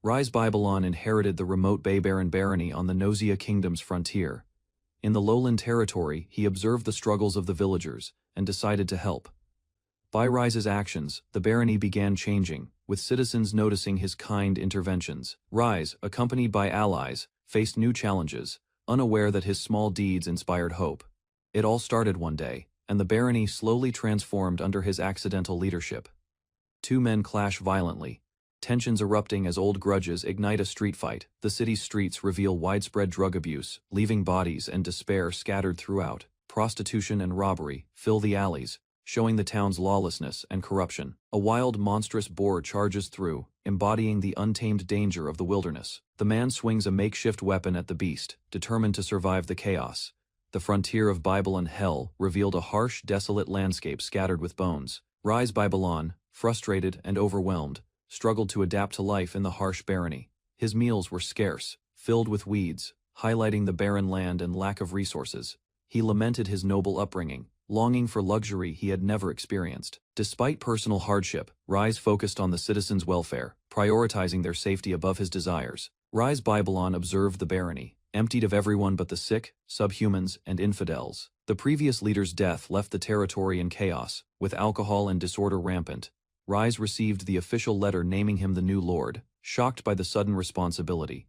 Rise Babylon inherited the remote Baybarin barony on the Nosea Kingdom's frontier. In the lowland territory, he observed the struggles of the villagers and decided to help. By Rise's actions, the barony began changing, with citizens noticing his kind interventions. Rise, accompanied by allies, faced new challenges, unaware that his small deeds inspired hope. It all started one day, and the barony slowly transformed under his accidental leadership. Two men clash violently, tensions erupting as old grudges ignite a street fight. The city's streets reveal widespread drug abuse, leaving bodies and despair scattered throughout. Prostitution and robbery fill the alleys, showing the town's lawlessness and corruption. A wild, monstrous boar charges through, embodying the untamed danger of the wilderness. The man swings a makeshift weapon at the beast, determined to survive the chaos. The frontier of Babylon Hell revealed a harsh, desolate landscape scattered with bones. Rise Babylon, frustrated and overwhelmed, struggled to adapt to life in the harsh barony. His meals were scarce, filled with weeds, highlighting the barren land and lack of resources. He lamented his noble upbringing, longing for luxury he had never experienced. Despite personal hardship, Rise focused on the citizens' welfare, prioritizing their safety above his desires. Rise Babylon observed the barony, emptied of everyone but the sick, subhumans, and infidels. The previous leader's death left the territory in chaos, with alcohol and disorder rampant. Rise received the official letter naming him the new lord, shocked by the sudden responsibility.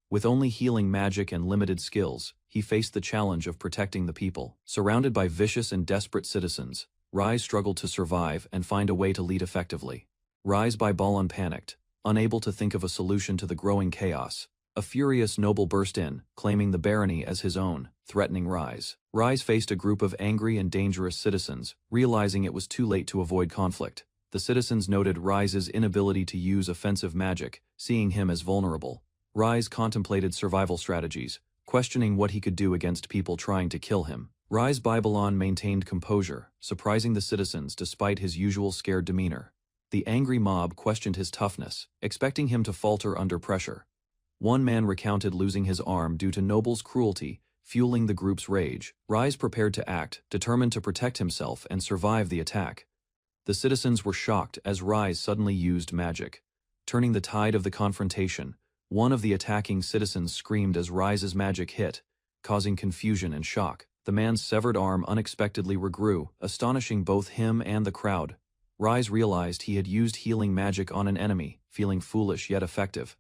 With only healing magic and limited skills, he faced the challenge of protecting the people. Surrounded by vicious and desperate citizens, Rise struggled to survive and find a way to lead effectively. Rise Babylon panicked, unable to think of a solution to the growing chaos. A furious noble burst in, claiming the barony as his own, threatening Rise. Rise faced a group of angry and dangerous citizens, realizing it was too late to avoid conflict. The citizens noted Rise's inability to use offensive magic, seeing him as vulnerable. Rise contemplated survival strategies, questioning what he could do against people trying to kill him. Rise Babylon maintained composure, surprising the citizens despite his usual scared demeanor. The angry mob questioned his toughness, expecting him to falter under pressure. One man recounted losing his arm due to nobles' cruelty, fueling the group's rage. Rise prepared to act, determined to protect himself and survive the attack. The citizens were shocked as Rise suddenly used magic. Turning the tide of the confrontation, one of the attacking citizens screamed as Rise's magic hit, causing confusion and shock. The man's severed arm unexpectedly regrew, astonishing both him and the crowd. Rise realized he had used healing magic on an enemy, feeling foolish yet effective.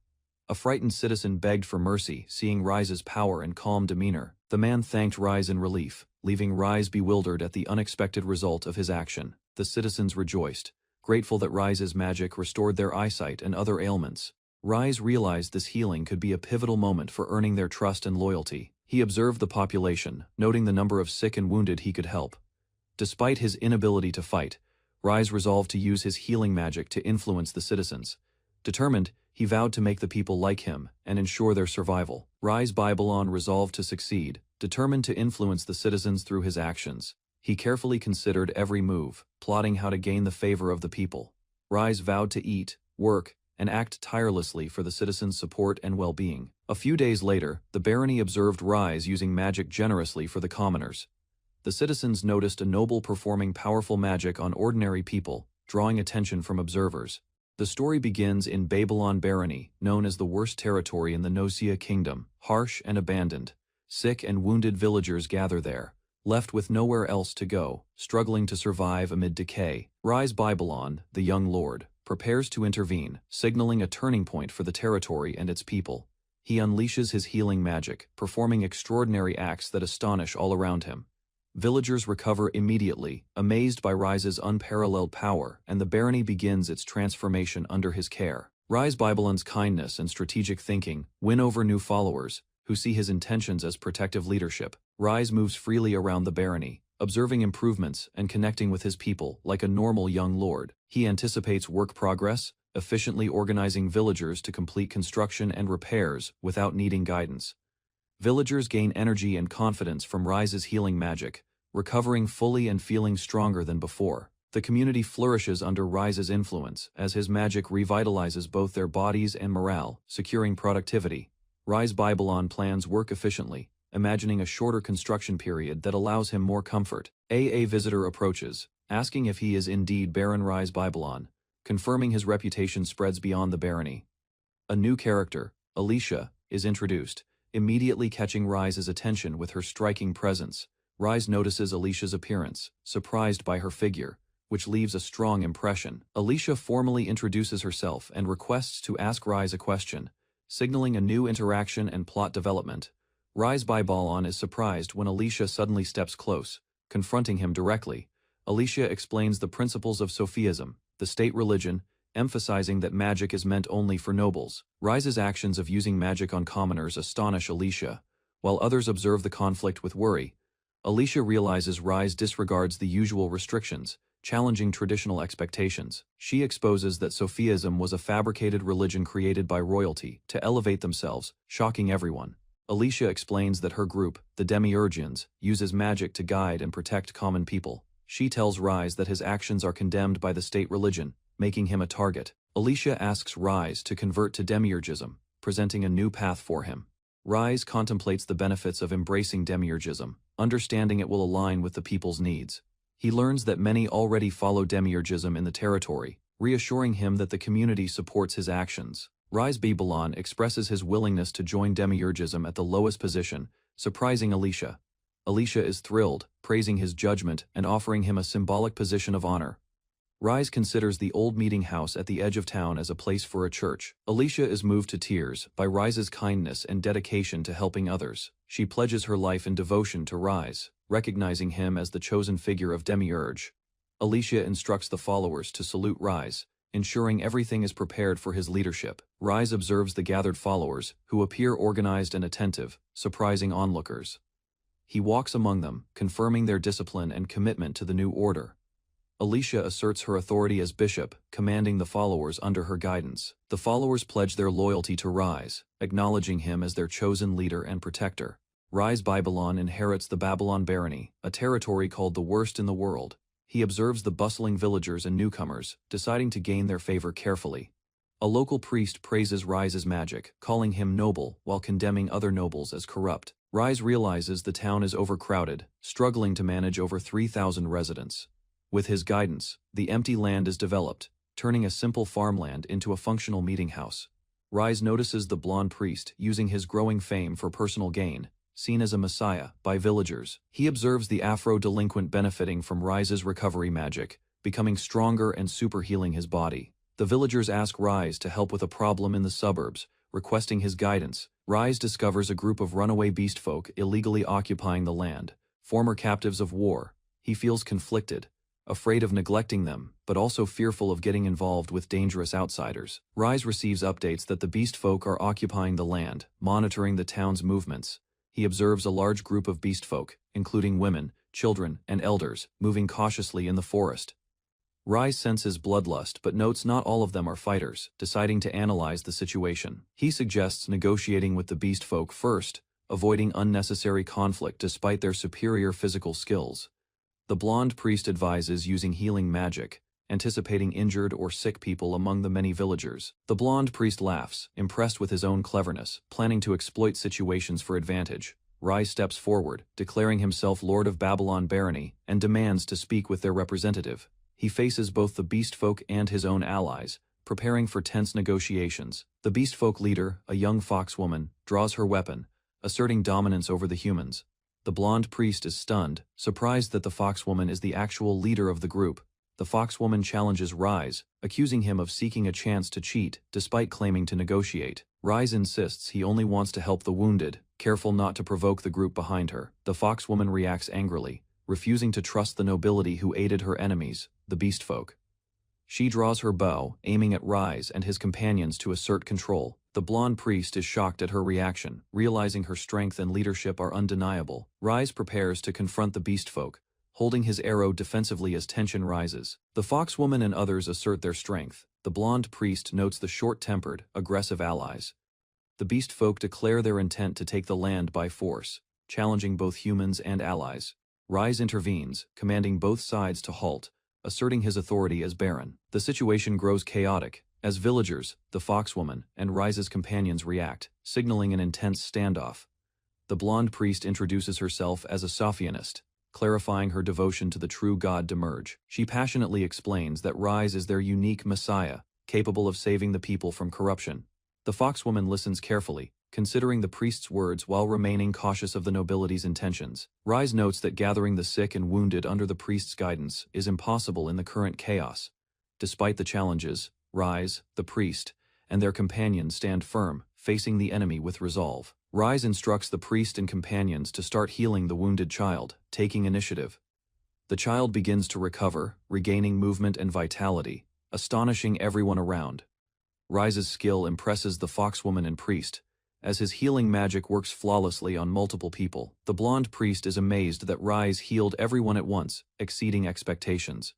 A frightened citizen begged for mercy, seeing Rise's power and calm demeanor. The man thanked Rise in relief, leaving Rise bewildered at the unexpected result of his action. The citizens rejoiced, grateful that Rise's magic restored their eyesight and other ailments. Rise realized this healing could be a pivotal moment for earning their trust and loyalty. He observed the population, noting the number of sick and wounded he could help. Despite his inability to fight, Rise resolved to use his healing magic to influence the citizens. Determined, he vowed to make the people like him and ensure their survival. Rise Babylon resolved to succeed, determined to influence the citizens through his actions. He carefully considered every move, plotting how to gain the favor of the people. Rise vowed to eat, work, and act tirelessly for the citizens' support and well-being. A few days later, the barony observed Rise using magic generously for the commoners. The citizens noticed a noble performing powerful magic on ordinary people, drawing attention from observers. The story begins in Babylon Barony, known as the worst territory in the Nosea Kingdom. Harsh and abandoned, sick and wounded villagers gather there, left with nowhere else to go, struggling to survive amid decay. Rise Babylon, the young lord, prepares to intervene, signaling a turning point for the territory and its people. He unleashes his healing magic, performing extraordinary acts that astonish all around him. Villagers recover immediately, amazed by Rise's unparalleled power, and the barony begins its transformation under his care. Rise Babylon's kindness and strategic thinking win over new followers, who see his intentions as protective leadership. Rise moves freely around the barony, observing improvements and connecting with his people like a normal young lord. He anticipates work progress, efficiently organizing villagers to complete construction and repairs without needing guidance. Villagers gain energy and confidence from Rise's healing magic, recovering fully and feeling stronger than before. The community flourishes under Rise's influence as his magic revitalizes both their bodies and morale, securing productivity. Rise Babylon plans work efficiently, imagining a shorter construction period that allows him more comfort. A visitor approaches, asking if he is indeed Baron Rise Babylon, confirming his reputation spreads beyond the barony. A new character, Alicia, is introduced, immediately catching Rise's attention with her striking presence. Rise notices Alicia's appearance, surprised by her figure, which leaves a strong impression. Alicia formally introduces herself and requests to ask Rise a question, signaling a new interaction and plot development. Rise Ballon is surprised when Alicia suddenly steps close, confronting him directly. Alicia explains the principles of Sophism, the state religion, emphasizing that magic is meant only for nobles. Rise's actions of using magic on commoners astonish Alicia, while others observe the conflict with worry. Alicia realizes Rise disregards the usual restrictions, challenging traditional expectations. She exposes that Sophism was a fabricated religion created by royalty to elevate themselves, shocking everyone. Alicia explains that her group, the Demiurgians, uses magic to guide and protect common people. She tells Rise that his actions are condemned by the state religion, making him a target. Alicia asks Rise to convert to Demiurgism, presenting a new path for him. Rise contemplates the benefits of embracing Demiurgism, understanding it will align with the people's needs. He learns that many already follow Demiurgism in the territory, reassuring him that the community supports his actions. Rise Ballon expresses his willingness to join Demiurgism at the lowest position, surprising Alicia. Alicia is thrilled, praising his judgment and offering him a symbolic position of honor. Rise considers the old meeting house at the edge of town as a place for a church. Alicia is moved to tears by Rise's kindness and dedication to helping others. She pledges her life in devotion to Rise, recognizing him as the chosen figure of Demiurge. Alicia instructs the followers to salute Rise, ensuring everything is prepared for his leadership. Rise observes the gathered followers, who appear organized and attentive, surprising onlookers. He walks among them, confirming their discipline and commitment to the new order. Alicia asserts her authority as bishop, commanding the followers under her guidance. The followers pledge their loyalty to Rise, acknowledging him as their chosen leader and protector. Rise Ballon inherits the Babylon barony, a territory called the worst in the world. He observes the bustling villagers and newcomers, deciding to gain their favor carefully. A local priest praises Rise's magic, calling him noble while condemning other nobles as corrupt. Rise realizes the town is overcrowded, struggling to manage over 3,000 residents. With his guidance, the empty land is developed, turning a simple farmland into a functional meeting house. Rise notices the blonde priest using his growing fame for personal gain, seen as a messiah by villagers. He observes the Afro-delinquent benefiting from Rise's recovery magic, becoming stronger and super-healing his body. The villagers ask Rise to help with a problem in the suburbs, requesting his guidance. Rise discovers a group of runaway beast folk illegally occupying the land, former captives of war. He feels conflicted, afraid of neglecting them, but also fearful of getting involved with dangerous outsiders. Rise receives updates that the beast folk are occupying the land, monitoring the town's movements. He observes a large group of beast folk, including women, children, and elders, moving cautiously in the forest. Rise senses bloodlust but notes not all of them are fighters, deciding to analyze the situation. He suggests negotiating with the beast folk first, avoiding unnecessary conflict despite their superior physical skills. The blonde priest advises using healing magic, anticipating injured or sick people among the many villagers. The blonde priest laughs, impressed with his own cleverness, planning to exploit situations for advantage. Rise steps forward, declaring himself Lord of Babylon Barony, and demands to speak with their representative. He faces both the beast folk and his own allies, preparing for tense negotiations. The beast folk leader, a young fox woman, draws her weapon, asserting dominance over the humans. The blonde priest is stunned, surprised that the foxwoman is the actual leader of the group. The foxwoman challenges Rise, accusing him of seeking a chance to cheat, despite claiming to negotiate. Rise insists he only wants to help the wounded, careful not to provoke the group behind her. The foxwoman reacts angrily, refusing to trust the nobility who aided her enemies, the beast folk. She draws her bow, aiming at Rise and his companions to assert control. The blonde priest is shocked at her reaction, realizing her strength and leadership are undeniable. Rise prepares to confront the beast folk, holding his arrow defensively as tension rises. The foxwoman and others assert their strength. The blonde priest notes the short-tempered, aggressive allies. The beast folk declare their intent to take the land by force, challenging both humans and allies. Rise intervenes, commanding both sides to halt, asserting his authority as Baron. The situation grows chaotic, as villagers, the foxwoman, and Rise's companions react, signaling an intense standoff. The blonde priest introduces herself as a Sophianist, clarifying her devotion to the true god Demiurge. She passionately explains that Rise is their unique messiah, capable of saving the people from corruption. The foxwoman listens carefully, considering the priest's words while remaining cautious of the nobility's intentions. Rise notes that gathering the sick and wounded under the priest's guidance is impossible in the current chaos. Despite the challenges, Rise, the priest, and their companions stand firm, facing the enemy with resolve. Rise instructs the priest and companions to start healing the wounded child, taking initiative. The child begins to recover, regaining movement and vitality, astonishing everyone around. Rise's skill impresses the foxwoman and priest, as his healing magic works flawlessly on multiple people. The blonde priest is amazed that Rise healed everyone at once, exceeding expectations.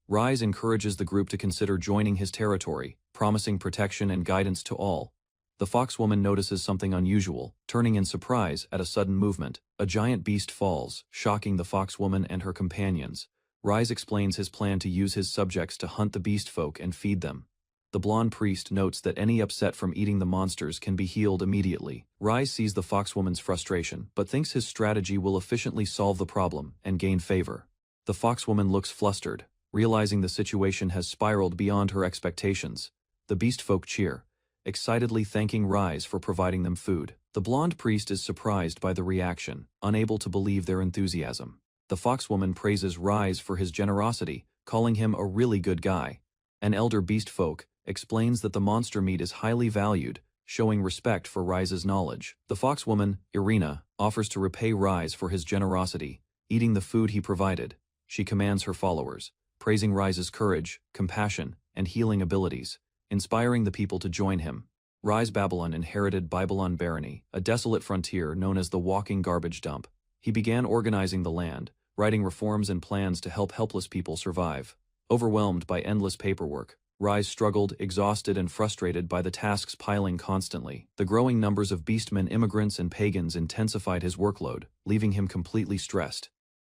Rise encourages the group to consider joining his territory, promising protection and guidance to all. The foxwoman notices something unusual, turning in surprise at a sudden movement. A giant beast falls, shocking the foxwoman and her companions. Rise explains his plan to use his subjects to hunt the beast folk and feed them. The blonde priest notes that any upset from eating the monsters can be healed immediately. Rise sees the foxwoman's frustration, but thinks his strategy will efficiently solve the problem and gain favor. The foxwoman looks flustered, realizing the situation has spiraled beyond her expectations. The beast folk cheer, excitedly thanking Rise for providing them food. The blonde priest is surprised by the reaction, unable to believe their enthusiasm. The foxwoman praises Rise for his generosity, calling him a really good guy. An elder beast folk explains that the monster meat is highly valued, showing respect for Rise's knowledge. The foxwoman, Irina, offers to repay Rise for his generosity, eating the food he provided. She commands her followers, praising Rise's courage, compassion, and healing abilities, inspiring the people to join him. Rise Babylon inherited Babylon Barony, a desolate frontier known as the walking garbage dump. He began organizing the land, writing reforms and plans to help helpless people survive. Overwhelmed by endless paperwork, Rise struggled, exhausted and frustrated by the tasks piling constantly. The growing numbers of beastmen, immigrants, and pagans intensified his workload, leaving him completely stressed.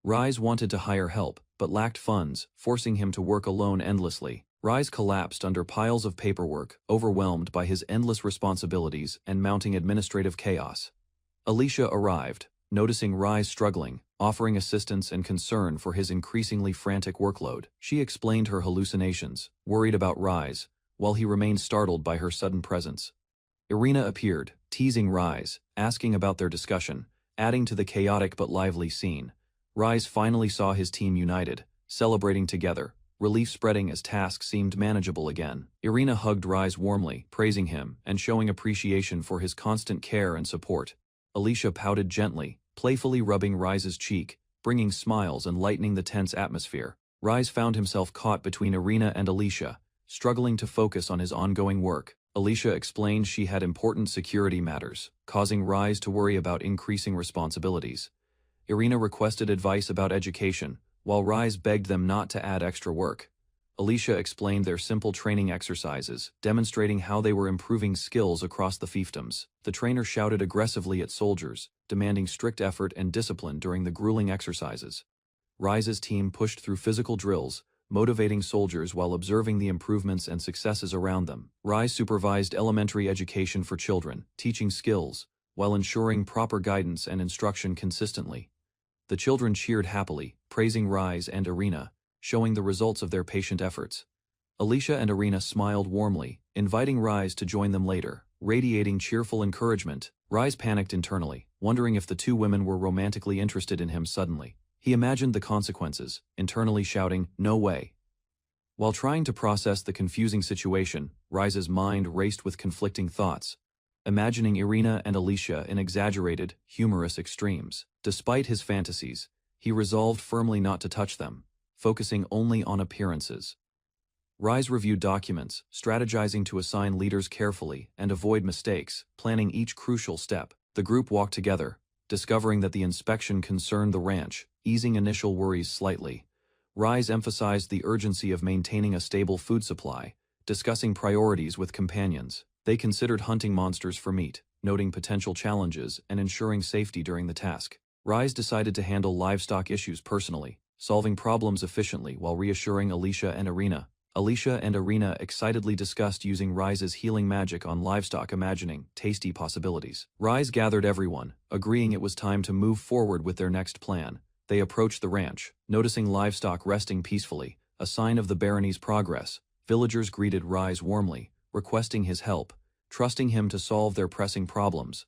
Rise wanted to hire help, but lacked funds, forcing him to work alone endlessly. Rise collapsed under piles of paperwork, overwhelmed by his endless responsibilities and mounting administrative chaos. Alicia arrived, noticing Rise struggling, offering assistance and concern for his increasingly frantic workload. She explained her hallucinations, worried about Rise, while he remained startled by her sudden presence. Irina appeared, teasing Rise, asking about their discussion, adding to the chaotic but lively scene. Rise finally saw his team united, celebrating together, relief spreading as tasks seemed manageable again. Irina hugged Rise warmly, praising him and showing appreciation for his constant care and support. Alicia pouted gently, playfully rubbing Rise's cheek, bringing smiles and lightening the tense atmosphere. Rise found himself caught between Irina and Alicia, struggling to focus on his ongoing work. Alicia explained she had important security matters, causing Rise to worry about increasing responsibilities. Irina requested advice about education, while Rise begged them not to add extra work. Alicia explained their simple training exercises, demonstrating how they were improving skills across the fiefdoms. The trainer shouted aggressively at soldiers, demanding strict effort and discipline during the grueling exercises. Rise's team pushed through physical drills, motivating soldiers while observing the improvements and successes around them. Rise supervised elementary education for children, teaching skills, while ensuring proper guidance and instruction consistently. The children cheered happily, praising Rise and Irina, showing the results of their patient efforts. Alicia and Irina smiled warmly, inviting Rise to join them later, radiating cheerful encouragement. Rise panicked internally, wondering if the two women were romantically interested in him suddenly. He imagined the consequences, internally shouting, "No way." While trying to process the confusing situation, Rise's mind raced with conflicting thoughts, imagining Irina and Alicia in exaggerated, humorous extremes. Despite his fantasies, he resolved firmly not to touch them, focusing only on appearances. Rise reviewed documents, strategizing to assign leaders carefully and avoid mistakes, planning each crucial step. The group walked together, discovering that the inspection concerned the ranch, easing initial worries slightly. Rise emphasized the urgency of maintaining a stable food supply, discussing priorities with companions. They considered hunting monsters for meat, noting potential challenges and ensuring safety during the task. Rise decided to handle livestock issues personally, solving problems efficiently while reassuring Alicia and Irina. Alicia and Irina excitedly discussed using Rise's healing magic on livestock, imagining tasty possibilities. Rise gathered everyone, agreeing it was time to move forward with their next plan. They approached the ranch, noticing livestock resting peacefully, a sign of the barony's progress. Villagers greeted Rise warmly, requesting his help, trusting him to solve their pressing problems.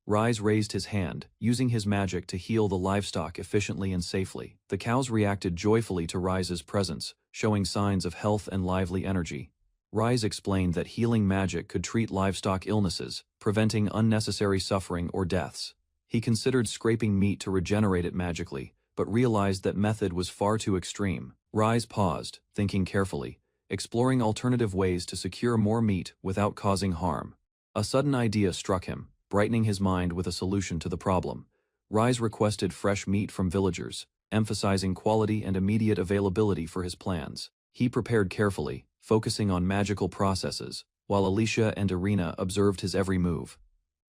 Rise raised his hand, using his magic to heal the livestock efficiently and safely. The cows reacted joyfully to Rise's presence, showing signs of health and lively energy. Rise explained that healing magic could treat livestock illnesses, preventing unnecessary suffering or deaths. He considered scraping meat to regenerate it magically, but realized that method was far too extreme. Rise paused, thinking carefully, exploring alternative ways to secure more meat without causing harm. A sudden idea struck him, brightening his mind with a solution to the problem. Rise requested fresh meat from villagers, emphasizing quality and immediate availability for his plans. He prepared carefully, focusing on magical processes, while Alicia and Irina observed his every move.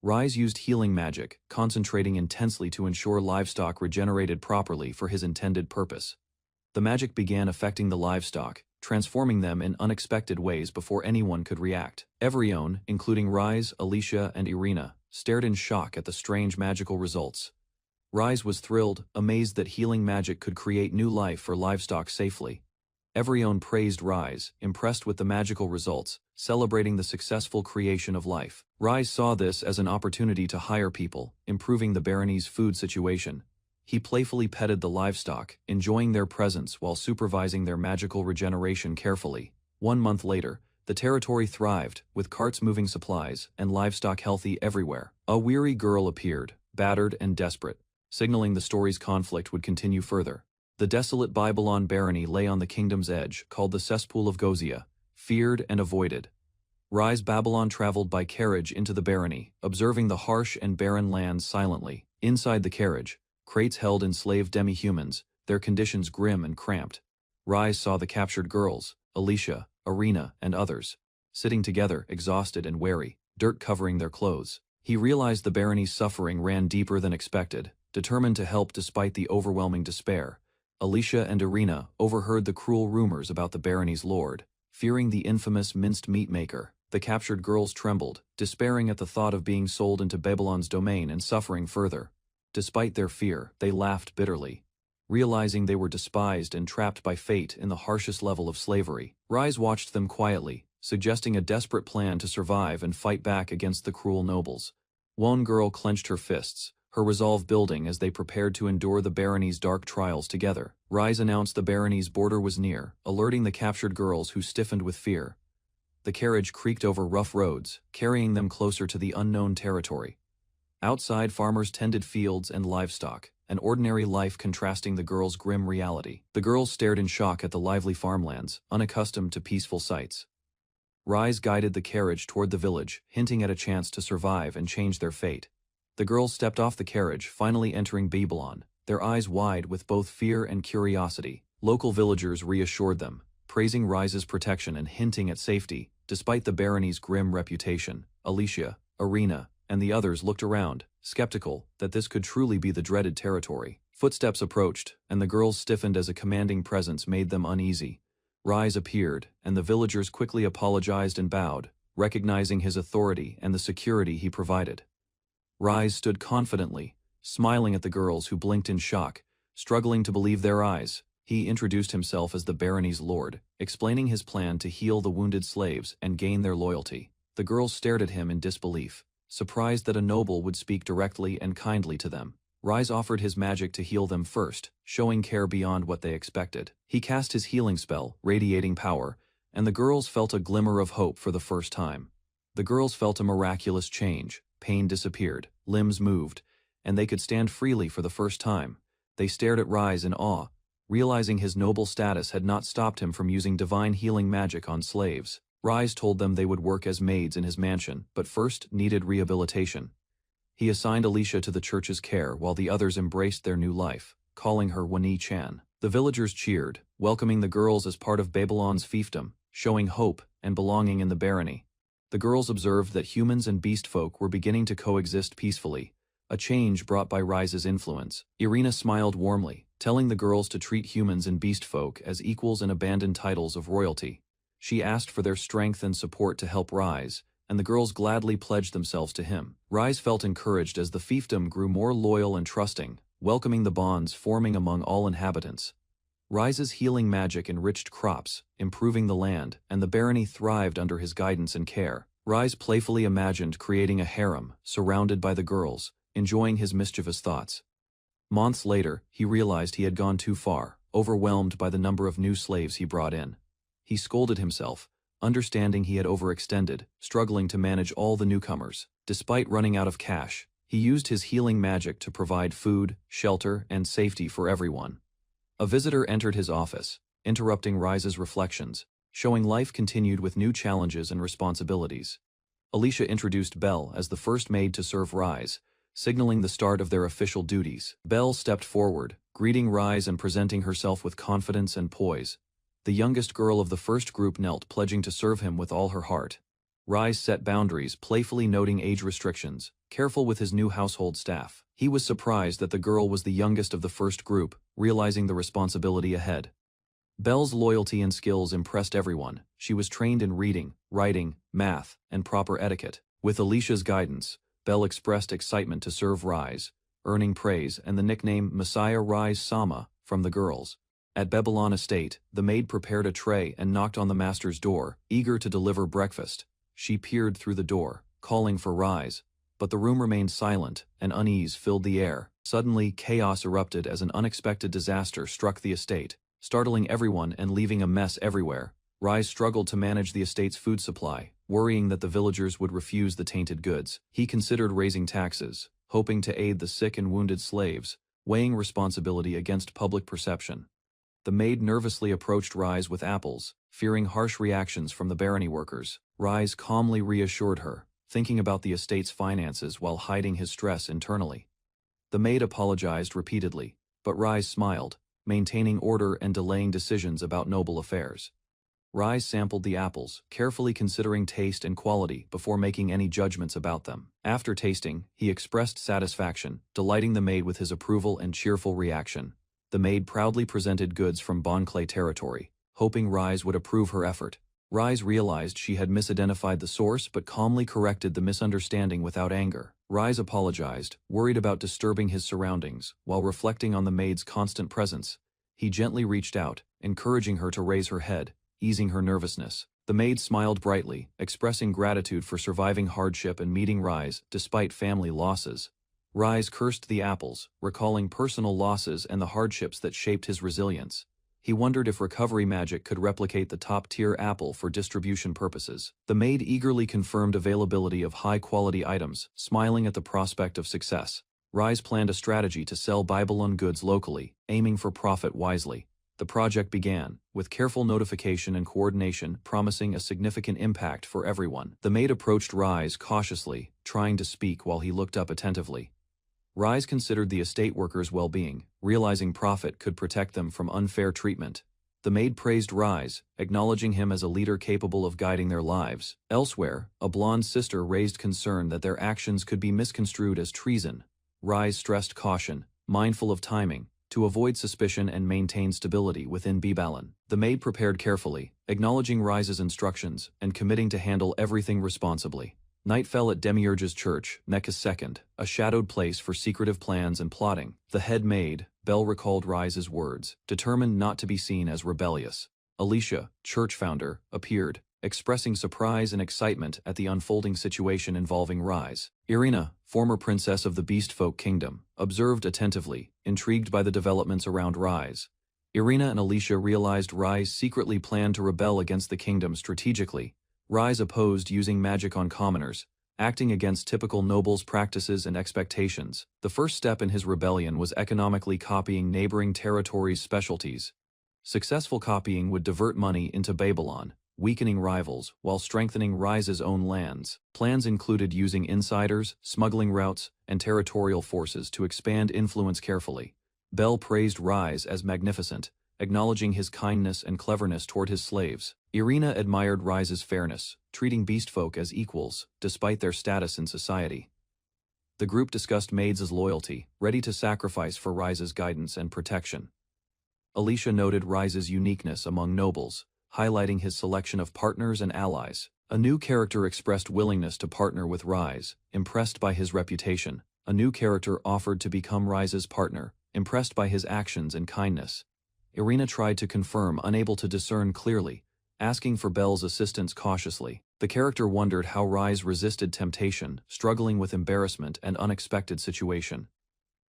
Rise used healing magic, concentrating intensely to ensure livestock regenerated properly for his intended purpose. The magic began affecting the livestock, transforming them in unexpected ways before anyone could react. Everyone, including Rise, Alicia, and Irina, stared in shock at the strange magical results. Rise was thrilled, amazed that healing magic could create new life for livestock safely. Everyone praised Rise, impressed with the magical results, celebrating the successful creation of life. Rise saw this as an opportunity to hire people, improving the barony's food situation. He playfully petted the livestock, enjoying their presence while supervising their magical regeneration carefully. 1 month later, the territory thrived, with carts moving supplies and livestock healthy everywhere. A weary girl appeared, battered and desperate, signaling the story's conflict would continue further. The desolate Babylon barony lay on the kingdom's edge, called the Cesspool of Gozia, feared and avoided. Rise Babylon traveled by carriage into the barony, observing the harsh and barren lands silently. Inside the carriage, crates held enslaved demi-humans, their conditions grim and cramped. Rise saw the captured girls, Alicia, Irina, and others, sitting together, exhausted and weary, dirt covering their clothes. He realized the barony's suffering ran deeper than expected, determined to help despite the overwhelming despair. Alicia and Irina overheard the cruel rumors about the barony's lord, fearing the infamous minced meat maker. The captured girls trembled, despairing at the thought of being sold into Babylon's domain and suffering further. Despite their fear, they laughed bitterly, realizing they were despised and trapped by fate in the harshest level of slavery. Rise watched them quietly, suggesting a desperate plan to survive and fight back against the cruel nobles. One girl clenched her fists, her resolve building as they prepared to endure the barony's dark trials together. Rise announced the barony's border was near, alerting the captured girls who stiffened with fear. The carriage creaked over rough roads, carrying them closer to the unknown territory. Outside, farmers tended fields and livestock, an ordinary life contrasting the girls' grim reality. The girls stared in shock at the lively farmlands, unaccustomed to peaceful sights. Rise guided the carriage toward the village, hinting at a chance to survive and change their fate. The girls stepped off the carriage, finally entering Babylon, their eyes wide with both fear and curiosity. Local villagers reassured them, praising Rise's protection and hinting at safety, despite the barony's grim reputation. Alicia, Irina, and the others looked around, skeptical that this could truly be the dreaded territory. Footsteps approached, and the girls stiffened as a commanding presence made them uneasy. Rise appeared, and the villagers quickly apologized and bowed, recognizing his authority and the security he provided. Rise stood confidently, smiling at the girls who blinked in shock, struggling to believe their eyes. He introduced himself as the barony's lord, explaining his plan to heal the wounded slaves and gain their loyalty. The girls stared at him in disbelief, surprised that a noble would speak directly and kindly to them. Rise offered his magic to heal them first, showing care beyond what they expected. He cast his healing spell, radiating power, and the girls felt a glimmer of hope for the first time. The girls felt a miraculous change. Pain disappeared, limbs moved, and they could stand freely for the first time. They stared at Rise in awe, realizing his noble status had not stopped him from using divine healing magic on slaves. Rise told them they would work as maids in his mansion, but first needed rehabilitation. He assigned Alicia to the church's care while the others embraced their new life, calling her Wani-chan. The villagers cheered, welcoming the girls as part of Babylon's fiefdom, showing hope and belonging in the barony. The girls observed that humans and beast folk were beginning to coexist peacefully, a change brought by Rise's influence. Irina smiled warmly, telling the girls to treat humans and beast folk as equals and abandon titles of royalty. She asked for their strength and support to help Rise, and the girls gladly pledged themselves to him. Rise felt encouraged as the fiefdom grew more loyal and trusting, welcoming the bonds forming among all inhabitants. Rise's healing magic enriched crops, improving the land, and the barony thrived under his guidance and care. Rise playfully imagined creating a harem, surrounded by the girls, enjoying his mischievous thoughts. Months later, he realized he had gone too far, overwhelmed by the number of new slaves he brought in. He scolded himself, understanding he had overextended, struggling to manage all the newcomers. Despite running out of cash, he used his healing magic to provide food, shelter, and safety for everyone. A visitor entered his office, interrupting Rise's reflections, showing life continued with new challenges and responsibilities. Alicia introduced Belle as the first maid to serve Rise, signaling the start of their official duties. Belle stepped forward, greeting Rise and presenting herself with confidence and poise. The youngest girl of the first group knelt, pledging to serve him with all her heart. Rise set boundaries, playfully noting age restrictions, careful with his new household staff. He was surprised that the girl was the youngest of the first group, realizing the responsibility ahead. Belle's loyalty and skills impressed everyone. She was trained in reading, writing, math, and proper etiquette. With Alicia's guidance, Belle expressed excitement to serve Rise, earning praise and the nickname Messiah Rise Sama from the girls. At Babylon Estate, the maid prepared a tray and knocked on the master's door, eager to deliver breakfast. She peered through the door, calling for Rise, but the room remained silent, and unease filled the air. Suddenly, chaos erupted as an unexpected disaster struck the estate, startling everyone and leaving a mess everywhere. Rise struggled to manage the estate's food supply, worrying that the villagers would refuse the tainted goods. He considered raising taxes, hoping to aid the sick and wounded slaves, weighing responsibility against public perception. The maid nervously approached Rise with apples, fearing harsh reactions from the barony workers. Rise calmly reassured her, thinking about the estate's finances while hiding his stress internally. The maid apologized repeatedly, but Rise smiled, maintaining order and delaying decisions about noble affairs. Rise sampled the apples, carefully considering taste and quality before making any judgments about them. After tasting, he expressed satisfaction, delighting the maid with his approval and cheerful reaction. The maid proudly presented goods from Bon Clay territory, hoping Rise would approve her effort. Rise realized she had misidentified the source but calmly corrected the misunderstanding without anger. Rise apologized, worried about disturbing his surroundings. While reflecting on the maid's constant presence, he gently reached out, encouraging her to raise her head, easing her nervousness. The maid smiled brightly, expressing gratitude for surviving hardship and meeting Rise despite family losses. Rise cursed the apples, recalling personal losses and the hardships that shaped his resilience. He wondered if recovery magic could replicate the top-tier apple for distribution purposes. The maid eagerly confirmed availability of high-quality items, smiling at the prospect of success. Rise planned a strategy to sell Babylon goods locally, aiming for profit wisely. The project began, with careful notification and coordination promising a significant impact for everyone. The maid approached Rise cautiously, trying to speak while he looked up attentively. Rise considered the estate workers' well-being, realizing profit could protect them from unfair treatment. The maid praised Rise, acknowledging him as a leader capable of guiding their lives. Elsewhere, a blonde sister raised concern that their actions could be misconstrued as treason. Rise stressed caution, mindful of timing, to avoid suspicion and maintain stability within Babylon. The maid prepared carefully, acknowledging Rise's instructions and committing to handle everything responsibly. Night fell at Demiurge's church, Mecca's II, a shadowed place for secretive plans and plotting. The head maid, Belle, recalled Rise's words, determined not to be seen as rebellious. Alicia, church founder, appeared, expressing surprise and excitement at the unfolding situation involving Rise. Irina, former princess of the Beastfolk Kingdom, observed attentively, intrigued by the developments around Rise. Irina and Alicia realized Rise secretly planned to rebel against the kingdom strategically. Rise opposed using magic on commoners, acting against typical nobles' practices and expectations. The first step in his rebellion was economically copying neighboring territories' specialties. Successful copying would divert money into Babylon, weakening rivals while strengthening Rise's own lands. Plans included using insiders, smuggling routes, and territorial forces to expand influence carefully. Belle praised Rise as magnificent, acknowledging his kindness and cleverness toward his slaves. Irina admired Rise's fairness, treating beastfolk as equals, despite their status in society. The group discussed maids' loyalty, ready to sacrifice for Rise's guidance and protection. Alicia noted Rise's uniqueness among nobles, highlighting his selection of partners and allies. A new character expressed willingness to partner with Rise, impressed by his reputation. A new character offered to become Rise's partner, impressed by his actions and kindness. Irina tried to confirm, unable to discern clearly, asking for Belle's assistance cautiously. The character wondered how Rise resisted temptation, struggling with embarrassment and unexpected situation.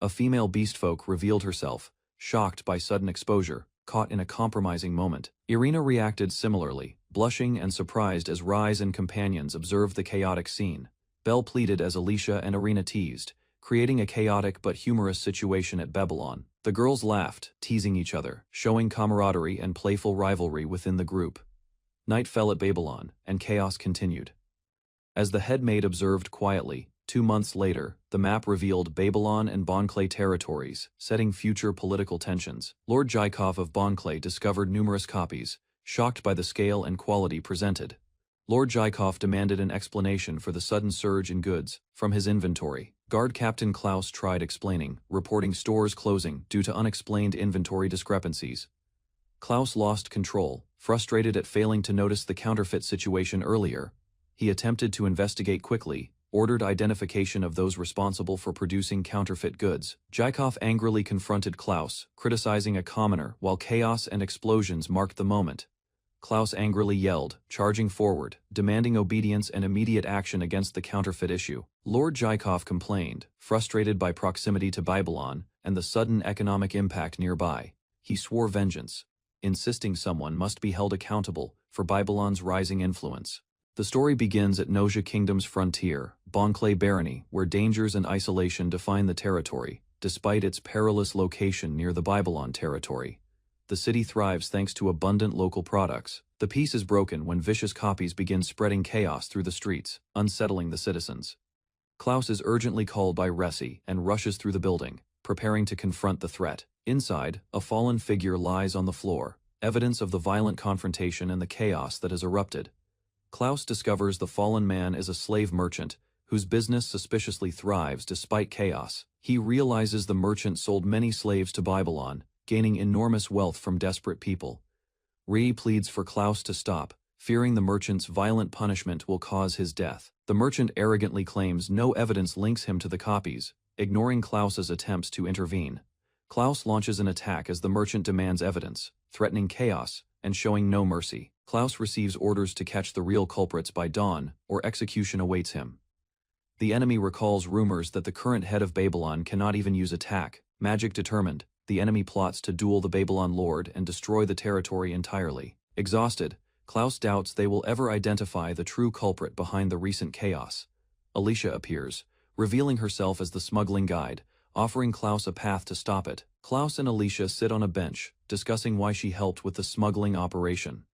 A female beastfolk revealed herself, shocked by sudden exposure, caught in a compromising moment. Irina reacted similarly, blushing and surprised as Rise and companions observed the chaotic scene. Belle pleaded as Alicia and Irina teased, creating a chaotic but humorous situation at Babylon. The girls laughed, teasing each other, showing camaraderie and playful rivalry within the group. Night fell at Babylon, and chaos continued. As the head maid observed quietly, 2 months later, the map revealed Babylon and Bonclay territories, setting future political tensions. Lord Jaikov of Bonclay discovered numerous copies, shocked by the scale and quality presented. Lord Jaikov demanded an explanation for the sudden surge in goods from his inventory. Guard Captain Klaus tried explaining, reporting stores closing due to unexplained inventory discrepancies. Klaus lost control, frustrated at failing to notice the counterfeit situation earlier. He attempted to investigate quickly, ordered identification of those responsible for producing counterfeit goods. Jaikov angrily confronted Klaus, criticizing a commoner while chaos and explosions marked the moment. Klaus angrily yelled, charging forward, demanding obedience and immediate action against the counterfeit issue. Lord Jaikov complained, frustrated by proximity to Babylon and the sudden economic impact nearby. He swore vengeance, insisting someone must be held accountable for Babylon's rising influence. The story begins at Noja Kingdom's frontier, Bonclay Barony, where dangers and isolation define the territory, despite its perilous location near the Babylon territory. The city thrives thanks to abundant local products. The peace is broken when vicious copies begin spreading chaos through the streets, unsettling the citizens. Klaus is urgently called by Resi and rushes through the building, preparing to confront the threat. Inside, a fallen figure lies on the floor, evidence of the violent confrontation and the chaos that has erupted. Klaus discovers the fallen man is a slave merchant, whose business suspiciously thrives despite chaos. He realizes the merchant sold many slaves to Babylon, gaining enormous wealth from desperate people. Ree pleads for Klaus to stop, fearing the merchant's violent punishment will cause his death. The merchant arrogantly claims no evidence links him to the copies, ignoring Klaus's attempts to intervene. Klaus launches an attack as the merchant demands evidence, threatening chaos and showing no mercy. Klaus receives orders to catch the real culprits by dawn, or execution awaits him. The enemy recalls rumors that the current head of Babylon cannot even use attack. Magic determined, the enemy plots to duel the Babylon Lord and destroy the territory entirely. Exhausted, Klaus doubts they will ever identify the true culprit behind the recent chaos. Alicia appears, revealing herself as the smuggling guide, offering Klaus a path to stop it. Klaus and Alicia sit on a bench, discussing why she helped with the smuggling operation.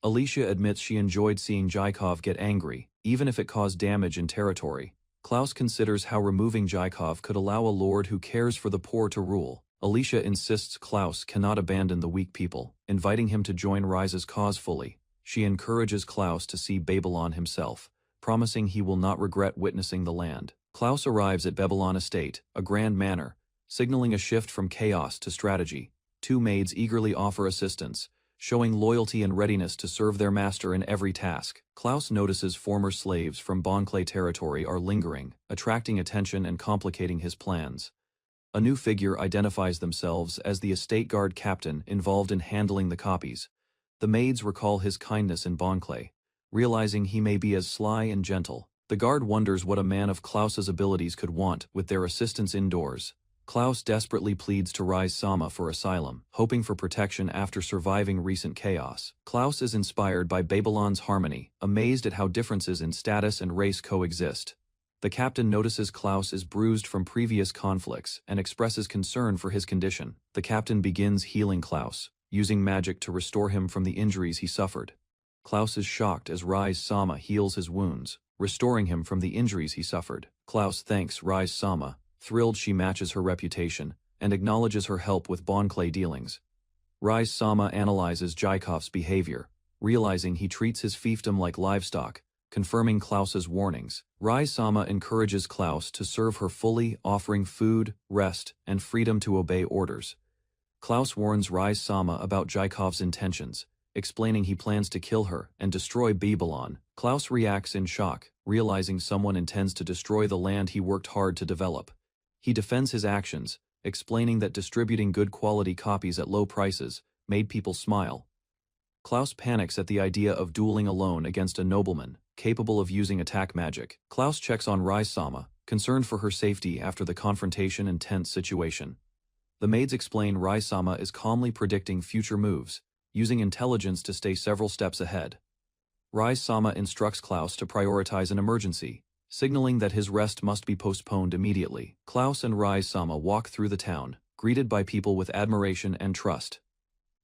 Alicia admits she enjoyed seeing Jaikov get angry, even if it caused damage in territory. Klaus considers how removing Jaikov could allow a lord who cares for the poor to rule. Alicia insists Klaus cannot abandon the weak people, inviting him to join Rise's cause fully. She encourages Klaus to see Babylon himself, promising he will not regret witnessing the land. Klaus arrives at Babylon Estate, a grand manor, signaling a shift from chaos to strategy. Two maids eagerly offer assistance, showing loyalty and readiness to serve their master in every task. Klaus notices former slaves from Bonclay territory are lingering, attracting attention and complicating his plans. A new figure identifies themselves as the estate guard captain involved in handling the copies. The maids recall his kindness in Bonclay, realizing he may be as sly and gentle. The guard wonders what a man of Klaus's abilities could want with their assistance indoors. Klaus desperately pleads to Rise Sama for asylum, hoping for protection after surviving recent chaos. Klaus is inspired by Babylon's harmony, amazed at how differences in status and race coexist. The captain notices Klaus is bruised from previous conflicts and expresses concern for his condition. The captain begins healing Klaus, using magic to restore him from the injuries he suffered. Klaus is shocked as Rise Sama heals his wounds, restoring him from the injuries he suffered. Klaus thanks Rise Sama, thrilled she matches her reputation, and acknowledges her help with Bonclay dealings. Rise Sama analyzes Jaikov's behavior, realizing he treats his fiefdom like livestock, confirming Klaus's warnings. Rise Sama encourages Klaus to serve her fully, offering food, rest, and freedom to obey orders. Klaus warns Rise Sama about Jaikov's intentions, explaining he plans to kill her and destroy Babylon. Klaus reacts in shock, realizing someone intends to destroy the land he worked hard to develop. He defends his actions, explaining that distributing good quality copies at low prices made people smile. Klaus panics at the idea of dueling alone against a nobleman, capable of using attack magic. Klaus checks on Rise-sama, concerned for her safety after the confrontation and tense situation. The maids explain Rise-sama is calmly predicting future moves, using intelligence to stay several steps ahead. Rise-sama instructs Klaus to prioritize an emergency, signaling that his rest must be postponed immediately. Klaus and Rise-sama walk through the town, greeted by people with admiration and trust.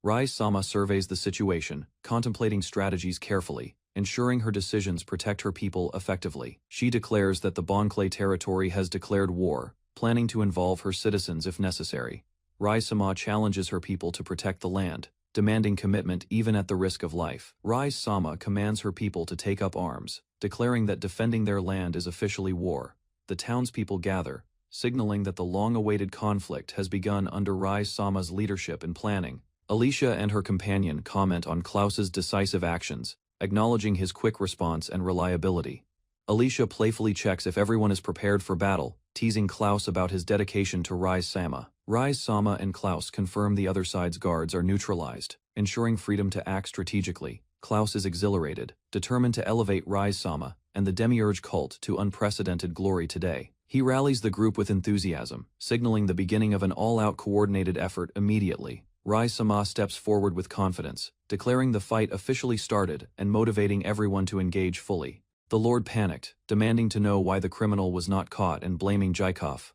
Rise-sama surveys the situation, contemplating strategies carefully, ensuring her decisions protect her people effectively. She declares that the Bonclay territory has declared war, planning to involve her citizens if necessary. Rise-sama challenges her people to protect the land, demanding commitment even at the risk of life. Rise-sama commands her people to take up arms, declaring that defending their land is officially war. The townspeople gather, signaling that the long-awaited conflict has begun under Rise-sama's leadership and planning. Alicia and her companion comment on Klaus's decisive actions, acknowledging his quick response and reliability. Alicia playfully checks if everyone is prepared for battle, teasing Klaus about his dedication to Rise-sama. Rise-sama and Klaus confirm the other side's guards are neutralized, ensuring freedom to act strategically. Klaus is exhilarated, determined to elevate Rise-sama and the Demiurge cult to unprecedented glory today. He rallies the group with enthusiasm, signaling the beginning of an all-out coordinated effort immediately. Rise-sama steps forward with confidence, declaring the fight officially started and motivating everyone to engage fully. The Lord panicked, demanding to know why the criminal was not caught and blaming Jaikov.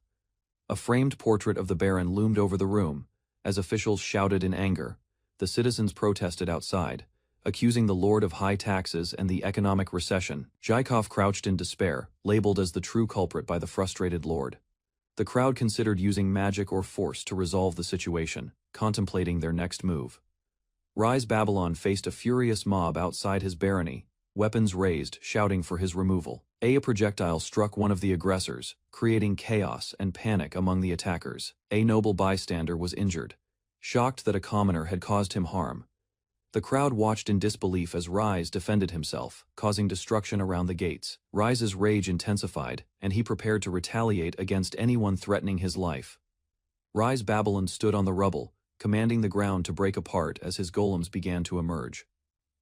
A framed portrait of the Baron loomed over the room. As officials shouted in anger, the citizens protested outside, accusing the Lord of high taxes and the economic recession. Jaikov crouched in despair, labeled as the true culprit by the frustrated Lord. The crowd considered using magic or force to resolve the situation, contemplating their next move. Rise Babylon faced a furious mob outside his barony, weapons raised, shouting for his removal. A projectile struck one of the aggressors, creating chaos and panic among the attackers. A noble bystander was injured, shocked that a commoner had caused him harm. The crowd watched in disbelief as Rise defended himself, causing destruction around the gates. Rise's rage intensified, and he prepared to retaliate against anyone threatening his life. Rise Babylon stood on the rubble, commanding the ground to break apart as his golems began to emerge.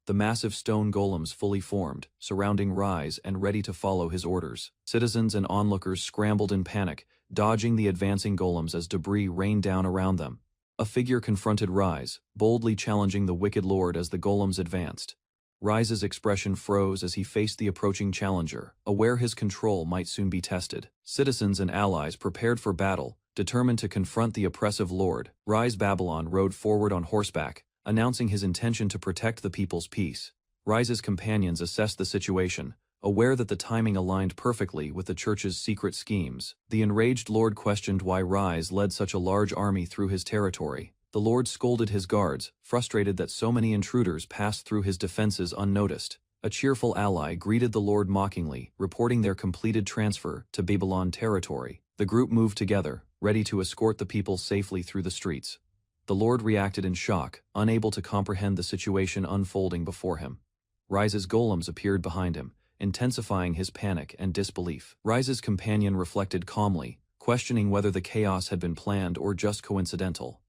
The massive stone golems fully formed, surrounding Rise and ready to follow his orders. Citizens and onlookers scrambled in panic, dodging the advancing golems as debris rained down around them. A figure confronted Rise, boldly challenging the wicked lord as the golems advanced. Rise's expression froze as he faced the approaching challenger, aware his control might soon be tested. Citizens and allies prepared for battle, determined to confront the oppressive lord. Rise Babylon rode forward on horseback, announcing his intention to protect the people's peace. Rise's companions assessed the situation, aware that the timing aligned perfectly with the church's secret schemes. The enraged lord questioned why Rise led such a large army through his territory. The lord scolded his guards, frustrated that so many intruders passed through his defenses unnoticed. A cheerful ally greeted the lord mockingly, reporting their completed transfer to Babylon territory. The group moved together, ready to escort the people safely through the streets. The lord reacted in shock, unable to comprehend the situation unfolding before him. Rise's golems appeared behind him, intensifying his panic and disbelief. Rise's companion reflected calmly, questioning whether the chaos had been planned or just coincidental.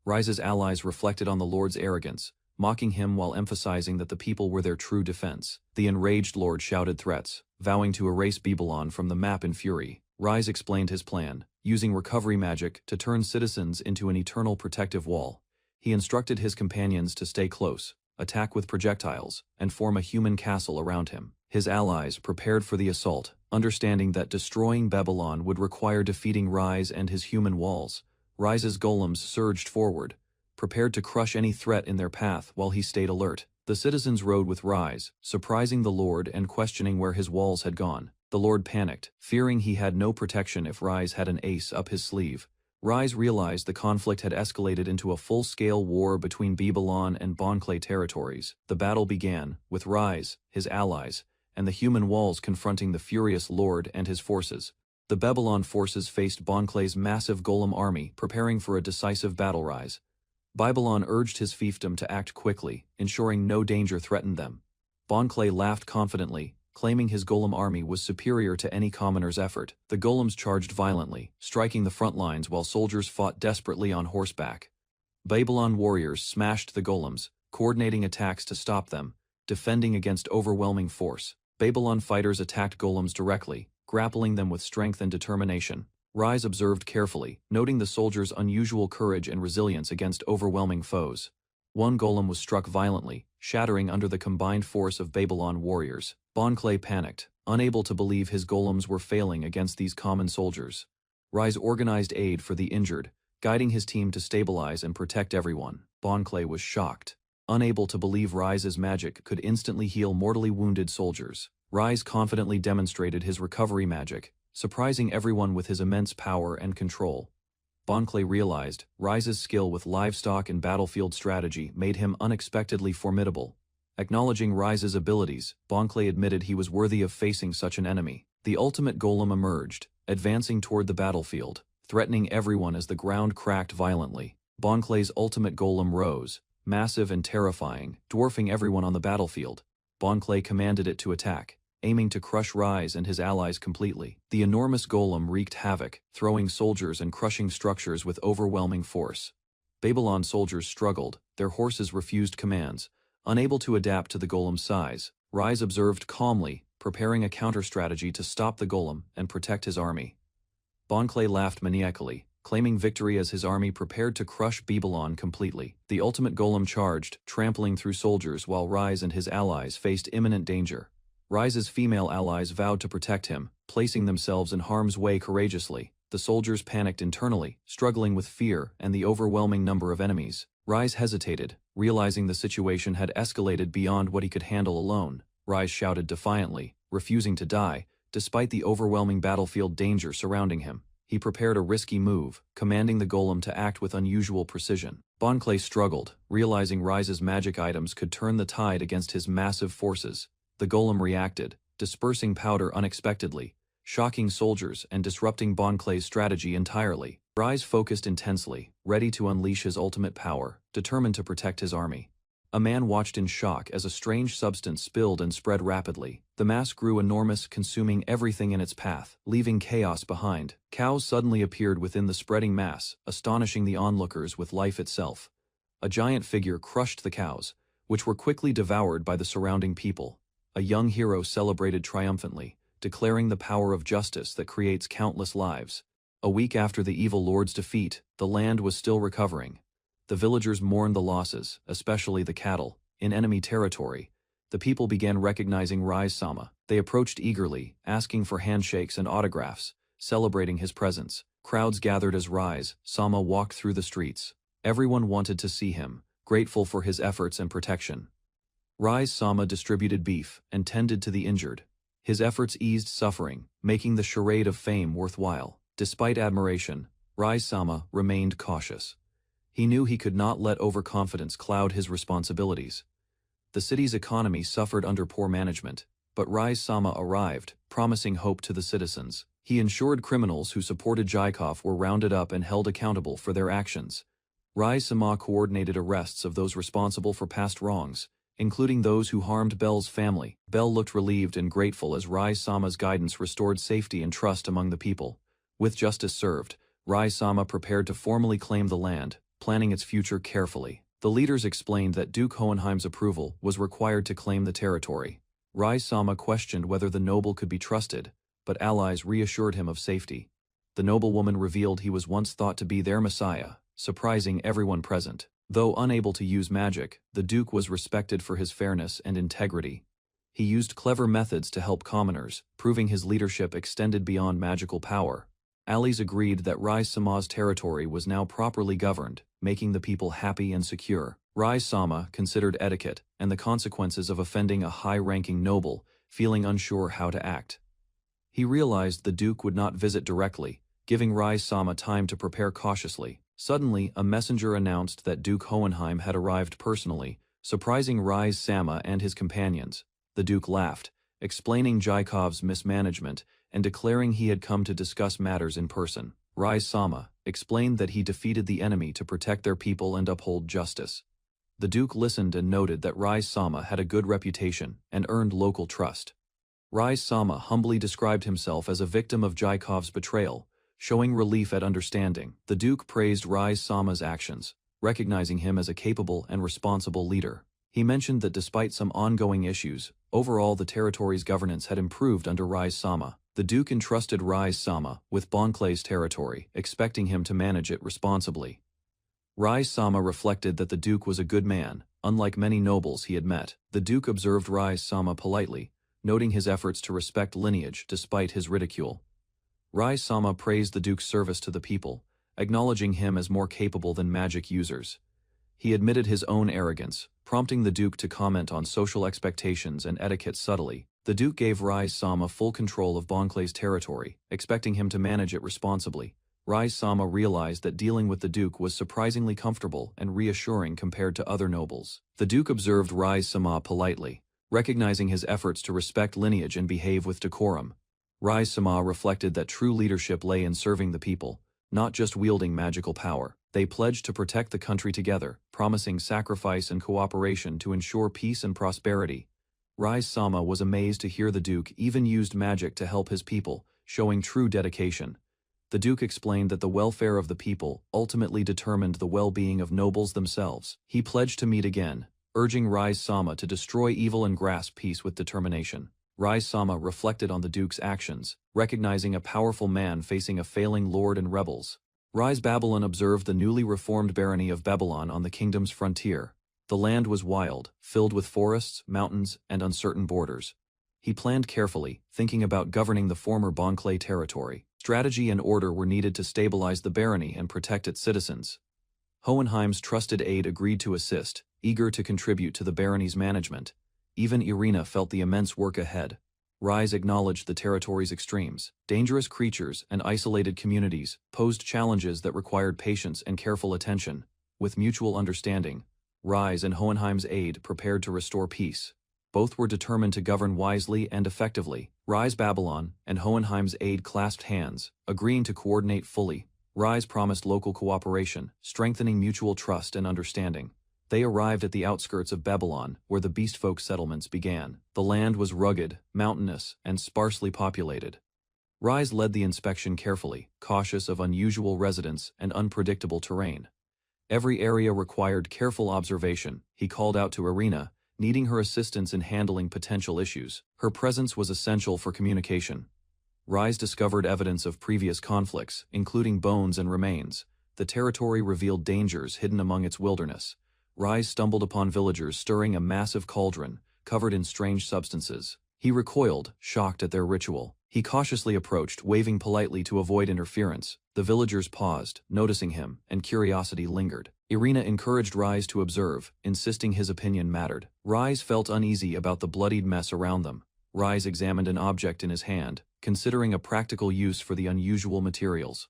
Rise's allies reflected on the lord's arrogance, mocking him while emphasizing that the people were their true defense. The enraged lord shouted threats, vowing to erase Babylon from the map in fury. Rise explained his plan, using recovery magic to turn citizens into an eternal protective wall. He instructed his companions to stay close, attack with projectiles, and form a human castle around him. His allies prepared for the assault, understanding that destroying Babylon would require defeating Rise and his human walls. Rise's golems surged forward, prepared to crush any threat in their path while he stayed alert. The citizens rode with Rise, surprising the lord and questioning where his walls had gone. The lord panicked, fearing he had no protection if Rise had an ace up his sleeve. Rise realized the conflict had escalated into a full-scale war between Babylon and Bonclay territories. The battle began, with Rise, his allies, and the human walls confronting the furious lord and his forces. The Babylon forces faced Bonclay's massive golem army, preparing for a decisive battle. Rise Babylon urged his fiefdom to act quickly, ensuring no danger threatened them. Bonclay laughed confidently, claiming his golem army was superior to any commoner's effort. The golems charged violently, striking the front lines while soldiers fought desperately on horseback. Babylon warriors smashed the golems, coordinating attacks to stop them, defending against overwhelming force. Babylon fighters attacked golems directly, grappling them with strength and determination. Rise observed carefully, noting the soldiers' unusual courage and resilience against overwhelming foes. One golem was struck violently, shattering under the combined force of Babylon warriors. Bon Clay panicked, unable to believe his golems were failing against these common soldiers. Rise organized aid for the injured, guiding his team to stabilize and protect everyone. Bon Clay was shocked, unable to believe Rise's magic could instantly heal mortally wounded soldiers. Rise confidently demonstrated his recovery magic, surprising everyone with his immense power and control. Bon Clay realized Rise's skill with livestock and battlefield strategy made him unexpectedly formidable. Acknowledging Rise's abilities, Bon Clay admitted he was worthy of facing such an enemy. The ultimate golem emerged, advancing toward the battlefield, threatening everyone as the ground cracked violently. Bon Clay's ultimate golem rose, massive and terrifying, dwarfing everyone on the battlefield. Bon Clay commanded it to attack, aiming to crush Rise and his allies completely. The enormous golem wreaked havoc, throwing soldiers and crushing structures with overwhelming force. Babylon soldiers struggled, their horses refused commands, unable to adapt to the golem's size. Rise observed calmly, preparing a counter-strategy to stop the golem and protect his army. Bon Clay laughed maniacally, claiming victory as his army prepared to crush Babylon completely. The ultimate golem charged, trampling through soldiers while Rise and his allies faced imminent danger. Rise's female allies vowed to protect him, placing themselves in harm's way courageously. The soldiers panicked internally, struggling with fear and the overwhelming number of enemies. Rise hesitated, realizing the situation had escalated beyond what he could handle alone. Rise shouted defiantly, refusing to die, despite the overwhelming battlefield danger surrounding him. He prepared a risky move, commanding the golem to act with unusual precision. Bon Clay struggled, realizing Rise's magic items could turn the tide against his massive forces. The golem reacted, dispersing powder unexpectedly, shocking soldiers and disrupting Bon Clay's strategy entirely. Rise focused intensely, ready to unleash his ultimate power, determined to protect his army. A man watched in shock as a strange substance spilled and spread rapidly. The mass grew enormous, consuming everything in its path, leaving chaos behind. Cows suddenly appeared within the spreading mass, astonishing the onlookers with life itself. A giant figure crushed the cows, which were quickly devoured by the surrounding people. A young hero celebrated triumphantly, declaring the power of justice that creates countless lives. A week after the evil lord's defeat, the land was still recovering. The villagers mourned the losses, especially the cattle. In enemy territory, the people began recognizing Rise-sama. They approached eagerly, asking for handshakes and autographs, celebrating his presence. Crowds gathered as Rise-sama walked through the streets. Everyone wanted to see him, grateful for his efforts and protection. Rise-sama distributed beef and tended to the injured. His efforts eased suffering, making the charade of fame worthwhile. Despite admiration, Rise-sama remained cautious. He knew he could not let overconfidence cloud his responsibilities. The city's economy suffered under poor management, but Rise-sama arrived, promising hope to the citizens. He ensured criminals who supported Jaikov were rounded up and held accountable for their actions. Rise-sama coordinated arrests of those responsible for past wrongs, including those who harmed Belle's family. Belle looked relieved and grateful as Rise-sama's guidance restored safety and trust among the people. With justice served, Rise-sama prepared to formally claim the land, planning its future carefully. The leaders explained that Duke Hohenheim's approval was required to claim the territory. Rise-sama questioned whether the noble could be trusted, but allies reassured him of safety. The noblewoman revealed he was once thought to be their messiah, surprising everyone present. Though unable to use magic, the Duke was respected for his fairness and integrity. He used clever methods to help commoners, proving his leadership extended beyond magical power. Allies agreed that Rise-sama's territory was now properly governed, making the people happy and secure. Rise-sama considered etiquette and the consequences of offending a high-ranking noble, feeling unsure how to act. He realized the Duke would not visit directly, giving Rise-sama time to prepare cautiously. Suddenly, a messenger announced that Duke Hohenheim had arrived personally, surprising Rise-sama and his companions. The Duke laughed, explaining Jaikov's mismanagement and declaring he had come to discuss matters in person. Rise-sama explained that he defeated the enemy to protect their people and uphold justice. The Duke listened and noted that Rise-sama had a good reputation and earned local trust. Rise-sama humbly described himself as a victim of Jaikov's betrayal, showing relief at understanding. The Duke praised Rise-sama's actions, recognizing him as a capable and responsible leader. He mentioned that despite some ongoing issues, overall the territory's governance had improved under Rise-sama. The Duke entrusted Rise-sama with Bonclay's territory, expecting him to manage it responsibly. Rise-sama reflected that the Duke was a good man, unlike many nobles he had met. The Duke observed Rise-sama politely, noting his efforts to respect lineage despite his ridicule. Rise-sama praised the Duke's service to the people, acknowledging him as more capable than magic users. He admitted his own arrogance, prompting the Duke to comment on social expectations and etiquette subtly. The Duke gave Rise-sama full control of Bonclay's territory, expecting him to manage it responsibly. Rise-sama realized that dealing with the Duke was surprisingly comfortable and reassuring compared to other nobles. The Duke observed Rise-sama politely, recognizing his efforts to respect lineage and behave with decorum. Rise-sama reflected that true leadership lay in serving the people, not just wielding magical power. They pledged to protect the country together, promising sacrifice and cooperation to ensure peace and prosperity. Rise-sama was amazed to hear the Duke even used magic to help his people, showing true dedication. The Duke explained that the welfare of the people ultimately determined the well-being of nobles themselves. He pledged to meet again, urging Rise-sama to destroy evil and grasp peace with determination. Rise-sama reflected on the Duke's actions, recognizing a powerful man facing a failing lord and rebels. Rise-Babylon observed the newly reformed barony of Babylon on the kingdom's frontier. The land was wild, filled with forests, mountains, and uncertain borders. He planned carefully, thinking about governing the former Bonclay territory. Strategy and order were needed to stabilize the barony and protect its citizens. Hohenheim's trusted aide agreed to assist, eager to contribute to the barony's management. Even Irina felt the immense work ahead. Rise acknowledged the territory's extremes. Dangerous creatures and isolated communities posed challenges that required patience and careful attention. With mutual understanding, Rise and Hohenheim's aide prepared to restore peace. Both were determined to govern wisely and effectively. Rise Babylon and Hohenheim's aide clasped hands, agreeing to coordinate fully. Rise promised local cooperation, strengthening mutual trust and understanding. They arrived at the outskirts of Babylon, where the beastfolk settlements began. The land was rugged, mountainous, and sparsely populated. Rise led the inspection carefully, cautious of unusual residents and unpredictable terrain. Every area required careful observation. He called out to Irina, needing her assistance in handling potential issues. Her presence was essential for communication. Rise discovered evidence of previous conflicts, including bones and remains. The territory revealed dangers hidden among its wilderness. Rise stumbled upon villagers stirring a massive cauldron, covered in strange substances. He recoiled, shocked at their ritual. He cautiously approached, waving politely to avoid interference. The villagers paused, noticing him, and curiosity lingered. Irina encouraged Rise to observe, insisting his opinion mattered. Rise felt uneasy about the bloodied mess around them. Rise examined an object in his hand, considering a practical use for the unusual materials.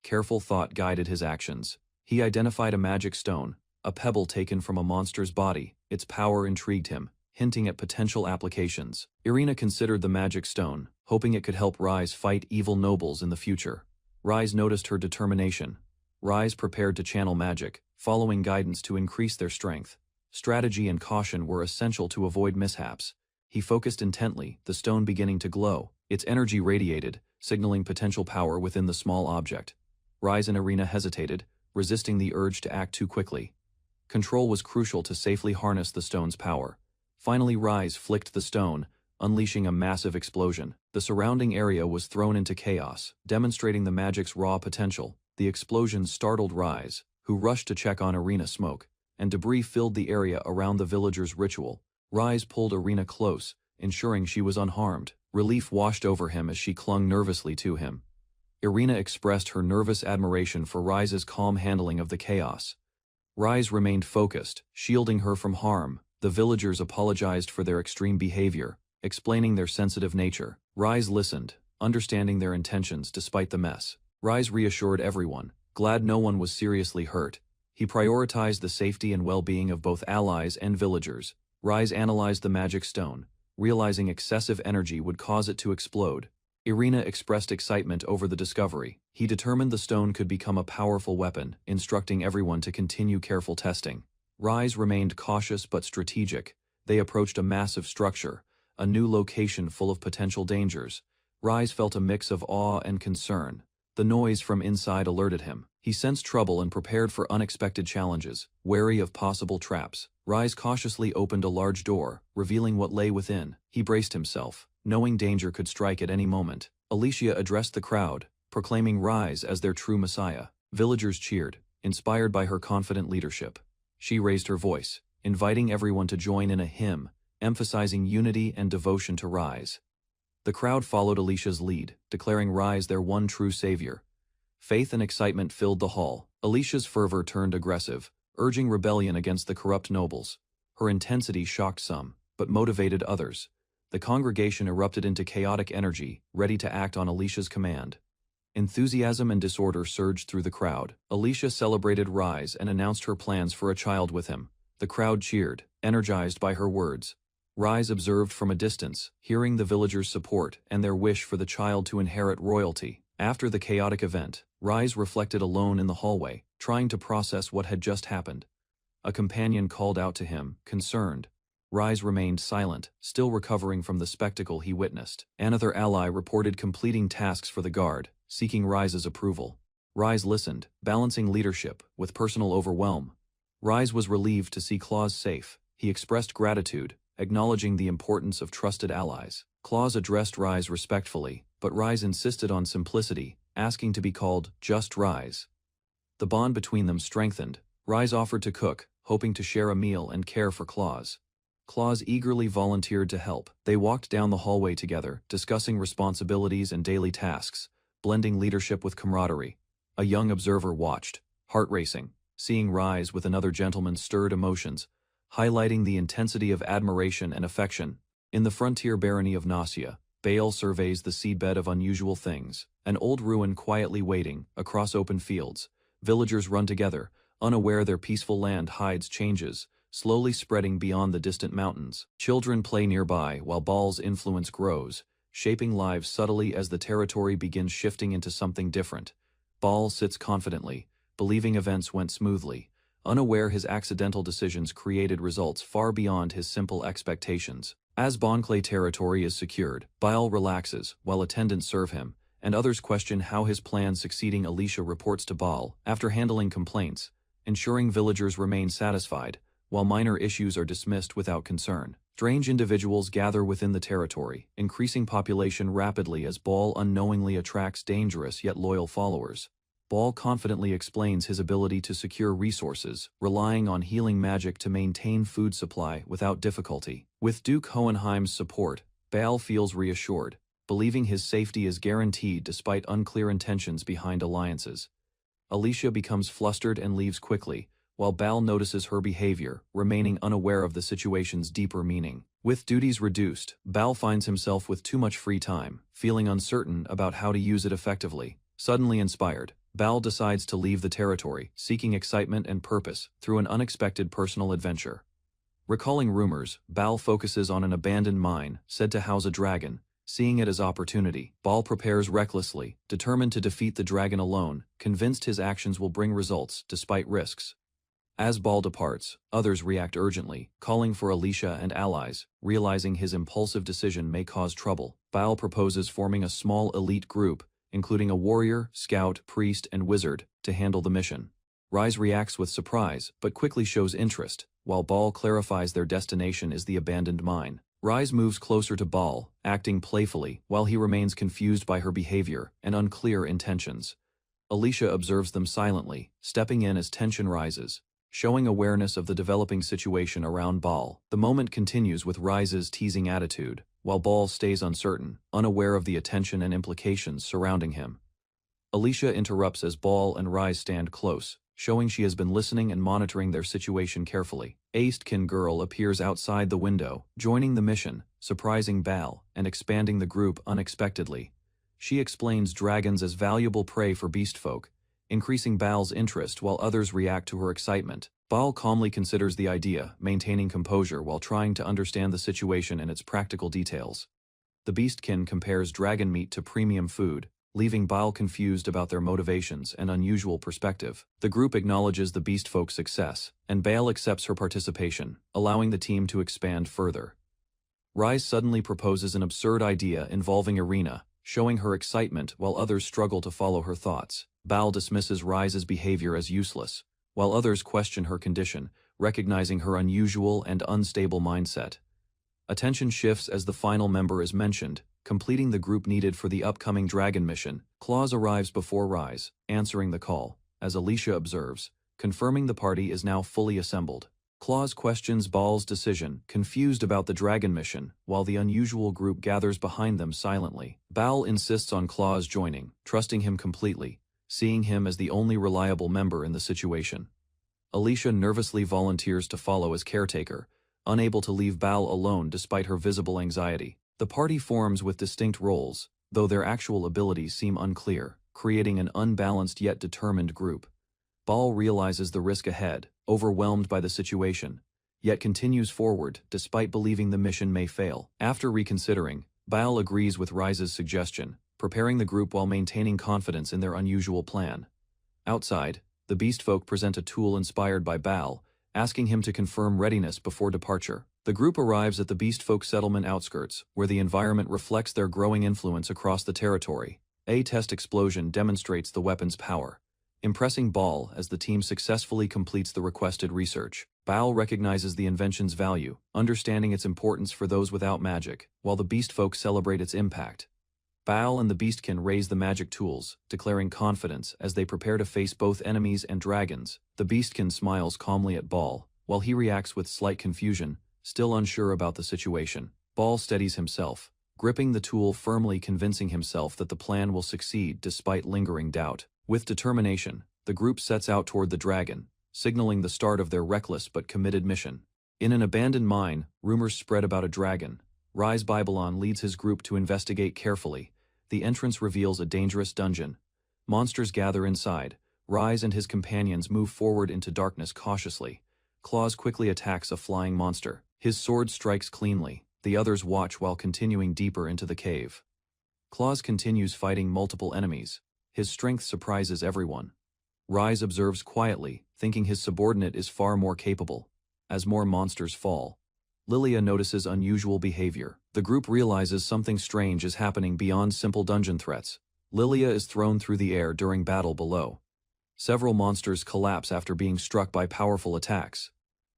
Careful thought guided his actions. He identified a magic stone, a pebble taken from a monster's body. Its power intrigued him, hinting at potential applications. Irina considered the magic stone, hoping it could help Rise fight evil nobles in the future. Rise noticed her determination. Rise prepared to channel magic, following guidance to increase their strength. Strategy and caution were essential to avoid mishaps. He focused intently, the stone beginning to glow. Its energy radiated, signaling potential power within the small object. Rise and Irina hesitated, resisting the urge to act too quickly. Control was crucial to safely harness the stone's power. Finally, Rise flicked the stone, unleashing a massive explosion. The surrounding area was thrown into chaos, demonstrating the magic's raw potential. The explosion startled Rise, who rushed to check on Irina's smoke, and debris filled the area around the villagers' ritual. Rise pulled Irina close, ensuring she was unharmed. Relief washed over him as she clung nervously to him. Irina expressed her nervous admiration for Rise's calm handling of the chaos. Rise remained focused, shielding her from harm. The villagers apologized for their extreme behavior, explaining their sensitive nature. Rise listened, understanding their intentions despite the mess. Rise reassured everyone, glad no one was seriously hurt. He prioritized the safety and well-being of both allies and villagers. Rise analyzed the magic stone, realizing excessive energy would cause it to explode. Irina expressed excitement over the discovery. He determined the stone could become a powerful weapon, instructing everyone to continue careful testing. Rise remained cautious but strategic. They approached a massive structure, a new location full of potential dangers. Rise felt a mix of awe and concern. The noise from inside alerted him. He sensed trouble and prepared for unexpected challenges, wary of possible traps. Rise cautiously opened a large door, revealing what lay within. He braced himself, knowing danger could strike at any moment. Alicia addressed the crowd, proclaiming Rise as their true messiah. Villagers cheered, inspired by her confident leadership. She raised her voice, inviting everyone to join in a hymn, emphasizing unity and devotion to Rise. The crowd followed Alicia's lead, declaring Rise their one true savior. Faith and excitement filled the hall. Alicia's fervor turned aggressive, urging rebellion against the corrupt nobles. Her intensity shocked some, but motivated others. The congregation erupted into chaotic energy, ready to act on Alicia's command. Enthusiasm and disorder surged through the crowd. Alicia celebrated Rise and announced her plans for a child with him. The crowd cheered, energized by her words. Rise observed from a distance, hearing the villagers' support and their wish for the child to inherit royalty. After the chaotic event, Rise reflected alone in the hallway, trying to process what had just happened. A companion called out to him, concerned. Rise remained silent, still recovering from the spectacle he witnessed. Another ally reported completing tasks for the guard, seeking Rise's approval. Rise listened, balancing leadership with personal overwhelm. Rise was relieved to see Claus safe. He expressed gratitude, acknowledging the importance of trusted allies. Claus addressed Rise respectfully, but Rise insisted on simplicity, asking to be called just Rise. The bond between them strengthened. Rise offered to cook, hoping to share a meal and care for Claus. Claus eagerly volunteered to help. They walked down the hallway together, discussing responsibilities and daily tasks, blending leadership with camaraderie. A young observer watched, heart racing. Seeing Rise with another gentleman stirred emotions, highlighting the intensity of admiration and affection. In the frontier barony of Nausea, Baal surveys the seedbed of unusual things. An old ruin quietly waiting, across open fields. Villagers run together, unaware their peaceful land hides changes, slowly spreading beyond the distant mountains. Children play nearby while Baal's influence grows, shaping lives subtly as the territory begins shifting into something different. Baal sits confidently, believing events went smoothly, unaware his accidental decisions created results far beyond his simple expectations. As Bonclay territory is secured, Baal relaxes while attendants serve him, and others question how his plan succeeding. Alicia reports to Baal after handling complaints, ensuring villagers remain satisfied, while minor issues are dismissed without concern. Strange individuals gather within the territory, increasing population rapidly as Baal unknowingly attracts dangerous yet loyal followers. Baal confidently explains his ability to secure resources, relying on healing magic to maintain food supply without difficulty. With Duke Hohenheim's support, Baal feels reassured, believing his safety is guaranteed despite unclear intentions behind alliances. Alicia becomes flustered and leaves quickly, while Baal notices her behavior, remaining unaware of the situation's deeper meaning. With duties reduced, Baal finds himself with too much free time, feeling uncertain about how to use it effectively. Suddenly inspired, Baal decides to leave the territory, seeking excitement and purpose through an unexpected personal adventure. Recalling rumors, Baal focuses on an abandoned mine, said to house a dragon. Seeing it as opportunity, Baal prepares recklessly, determined to defeat the dragon alone, convinced his actions will bring results despite risks. As Baal departs, others react urgently, calling for Alicia and allies. Realizing his impulsive decision may cause trouble, Baal proposes forming a small elite group, including a warrior, scout, priest, and wizard, to handle the mission. Rise reacts with surprise, but quickly shows interest, while Baal clarifies their destination is the abandoned mine. Rise moves closer to Baal, acting playfully, while he remains confused by her behavior and unclear intentions. Alicia observes them silently, stepping in as tension rises, showing awareness of the developing situation around Baal. The moment continues with Rise's teasing attitude, while Baal stays uncertain, unaware of the attention and implications surrounding him. Alicia interrupts as Baal and Rise stand close, showing she has been listening and monitoring their situation carefully. Aistkin girl appears outside the window, joining the mission, surprising Baal and expanding the group unexpectedly. She explains dragons as valuable prey for beastfolk, increasing Baal's interest while others react to her excitement. Baal calmly considers the idea, maintaining composure while trying to understand the situation and its practical details. The beastkin compares dragon meat to premium food, leaving Baal confused about their motivations and unusual perspective. The group acknowledges the beastfolk's success, and Baal accepts her participation, allowing the team to expand further. Rise suddenly proposes an absurd idea involving Irina, showing her excitement while others struggle to follow her thoughts. Bal dismisses Rise's behavior as useless, while others question her condition, recognizing her unusual and unstable mindset. Attention shifts as the final member is mentioned, completing the group needed for the upcoming dragon mission. Claus arrives before Rise, answering the call, as Alicia observes, confirming the party is now fully assembled. Claus questions Bal's decision, confused about the dragon mission, while the unusual group gathers behind them silently. Bal insists on Claus joining, trusting him completely, seeing him as the only reliable member in the situation. Alicia nervously volunteers to follow as caretaker, unable to leave Bal alone despite her visible anxiety. The party forms with distinct roles, though their actual abilities seem unclear, creating an unbalanced yet determined group. Bal realizes the risk ahead, overwhelmed by the situation, yet continues forward despite believing the mission may fail. After reconsidering, Bal agrees with Rise's suggestion, preparing the group while maintaining confidence in their unusual plan. Outside, the Beastfolk present a tool inspired by Bal, asking him to confirm readiness before departure. The group arrives at the Beastfolk settlement outskirts, where the environment reflects their growing influence across the territory. A test explosion demonstrates the weapon's power, impressing Bal as the team successfully completes the requested research. Bal recognizes the invention's value, understanding its importance for those without magic, while the Beastfolk celebrate its impact. Bal and the Beastkin raise the magic tools, declaring confidence as they prepare to face both enemies and dragons. The Beastkin smiles calmly at Bal, while he reacts with slight confusion, still unsure about the situation. Bal steadies himself, gripping the tool firmly, convincing himself that the plan will succeed despite lingering doubt. With determination, the group sets out toward the dragon, signaling the start of their reckless but committed mission. In an abandoned mine, rumors spread about a dragon. Rise Babylon leads his group to investigate carefully. The entrance reveals a dangerous dungeon. Monsters gather inside. Rise and his companions move forward into darkness cautiously. Claus quickly attacks a flying monster. His sword strikes cleanly. The others watch while continuing deeper into the cave. Claus continues fighting multiple enemies. His strength surprises everyone. Rise observes quietly, thinking his subordinate is far more capable. As more monsters fall, Lilia notices unusual behavior. The group realizes something strange is happening beyond simple dungeon threats. Lilia is thrown through the air during battle below. Several monsters collapse after being struck by powerful attacks.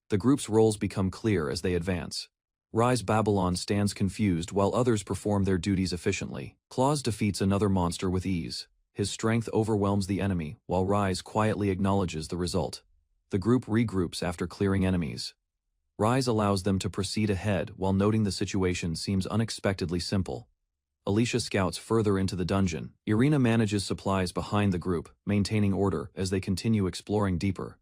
The group's roles become clear as they advance. Rise Babylon stands confused while others perform their duties efficiently. Claus defeats another monster with ease. His strength overwhelms the enemy, while Rise quietly acknowledges the result. The group regroups after clearing enemies. Rise allows them to proceed ahead while noting the situation seems unexpectedly simple. Alicia scouts further into the dungeon. Irina manages supplies behind the group, maintaining order as they continue exploring deeper.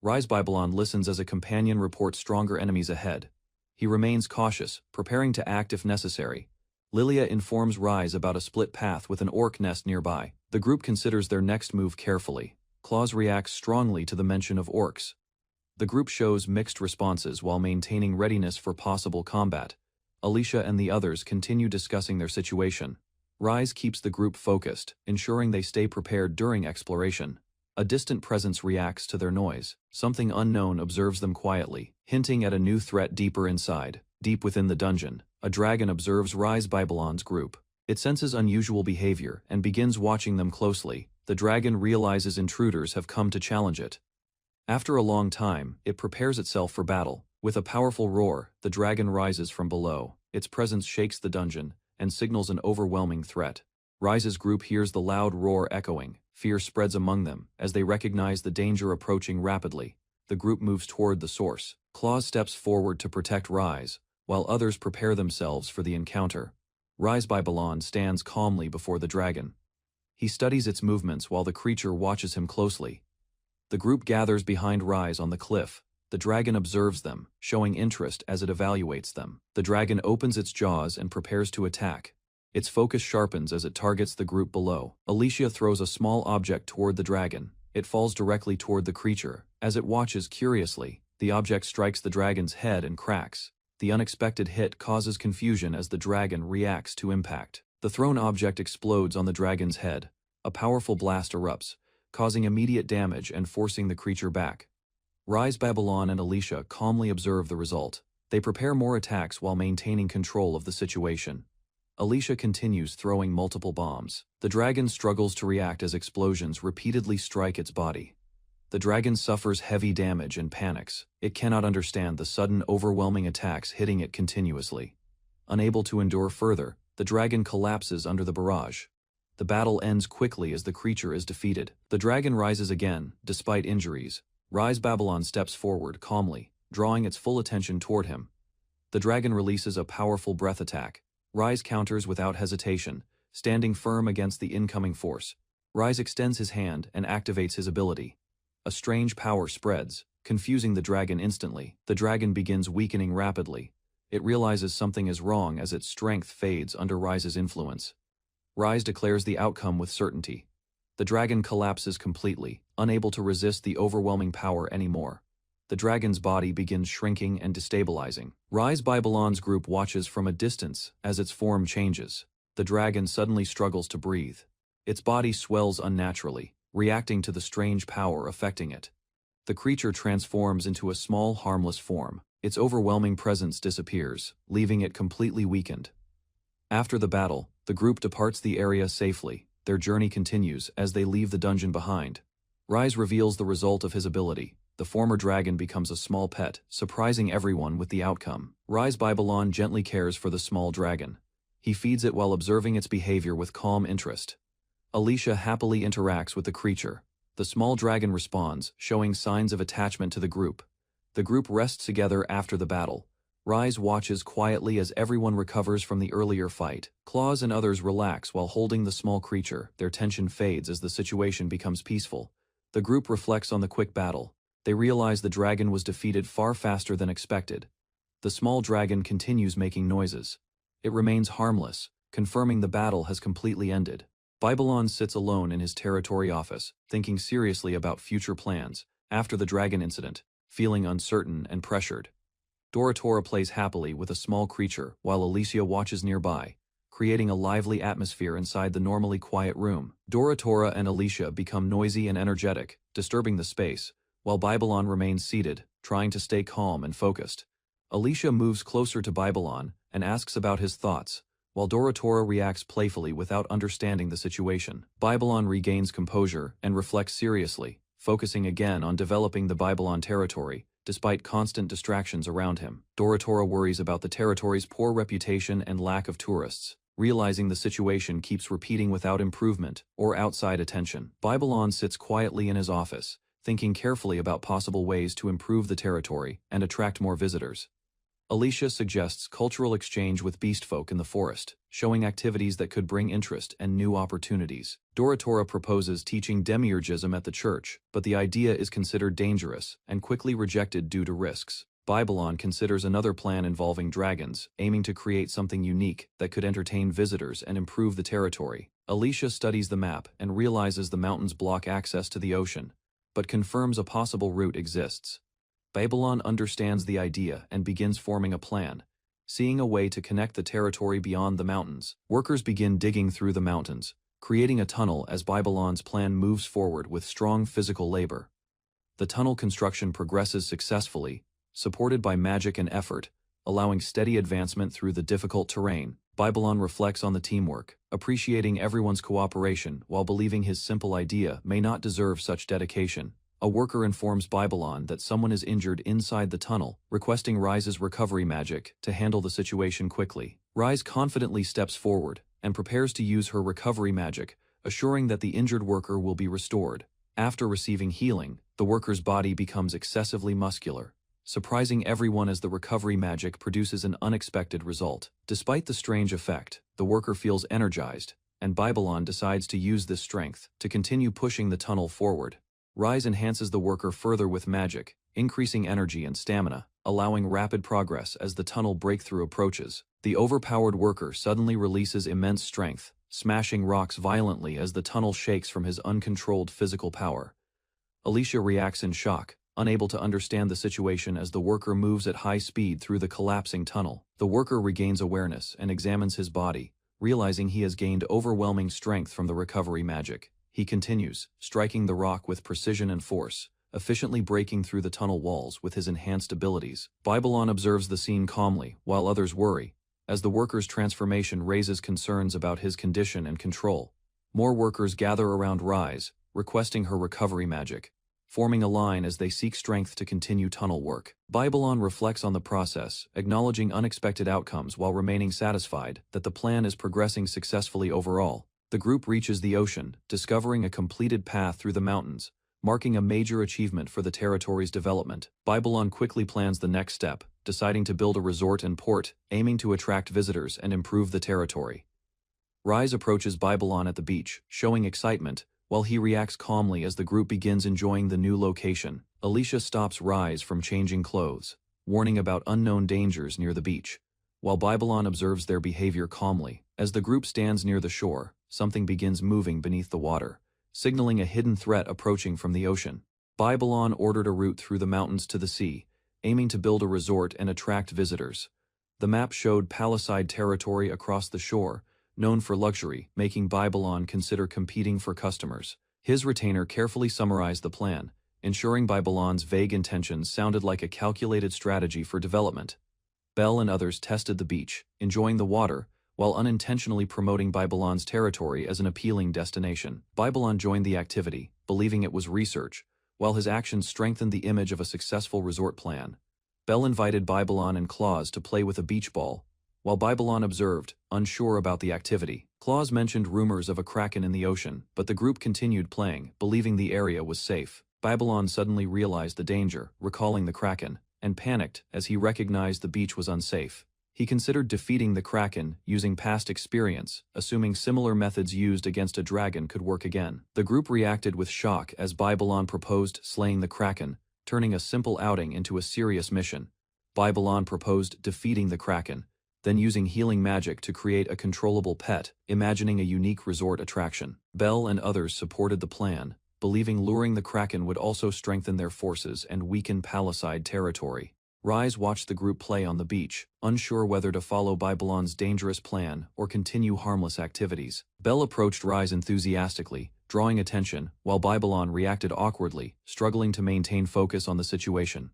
Rise Babylon listens as a companion reports stronger enemies ahead. He remains cautious, preparing to act if necessary. Lilia informs Rise about a split path with an orc nest nearby. The group considers their next move carefully. Claus reacts strongly to the mention of orcs. The group shows mixed responses while maintaining readiness for possible combat. Alicia and the others continue discussing their situation. Rise keeps the group focused, ensuring they stay prepared during exploration. A distant presence reacts to their noise. Something unknown observes them quietly, hinting at a new threat deeper inside. Deep within the dungeon, a dragon observes Rise Babylon's group. It senses unusual behavior and begins watching them closely. The dragon realizes intruders have come to challenge it. After a long time, it prepares itself for battle. With a powerful roar, the dragon rises from below. Its presence shakes the dungeon and signals an overwhelming threat. Rise's group hears the loud roar echoing. Fear spreads among them as they recognize the danger approaching rapidly. The group moves toward the source. Claus steps forward to protect Rise, while others prepare themselves for the encounter. Rise Babylon stands calmly before the dragon. He studies its movements while the creature watches him closely. The group gathers behind Rise on the cliff. The dragon observes them, showing interest as it evaluates them. The dragon opens its jaws and prepares to attack. Its focus sharpens as it targets the group below. Alicia throws a small object toward the dragon. It falls directly toward the creature. As it watches curiously, the object strikes the dragon's head and cracks. The unexpected hit causes confusion as the dragon reacts to impact. The thrown object explodes on the dragon's head. A powerful blast erupts, causing immediate damage and forcing the creature back. Rise Babylon and Alicia calmly observe the result. They prepare more attacks while maintaining control of the situation. Alicia continues throwing multiple bombs. The dragon struggles to react as explosions repeatedly strike its body. The dragon suffers heavy damage and panics. It cannot understand the sudden overwhelming attacks hitting it continuously. Unable to endure further, the dragon collapses under the barrage. The battle ends quickly as the creature is defeated. The dragon rises again, despite injuries. Rise Babylon steps forward calmly, drawing its full attention toward him. The dragon releases a powerful breath attack. Rise counters without hesitation, standing firm against the incoming force. Rise extends his hand and activates his ability. A strange power spreads, confusing the dragon instantly. The dragon begins weakening rapidly. It realizes something is wrong as its strength fades under Rise's influence. Rise declares the outcome with certainty. The dragon collapses completely, unable to resist the overwhelming power anymore. The dragon's body begins shrinking and destabilizing. Rise Babylon's group watches from a distance as its form changes. The dragon suddenly struggles to breathe. Its body swells unnaturally, reacting to the strange power affecting it. The creature transforms into a small, harmless form. Its overwhelming presence disappears, leaving it completely weakened. After the battle, the group departs the area safely. Their journey continues as they leave the dungeon behind. Rise reveals the result of his ability. The former dragon becomes a small pet, surprising everyone with the outcome. Rise Babylon gently cares for the small dragon. He feeds it while observing its behavior with calm interest. Alicia happily interacts with the creature. The small dragon responds, showing signs of attachment to the group. The group rests together after the battle. Rise watches quietly as everyone recovers from the earlier fight. Claws and others relax while holding the small creature. Their tension fades as the situation becomes peaceful. The group reflects on the quick battle. They realize the dragon was defeated far faster than expected. The small dragon continues making noises. It remains harmless, confirming the battle has completely ended. Babylon sits alone in his territory office, thinking seriously about future plans. After the dragon incident, feeling uncertain and pressured. Dorotora plays happily with a small creature while Alicia watches nearby, creating a lively atmosphere inside the normally quiet room. Dorotora and Alicia become noisy and energetic, disturbing the space, while Babylon remains seated, trying to stay calm and focused. Alicia moves closer to Babylon and asks about his thoughts, while Dorotora reacts playfully without understanding the situation. Babylon regains composure and reflects seriously, focusing again on developing the Babylon territory, despite constant distractions around him. Dorotora worries about the territory's poor reputation and lack of tourists, realizing the situation keeps repeating without improvement or outside attention. Babylon sits quietly in his office, thinking carefully about possible ways to improve the territory and attract more visitors. Alicia suggests cultural exchange with beastfolk in the forest, showing activities that could bring interest and new opportunities. Dorotora proposes teaching demiurgism at the church, but the idea is considered dangerous and quickly rejected due to risks. Babylon considers another plan involving dragons, aiming to create something unique that could entertain visitors and improve the territory. Alicia studies the map and realizes the mountains block access to the ocean, but confirms a possible route exists. Babylon understands the idea and begins forming a plan, seeing a way to connect the territory beyond the mountains. Workers begin digging through the mountains, creating a tunnel as Babylon's plan moves forward with strong physical labor. The tunnel construction progresses successfully, supported by magic and effort, allowing steady advancement through the difficult terrain. Babylon reflects on the teamwork, appreciating everyone's cooperation while believing his simple idea may not deserve such dedication. A worker informs Babylon that someone is injured inside the tunnel, requesting Rise's recovery magic to handle the situation quickly. Rise confidently steps forward and prepares to use her recovery magic, assuring that the injured worker will be restored. After receiving healing, the worker's body becomes excessively muscular, surprising everyone as the recovery magic produces an unexpected result. Despite the strange effect, the worker feels energized, and Babylon decides to use this strength to continue pushing the tunnel forward. Rise enhances the worker further with magic, increasing energy and stamina, allowing rapid progress as the tunnel breakthrough approaches. The overpowered worker suddenly releases immense strength, smashing rocks violently as the tunnel shakes from his uncontrolled physical power. Alicia reacts in shock, unable to understand the situation as the worker moves at high speed through the collapsing tunnel. The worker regains awareness and examines his body, realizing he has gained overwhelming strength from the recovery magic. He continues, striking the rock with precision and force, efficiently breaking through the tunnel walls with his enhanced abilities. Babylon observes the scene calmly, while others worry, as the worker's transformation raises concerns about his condition and control. More workers gather around Rise, requesting her recovery magic, forming a line as they seek strength to continue tunnel work. Babylon reflects on the process, acknowledging unexpected outcomes while remaining satisfied that the plan is progressing successfully overall. The group reaches the ocean, discovering a completed path through the mountains, marking a major achievement for the territory's development. Babylon quickly plans the next step, deciding to build a resort and port, aiming to attract visitors and improve the territory. Rise approaches Babylon at the beach, showing excitement, while he reacts calmly as the group begins enjoying the new location. Alicia stops Rise from changing clothes, warning about unknown dangers near the beach, while Babylon observes their behavior calmly. As the group stands near the shore, something begins moving beneath the water, signaling a hidden threat approaching from the ocean. Babylon ordered a route through the mountains to the sea, aiming to build a resort and attract visitors. The map showed Palisade territory across the shore, known for luxury, making Babylon consider competing for customers. His retainer carefully summarized the plan, ensuring Babylon's vague intentions sounded like a calculated strategy for development. Belle and others tested the beach, enjoying the water, while unintentionally promoting Babylon's territory as an appealing destination. Babylon joined the activity, believing it was research, while his actions strengthened the image of a successful resort plan. Belle invited Babylon and Claus to play with a beach ball, while Babylon observed, unsure about the activity. Claus mentioned rumors of a kraken in the ocean, but the group continued playing, believing the area was safe. Babylon suddenly realized the danger, recalling the kraken, and panicked as he recognized the beach was unsafe. He considered defeating the kraken using past experience, assuming similar methods used against a dragon could work again. The group reacted with shock as Babylon proposed slaying the kraken, turning a simple outing into a serious mission. Babylon proposed defeating the kraken, then using healing magic to create a controllable pet, imagining a unique resort attraction. Belle and others supported the plan, believing luring the kraken would also strengthen their forces and weaken Palisade territory. Rise watched the group play on the beach, unsure whether to follow Babylon's dangerous plan or continue harmless activities. Belle approached Rise enthusiastically, drawing attention, while Babylon reacted awkwardly, struggling to maintain focus on the situation.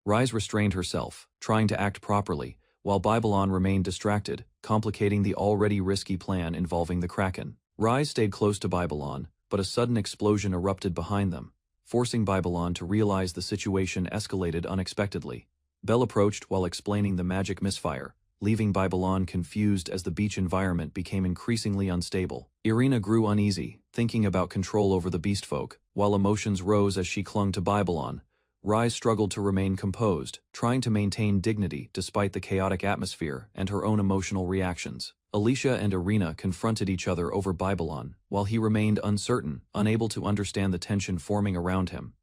Rise restrained herself, trying to act properly, while Babylon remained distracted, complicating the already risky plan involving the kraken. Rise stayed close to Babylon, but a sudden explosion erupted behind them, forcing Babylon to realize the situation escalated unexpectedly. Belle approached while explaining the magic misfire, leaving Babylon confused as the beach environment became increasingly unstable. Irina grew uneasy, thinking about control over the beastfolk, while emotions rose as she clung to Babylon. Rise struggled to remain composed, trying to maintain dignity despite the chaotic atmosphere and her own emotional reactions. Alicia and Irina confronted each other over Babylon, while he remained uncertain, unable to understand the tension forming around him.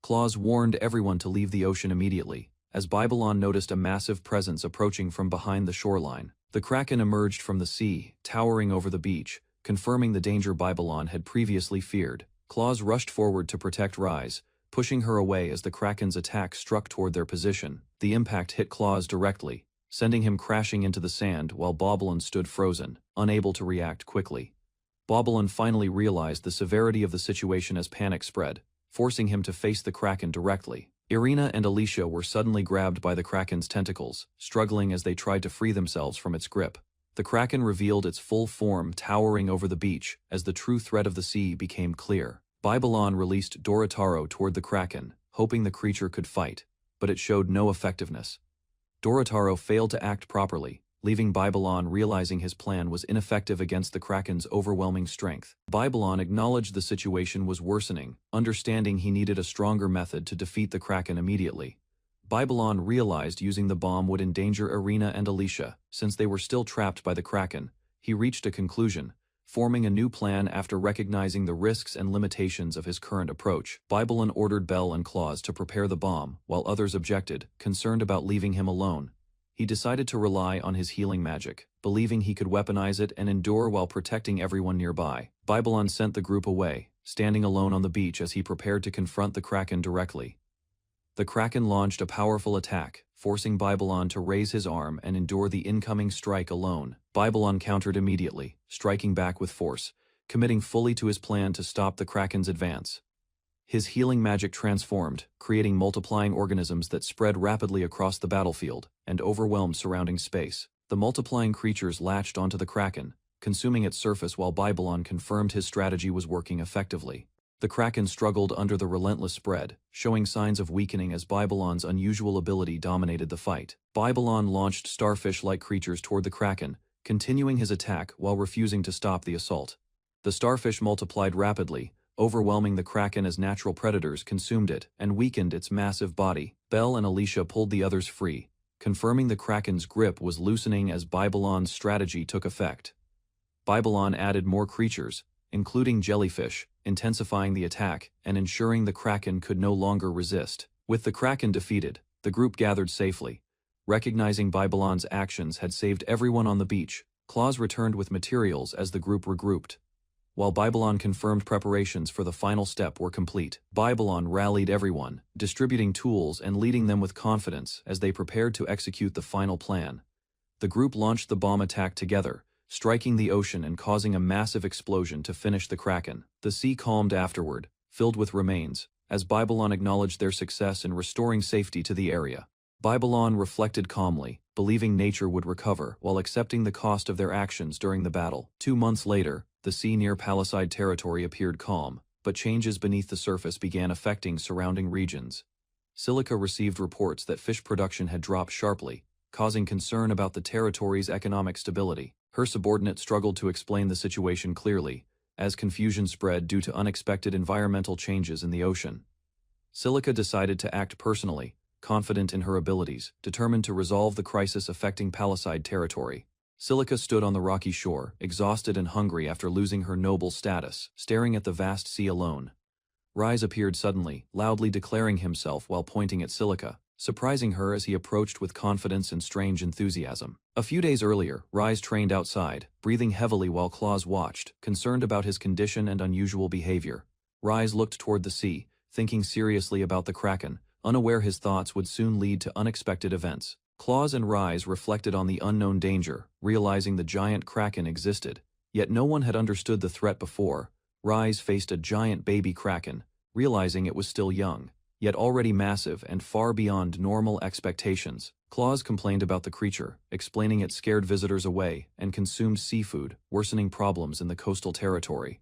Claus warned everyone to leave the ocean immediately, as Babylon noticed a massive presence approaching from behind the shoreline. The kraken emerged from the sea, towering over the beach, confirming the danger Babylon had previously feared. Claus rushed forward to protect Rise, pushing her away as the kraken's attack struck toward their position. The impact hit Claus directly, sending him crashing into the sand while Babylon stood frozen, unable to react quickly. Babylon finally realized the severity of the situation as panic spread, forcing him to face the kraken directly. Irina and Alicia were suddenly grabbed by the kraken's tentacles, struggling as they tried to free themselves from its grip. The kraken revealed its full form, towering over the beach as the true threat of the sea became clear. Babylon released Dorotaro toward the kraken, hoping the creature could fight, but it showed no effectiveness. Dorotaro failed to act properly, leaving Babylon realizing his plan was ineffective against the kraken's overwhelming strength. Babylon acknowledged the situation was worsening, understanding he needed a stronger method to defeat the kraken immediately. Babylon realized using the bomb would endanger Irina and Alicia, since they were still trapped by the kraken. He reached a conclusion, forming a new plan after recognizing the risks and limitations of his current approach. Babylon ordered Belle and Claus to prepare the bomb, while others objected, concerned about leaving him alone. He decided to rely on his healing magic, believing he could weaponize it and endure while protecting everyone nearby. Babylon sent the group away, standing alone on the beach as he prepared to confront the kraken directly. The kraken launched a powerful attack, forcing Babylon to raise his arm and endure the incoming strike alone. Babylon countered immediately, striking back with force, committing fully to his plan to stop the kraken's advance. His healing magic transformed, creating multiplying organisms that spread rapidly across the battlefield and overwhelmed surrounding space. The multiplying creatures latched onto the kraken, consuming its surface while Babylon confirmed his strategy was working effectively. The kraken struggled under the relentless spread, showing signs of weakening as Babylon's unusual ability dominated the fight. Babylon launched starfish-like creatures toward the kraken, continuing his attack while refusing to stop the assault. The starfish multiplied rapidly, overwhelming the kraken as natural predators consumed it and weakened its massive body. Belle and Alicia pulled the others free, confirming the kraken's grip was loosening as Babylon's strategy took effect. Babylon added more creatures, including jellyfish, intensifying the attack and ensuring the kraken could no longer resist. With the kraken defeated, the group gathered safely. Recognizing Babylon's actions had saved everyone on the beach, Claus returned with materials as the group regrouped. While Babylon confirmed preparations for the final step were complete, Babylon rallied everyone, distributing tools and leading them with confidence as they prepared to execute the final plan. The group launched the bomb attack together, striking the ocean and causing a massive explosion to finish the kraken. The sea calmed afterward, filled with remains, as Babylon acknowledged their success in restoring safety to the area. Babylon reflected calmly, believing nature would recover while accepting the cost of their actions during the battle. 2 months later, the sea near Palisade territory appeared calm, but changes beneath the surface began affecting surrounding regions. Silica received reports that fish production had dropped sharply, causing concern about the territory's economic stability. Her subordinate struggled to explain the situation clearly, as confusion spread due to unexpected environmental changes in the ocean. Silica decided to act personally, confident in her abilities, determined to resolve the crisis affecting Palisade territory. Silica stood on the rocky shore, exhausted and hungry after losing her noble status, staring at the vast sea alone. Rise appeared suddenly, loudly declaring himself while pointing at Silica, surprising her as he approached with confidence and strange enthusiasm. A few days earlier, Rise trained outside, breathing heavily while Claus watched, concerned about his condition and unusual behavior. Rise looked toward the sea, thinking seriously about the kraken, unaware his thoughts would soon lead to unexpected events. Claus and Rise reflected on the unknown danger, realizing the giant kraken existed, yet no one had understood the threat before. Rise faced a giant baby kraken, realizing it was still young, yet already massive and far beyond normal expectations. Claus complained about the creature, explaining it scared visitors away and consumed seafood, worsening problems in the coastal territory.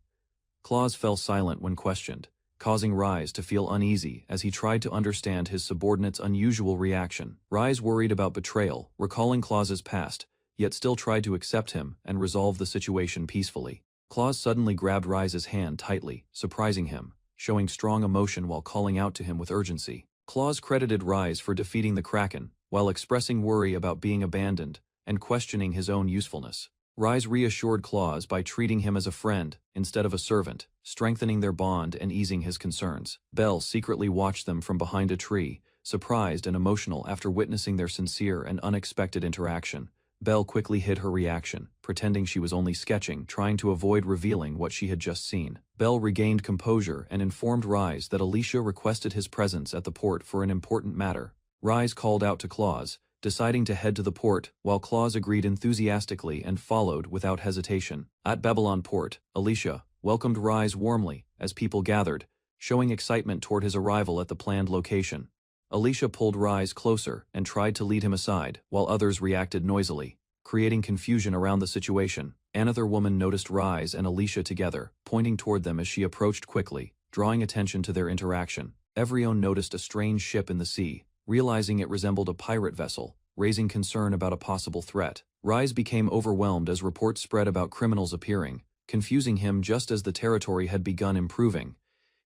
Claus fell silent when questioned, causing Rise to feel uneasy as he tried to understand his subordinate's unusual reaction. Rise worried about betrayal, recalling Claus's past, yet still tried to accept him and resolve the situation peacefully. Claus suddenly grabbed Rise's hand tightly, surprising him, showing strong emotion while calling out to him with urgency. Claus credited Rise for defeating the kraken, while expressing worry about being abandoned and questioning his own usefulness. Rise reassured Claus by treating him as a friend instead of a servant, strengthening their bond and easing his concerns. Belle secretly watched them from behind a tree, surprised and emotional after witnessing their sincere and unexpected interaction. Belle quickly hid her reaction, pretending she was only sketching, trying to avoid revealing what she had just seen. Belle regained composure and informed Rise that Alicia requested his presence at the port for an important matter. Rise called out to Claus, deciding to head to the port, while Claus agreed enthusiastically and followed without hesitation. At Babylon Port, Alicia welcomed Rise warmly as people gathered, showing excitement toward his arrival at the planned location. Alicia pulled Rise closer and tried to lead him aside, while others reacted noisily, creating confusion around the situation. Another woman noticed Rise and Alicia together, pointing toward them as she approached quickly, drawing attention to their interaction. Everyone noticed a strange ship in the sea, realizing it resembled a pirate vessel, raising concern about a possible threat. Rise became overwhelmed as reports spread about criminals appearing, confusing him just as the territory had begun improving.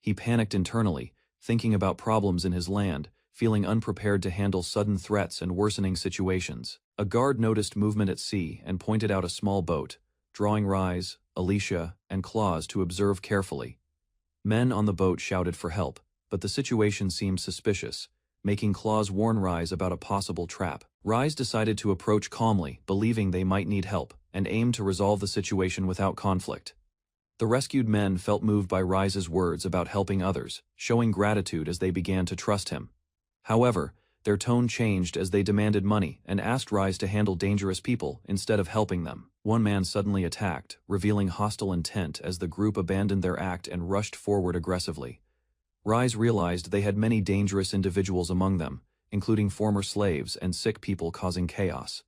He panicked internally, thinking about problems in his land, feeling unprepared to handle sudden threats and worsening situations. A guard noticed movement at sea and pointed out a small boat, drawing Rise, Alicia, and Claus to observe carefully. Men on the boat shouted for help, but the situation seemed suspicious, making Claus warn Rise about a possible trap. Rise decided to approach calmly, believing they might need help, and aimed to resolve the situation without conflict. The rescued men felt moved by Rise's words about helping others, showing gratitude as they began to trust him. However, their tone changed as they demanded money and asked Rise to handle dangerous people instead of helping them. One man suddenly attacked, revealing hostile intent as the group abandoned their act and rushed forward aggressively. Rise realized they had many dangerous individuals among them, including former slaves and sick people causing chaos.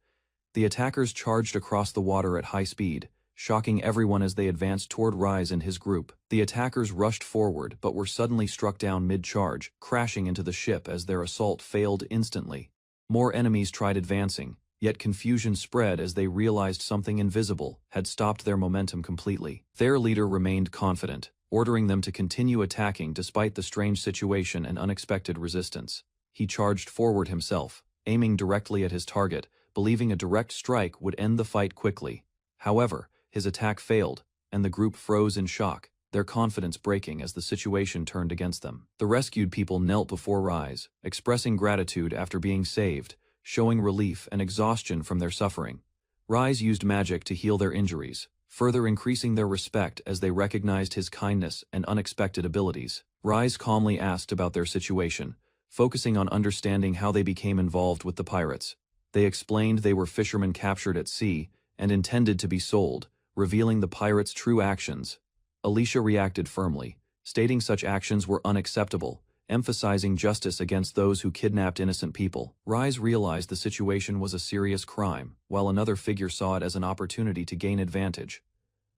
The attackers charged across the water at high speed, shocking everyone as they advanced toward Rise and his group. The attackers rushed forward but were suddenly struck down mid-charge, crashing into the ship as their assault failed instantly. More enemies tried advancing, yet confusion spread as they realized something invisible had stopped their momentum completely. Their leader remained confident, ordering them to continue attacking despite the strange situation and unexpected resistance. He charged forward himself, aiming directly at his target, believing a direct strike would end the fight quickly. However, his attack failed, and the group froze in shock, their confidence breaking as the situation turned against them. The rescued people knelt before Rise, expressing gratitude after being saved, showing relief and exhaustion from their suffering. Rise used magic to heal their injuries, further increasing their respect as they recognized his kindness and unexpected abilities. Rise calmly asked about their situation, focusing on understanding how they became involved with the pirates. They explained they were fishermen captured at sea and intended to be sold, revealing the pirates' true actions. Alicia reacted firmly, stating such actions were unacceptable, emphasizing justice against those who kidnapped innocent people. Rise realized the situation was a serious crime, while another figure saw it as an opportunity to gain advantage.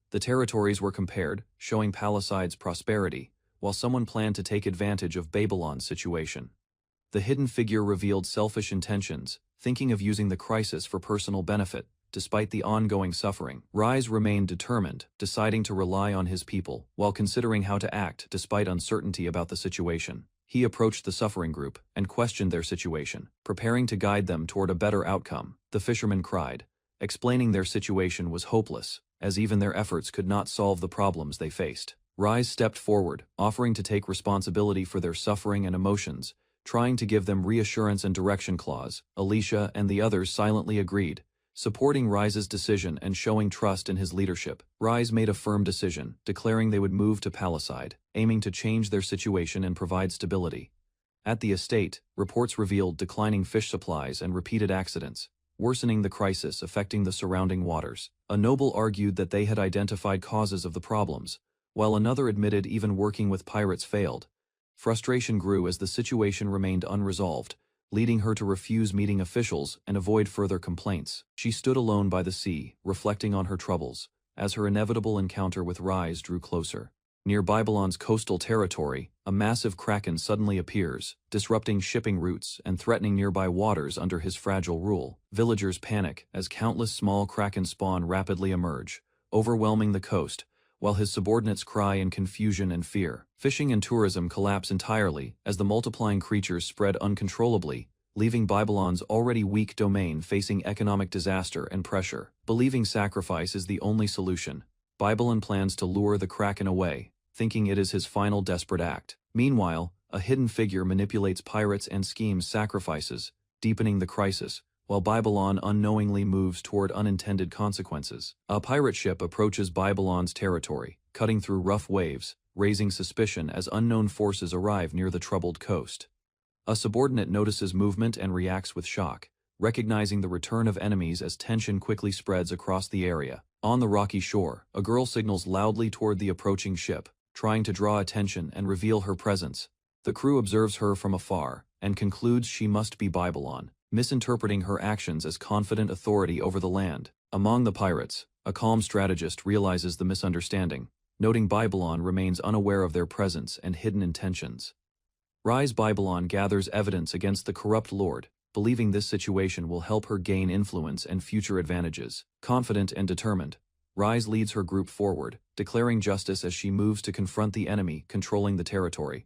The territories were compared, showing Palicide's prosperity, while someone planned to take advantage of Babylon's situation. The hidden figure revealed selfish intentions, thinking of using the crisis for personal benefit. Despite the ongoing suffering, Rise remained determined, deciding to rely on his people, while considering how to act despite uncertainty about the situation. He approached the suffering group and questioned their situation, preparing to guide them toward a better outcome. The fishermen cried, explaining their situation was hopeless, as even their efforts could not solve the problems they faced. Rise stepped forward, offering to take responsibility for their suffering and emotions, trying to give them reassurance and direction. Alicia and the others silently agreed, supporting Rise's decision and showing trust in his leadership. Rise made a firm decision, declaring they would move to Palicide, aiming to change their situation and provide stability. At the estate, reports revealed declining fish supplies and repeated accidents, worsening the crisis affecting the surrounding waters. A noble argued that they had identified causes of the problems, while another admitted even working with pirates failed. Frustration grew as the situation remained unresolved, leading her to refuse meeting officials and avoid further complaints. She stood alone by the sea, reflecting on her troubles, as her inevitable encounter with Rise drew closer. Near Babylon's coastal territory, a massive kraken suddenly appears, disrupting shipping routes and threatening nearby waters under his fragile rule. Villagers panic as countless small kraken spawn rapidly emerge, overwhelming the coast, while his subordinates cry in confusion and fear. Fishing and tourism collapse entirely as the multiplying creatures spread uncontrollably, leaving Babylon's already weak domain facing economic disaster and pressure. Believing sacrifice is the only solution, Babylon plans to lure the Kraken away, thinking it is his final desperate act. Meanwhile, a hidden figure manipulates pirates and schemes sacrifices, deepening the crisis, while Babylon unknowingly moves toward unintended consequences. A pirate ship approaches Babylon's territory, cutting through rough waves, raising suspicion as unknown forces arrive near the troubled coast. A subordinate notices movement and reacts with shock, recognizing the return of enemies as tension quickly spreads across the area. On the rocky shore, a girl signals loudly toward the approaching ship, trying to draw attention and reveal her presence. The crew observes her from afar and concludes she must be Babylon, misinterpreting her actions as confident authority over the land. Among the pirates, a calm strategist realizes the misunderstanding, noting Babylon remains unaware of their presence and hidden intentions. Rise Babylon gathers evidence against the corrupt lord, believing this situation will help her gain influence and future advantages. Confident and determined, Rise leads her group forward, declaring justice as she moves to confront the enemy controlling the territory.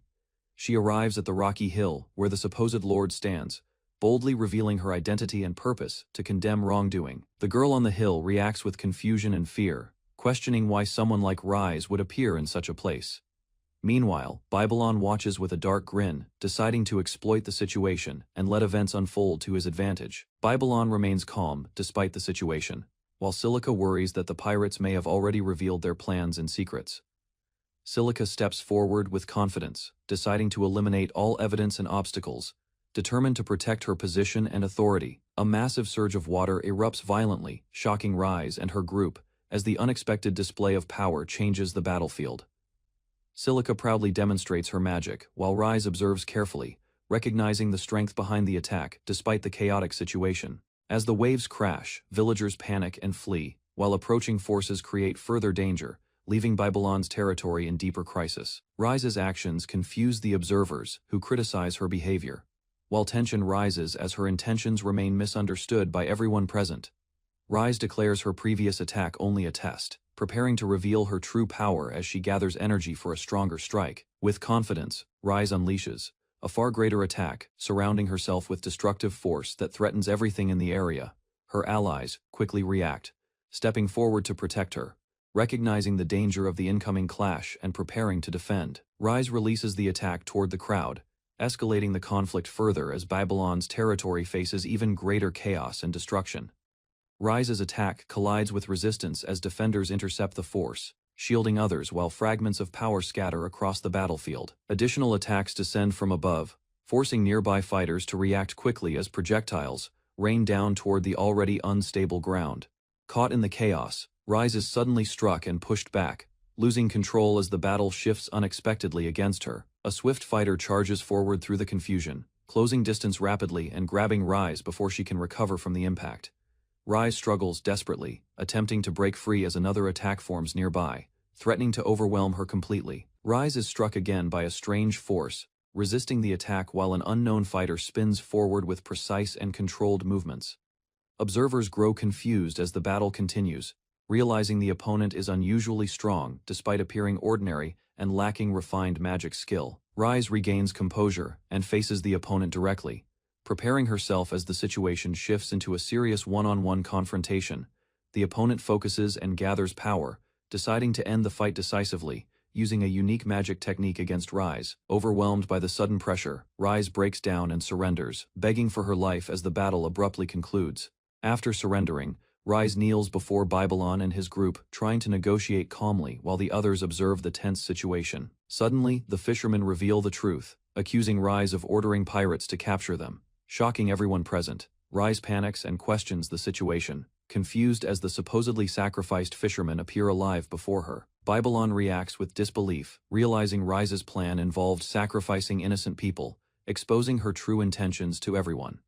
She arrives at the rocky hill where the supposed lord stands, boldly revealing her identity and purpose to condemn wrongdoing. The girl on the hill reacts with confusion and fear, questioning why someone like Rise would appear in such a place. Meanwhile, Babylon watches with a dark grin, deciding to exploit the situation and let events unfold to his advantage. Babylon remains calm despite the situation, while Silica worries that the pirates may have already revealed their plans and secrets. Silica steps forward with confidence, deciding to eliminate all evidence and obstacles, determined to protect her position and authority. A massive surge of water erupts violently, shocking Rise and her group, as the unexpected display of power changes the battlefield. Silica proudly demonstrates her magic, while Rise observes carefully, recognizing the strength behind the attack despite the chaotic situation. As the waves crash, villagers panic and flee, while approaching forces create further danger, leaving Babylon's territory in deeper crisis. Rise's actions confuse the observers, who criticize her behavior, while tension rises as her intentions remain misunderstood by everyone present. Rise declares her previous attack only a test, preparing to reveal her true power as she gathers energy for a stronger strike. With confidence, Rise unleashes a far greater attack, surrounding herself with destructive force that threatens everything in the area. Her allies quickly react, stepping forward to protect her, recognizing the danger of the incoming clash and preparing to defend. Rise releases the attack toward the crowd, escalating the conflict further as Babylon's territory faces even greater chaos and destruction. Rise's attack collides with resistance as defenders intercept the force, shielding others while fragments of power scatter across the battlefield. Additional attacks descend from above, forcing nearby fighters to react quickly as projectiles rain down toward the already unstable ground. Caught in the chaos, Rise is suddenly struck and pushed back, losing control as the battle shifts unexpectedly against her. A swift fighter charges forward through the confusion, closing distance rapidly and grabbing Rise before she can recover from the impact. Rise struggles desperately, attempting to break free as another attack forms nearby, threatening to overwhelm her completely. Rise is struck again by a strange force, resisting the attack while an unknown fighter spins forward with precise and controlled movements. Observers grow confused as the battle continues, realizing the opponent is unusually strong despite appearing ordinary and lacking refined magic skill. Rise regains composure and faces the opponent directly, preparing herself as the situation shifts into a serious one-on-one confrontation. The opponent focuses and gathers power, deciding to end the fight decisively, using a unique magic technique against Rise. Overwhelmed by the sudden pressure, Rise breaks down and surrenders, begging for her life as the battle abruptly concludes. After surrendering, Rise kneels before Babylon and his group, trying to negotiate calmly while the others observe the tense situation. Suddenly, the fishermen reveal the truth, accusing Rise of ordering pirates to capture them. Shocking everyone present, Rise panics and questions the situation, confused as the supposedly sacrificed fishermen appear alive before her. Babylon reacts with disbelief, realizing Rise's plan involved sacrificing innocent people, exposing her true intentions to everyone.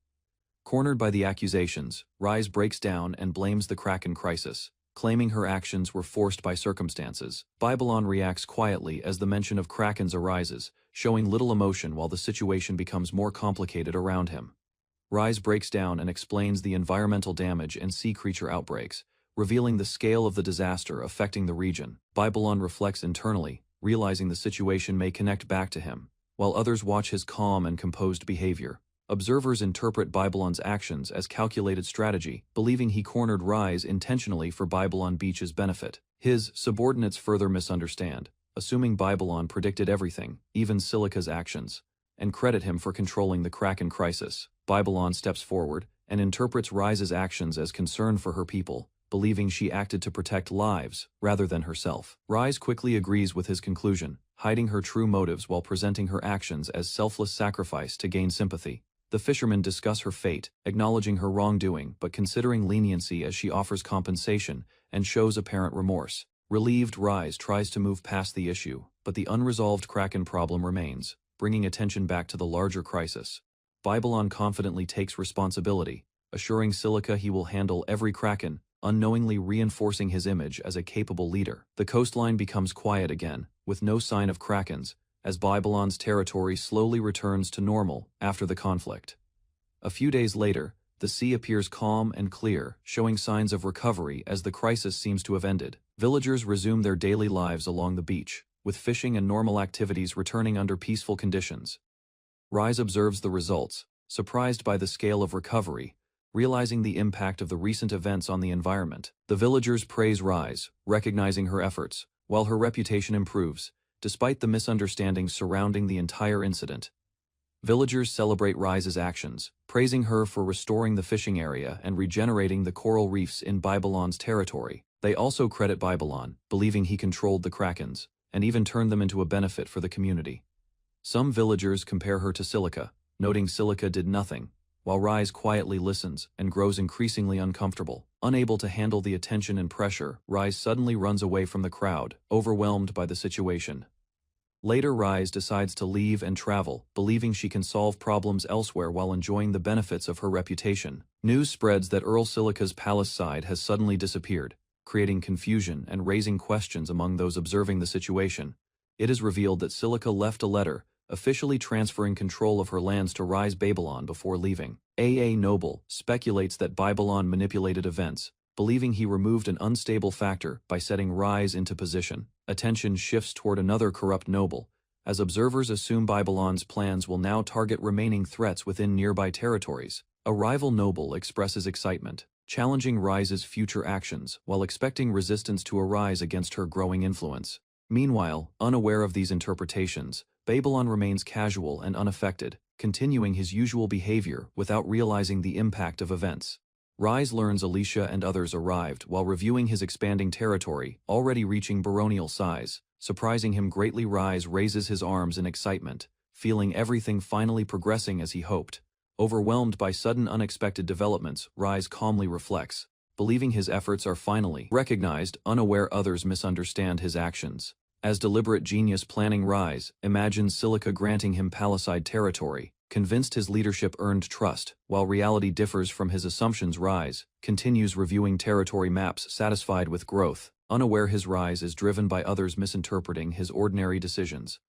Cornered by the accusations, Rise breaks down and blames the Kraken crisis, claiming her actions were forced by circumstances. Babylon reacts quietly as the mention of Krakens arises, showing little emotion while the situation becomes more complicated around him. Rise breaks down and explains the environmental damage and sea creature outbreaks, revealing the scale of the disaster affecting the region. Babylon reflects internally, realizing the situation may connect back to him, while others watch his calm and composed behavior. Observers interpret Babylon's actions as calculated strategy, believing he cornered Rise intentionally for Babylon Beach's benefit. His subordinates further misunderstand, assuming Babylon predicted everything, even Silica's actions, and credit him for controlling the Kraken crisis. Babylon steps forward and interprets Rise's actions as concern for her people, believing she acted to protect lives rather than herself. Rise quickly agrees with his conclusion, hiding her true motives while presenting her actions as selfless sacrifice to gain sympathy. The fishermen discuss her fate, acknowledging her wrongdoing but considering leniency as she offers compensation and shows apparent remorse. Relieved, Rise tries to move past the issue, but the unresolved Kraken problem remains, bringing attention back to the larger crisis. Babylon confidently takes responsibility, assuring Silica he will handle every Kraken, unknowingly reinforcing his image as a capable leader. The coastline becomes quiet again, with no sign of Krakens, as Babylon's territory slowly returns to normal after the conflict. A few days later, the sea appears calm and clear, showing signs of recovery as the crisis seems to have ended. Villagers resume their daily lives along the beach, with fishing and normal activities returning under peaceful conditions. Rise observes the results, surprised by the scale of recovery, realizing the impact of the recent events on the environment. The villagers praise Rise, recognizing her efforts, while her reputation improves, despite the misunderstandings surrounding the entire incident. Villagers celebrate Rise's actions, praising her for restoring the fishing area and regenerating the coral reefs in Babylon's territory. They also credit Babylon, believing he controlled the Krakens, and even turned them into a benefit for the community. Some villagers compare her to Silica, noting Silica did nothing, while Rise quietly listens and grows increasingly uncomfortable. Unable to handle the attention and pressure, Rise suddenly runs away from the crowd, overwhelmed by the situation. Later Rise decides to leave and travel, believing she can solve problems elsewhere while enjoying the benefits of her reputation. News spreads that Earl Silica's palace side has suddenly disappeared, creating confusion and raising questions among those observing the situation. It is revealed that Silica left a letter, officially transferring control of her lands to Rise Babylon before leaving. A. Noble speculates that Babylon manipulated events, believing he removed an unstable factor by setting Rise into position. Attention shifts toward another corrupt noble, as observers assume Babylon's plans will now target remaining threats within nearby territories. A rival noble expresses excitement, challenging Rise's future actions while expecting resistance to arise against her growing influence. Meanwhile, unaware of these interpretations, Babylon remains casual and unaffected, continuing his usual behavior without realizing the impact of events. Rise learns Alicia and others arrived while reviewing his expanding territory, already reaching baronial size. Surprising him greatly, Rise raises his arms in excitement, feeling everything finally progressing as he hoped. Overwhelmed by sudden unexpected developments, Rise calmly reflects, believing his efforts are finally recognized, unaware others misunderstand his actions. As deliberate genius planning, Rise imagines Silica granting him palisade territory, convinced his leadership earned trust. While reality differs from his assumptions, Rise continues reviewing territory maps, satisfied with growth, unaware his rise is driven by others misinterpreting his ordinary decisions.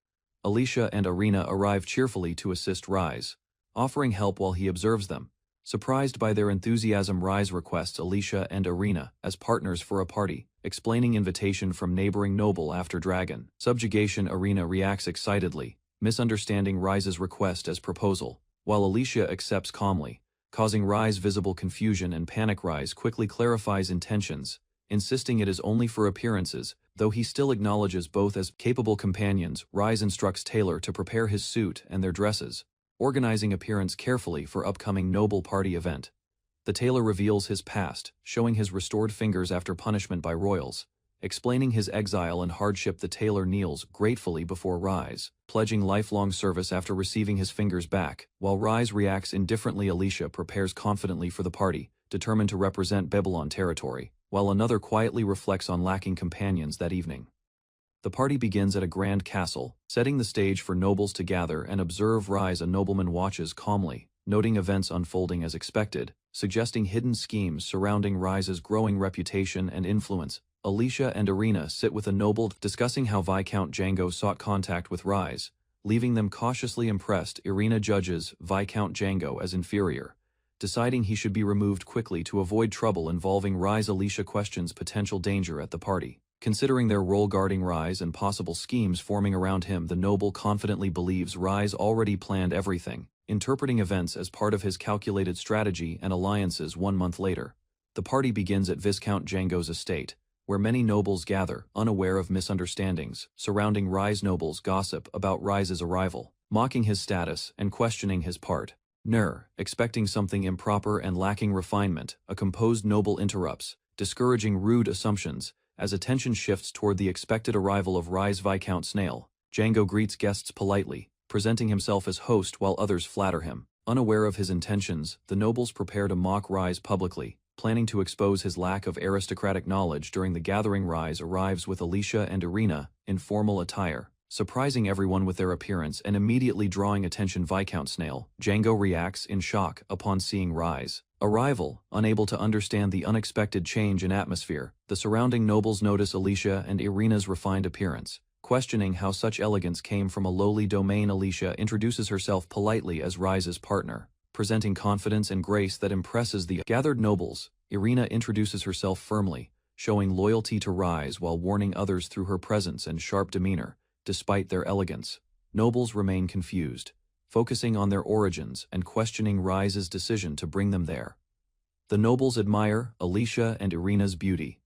Alicia and Irina arrive cheerfully to assist Rise, offering help while he observes them. Surprised by their enthusiasm, Rise requests Alicia and Irina as partners for a party, explaining invitation from neighboring noble after dragon subjugation. Irina reacts excitedly, misunderstanding Rise's request as proposal, while Alicia accepts calmly, causing Rise visible confusion and panic. Rise quickly clarifies intentions, insisting it is only for appearances, though he still acknowledges both as capable companions. Rise instructs Taylor to prepare his suit and their dresses, organizing appearance carefully for upcoming noble party event. The tailor reveals his past, showing his restored fingers after punishment by royals. Explaining his exile and hardship, the tailor kneels gratefully before Rise, pledging lifelong service after receiving his fingers back. While Rise reacts indifferently, Alicia prepares confidently for the party, determined to represent Babylon territory, while another quietly reflects on lacking companions that evening. The party begins at a grand castle, setting the stage for nobles to gather and observe Rise. A nobleman watches calmly, noting events unfolding as expected, suggesting hidden schemes surrounding Rise's growing reputation and influence. Alicia and Irina sit with a noble, discussing how Viscount Django sought contact with Rise, leaving them cautiously impressed. Irina judges Viscount Django as inferior, deciding he should be removed quickly to avoid trouble involving Rise. Alicia questions potential danger at the party. Considering their role guarding Rise and possible schemes forming around him, the noble confidently believes Rise already planned everything, interpreting events as part of his calculated strategy and alliances. 1 month later, the party begins at Viscount Django's estate, where many nobles gather, unaware of misunderstandings surrounding Rise. Nobles gossip about Rise's arrival, mocking his status and questioning his part. Expecting something improper and lacking refinement, a composed noble interrupts, discouraging rude assumptions. As attention shifts toward the expected arrival of Rise Viscount Snail, Django greets guests politely, presenting himself as host while others flatter him. Unaware of his intentions, the nobles prepare to mock Rise publicly, planning to expose his lack of aristocratic knowledge. During the gathering, Rise arrives with Alicia and Irina in formal attire, surprising everyone with their appearance and immediately drawing attention. Viscount Snail, Django reacts in shock upon seeing Rise arrival, unable to understand the unexpected change in atmosphere. The surrounding nobles notice Alicia and Irina's refined appearance, questioning how such elegance came from a lowly domain. Alicia introduces herself politely as Rise's partner, presenting confidence and grace that impresses the gathered nobles. Irina introduces herself firmly, showing loyalty to Rise while warning others through her presence and sharp demeanor. Despite their elegance, nobles remain confused, focusing on their origins and questioning Rise's decision to bring them there. The nobles admire Alicia and Irina's beauty,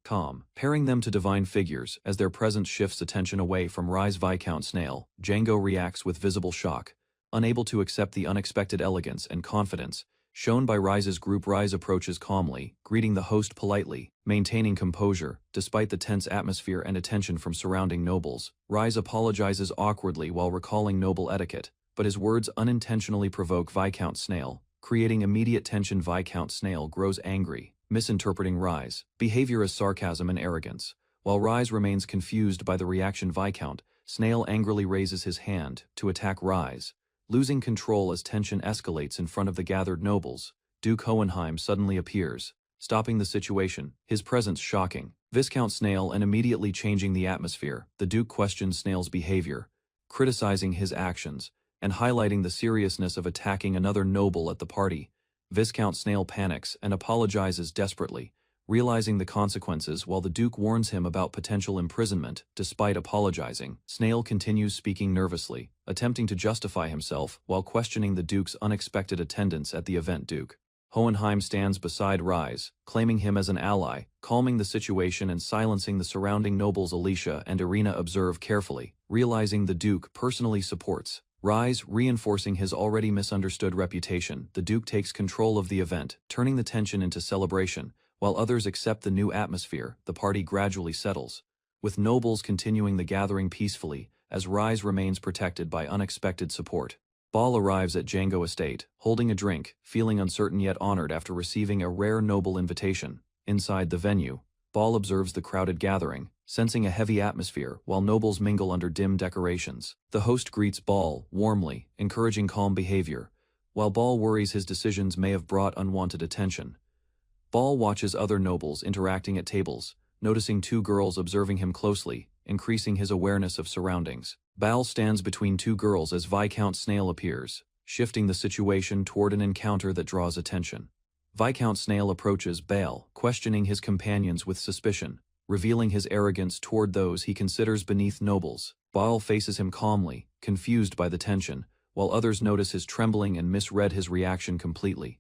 pairing them to divine figures. As their presence shifts attention away from Rise Viscount Snail, Django reacts with visible shock, unable to accept the unexpected elegance and confidence shown by Rise's group. Rise approaches calmly, greeting the host politely, maintaining composure despite the tense atmosphere and attention from surrounding nobles. Rise apologizes awkwardly while recalling noble etiquette, but his words unintentionally provoke Viscount Snail, creating immediate tension. Viscount Snail grows angry, misinterpreting Rise behavior as sarcasm and arrogance. While Rise remains confused by the reaction, Viscount Snail angrily raises his hand to attack Rise. Losing control as tension escalates in front of the gathered nobles, Duke Hohenheim suddenly appears, stopping the situation, his presence shocking Viscount Snail and immediately changing the atmosphere. The Duke questions Snail's behavior, criticizing his actions, and highlighting the seriousness of attacking another noble at the party. Viscount Snail panics and apologizes desperately, realizing the consequences while the Duke warns him about potential imprisonment. Despite apologizing, Snail continues speaking nervously, attempting to justify himself while questioning the Duke's unexpected attendance at the event. Duke Hohenheim stands beside Rise, claiming him as an ally, calming the situation and silencing the surrounding nobles. Alicia and Irina observe carefully, realizing the Duke personally supports Rise, reinforcing his already misunderstood reputation. The Duke takes control of the event, turning the tension into celebration. While others accept the new atmosphere, the party gradually settles, with nobles continuing the gathering peacefully, as Rise remains protected by unexpected support. Ball arrives at Django Estate, holding a drink, feeling uncertain yet honored after receiving a rare noble invitation. Inside the venue, Ball observes the crowded gathering, sensing a heavy atmosphere while nobles mingle under dim decorations. The host greets Ball warmly, encouraging calm behavior, while Ball worries his decisions may have brought unwanted attention. Ball watches other nobles interacting at tables, noticing two girls observing him closely, increasing his awareness of surroundings. Ball stands between two girls as Viscount Snail appears, shifting the situation toward an encounter that draws attention. Viscount Snail approaches Ball, questioning his companions with suspicion, revealing his arrogance toward those he considers beneath nobles. Ball faces him calmly, confused by the tension, while others notice his trembling and misread his reaction completely.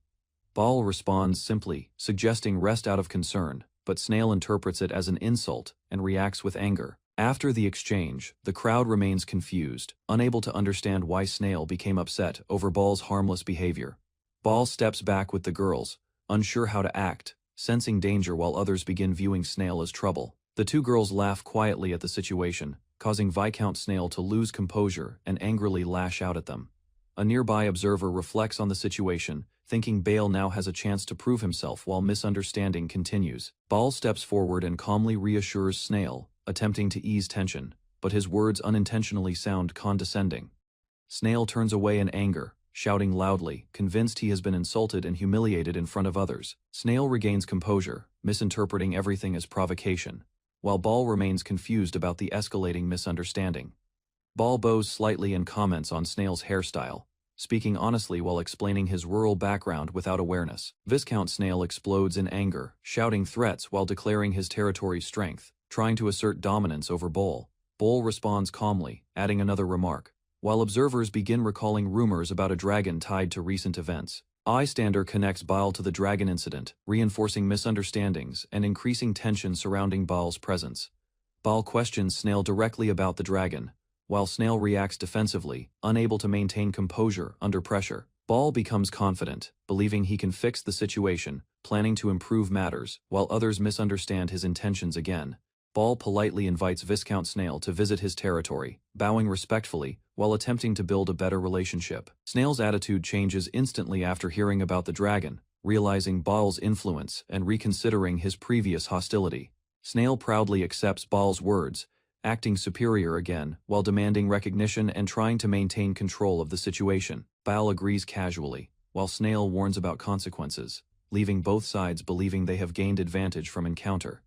Ball responds simply, suggesting rest out of concern, but Snail interprets it as an insult and reacts with anger. After the exchange, the crowd remains confused, unable to understand why Snail became upset over Ball's harmless behavior. Ball steps back with the girls, unsure how to act, sensing danger while others begin viewing Snail as trouble. The two girls laugh quietly at the situation, causing Viscount Snail to lose composure and angrily lash out at them. A nearby observer reflects on the situation, thinking Bale now has a chance to prove himself while misunderstanding continues. Ball steps forward and calmly reassures Snail, attempting to ease tension, but his words unintentionally sound condescending. Snail turns away in anger, shouting loudly, convinced he has been insulted and humiliated in front of others. Snail regains composure, misinterpreting everything as provocation, while Ball remains confused about the escalating misunderstanding. Ball bows slightly and comments on Snail's hairstyle, speaking honestly while explaining his rural background without awareness. Viscount Snail explodes in anger, shouting threats while declaring his territory's strength, trying to assert dominance over Ball. Ball responds calmly, adding another remark, while observers begin recalling rumors about a dragon tied to recent events. Eyestander connects Ball to the dragon incident, reinforcing misunderstandings and increasing tension surrounding Ball's presence. Ball questions Snail directly about the dragon, while Snail reacts defensively, unable to maintain composure under pressure. Ball becomes confident, believing he can fix the situation, planning to improve matters, while others misunderstand his intentions again. Ball politely invites Viscount Snail to visit his territory, bowing respectfully, while attempting to build a better relationship. Snail's attitude changes instantly after hearing about the dragon, realizing Ball's influence and reconsidering his previous hostility. Snail proudly accepts Ball's words, acting superior again, while demanding recognition and trying to maintain control of the situation. Ball agrees casually, while Snail warns about consequences, leaving both sides believing they have gained advantage from encounter.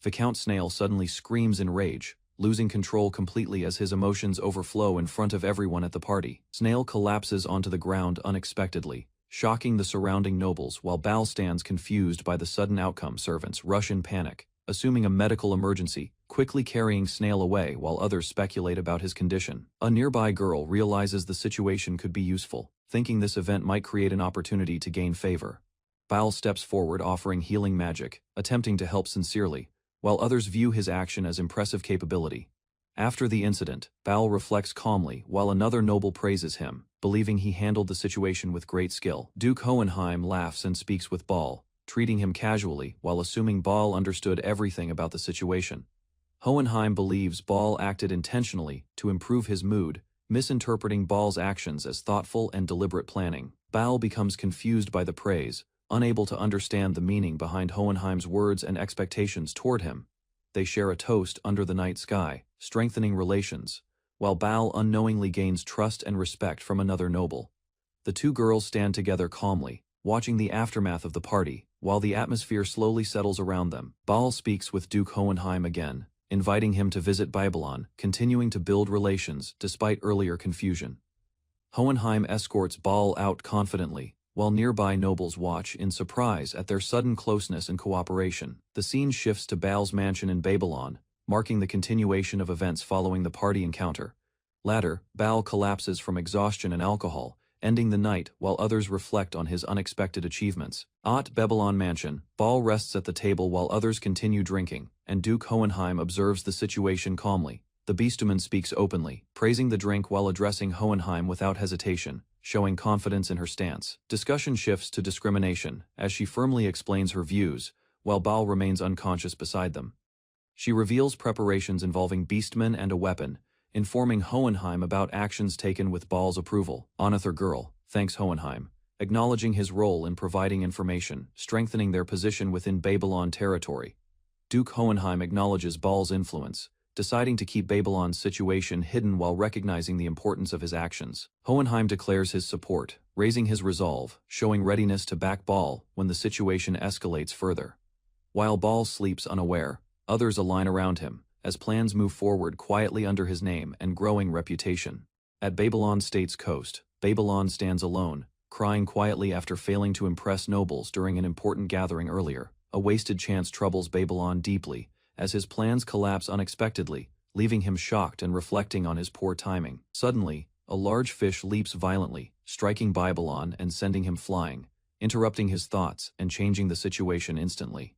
Viscount Snail suddenly screams in rage, losing control completely as his emotions overflow in front of everyone at the party. Snail collapses onto the ground unexpectedly, shocking the surrounding nobles while Ball stands confused by the sudden outcome. Servants rush in panic, assuming a medical emergency, quickly carrying Snail away while others speculate about his condition. A nearby girl realizes the situation could be useful, thinking this event might create an opportunity to gain favor. Ball steps forward offering healing magic, attempting to help sincerely, while others view his action as impressive capability. After the incident, Ball reflects calmly while another noble praises him, believing he handled the situation with great skill. Duke Hohenheim laughs and speaks with Ball, treating him casually while assuming Ball understood everything about the situation. Hohenheim believes Ball acted intentionally to improve his mood, misinterpreting Ball's actions as thoughtful and deliberate planning. Ball becomes confused by the praise, unable to understand the meaning behind Hohenheim's words and expectations toward him. They share a toast under the night sky, strengthening relations, while Baal unknowingly gains trust and respect from another noble. The two girls stand together calmly, watching the aftermath of the party, while the atmosphere slowly settles around them. Baal speaks with Duke Hohenheim again, inviting him to visit Babylon, continuing to build relations despite earlier confusion. Hohenheim escorts Baal out confidently, while nearby nobles watch in surprise at their sudden closeness and cooperation. The scene shifts to Baal's mansion in Babylon, marking the continuation of events following the party encounter. Later, Baal collapses from exhaustion and alcohol, ending the night while others reflect on his unexpected achievements. At Babylon Mansion, Baal rests at the table while others continue drinking, and Duke Hohenheim observes the situation calmly. The beastman speaks openly, praising the drink while addressing Hohenheim without hesitation, showing confidence in her stance. Discussion shifts to discrimination, as she firmly explains her views, while Baal remains unconscious beside them. She reveals preparations involving beastmen and a weapon, informing Hohenheim about actions taken with Baal's approval. Another girl thanks Hohenheim, acknowledging his role in providing information, strengthening their position within Babylon territory. Duke Hohenheim acknowledges Baal's influence, deciding to keep Babylon's situation hidden while recognizing the importance of his actions. Hohenheim declares his support, raising his resolve, showing readiness to back Baal when the situation escalates further. While Baal sleeps unaware, others align around him, as plans move forward quietly under his name and growing reputation. At Babylon State's coast, Babylon stands alone, crying quietly after failing to impress nobles during an important gathering earlier. A wasted chance troubles Babylon deeply, as his plans collapse unexpectedly, leaving him shocked and reflecting on his poor timing. Suddenly, a large fish leaps violently, striking Babylon and sending him flying, interrupting his thoughts and changing the situation instantly.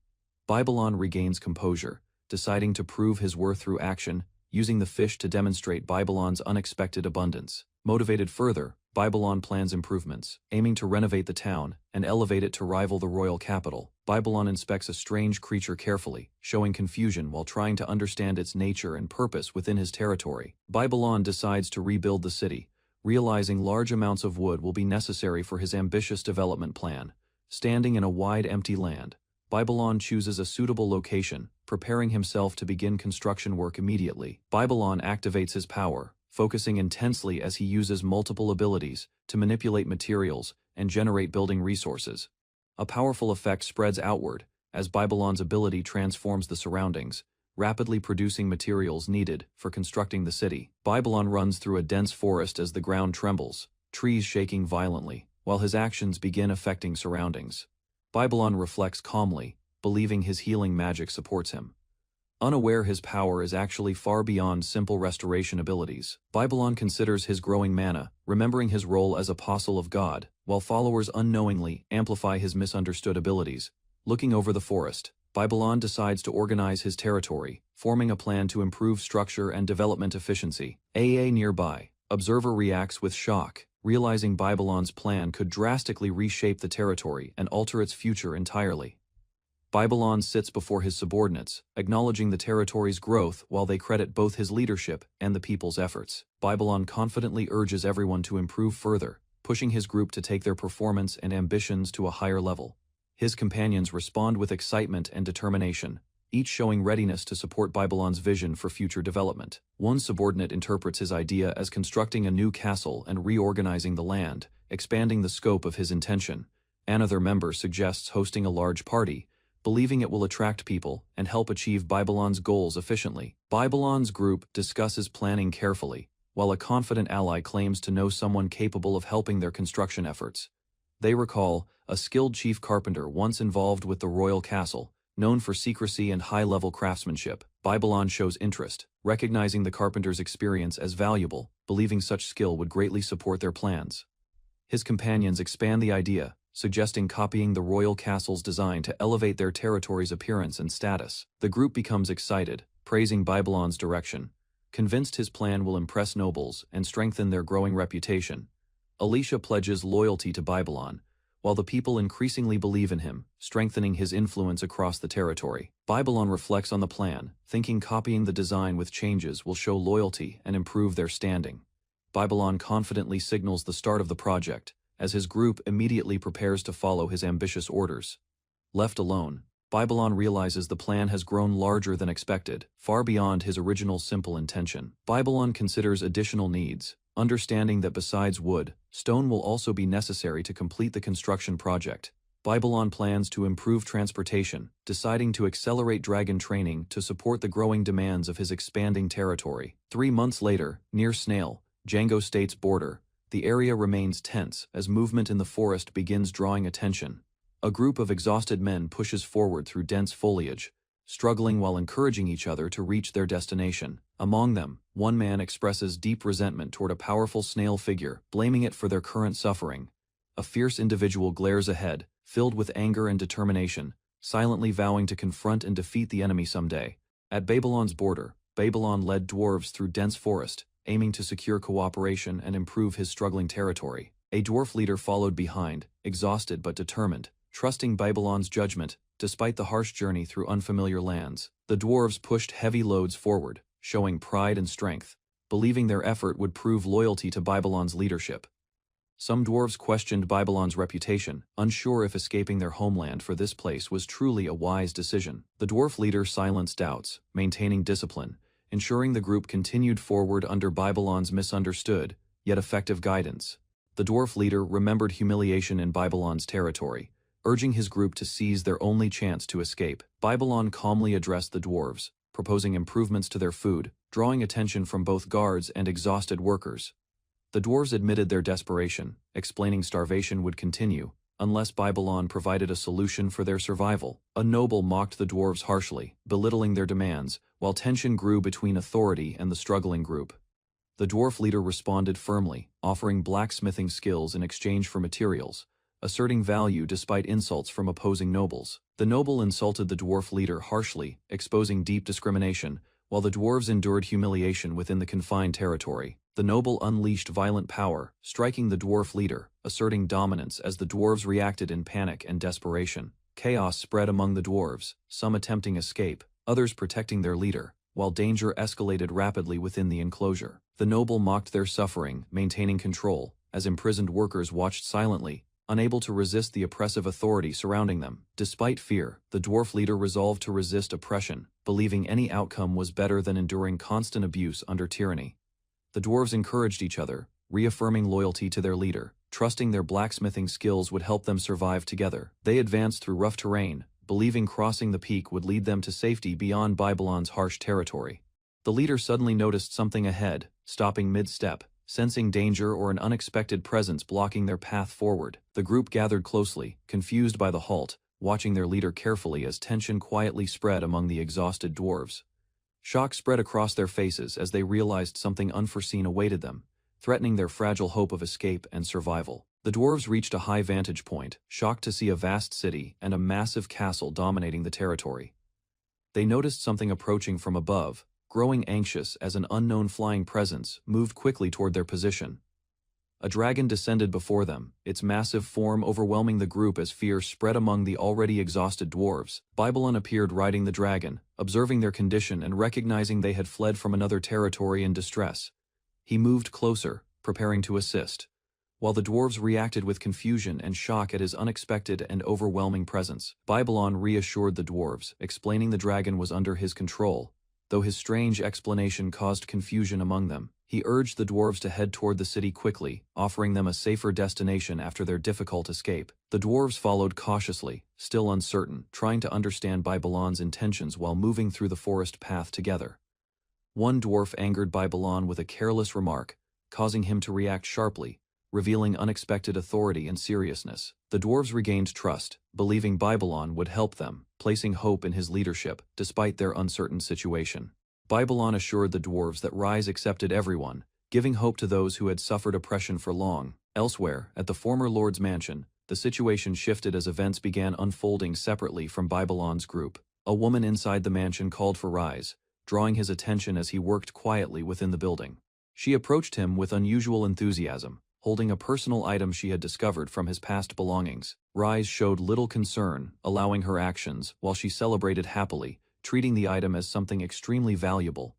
Babylon regains composure, deciding to prove his worth through action, using the fish to demonstrate Babylon's unexpected abundance. Motivated further, Babylon plans improvements, aiming to renovate the town and elevate it to rival the royal capital. Babylon inspects a strange creature carefully, showing confusion while trying to understand its nature and purpose within his territory. Babylon decides to rebuild the city, realizing large amounts of wood will be necessary for his ambitious development plan. Standing in a wide empty land, Babylon chooses a suitable location, preparing himself to begin construction work immediately. Babylon activates his power, focusing intensely as he uses multiple abilities to manipulate materials and generate building resources. A powerful effect spreads outward, as Babylon's ability transforms the surroundings, rapidly producing materials needed for constructing the city. Babylon runs through a dense forest as the ground trembles, trees shaking violently, while his actions begin affecting surroundings. Babylon reflects calmly, believing his healing magic supports him. Unaware his power is actually far beyond simple restoration abilities. Babylon considers his growing mana, remembering his role as apostle of God, while followers unknowingly amplify his misunderstood abilities. Looking over the forest, Babylon decides to organize his territory, forming a plan to improve structure and development efficiency. Nearby, observer reacts with shock, realizing Babylon's plan could drastically reshape the territory and alter its future entirely. Babylon sits before his subordinates, acknowledging the territory's growth while they credit both his leadership and the people's efforts. Babylon confidently urges everyone to improve further, pushing his group to take their performance and ambitions to a higher level. His companions respond with excitement and determination, each showing readiness to support Babylon's vision for future development. One subordinate interprets his idea as constructing a new castle and reorganizing the land, expanding the scope of his intention. Another member suggests hosting a large party, believing it will attract people and help achieve Babylon's goals efficiently. Babylon's group discusses planning carefully, while a confident ally claims to know someone capable of helping their construction efforts. They recall a skilled chief carpenter once involved with the royal castle, known for secrecy and high-level craftsmanship. Babylon shows interest, recognizing the carpenter's experience as valuable, believing such skill would greatly support their plans. His companions expand the idea, suggesting copying the royal castle's design to elevate their territory's appearance and status. The group becomes excited, praising Babylon's direction, convinced his plan will impress nobles and strengthen their growing reputation. Alicia pledges loyalty to Babylon, while the people increasingly believe in him, strengthening his influence across the territory. Babylon reflects on the plan, thinking copying the design with changes will show loyalty and improve their standing. Babylon confidently signals the start of the project, as his group immediately prepares to follow his ambitious orders. Left alone, Babylon realizes the plan has grown larger than expected, far beyond his original simple intention. Babylon considers additional needs, understanding that besides wood, stone will also be necessary to complete the construction project. Babylon plans to improve transportation, deciding to accelerate dragon training to support the growing demands of his expanding territory. 3 months later, near Snail, Django State's border, the area remains tense as movement in the forest begins drawing attention. A group of exhausted men pushes forward through dense foliage, struggling while encouraging each other to reach their destination. Among them, one man expresses deep resentment toward a powerful snail figure, blaming it for their current suffering. A fierce individual glares ahead, filled with anger and determination, silently vowing to confront and defeat the enemy someday. At Babylon's border, Babylon led dwarves through dense forest, aiming to secure cooperation and improve his struggling territory. A dwarf leader followed behind, exhausted but determined, trusting Babylon's judgment. Despite the harsh journey through unfamiliar lands, the dwarves pushed heavy loads forward, showing pride and strength, believing their effort would prove loyalty to Babylon's leadership. Some dwarves questioned Babylon's reputation, unsure if escaping their homeland for this place was truly a wise decision. The dwarf leader silenced doubts, maintaining discipline, ensuring the group continued forward under Babylon's misunderstood, yet effective guidance. The dwarf leader remembered humiliation in Babylon's territory, urging his group to seize their only chance to escape. Babylon calmly addressed the dwarves, proposing improvements to their food, drawing attention from both guards and exhausted workers. The dwarves admitted their desperation, explaining starvation would continue unless Babylon provided a solution for their survival. A noble mocked the dwarves harshly, belittling their demands, while tension grew between authority and the struggling group. The dwarf leader responded firmly, offering blacksmithing skills in exchange for materials, asserting value despite insults from opposing nobles. The noble insulted the dwarf leader harshly, exposing deep discrimination, while the dwarves endured humiliation within the confined territory. The noble unleashed violent power, striking the dwarf leader, asserting dominance as the dwarves reacted in panic and desperation. Chaos spread among the dwarves, some attempting escape, others protecting their leader, while danger escalated rapidly within the enclosure. The noble mocked their suffering, maintaining control, as imprisoned workers watched silently, unable to resist the oppressive authority surrounding them. Despite fear, the dwarf leader resolved to resist oppression, believing any outcome was better than enduring constant abuse under tyranny. The dwarves encouraged each other, reaffirming loyalty to their leader, trusting their blacksmithing skills would help them survive together. They advanced through rough terrain, believing crossing the peak would lead them to safety beyond Babylon's harsh territory. The leader suddenly noticed something ahead, stopping mid-step, sensing danger or an unexpected presence blocking their path forward. The group gathered closely, confused by the halt, watching their leader carefully as tension quietly spread among the exhausted dwarves. Shock spread across their faces as they realized something unforeseen awaited them, threatening their fragile hope of escape and survival. The dwarves reached a high vantage point, shocked to see a vast city and a massive castle dominating the territory. They noticed something approaching from above, growing anxious as an unknown flying presence moved quickly toward their position. A dragon descended before them, its massive form overwhelming the group as fear spread among the already exhausted dwarves. Babylon appeared riding the dragon, observing their condition and recognizing they had fled from another territory in distress. He moved closer, preparing to assist, while the dwarves reacted with confusion and shock at his unexpected and overwhelming presence. Babylon reassured the dwarves, explaining the dragon was under his control. Though his strange explanation caused confusion among them, he urged the dwarves to head toward the city quickly, offering them a safer destination after their difficult escape. The dwarves followed cautiously, still uncertain, trying to understand Babylon's intentions while moving through the forest path together. One dwarf angered Babylon with a careless remark, causing him to react sharply, revealing unexpected authority and seriousness. The dwarves regained trust, believing Babylon would help them, placing hope in his leadership despite their uncertain situation. Babylon assured the dwarves that Rise accepted everyone, giving hope to those who had suffered oppression for long. Elsewhere, at the former lord's mansion, the situation shifted as events began unfolding separately from Babylon's group. A woman inside the mansion called for Rise, drawing his attention as he worked quietly within the building. She approached him with unusual enthusiasm, holding a personal item she had discovered from his past belongings. Rise showed little concern, allowing her actions, while she celebrated happily, treating the item as something extremely valuable.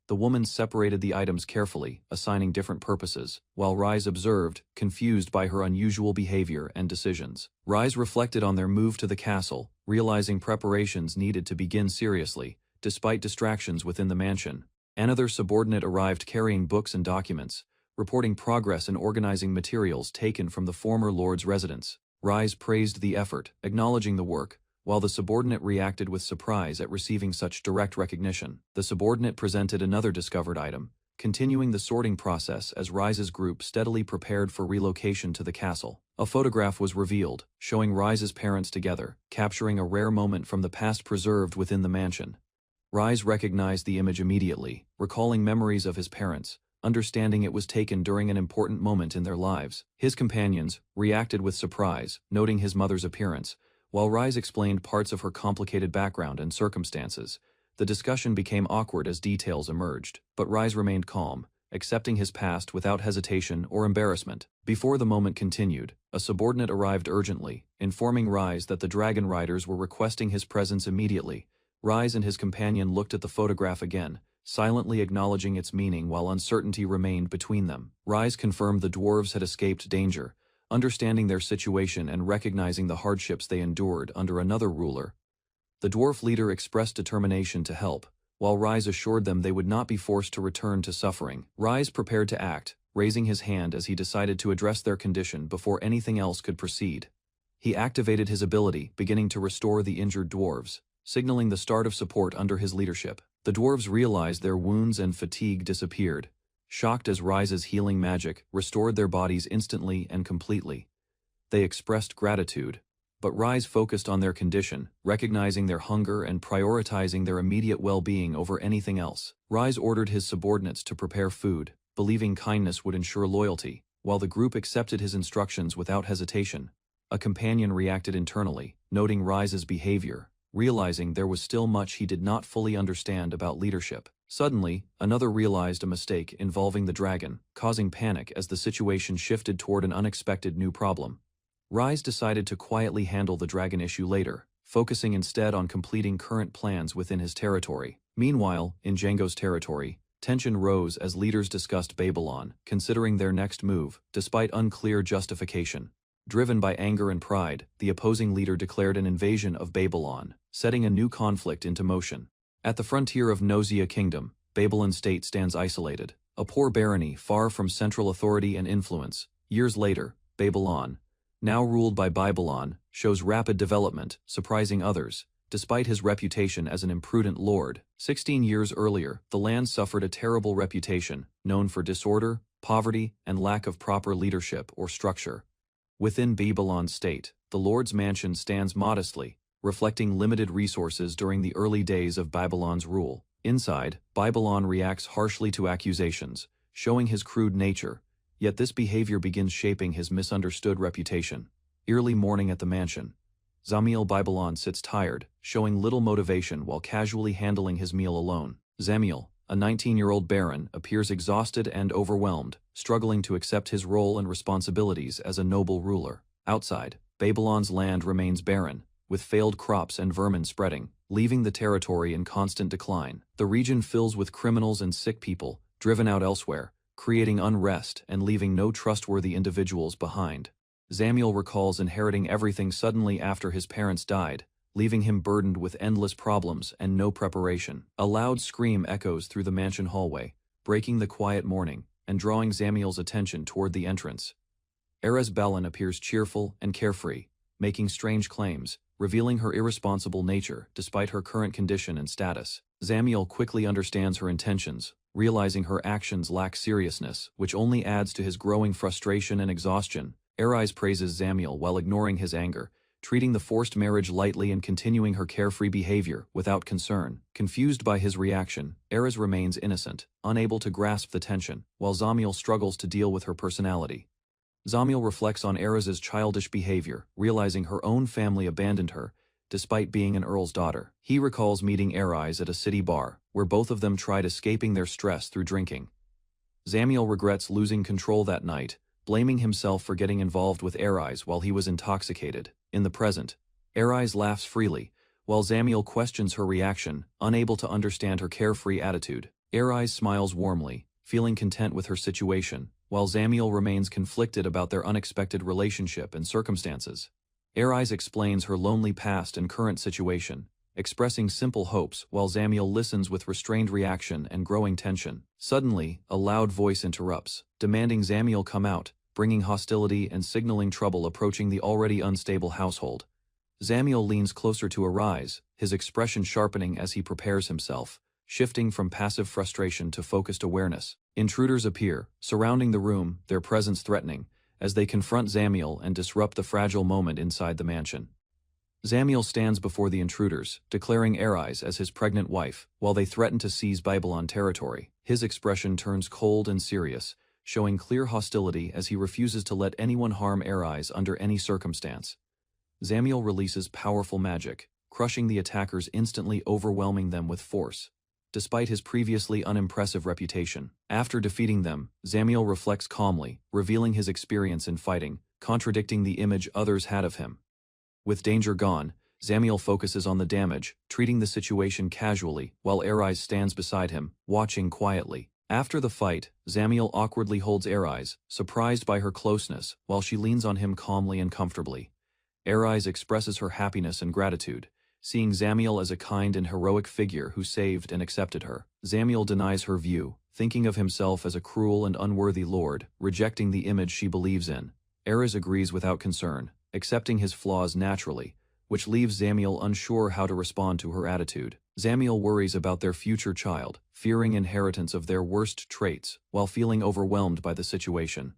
The woman separated the items carefully, assigning different purposes, while Rise observed, confused by her unusual behavior and decisions. Rise reflected on their move to the castle, realizing preparations needed to begin seriously, despite distractions within the mansion. Another subordinate arrived carrying books and documents, reporting progress in organizing materials taken from the former lord's residence. Rise praised the effort, acknowledging the work, while the subordinate reacted with surprise at receiving such direct recognition. The subordinate presented another discovered item, continuing the sorting process as Rise's group steadily prepared for relocation to the castle. A photograph was revealed, showing Rise's parents together, capturing a rare moment from the past preserved within the mansion. Rise recognized the image immediately, recalling memories of his parents, understanding it was taken during an important moment in their lives. His companions reacted with surprise, noting his mother's appearance, while Rise explained parts of her complicated background and circumstances. The discussion became awkward as details emerged, but Rise remained calm, accepting his past without hesitation or embarrassment. Before the moment continued, a subordinate arrived urgently, informing Rise that the dragon riders were requesting his presence immediately. Rise and his companion looked at the photograph again, silently acknowledging its meaning while uncertainty remained between them. Rise confirmed the dwarves had escaped danger, understanding their situation and recognizing the hardships they endured under another ruler. The dwarf leader expressed determination to help, while Rise assured them they would not be forced to return to suffering. Rise prepared to act, raising his hand as he decided to address their condition before anything else could proceed. He activated his ability, beginning to restore the injured dwarves, signaling the start of support under his leadership. The dwarves realized their wounds and fatigue disappeared, shocked as Rise's healing magic restored their bodies instantly and completely. They expressed gratitude, but Rise focused on their condition, recognizing their hunger and prioritizing their immediate well-being over anything else. Rise ordered his subordinates to prepare food, believing kindness would ensure loyalty, while the group accepted his instructions without hesitation. A companion reacted internally, noting Rise's behavior, realizing there was still much he did not fully understand about leadership. Suddenly, another realized a mistake involving the dragon, causing panic as the situation shifted toward an unexpected new problem. Rise decided to quietly handle the dragon issue later, focusing instead on completing current plans within his territory. Meanwhile, in Django's territory, tension rose as leaders discussed Babylon, considering their next move, despite unclear justification. Driven by anger and pride, the opposing leader declared an invasion of Babylon, setting a new conflict into motion. At the frontier of Nozia Kingdom, Babylon State stands isolated, a poor barony far from central authority and influence. Years later, Babylon, now ruled by Babylon, shows rapid development, surprising others, despite his reputation as an imprudent lord. 16 years earlier, the land suffered a terrible reputation, known for disorder, poverty, and lack of proper leadership or structure. Within Babylon State, the Lord's mansion stands modestly, reflecting limited resources during the early days of Babylon's rule. Inside, Babylon reacts harshly to accusations, showing his crude nature, yet this behavior begins shaping his misunderstood reputation. Early morning at the mansion. Zamiel Babylon sits tired, showing little motivation while casually handling his meal alone. Zamiel, a 19-year-old baron, appears exhausted and overwhelmed, struggling to accept his role and responsibilities as a noble ruler. Outside, Babylon's land remains barren, with failed crops and vermin spreading, leaving the territory in constant decline. The region fills with criminals and sick people, driven out elsewhere, creating unrest and leaving no trustworthy individuals behind. Zamiel recalls inheriting everything suddenly after his parents died, leaving him burdened with endless problems and no preparation. A loud scream echoes through the mansion hallway, breaking the quiet morning and drawing Zamiel's attention toward the entrance. Erez Balin appears cheerful and carefree, making strange claims, revealing her irresponsible nature despite her current condition and status. Zamiel quickly understands her intentions, realizing her actions lack seriousness, which only adds to his growing frustration and exhaustion. Erez praises Zamiel while ignoring his anger, treating the forced marriage lightly and continuing her carefree behavior without concern. Confused by his reaction, Erez remains innocent, unable to grasp the tension, while Zamiel struggles to deal with her personality. Zamiel reflects on Erez's childish behavior, realizing her own family abandoned her, despite being an earl's daughter. He recalls meeting Erez at a city bar, where both of them tried escaping their stress through drinking. Zamiel regrets losing control that night, blaming himself for getting involved with Erez while he was intoxicated. In the present, Erez laughs freely, while Zamiel questions her reaction, unable to understand her carefree attitude. Arise smiles warmly, feeling content with her situation, while Zamiel remains conflicted about their unexpected relationship and circumstances. Arise explains her lonely past and current situation, expressing simple hopes while Zamiel listens with restrained reaction and growing tension. Suddenly, a loud voice interrupts, demanding Zamiel come out, bringing hostility and signaling trouble approaching the already unstable household. Zamiel leans closer to Arise, his expression sharpening as he prepares himself, shifting from passive frustration to focused awareness. Intruders appear, surrounding the room, their presence threatening, as they confront Zamiel and disrupt the fragile moment inside the mansion. Zamiel stands before the intruders, declaring Arise as his pregnant wife, while they threaten to seize Babylon territory. His expression turns cold and serious, showing clear hostility as he refuses to let anyone harm Arise under any circumstance. Zamiel releases powerful magic, crushing the attackers, instantly overwhelming them with force, despite his previously unimpressive reputation. After defeating them, Zamiel reflects calmly, revealing his experience in fighting, contradicting the image others had of him. With danger gone, Zamiel focuses on the damage, treating the situation casually, while Arise stands beside him, watching quietly. After the fight, Zamiel awkwardly holds Arise, surprised by her closeness, while she leans on him calmly and comfortably. Arise expresses her happiness and gratitude, seeing Zamiel as a kind and heroic figure who saved and accepted her. Zamiel denies her view, thinking of himself as a cruel and unworthy lord, rejecting the image she believes in. Arise agrees without concern, accepting his flaws naturally, which leaves Zamiel unsure how to respond to her attitude. Zamiel worries about their future child, fearing inheritance of their worst traits, while feeling overwhelmed by the situation.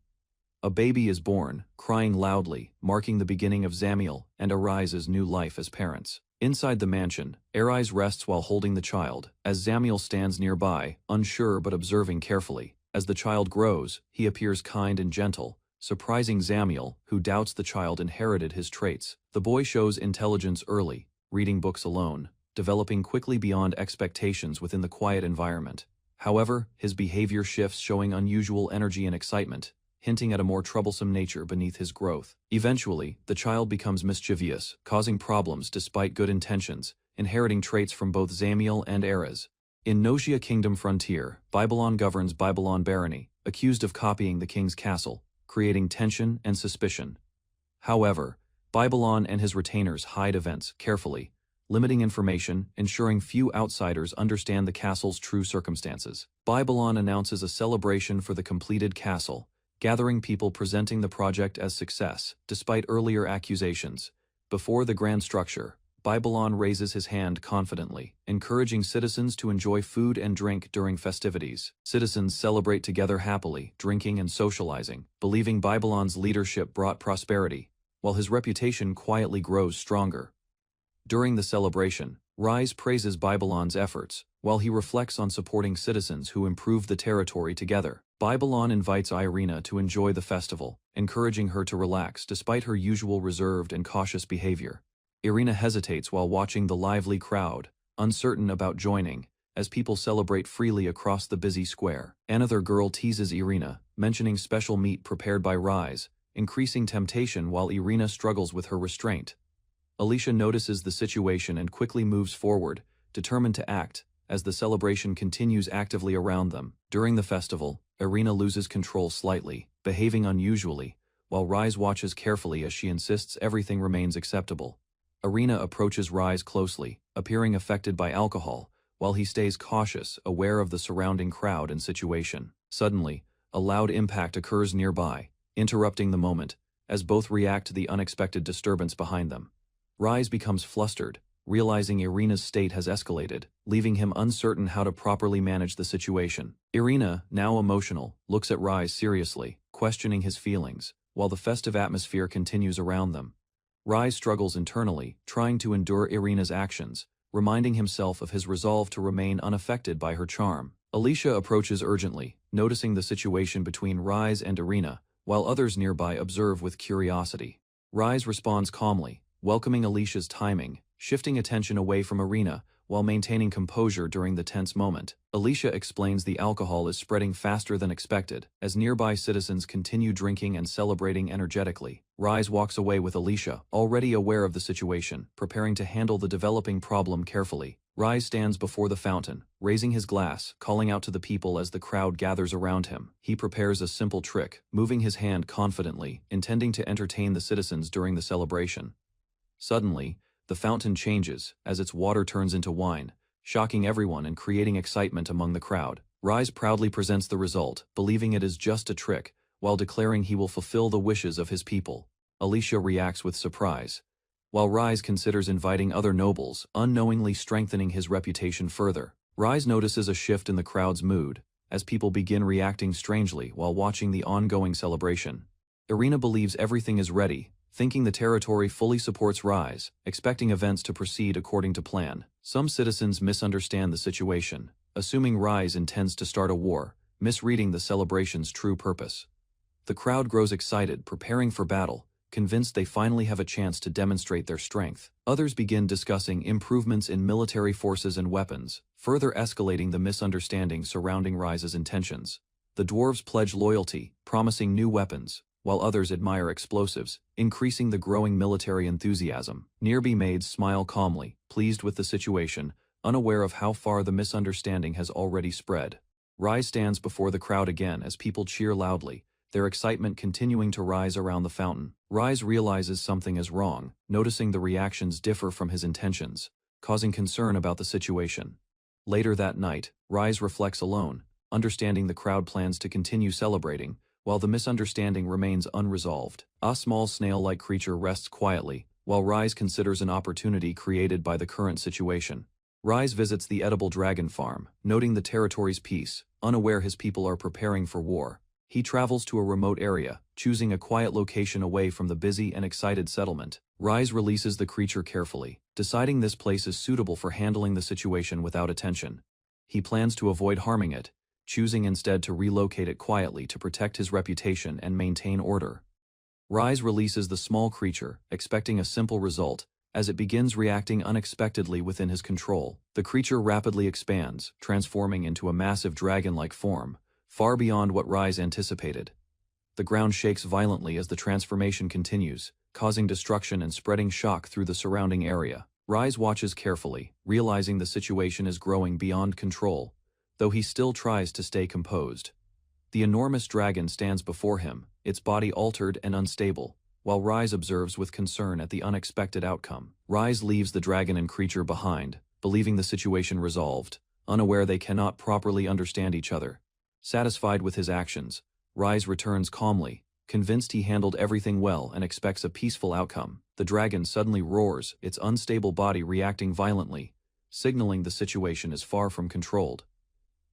A baby is born, crying loudly, marking the beginning of Zamiel and Arise's new life as parents. Inside the mansion, Arise rests while holding the child, as Zamiel stands nearby, unsure but observing carefully. As the child grows, he appears kind and gentle, surprising Zamiel, who doubts the child inherited his traits. The boy shows intelligence early, reading books alone, developing quickly beyond expectations within the quiet environment. However, his behavior shifts, showing unusual energy and excitement, hinting at a more troublesome nature beneath his growth. Eventually, the child becomes mischievous, causing problems despite good intentions, inheriting traits from both Zamiel and Arise. In Nosia Kingdom Frontier, Babylon governs Babylon Barony, accused of copying the king's castle, creating tension and suspicion. However, Babylon and his retainers hide events carefully, limiting information, ensuring few outsiders understand the castle's true circumstances. Babylon announces a celebration for the completed castle, gathering people presenting the project as success, despite earlier accusations. Before the grand structure, Babylon raises his hand confidently, encouraging citizens to enjoy food and drink during festivities. Citizens celebrate together happily, drinking and socializing, believing Babylon's leadership brought prosperity, while his reputation quietly grows stronger. During the celebration, Rise praises Babylon's efforts, while he reflects on supporting citizens who improve the territory together. Babylon invites Irina to enjoy the festival, encouraging her to relax despite her usual reserved and cautious behavior. Irina hesitates while watching the lively crowd, uncertain about joining, as people celebrate freely across the busy square. Another girl teases Irina, mentioning special meat prepared by Rise, increasing temptation while Irina struggles with her restraint. Alicia notices the situation and quickly moves forward, determined to act, as the celebration continues actively around them. During the festival, Irina loses control slightly, behaving unusually, while Rise watches carefully as she insists everything remains acceptable. Irina approaches Rise closely, appearing affected by alcohol, while he stays cautious, aware of the surrounding crowd and situation. Suddenly, a loud impact occurs nearby, interrupting the moment, as both react to the unexpected disturbance behind them. Rise becomes flustered, realizing Irina's state has escalated, leaving him uncertain how to properly manage the situation. Irina, now emotional, looks at Rise seriously, questioning his feelings, while the festive atmosphere continues around them. Rise struggles internally, trying to endure Irina's actions, reminding himself of his resolve to remain unaffected by her charm. Alicia approaches urgently, noticing the situation between Rise and Irina, while others nearby observe with curiosity. Rise responds calmly, welcoming Alicia's timing, shifting attention away from Irina, while maintaining composure during the tense moment. Alicia explains the alcohol is spreading faster than expected, as nearby citizens continue drinking and celebrating energetically. Rise walks away with Alicia, already aware of the situation, preparing to handle the developing problem carefully. Rise stands before the fountain, raising his glass, calling out to the people as the crowd gathers around him. He prepares a simple trick, moving his hand confidently, intending to entertain the citizens during the celebration. Suddenly, the fountain changes, as its water turns into wine, shocking everyone and creating excitement among the crowd. Rise proudly presents the result, believing it is just a trick, while declaring he will fulfill the wishes of his people. Alicia reacts with surprise, while Rise considers inviting other nobles, unknowingly strengthening his reputation further. Rise notices a shift in the crowd's mood, as people begin reacting strangely while watching the ongoing celebration. Irina believes everything is ready, thinking the territory fully supports Rise, expecting events to proceed according to plan. Some citizens misunderstand the situation, assuming Rise intends to start a war, misreading the celebration's true purpose. The crowd grows excited, preparing for battle, convinced they finally have a chance to demonstrate their strength. Others begin discussing improvements in military forces and weapons, further escalating the misunderstanding surrounding Rise's intentions. The dwarves pledge loyalty, promising new weapons, while others admire explosives, increasing the growing military enthusiasm. Nearby maids smile calmly, pleased with the situation, unaware of how far the misunderstanding has already spread. Rise stands before the crowd again as people cheer loudly, their excitement continuing to rise around the fountain. Rise realizes something is wrong, noticing the reactions differ from his intentions, causing concern about the situation. Later that night, Rise reflects alone, understanding the crowd plans to continue celebrating, while the misunderstanding remains unresolved. A small snail-like creature rests quietly, while Rise considers an opportunity created by the current situation. Rise visits the edible dragon farm, noting the territory's peace, unaware his people are preparing for war. He travels to a remote area, choosing a quiet location away from the busy and excited settlement. Rise releases the creature carefully, deciding this place is suitable for handling the situation without attention. He plans to avoid harming it, choosing instead to relocate it quietly to protect his reputation and maintain order. Rise releases the small creature, expecting a simple result, as it begins reacting unexpectedly within his control. The creature rapidly expands, transforming into a massive dragon-like form, far beyond what Rise anticipated. The ground shakes violently as the transformation continues, causing destruction and spreading shock through the surrounding area. Rise watches carefully, realizing the situation is growing beyond control, though he still tries to stay composed. The enormous dragon stands before him, its body altered and unstable, while Rise observes with concern at the unexpected outcome. Rise leaves the dragon and creature behind, believing the situation resolved, unaware they cannot properly understand each other. Satisfied with his actions, Rise returns calmly, convinced he handled everything well and expects a peaceful outcome. The dragon suddenly roars, its unstable body reacting violently, signaling the situation is far from controlled.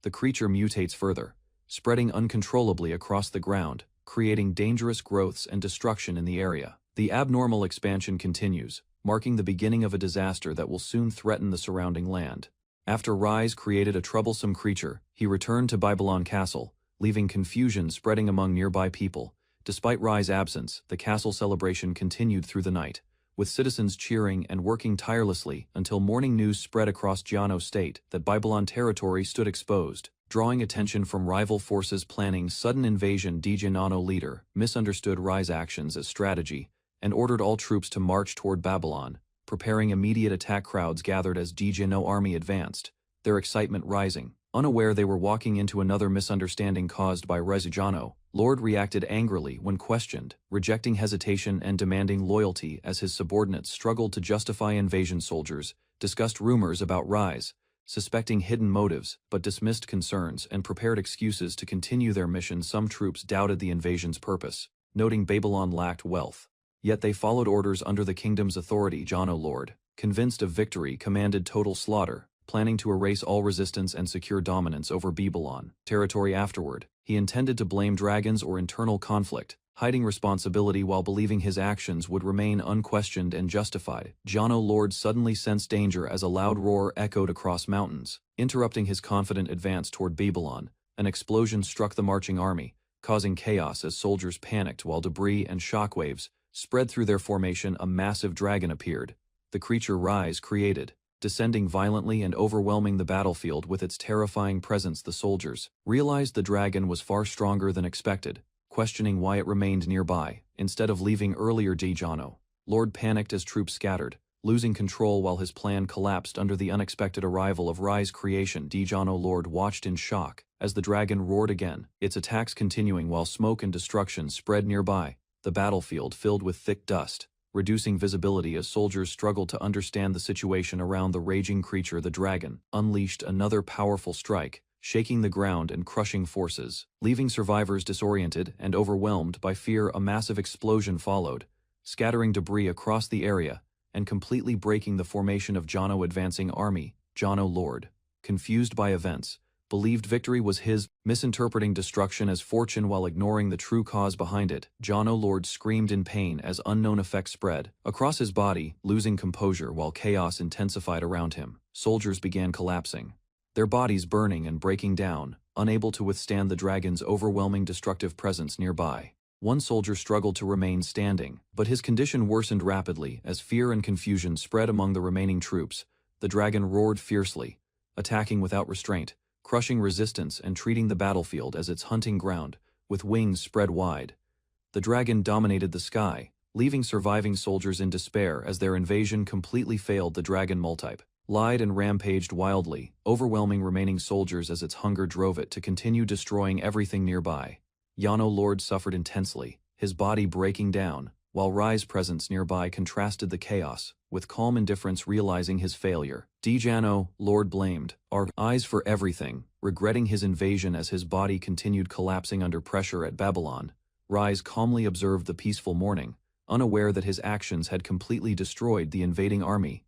The creature mutates further, spreading uncontrollably across the ground, creating dangerous growths and destruction in the area. The abnormal expansion continues, marking the beginning of a disaster that will soon threaten the surrounding land. After Rise created a troublesome creature, he returned to Babylon Castle, leaving confusion spreading among nearby people. Despite Rise's absence, the castle celebration continued through the night, with citizens cheering and working tirelessly until morning news spread across Giano State that Babylon territory stood exposed, drawing attention from rival forces planning sudden invasion. Giano leader misunderstood Rise's actions as strategy and ordered all troops to march toward Babylon, preparing immediate attack. Crowds gathered as Giano army advanced, their excitement rising. Unaware they were walking into another misunderstanding caused by Giano, Lord reacted angrily when questioned, rejecting hesitation and demanding loyalty as his subordinates struggled to justify invasion. Soldiers discussed rumors about Rise, suspecting hidden motives, but dismissed concerns and prepared excuses to continue their mission. Some troops doubted the invasion's purpose, noting Babylon lacked wealth. Yet they followed orders under the kingdom's authority. Giano Lord, convinced of victory, commanded total slaughter, planning to erase all resistance and secure dominance over Babylon territory. Afterward, he intended to blame dragons or internal conflict, hiding responsibility while believing his actions would remain unquestioned and justified. Giano Lord suddenly sensed danger as a loud roar echoed across mountains, interrupting his confident advance toward Babylon. An explosion struck the marching army, causing chaos as soldiers panicked while debris and shockwaves spread through their formation. A massive dragon appeared, the creature Rise created, descending violently and overwhelming the battlefield with its terrifying presence. The soldiers realized the dragon was far stronger than expected, questioning why it remained nearby, instead of leaving earlier. Giano Lord panicked as troops scattered, losing control while his plan collapsed under the unexpected arrival of Rai's creation. Dejano Lord watched in shock as the dragon roared again, its attacks continuing while smoke and destruction spread nearby, the battlefield filled with thick dust, reducing visibility as soldiers struggled to understand the situation around the raging creature. The dragon unleashed another powerful strike, shaking the ground and crushing forces, leaving survivors disoriented and overwhelmed by fear. A massive explosion followed, scattering debris across the area and completely breaking the formation of Jano advancing army. Jano Lord, confused by events, believed victory was his, misinterpreting destruction as fortune while ignoring the true cause behind it. Jano Lord screamed in pain as unknown effects spread across his body, losing composure while chaos intensified around him. Soldiers began collapsing, their bodies burning and breaking down, unable to withstand the dragon's overwhelming destructive presence nearby. One soldier struggled to remain standing, but his condition worsened rapidly as fear and confusion spread among the remaining troops. The dragon roared fiercely, attacking without restraint, crushing resistance and treating the battlefield as its hunting ground, with wings spread wide. The dragon dominated the sky, leaving surviving soldiers in despair as their invasion completely failed. The dragon multiple lied and rampaged wildly, overwhelming remaining soldiers as its hunger drove it to continue destroying everything nearby. Jano Lord suffered intensely, his body breaking down, while Rai's presence nearby contrasted the chaos, with calm indifference realizing his failure. Dejano Lord blamed our eyes for everything, regretting his invasion as his body continued collapsing under pressure at Babylon. Rise calmly observed the peaceful morning, unaware that his actions had completely destroyed the invading army.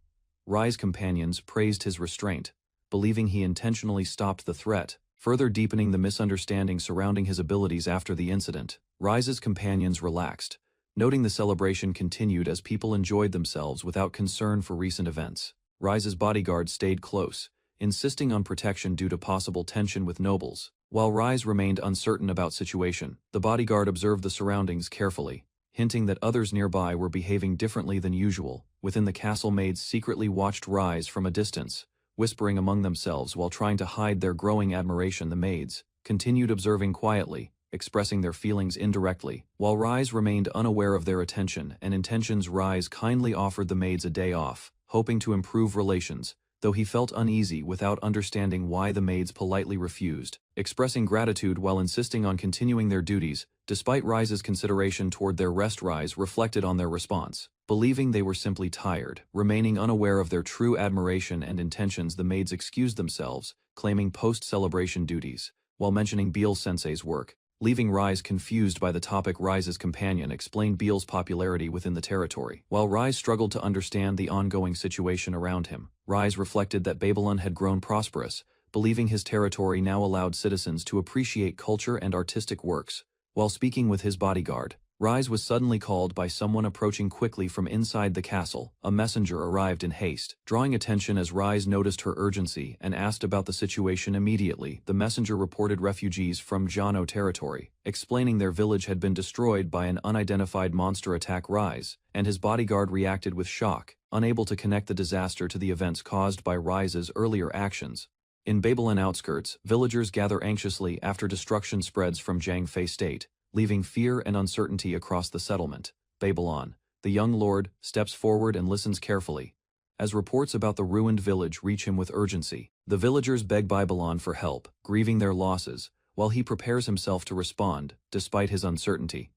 Rai's companions praised his restraint, believing he intentionally stopped the threat, further deepening the misunderstanding surrounding his abilities. After the incident, Rai's companions relaxed, noting the celebration continued as people enjoyed themselves without concern for recent events. Rai's bodyguard stayed close, insisting on protection due to possible tension with nobles. While Rise remained uncertain about situation, the bodyguard observed the surroundings carefully, hinting that others nearby were behaving differently than usual. Within the castle, maids secretly watched Rise from a distance, whispering among themselves while trying to hide their growing admiration. The maids continued observing quietly, expressing their feelings indirectly, while Rise remained unaware of their attention and intentions. Rise kindly offered the maids a day off, hoping to improve relations, though he felt uneasy without understanding why the maids politely refused, expressing gratitude while insisting on continuing their duties. Despite Rise's consideration toward their rest, Rise reflected on their response, believing they were simply tired. Remaining unaware of their true admiration and intentions, the maids excused themselves, claiming post-celebration duties, while mentioning Beal-sensei's work, leaving Rise confused by the topic. Rise's companion explained Beal's popularity within the territory. While Rise struggled to understand the ongoing situation around him, Rise reflected that Babylon had grown prosperous, believing his territory now allowed citizens to appreciate culture and artistic works. While speaking with his bodyguard, Rise was suddenly called by someone approaching quickly from inside the castle. A messenger arrived in haste, drawing attention as Rise noticed her urgency and asked about the situation immediately. The messenger reported refugees from Jano territory, explaining their village had been destroyed by an unidentified monster attack. Rise and his bodyguard reacted with shock, unable to connect the disaster to the events caused by Rise's earlier actions. In Babylon outskirts, villagers gather anxiously after destruction spreads from Jiangfei state, leaving fear and uncertainty across the settlement. Babylon, the young lord, steps forward and listens carefully. As reports about the ruined village reach him with urgency, the villagers beg Babylon for help, grieving their losses, while he prepares himself to respond. Despite his uncertainty,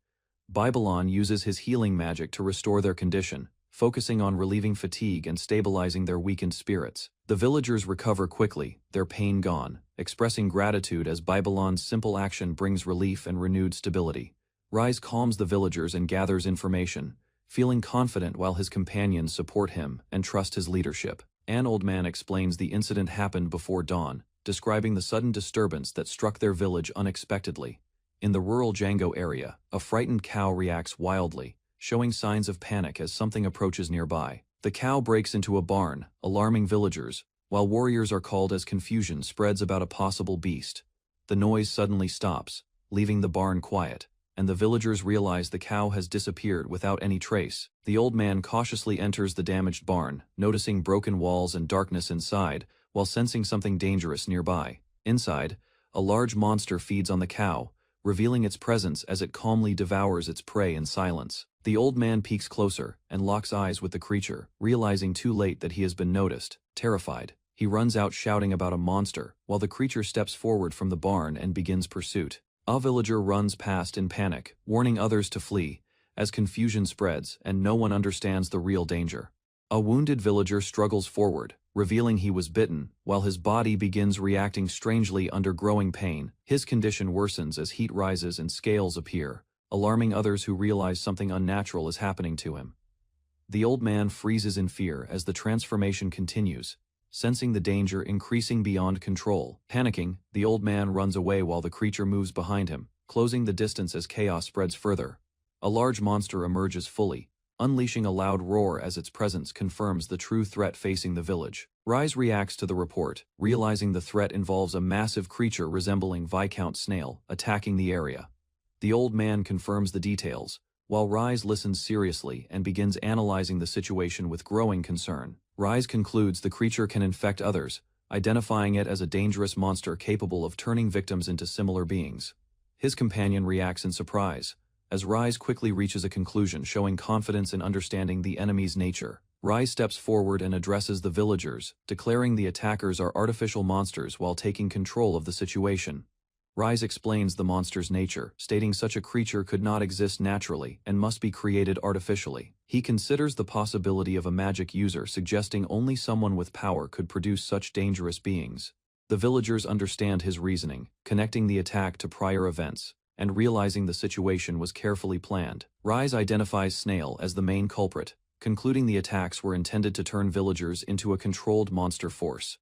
Babylon uses his healing magic to restore their condition, focusing on relieving fatigue and stabilizing their weakened spirits. The villagers recover quickly, their pain gone, expressing gratitude as Babylon's simple action brings relief and renewed stability. Rise calms the villagers and gathers information, feeling confident while his companions support him and trust his leadership. An old man explains the incident happened before dawn, describing the sudden disturbance that struck their village unexpectedly. In the rural Django area, a frightened cow reacts wildly, showing signs of panic as something approaches nearby. The cow breaks into a barn, alarming villagers, while warriors are called as confusion spreads about a possible beast. The noise suddenly stops, leaving the barn quiet, and the villagers realize the cow has disappeared without any trace. The old man cautiously enters the damaged barn, noticing broken walls and darkness inside, while sensing something dangerous nearby. Inside, a large monster feeds on the cow, revealing its presence as it calmly devours its prey in silence. The old man peeks closer and locks eyes with the creature, realizing too late that he has been noticed. Terrified, he runs out shouting about a monster, while the creature steps forward from the barn and begins pursuit. A villager runs past in panic, warning others to flee, as confusion spreads and no one understands the real danger. A wounded villager struggles forward, revealing he was bitten, while his body begins reacting strangely under growing pain. His condition worsens as heat rises and scales appear, alarming others who realize something unnatural is happening to him. The old man freezes in fear as the transformation continues, sensing the danger increasing beyond control. Panicking, the old man runs away while the creature moves behind him, closing the distance as chaos spreads further. A large monster emerges fully, unleashing a loud roar as its presence confirms the true threat facing the village. Rise reacts to the report, realizing the threat involves a massive creature resembling Viscount Snail attacking the area. The old man confirms the details, while Rise listens seriously and begins analyzing the situation with growing concern. Rise concludes the creature can infect others, identifying it as a dangerous monster capable of turning victims into similar beings. His companion reacts in surprise, as Rise quickly reaches a conclusion showing confidence in understanding the enemy's nature. Rise steps forward and addresses the villagers, declaring the attackers are artificial monsters while taking control of the situation. Rise explains the monster's nature, stating such a creature could not exist naturally and must be created artificially. He considers the possibility of a magic user, suggesting only someone with power could produce such dangerous beings. The villagers understand his reasoning, connecting the attack to prior events, and realizing the situation was carefully planned. Rise identifies Snail as the main culprit, concluding the attacks were intended to turn villagers into a controlled monster force.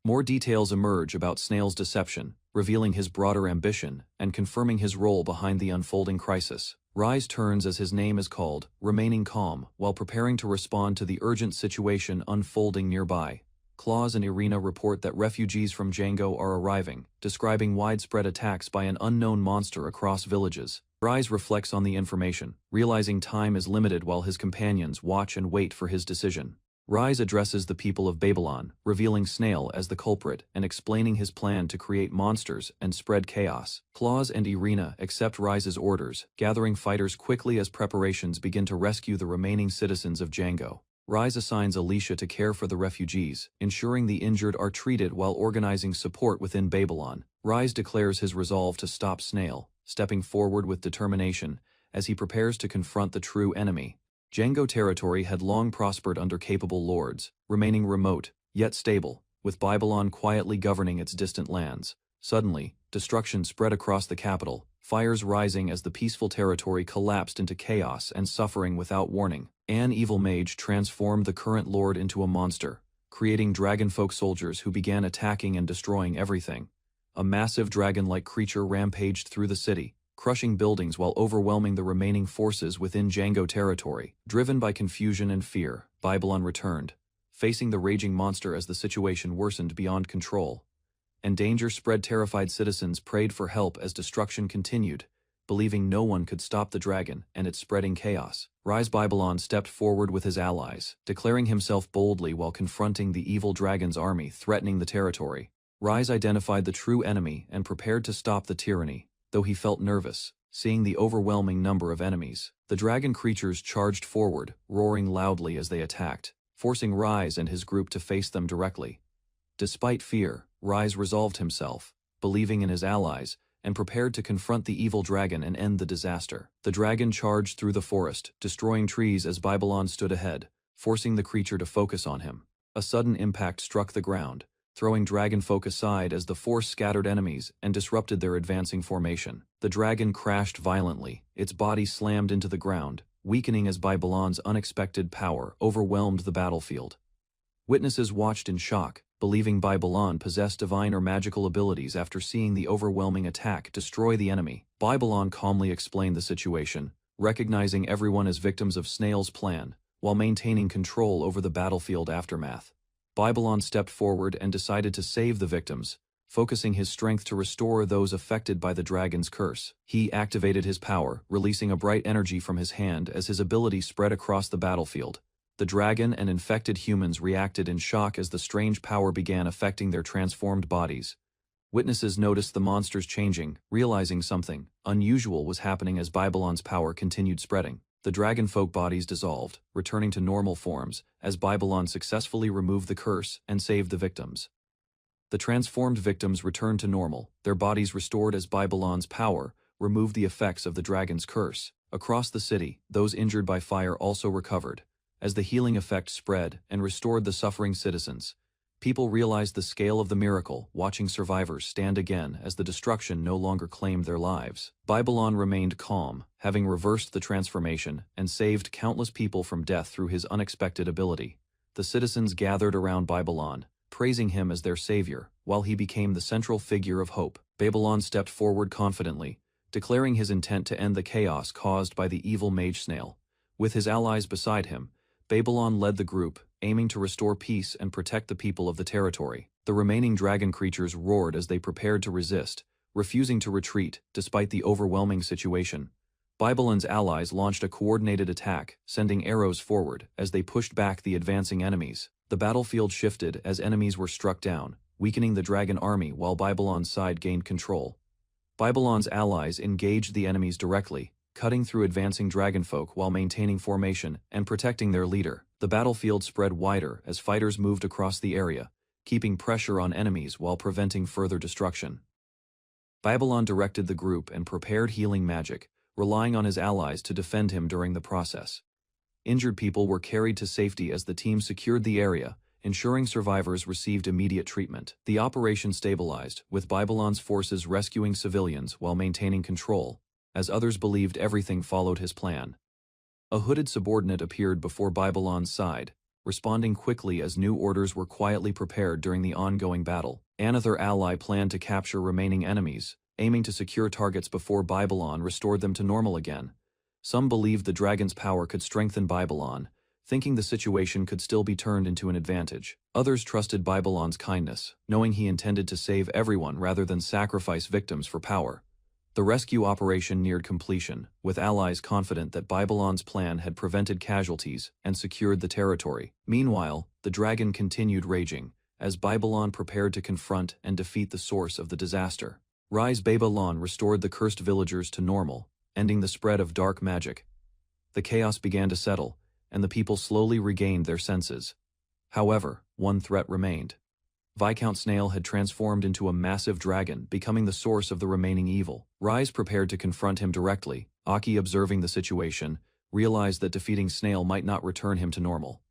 More details emerge about Snail's deception, revealing his broader ambition and confirming his role behind the unfolding crisis. Rise turns as his name is called, remaining calm while preparing to respond to the urgent situation unfolding nearby. Claus and Irina report that refugees from Django are arriving, describing widespread attacks by an unknown monster across villages. Rise reflects on the information, realizing time is limited while his companions watch and wait for his decision. Rise addresses the people of Babylon, revealing Snail as the culprit and explaining his plan to create monsters and spread chaos. Claus and Irina accept Rise's orders, gathering fighters quickly as preparations begin to rescue the remaining citizens of Django. Rise assigns Alicia to care for the refugees, ensuring the injured are treated while organizing support within Babylon. Rise declares his resolve to stop Snail, stepping forward with determination as he prepares to confront the true enemy. Django territory had long prospered under capable lords, remaining remote, yet stable, with Babylon quietly governing its distant lands. Suddenly, destruction spread across the capital, fires rising as the peaceful territory collapsed into chaos and suffering without warning. An evil mage transformed the current lord into a monster, creating dragonfolk soldiers who began attacking and destroying everything. A massive dragon-like creature rampaged through the city, crushing buildings while overwhelming the remaining forces within Django territory. Driven by confusion and fear, Babylon returned, facing the raging monster as the situation worsened beyond control. And danger spread. Terrified citizens prayed for help as destruction continued, believing no one could stop the dragon and its spreading chaos. Rise Babylon stepped forward with his allies, declaring himself boldly while confronting the evil dragon's army threatening the territory. Rise identified the true enemy and prepared to stop the tyranny, though he felt nervous, seeing the overwhelming number of enemies. The dragon creatures charged forward, roaring loudly as they attacked, forcing Rise and his group to face them directly. Despite fear, Rise resolved himself, believing in his allies, and prepared to confront the evil dragon and end the disaster. The dragon charged through the forest, destroying trees as Babylon stood ahead, forcing the creature to focus on him. A sudden impact struck the ground, throwing dragonfolk aside as the force scattered enemies and disrupted their advancing formation. The dragon crashed violently, its body slammed into the ground, weakening as Babylon's unexpected power overwhelmed the battlefield. Witnesses watched in shock, believing Babylon possessed divine or magical abilities after seeing the overwhelming attack destroy the enemy. Babylon calmly explained the situation, recognizing everyone as victims of Snail's plan, while maintaining control over the battlefield aftermath. Babylon stepped forward and decided to save the victims, focusing his strength to restore those affected by the dragon's curse. He activated his power, releasing a bright energy from his hand as his ability spread across the battlefield. The dragon and infected humans reacted in shock as the strange power began affecting their transformed bodies. Witnesses noticed the monsters changing, realizing something unusual was happening as Babylon's power continued spreading. The dragon folk bodies dissolved, returning to normal forms, as Babylon successfully removed the curse and saved the victims. The transformed victims returned to normal, their bodies restored as Babylon's power removed the effects of the dragon's curse. Across the city, those injured by fire also recovered. As the healing effect spread and restored the suffering citizens, people realized the scale of the miracle, watching survivors stand again as the destruction no longer claimed their lives. Babylon remained calm, having reversed the transformation and saved countless people from death through his unexpected ability. The citizens gathered around Babylon, praising him as their savior, while he became the central figure of hope. Babylon stepped forward confidently, declaring his intent to end the chaos caused by the evil mage snail. With his allies beside him, Babylon led the group, aiming to restore peace and protect the people of the territory. The remaining dragon creatures roared as they prepared to resist, refusing to retreat despite the overwhelming situation. Babylon's allies launched a coordinated attack, sending arrows forward as they pushed back the advancing enemies. The battlefield shifted as enemies were struck down, weakening the dragon army while Babylon's side gained control. Babylon's allies engaged the enemies directly, cutting through advancing dragonfolk while maintaining formation and protecting their leader. The battlefield spread wider as fighters moved across the area, keeping pressure on enemies while preventing further destruction. Babylon directed the group and prepared healing magic, relying on his allies to defend him during the process. Injured people were carried to safety as the team secured the area, ensuring survivors received immediate treatment. The operation stabilized, with Babylon's forces rescuing civilians while maintaining control, as others believed everything followed his plan. A hooded subordinate appeared before Babylon's side, responding quickly as new orders were quietly prepared during the ongoing battle. Another ally planned to capture remaining enemies, aiming to secure targets before Babylon restored them to normal again. Some believed the dragon's power could strengthen Babylon, thinking the situation could still be turned into an advantage. Others trusted Babylon's kindness, knowing he intended to save everyone rather than sacrifice victims for power. The rescue operation neared completion, with allies confident that Babylon's plan had prevented casualties and secured the territory. Meanwhile, the dragon continued raging, as Babylon prepared to confront and defeat the source of the disaster. Rise Babylon restored the cursed villagers to normal, ending the spread of dark magic. The chaos began to settle, and the people slowly regained their senses. However, one threat remained. Viscount Snail had transformed into a massive dragon, becoming the source of the remaining evil. Rise prepared to confront him directly. Aki, observing the situation, realized that defeating Snail might not return him to normal.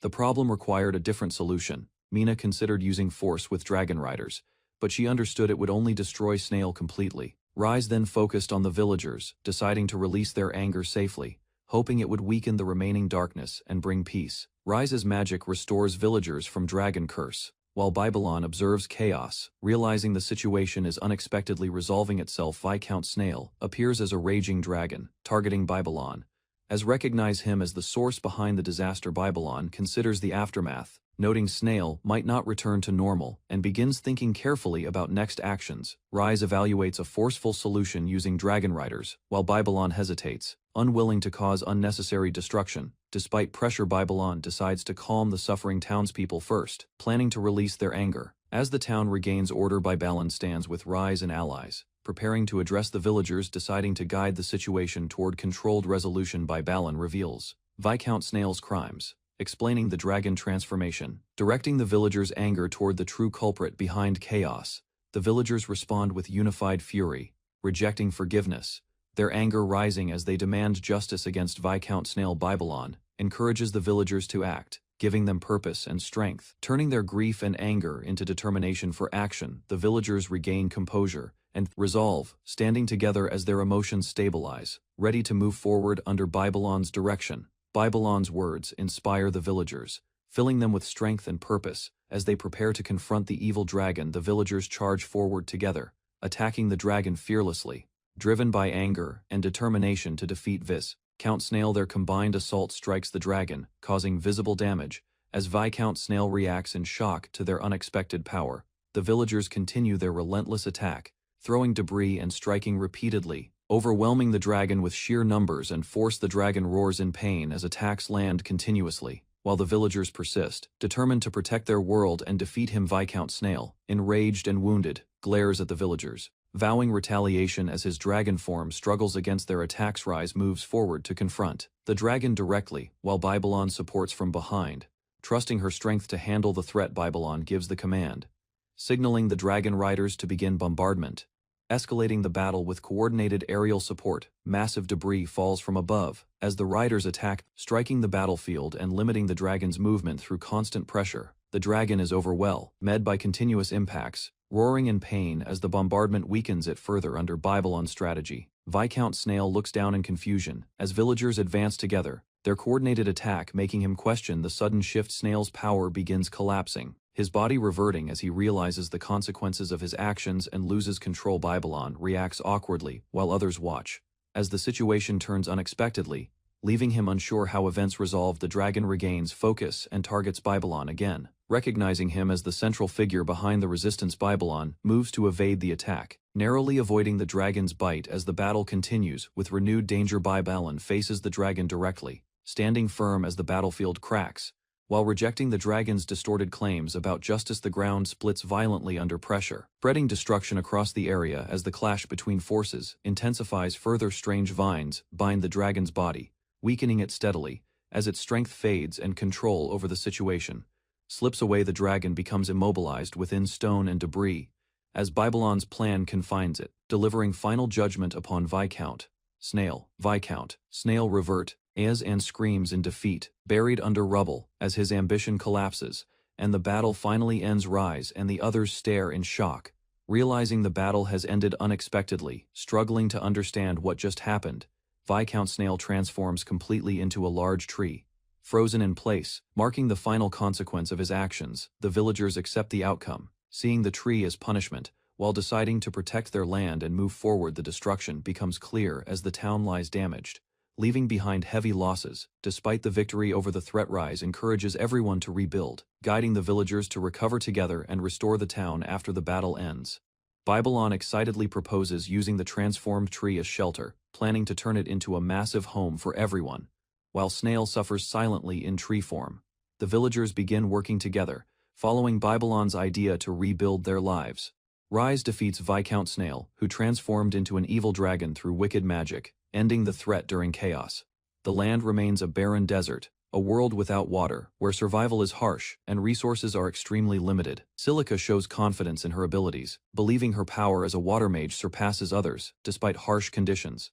The problem required a different solution. Mina considered using force with dragon riders, but she understood it would only destroy Snail completely. Rise then focused on the villagers, deciding to release their anger safely, hoping it would weaken the remaining darkness and bring peace. Rise's magic restores villagers from dragon curse, while Babylon observes chaos. Realizing the situation is unexpectedly resolving itself, Viscount Snail appears as a raging dragon, targeting Babylon. As recognize him as the source behind the disaster, Babylon considers the aftermath, noting Snail might not return to normal, and begins thinking carefully about next actions. Rise evaluates a forceful solution using dragon riders, while Babylon hesitates, unwilling to cause unnecessary destruction. Despite pressure, Babylon decides to calm the suffering townspeople first, planning to release their anger. As the town regains order, Babylon stands with Rise and allies, preparing to address the villagers, deciding to guide the situation toward controlled resolution. Babylon reveals Viscount Snail's crimes, explaining the dragon transformation, directing the villagers' anger toward the true culprit behind chaos. The villagers respond with unified fury, rejecting forgiveness, their anger rising as they demand justice against Viscount Snail. Babylon encourages the villagers to act, giving them purpose and strength. Turning their grief and anger into determination for action, the villagers regain composure and resolve, standing together as their emotions stabilize, ready to move forward under Babylon's direction. Babylon's words inspire the villagers, filling them with strength and purpose. As they prepare to confront the evil dragon, the villagers charge forward together, attacking the dragon fearlessly. Driven by anger and determination to defeat Viscount Snail, their combined assault strikes the dragon, causing visible damage. As Viscount Snail reacts in shock to their unexpected power, the villagers continue their relentless attack, throwing debris and striking repeatedly, overwhelming the dragon with sheer numbers and force. The dragon roars in pain as attacks land continuously, while the villagers persist, determined to protect their world and defeat him. Viscount Snail, enraged and wounded, glares at the villagers. vowing retaliation as his dragon form struggles against their attacks. Rise moves forward to confront the dragon directly, while Babylon supports from behind. Trusting her strength to handle the threat, Babylon gives the command, signaling the dragon riders to begin bombardment. Escalating the battle with coordinated aerial support, massive debris falls from above as the riders attack, striking the battlefield and limiting the dragon's movement through constant pressure. The dragon is overwhelmed by continuous impacts, roaring in pain as the bombardment weakens it further under Babylon's strategy. Viscount Snail looks down in confusion as villagers advance together, their coordinated attack making him question the sudden shift. Snail's power begins collapsing, his body reverting as he realizes the consequences of his actions and loses control. Babylon reacts awkwardly while others watch, as the situation turns unexpectedly, leaving him unsure how events resolve. The dragon regains focus and targets Babylon again. Recognizing him as the central figure behind the resistance, Babylon moves to evade the attack, narrowly avoiding the dragon's bite. As the battle continues with renewed danger, Babylon faces the dragon directly, standing firm as the battlefield cracks. While rejecting the dragon's distorted claims about justice, the ground splits violently under pressure, spreading destruction across the area as the clash between forces intensifies further. Strange vines bind the dragon's body, weakening it steadily. As its strength fades and control over the situation slips away, the dragon becomes immobilized within stone and debris, as Babylon's plan confines it, delivering final judgment upon Viscount Snail. Viscount Snail revert as and screams in defeat, buried under rubble as his ambition collapses, and the battle finally ends. Rise and the others stare in shock, realizing the battle has ended unexpectedly. Struggling to understand what just happened, Viscount Snail transforms completely into a large tree, frozen in place, marking the final consequence of his actions. The villagers accept the outcome, seeing the tree as punishment, while deciding to protect their land and move forward. The destruction becomes clear as the town lies damaged, leaving behind heavy losses. Despite the victory over the threat, Rise encourages everyone to rebuild, guiding the villagers to recover together and restore the town after the battle ends. Babylon excitedly proposes using the transformed tree as shelter, planning to turn it into a massive home for everyone. While Snail suffers silently in tree form, the villagers begin working together, following Babylon's idea to rebuild their lives. Rise defeats Viscount Snail, who transformed into an evil dragon through wicked magic, ending the threat during chaos. The land remains a barren desert, a world without water, where survival is harsh and resources are extremely limited. Silica shows confidence in her abilities, believing her power as a water mage surpasses others, despite harsh conditions.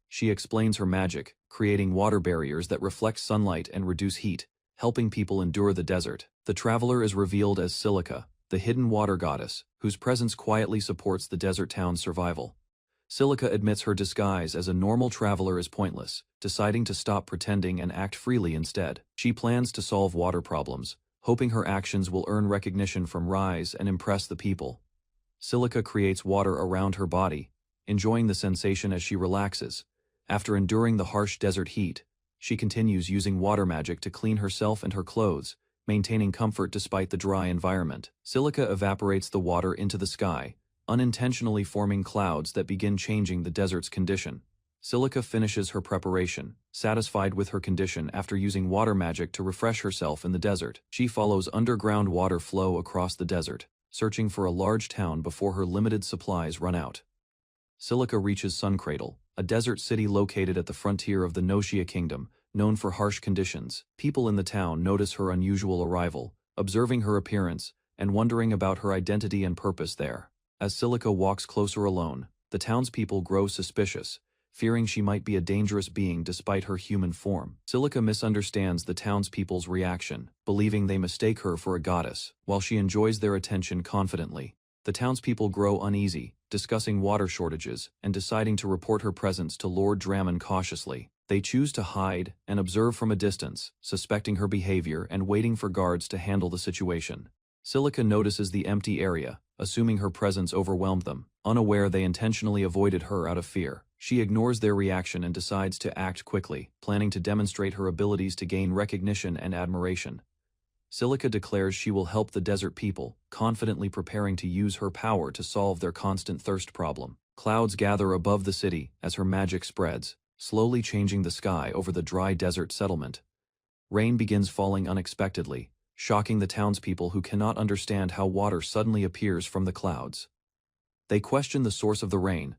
She explains her magic, creating water barriers that reflect sunlight and reduce heat, helping people endure the desert. The traveler is revealed as Silica, the hidden water goddess, whose presence quietly supports the desert town's survival. Silica admits her disguise as a normal traveler is pointless, deciding to stop pretending and act freely instead. She plans to solve water problems, hoping her actions will earn recognition from Rise and impress the people. Silica creates water around her body, enjoying the sensation as she relaxes. After enduring the harsh desert heat, she continues using water magic to clean herself and her clothes, maintaining comfort despite the dry environment. Silica evaporates the water into the sky, unintentionally forming clouds that begin changing the desert's condition. Silica finishes her preparation, satisfied with her condition after using water magic to refresh herself in the desert. She follows underground water flow across the desert, searching for a large town before her limited supplies run out. Silica reaches Suncradle, a desert city located at the frontier of the Noshia Kingdom, known for harsh conditions. People in the town notice her unusual arrival, observing her appearance, and wondering about her identity and purpose there. As Silica walks closer alone, the townspeople grow suspicious, fearing she might be a dangerous being despite her human form. Silica misunderstands the townspeople's reaction, believing they mistake her for a goddess, while she enjoys their attention confidently. The townspeople grow uneasy, discussing water shortages and deciding to report her presence to Lord Dramon cautiously. They choose to hide and observe from a distance, suspecting her behavior and waiting for guards to handle the situation. Silica notices the empty area, assuming her presence overwhelmed them. Unaware they intentionally avoided her out of fear, she ignores their reaction and decides to act quickly, planning to demonstrate her abilities to gain recognition and admiration. Silica declares she will help the desert people, confidently preparing to use her power to solve their constant thirst problem. Clouds gather above the city as her magic spreads, slowly changing the sky over the dry desert settlement. Rain begins falling unexpectedly, shocking the townspeople who cannot understand how water suddenly appears from the clouds. They question the source of the rain,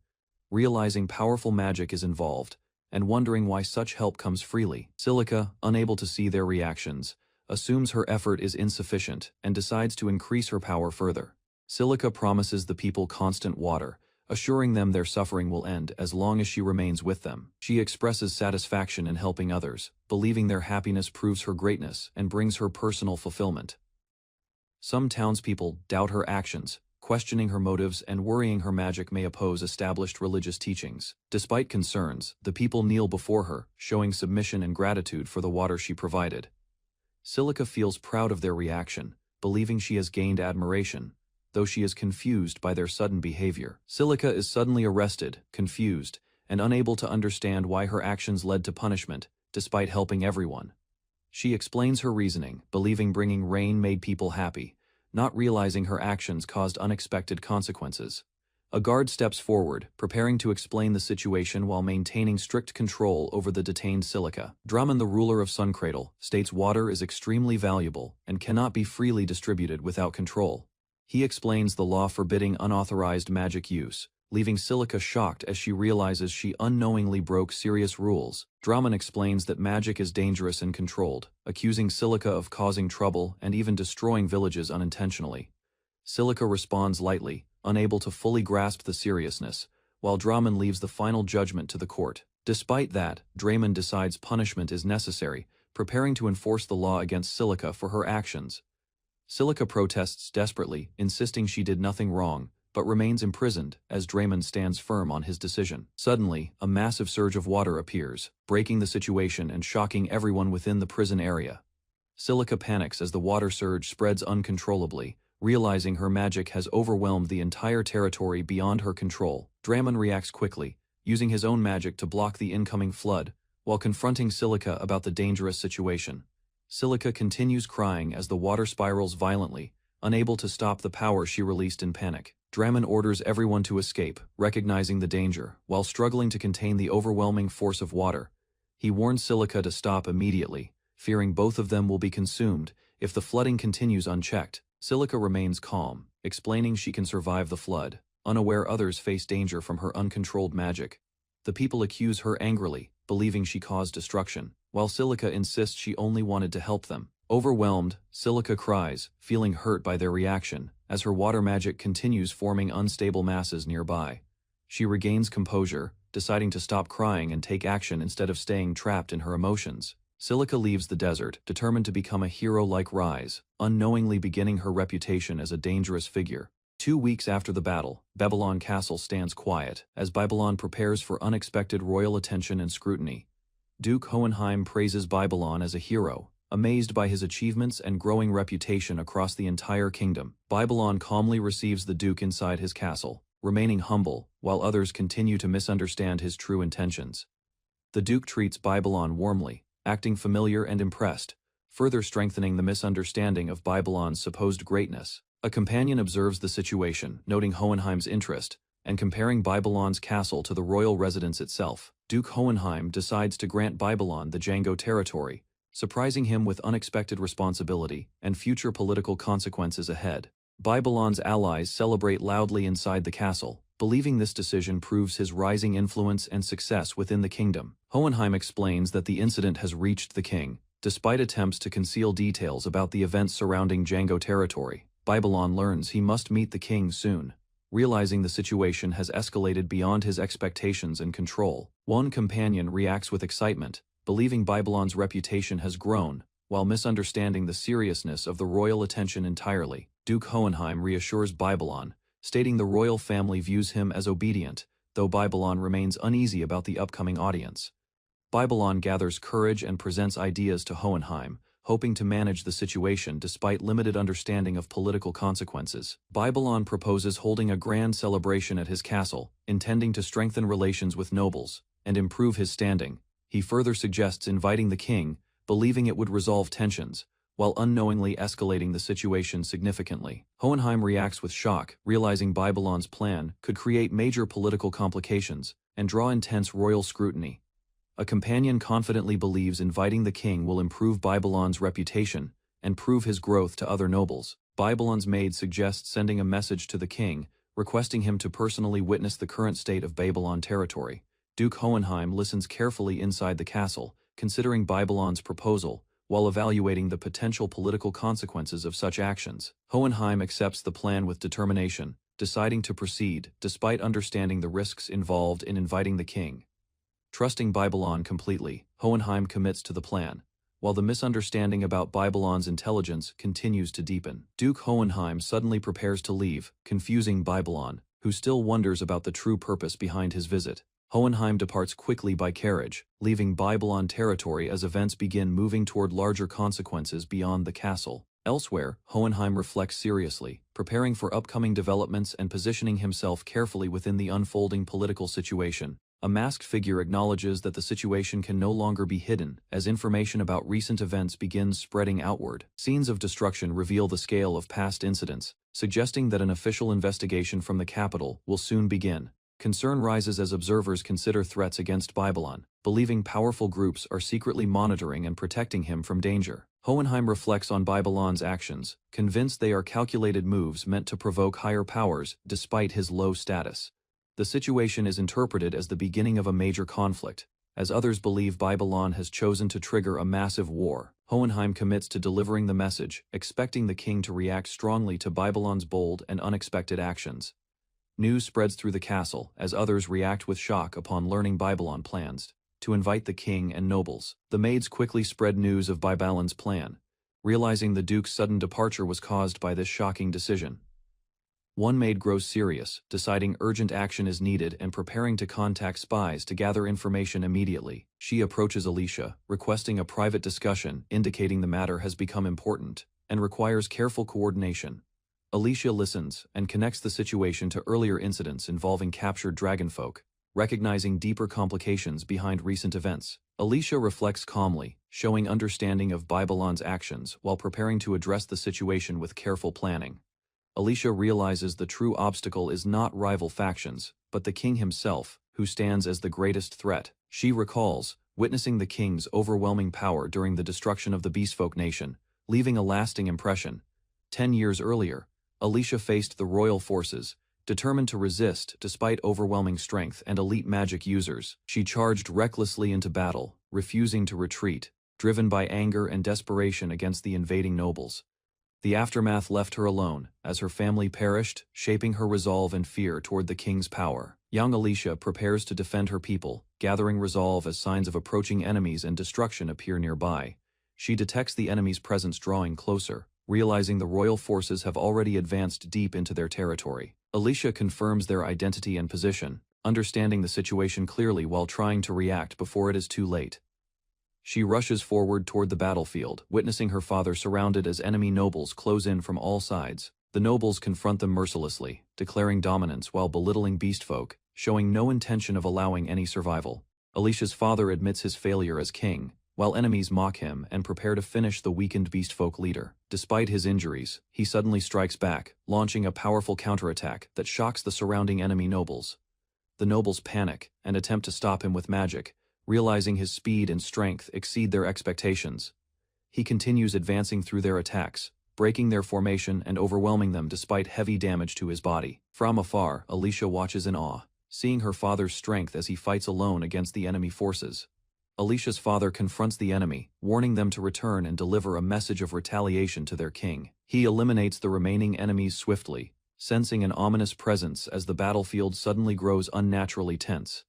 realizing powerful magic is involved, and wondering why such help comes freely. Silica, unable to see their reactions, assumes her effort is insufficient and decides to increase her power further. Silica promises the people constant water, assuring them their suffering will end as long as she remains with them. She expresses satisfaction in helping others, believing their happiness proves her greatness and brings her personal fulfillment. Some townspeople doubt her actions, questioning her motives and worrying her magic may oppose established religious teachings. Despite concerns, the people kneel before her, showing submission and gratitude for the water she provided. Silica feels proud of their reaction, believing she has gained admiration, though she is confused by their sudden behavior. Silica is suddenly arrested, confused, and unable to understand why her actions led to punishment, despite helping everyone. She explains her reasoning, believing bringing rain made people happy, not realizing her actions caused unexpected consequences. A guard steps forward, preparing to explain the situation while maintaining strict control over the detained Silica. Drummond, the ruler of Suncradle, states water is extremely valuable and cannot be freely distributed without control. He explains the law forbidding unauthorized magic use, leaving Silica shocked as she realizes she unknowingly broke serious rules. Drummond explains that magic is dangerous and controlled, accusing Silica of causing trouble and even destroying villages unintentionally. Silica responds lightly, unable to fully grasp the seriousness, while Drummond leaves the final judgment to the court. Despite that, Draymond decides punishment is necessary, preparing to enforce the law against Silica for her actions. Silica protests desperately, insisting she did nothing wrong, but remains imprisoned as Draymond stands firm on his decision. Suddenly, a massive surge of water appears, breaking the situation and shocking everyone within the prison area. Silica panics as the water surge spreads uncontrollably, realizing her magic has overwhelmed the entire territory beyond her control. Draymond reacts quickly, using his own magic to block the incoming flood, while confronting Silica about the dangerous situation. Silica continues crying as the water spirals violently, unable to stop the power she released in panic. Draymond orders everyone to escape, recognizing the danger, while struggling to contain the overwhelming force of water. He warns Silica to stop immediately, fearing both of them will be consumed if the flooding continues unchecked. Silica remains calm, explaining she can survive the flood, unaware others face danger from her uncontrolled magic. The people accuse her angrily, believing she caused destruction, while Silica insists she only wanted to help them. Overwhelmed, Silica cries, feeling hurt by their reaction, as her water magic continues forming unstable masses nearby. She regains composure, deciding to stop crying and take action instead of staying trapped in her emotions. Silica leaves the desert, determined to become a hero like Rise, unknowingly beginning her reputation as a dangerous figure. 2 weeks after the battle, Babylon Castle stands quiet, as Babylon prepares for unexpected royal attention and scrutiny. Duke Hohenheim praises Babylon as a hero, amazed by his achievements and growing reputation across the entire kingdom. Babylon calmly receives the Duke inside his castle, remaining humble, while others continue to misunderstand his true intentions. The Duke treats Babylon warmly, acting familiar and impressed, further strengthening the misunderstanding of Babylon's supposed greatness. A companion observes the situation, noting Hohenheim's interest, and comparing Babylon's castle to the royal residence itself. Duke Hohenheim decides to grant Babylon the Django territory, surprising him with unexpected responsibility and future political consequences ahead. Babylon's allies celebrate loudly inside the castle, believing this decision proves his rising influence and success within the kingdom. Hohenheim explains that the incident has reached the king, despite attempts to conceal details about the events surrounding Django territory. Babylon learns he must meet the king soon, realizing the situation has escalated beyond his expectations and control. One companion reacts with excitement, believing Babylon's reputation has grown, while misunderstanding the seriousness of the royal attention entirely. Duke Hohenheim reassures Babylon, stating the royal family views him as obedient, though Babylon remains uneasy about the upcoming audience. Babylon gathers courage and presents ideas to Hohenheim, hoping to manage the situation despite limited understanding of political consequences. Babylon proposes holding a grand celebration at his castle, intending to strengthen relations with nobles and improve his standing. He further suggests inviting the king, believing it would resolve tensions, while unknowingly escalating the situation significantly. Hohenheim reacts with shock, realizing Babylon's plan could create major political complications and draw intense royal scrutiny. A companion confidently believes inviting the king will improve Babylon's reputation and prove his growth to other nobles. Babylon's maid suggests sending a message to the king, requesting him to personally witness the current state of Babylon territory. Duke Hohenheim listens carefully inside the castle, considering Babylon's proposal, while evaluating the potential political consequences of such actions. Hohenheim accepts the plan with determination, deciding to proceed despite understanding the risks involved in inviting the king. Trusting Babylon completely, Hohenheim commits to the plan, while the misunderstanding about Babylon's intelligence continues to deepen. Duke Hohenheim suddenly prepares to leave, confusing Babylon, who still wonders about the true purpose behind his visit. Hohenheim departs quickly by carriage, leaving Babylon territory as events begin moving toward larger consequences beyond the castle. Elsewhere, Hohenheim reflects seriously, preparing for upcoming developments and positioning himself carefully within the unfolding political situation. A masked figure acknowledges that the situation can no longer be hidden, as information about recent events begins spreading outward. Scenes of destruction reveal the scale of past incidents, suggesting that an official investigation from the capital will soon begin. Concern rises as observers consider threats against Babylon, believing powerful groups are secretly monitoring and protecting him from danger. Hohenheim reflects on Babylon's actions, convinced they are calculated moves meant to provoke higher powers despite his low status. The situation is interpreted as the beginning of a major conflict, as others believe Babylon has chosen to trigger a massive war. Hohenheim commits to delivering the message, expecting the king to react strongly to Babylon's bold and unexpected actions. News spreads through the castle as others react with shock upon learning Babylon plans to invite the king and nobles. The maids quickly spread news of Babylon's plan, realizing the duke's sudden departure was caused by this shocking decision. One maid grows serious, deciding urgent action is needed and preparing to contact spies to gather information immediately. She approaches Alicia, requesting a private discussion, indicating the matter has become important and requires careful coordination. Alicia listens and connects the situation to earlier incidents involving captured dragonfolk, recognizing deeper complications behind recent events. Alicia reflects calmly, showing understanding of Babylon's actions while preparing to address the situation with careful planning. Alicia realizes the true obstacle is not rival factions, but the king himself, who stands as the greatest threat. She recalls witnessing the king's overwhelming power during the destruction of the Beastfolk nation, leaving a lasting impression. 10 years earlier, Alicia faced the royal forces, determined to resist despite overwhelming strength and elite magic users. She charged recklessly into battle, refusing to retreat, driven by anger and desperation against the invading nobles. The aftermath left her alone, as her family perished, shaping her resolve and fear toward the king's power. Young Alicia prepares to defend her people, gathering resolve as signs of approaching enemies and destruction appear nearby. She detects the enemy's presence drawing closer, realizing the royal forces have already advanced deep into their territory. Alicia confirms their identity and position, understanding the situation clearly while trying to react before it is too late. She rushes forward toward the battlefield, witnessing her father surrounded as enemy nobles close in from all sides. The nobles confront them mercilessly, declaring dominance while belittling beastfolk, showing no intention of allowing any survival. Alicia's father admits his failure as king, while enemies mock him and prepare to finish the weakened beastfolk leader. Despite his injuries, he suddenly strikes back, launching a powerful counterattack that shocks the surrounding enemy nobles. The nobles panic and attempt to stop him with magic, realizing his speed and strength exceed their expectations. He continues advancing through their attacks, breaking their formation and overwhelming them despite heavy damage to his body. From afar, Alicia watches in awe, seeing her father's strength as he fights alone against the enemy forces. Alicia's father confronts the enemy, warning them to return and deliver a message of retaliation to their king. He eliminates the remaining enemies swiftly, sensing an ominous presence as the battlefield suddenly grows unnaturally tense.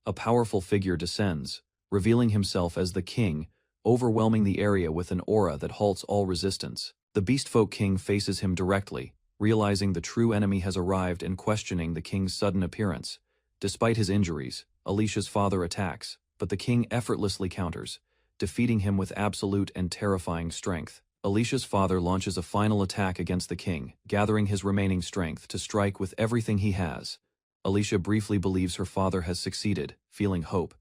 A powerful figure descends, revealing himself as the king, overwhelming the area with an aura that halts all resistance. The Beastfolk king faces him directly, realizing the true enemy has arrived and questioning the king's sudden appearance. Despite his injuries, Alicia's father attacks, but the king effortlessly counters, defeating him with absolute and terrifying strength. Alicia's father launches a final attack against the king, gathering his remaining strength to strike with everything he has. Alicia briefly believes her father has succeeded, feeling hope,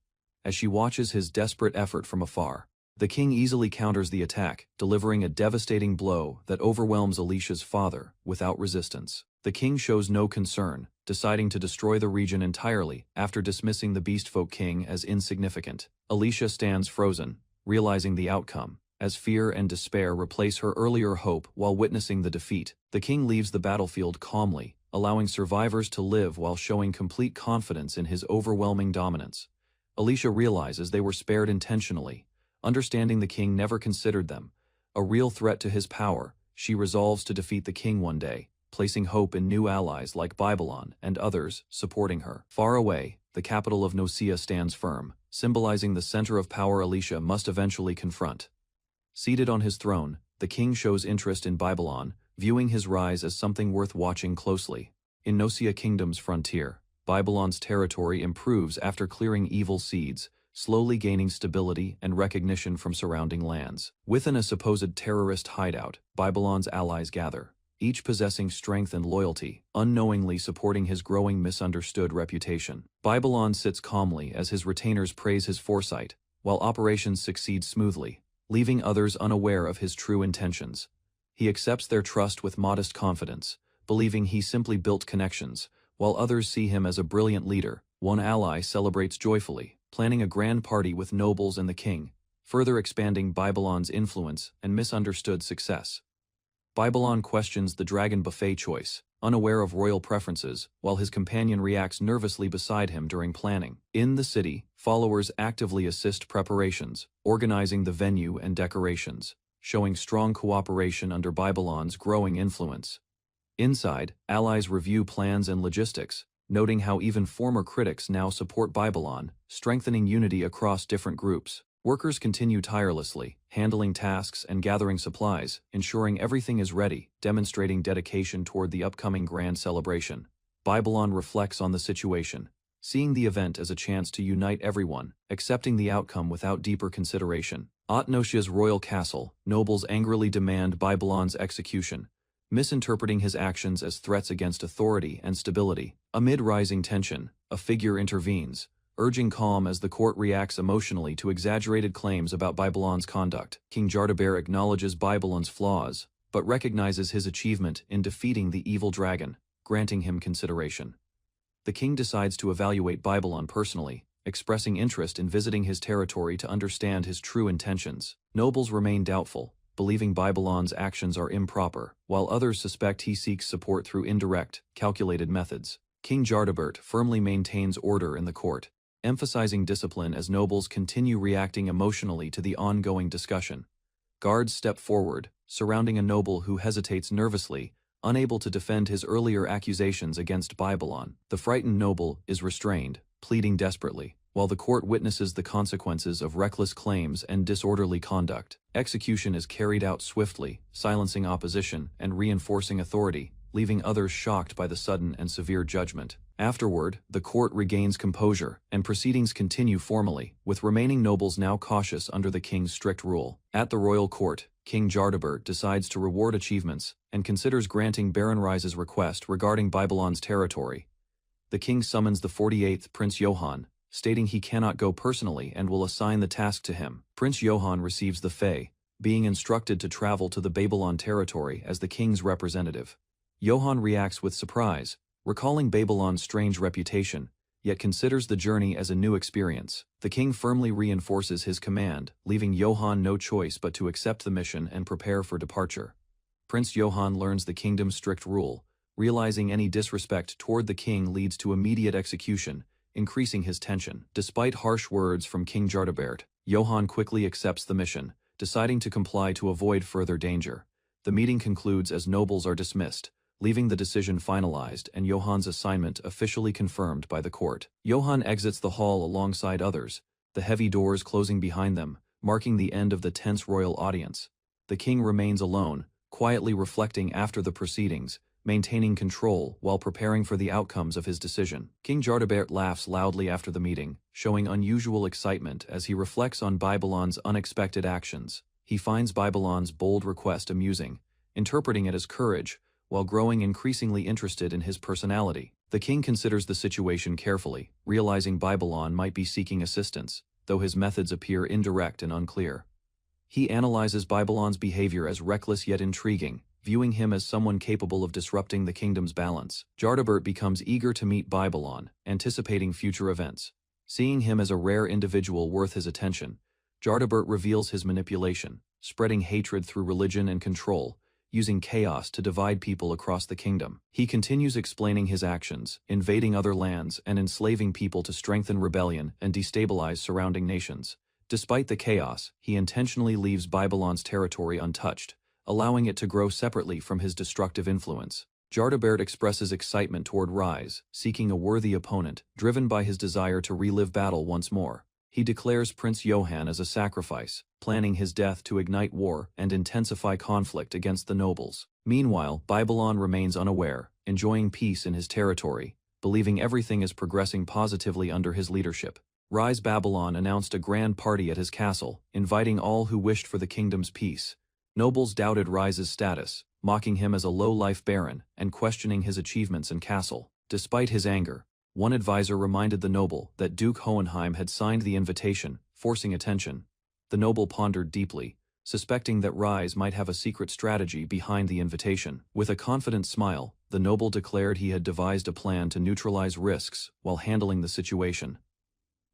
as she watches his desperate effort from afar. The king easily counters the attack, delivering a devastating blow that overwhelms Alicia's father without resistance. The king shows no concern, deciding to destroy the region entirely after dismissing the Beastfolk king as insignificant. Alicia stands frozen, realizing the outcome, as fear and despair replace her earlier hope while witnessing the defeat. The king leaves the battlefield calmly, allowing survivors to live while showing complete confidence in his overwhelming dominance. Alicia realizes they were spared intentionally. Understanding the king never considered them a real threat to his power, she resolves to defeat the king one day, placing hope in new allies like Babylon and others supporting her. Far away, the capital of Nosea stands firm, symbolizing the center of power Alicia must eventually confront. Seated on his throne, the king shows interest in Babylon, viewing his rise as something worth watching closely. In Nosea Kingdom's frontier, Babylon's territory improves after clearing evil seeds, slowly gaining stability and recognition from surrounding lands. Within a supposed terrorist hideout, Babylon's allies gather, each possessing strength and loyalty, unknowingly supporting his growing misunderstood reputation. Babylon sits calmly as his retainers praise his foresight, while operations succeed smoothly, leaving others unaware of his true intentions. He accepts their trust with modest confidence, believing he simply built connections, while others see him as a brilliant leader. One ally celebrates joyfully, planning a grand party with nobles and the king, further expanding Babylon's influence and misunderstood success. Babylon questions the dragon buffet choice, unaware of royal preferences, while his companion reacts nervously beside him during planning. In the city, followers actively assist preparations, organizing the venue and decorations, showing strong cooperation under Babylon's growing influence. Inside, allies review plans and logistics, noting how even former critics now support Babylon, strengthening unity across different groups. Workers continue tirelessly, handling tasks and gathering supplies, ensuring everything is ready, demonstrating dedication toward the upcoming grand celebration. Babylon reflects on the situation, seeing the event as a chance to unite everyone, accepting the outcome without deeper consideration. At Nosea's royal castle, nobles angrily demand Babylon's execution, misinterpreting his actions as threats against authority and stability. Amid rising tension, a figure intervenes, urging calm as the court reacts emotionally to exaggerated claims about Babylon's conduct. King Jardaber acknowledges Babylon's flaws, but recognizes his achievement in defeating the evil dragon, granting him consideration. The king decides to evaluate Babylon personally, expressing interest in visiting his territory to understand his true intentions. Nobles remain doubtful, believing Babylon's actions are improper, while others suspect he seeks support through indirect, calculated methods. King Jardabert firmly maintains order in the court, emphasizing discipline as nobles continue reacting emotionally to the ongoing discussion. Guards step forward, surrounding a noble who hesitates nervously, unable to defend his earlier accusations against Babylon. The frightened noble is restrained, pleading desperately, while the court witnesses the consequences of reckless claims and disorderly conduct. Execution is carried out swiftly, silencing opposition and reinforcing authority, leaving others shocked by the sudden and severe judgment. Afterward, the court regains composure, and proceedings continue formally, with remaining nobles now cautious under the king's strict rule. At the royal court, King Jardabert decides to reward achievements, and considers granting Baron Rise's request regarding Babylon's territory. The king summons the 48th Prince Johann, stating he cannot go personally and will assign the task to him. Prince Johann receives the fey, being instructed to travel to the Babylon territory as the king's representative. Johann reacts with surprise, recalling Babylon's strange reputation, yet considers the journey as a new experience. The king firmly reinforces his command, leaving Johann no choice but to accept the mission and prepare for departure. Prince Johann learns the kingdom's strict rule, realizing any disrespect toward the king leads to immediate execution, increasing his tension. Despite harsh words from King Jardabert, Johann quickly accepts the mission, deciding to comply to avoid further danger. The meeting concludes as nobles are dismissed, leaving the decision finalized and Johann's assignment officially confirmed by the court. Johann exits the hall alongside others, the heavy doors closing behind them, marking the end of the tense royal audience. The king remains alone, quietly reflecting after the proceedings, maintaining control while preparing for the outcomes of his decision. King Jardabert laughs loudly after the meeting, showing unusual excitement as he reflects on Babylon's unexpected actions. He finds Babylon's bold request amusing, interpreting it as courage, while growing increasingly interested in his personality. The king considers the situation carefully, realizing Babylon might be seeking assistance, though his methods appear indirect and unclear. He analyzes Babylon's behavior as reckless yet intriguing, viewing him as someone capable of disrupting the kingdom's balance. Jardabert becomes eager to meet Babylon, anticipating future events. Seeing him as a rare individual worth his attention, Jardabert reveals his manipulation, spreading hatred through religion and control, using chaos to divide people across the kingdom. He continues explaining his actions, invading other lands and enslaving people to strengthen rebellion and destabilize surrounding nations. Despite the chaos, he intentionally leaves Babylon's territory untouched, allowing it to grow separately from his destructive influence. Jardabert expresses excitement toward Rise, seeking a worthy opponent, driven by his desire to relive battle once more. He declares Prince Johann as a sacrifice, planning his death to ignite war and intensify conflict against the nobles. Meanwhile, Babylon remains unaware, enjoying peace in his territory, believing everything is progressing positively under his leadership. Rise Babylon announced a grand party at his castle, inviting all who wished for the kingdom's peace. Nobles doubted Rise's status, mocking him as a low-life baron and questioning his achievements and castle. Despite his anger, one advisor reminded the noble that Duke Hohenheim had signed the invitation, forcing attention. The noble pondered deeply, suspecting that Rise might have a secret strategy behind the invitation. With a confident smile, the noble declared he had devised a plan to neutralize risks while handling the situation.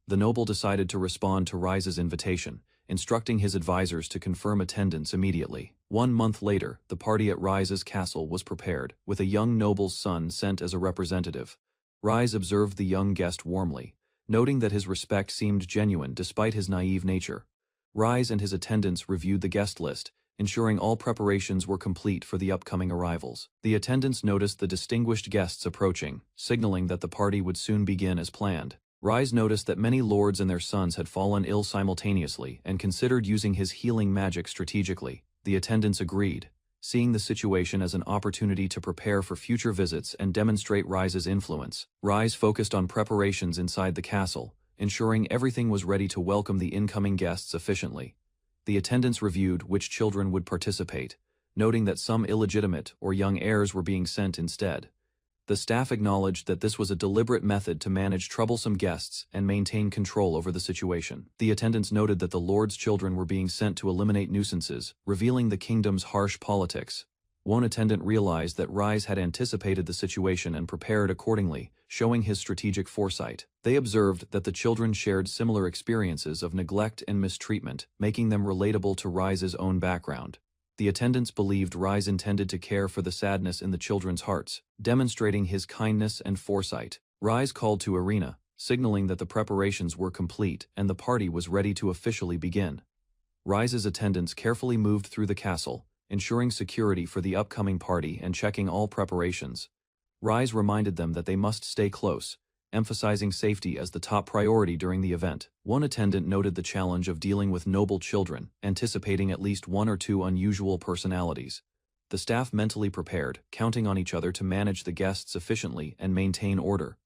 The noble decided to respond to Rise's invitation, instructing his advisors to confirm attendance immediately. 1 month later, the party at Rise's castle was prepared, with a young noble's son sent as a representative. Rise observed the young guest warmly, noting that his respect seemed genuine despite his naive nature. Rise and his attendants reviewed the guest list, ensuring all preparations were complete for the upcoming arrivals. The attendants noticed the distinguished guests approaching, signaling that the party would soon begin as planned. Rise noticed that many lords and their sons had fallen ill simultaneously and considered using his healing magic strategically. The attendants agreed, seeing the situation as an opportunity to prepare for future visits and demonstrate Rise's influence. Rise focused on preparations inside the castle, ensuring everything was ready to welcome the incoming guests efficiently. The attendants reviewed which children would participate, noting that some illegitimate or young heirs were being sent instead. The staff acknowledged that this was a deliberate method to manage troublesome guests and maintain control over the situation. The attendants noted that the lord's children were being sent to eliminate nuisances, revealing the kingdom's harsh politics. One attendant realized that Rise had anticipated the situation and prepared accordingly, showing his strategic foresight. They observed that the children shared similar experiences of neglect and mistreatment, making them relatable to Rise's own background. The attendants believed Rise intended to care for the sadness in the children's hearts, demonstrating his kindness and foresight. Rise called to Irina, signaling that the preparations were complete and the party was ready to officially begin. Rise's attendants carefully moved through the castle, ensuring security for the upcoming party and checking all preparations. Rise reminded them that they must stay close, emphasizing safety as the top priority during the event. One attendant noted the challenge of dealing with noble children, anticipating at least 1 or 2 unusual personalities. The staff mentally prepared, counting on each other to manage the guests efficiently and maintain order.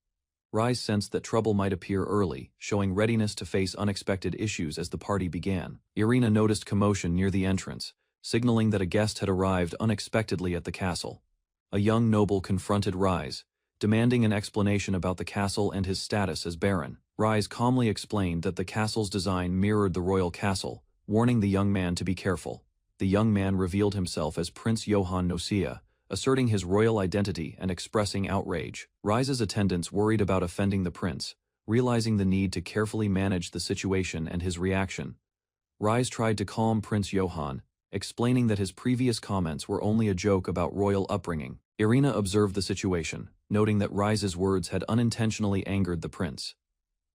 Rise sensed that trouble might appear early, showing readiness to face unexpected issues as the party began. Irina noticed commotion near the entrance, signaling that a guest had arrived unexpectedly at the castle. A young noble confronted Rise, demanding an explanation about the castle and his status as baron. Rise calmly explained that the castle's design mirrored the royal castle, warning the young man to be careful. The young man revealed himself as Prince Johann Nocia, asserting his royal identity and expressing outrage. Rise's attendants worried about offending the prince, realizing the need to carefully manage the situation and his reaction. Rise tried to calm Prince Johann, explaining that his previous comments were only a joke about royal upbringing. Irina observed the situation, noting that Rise's words had unintentionally angered the prince.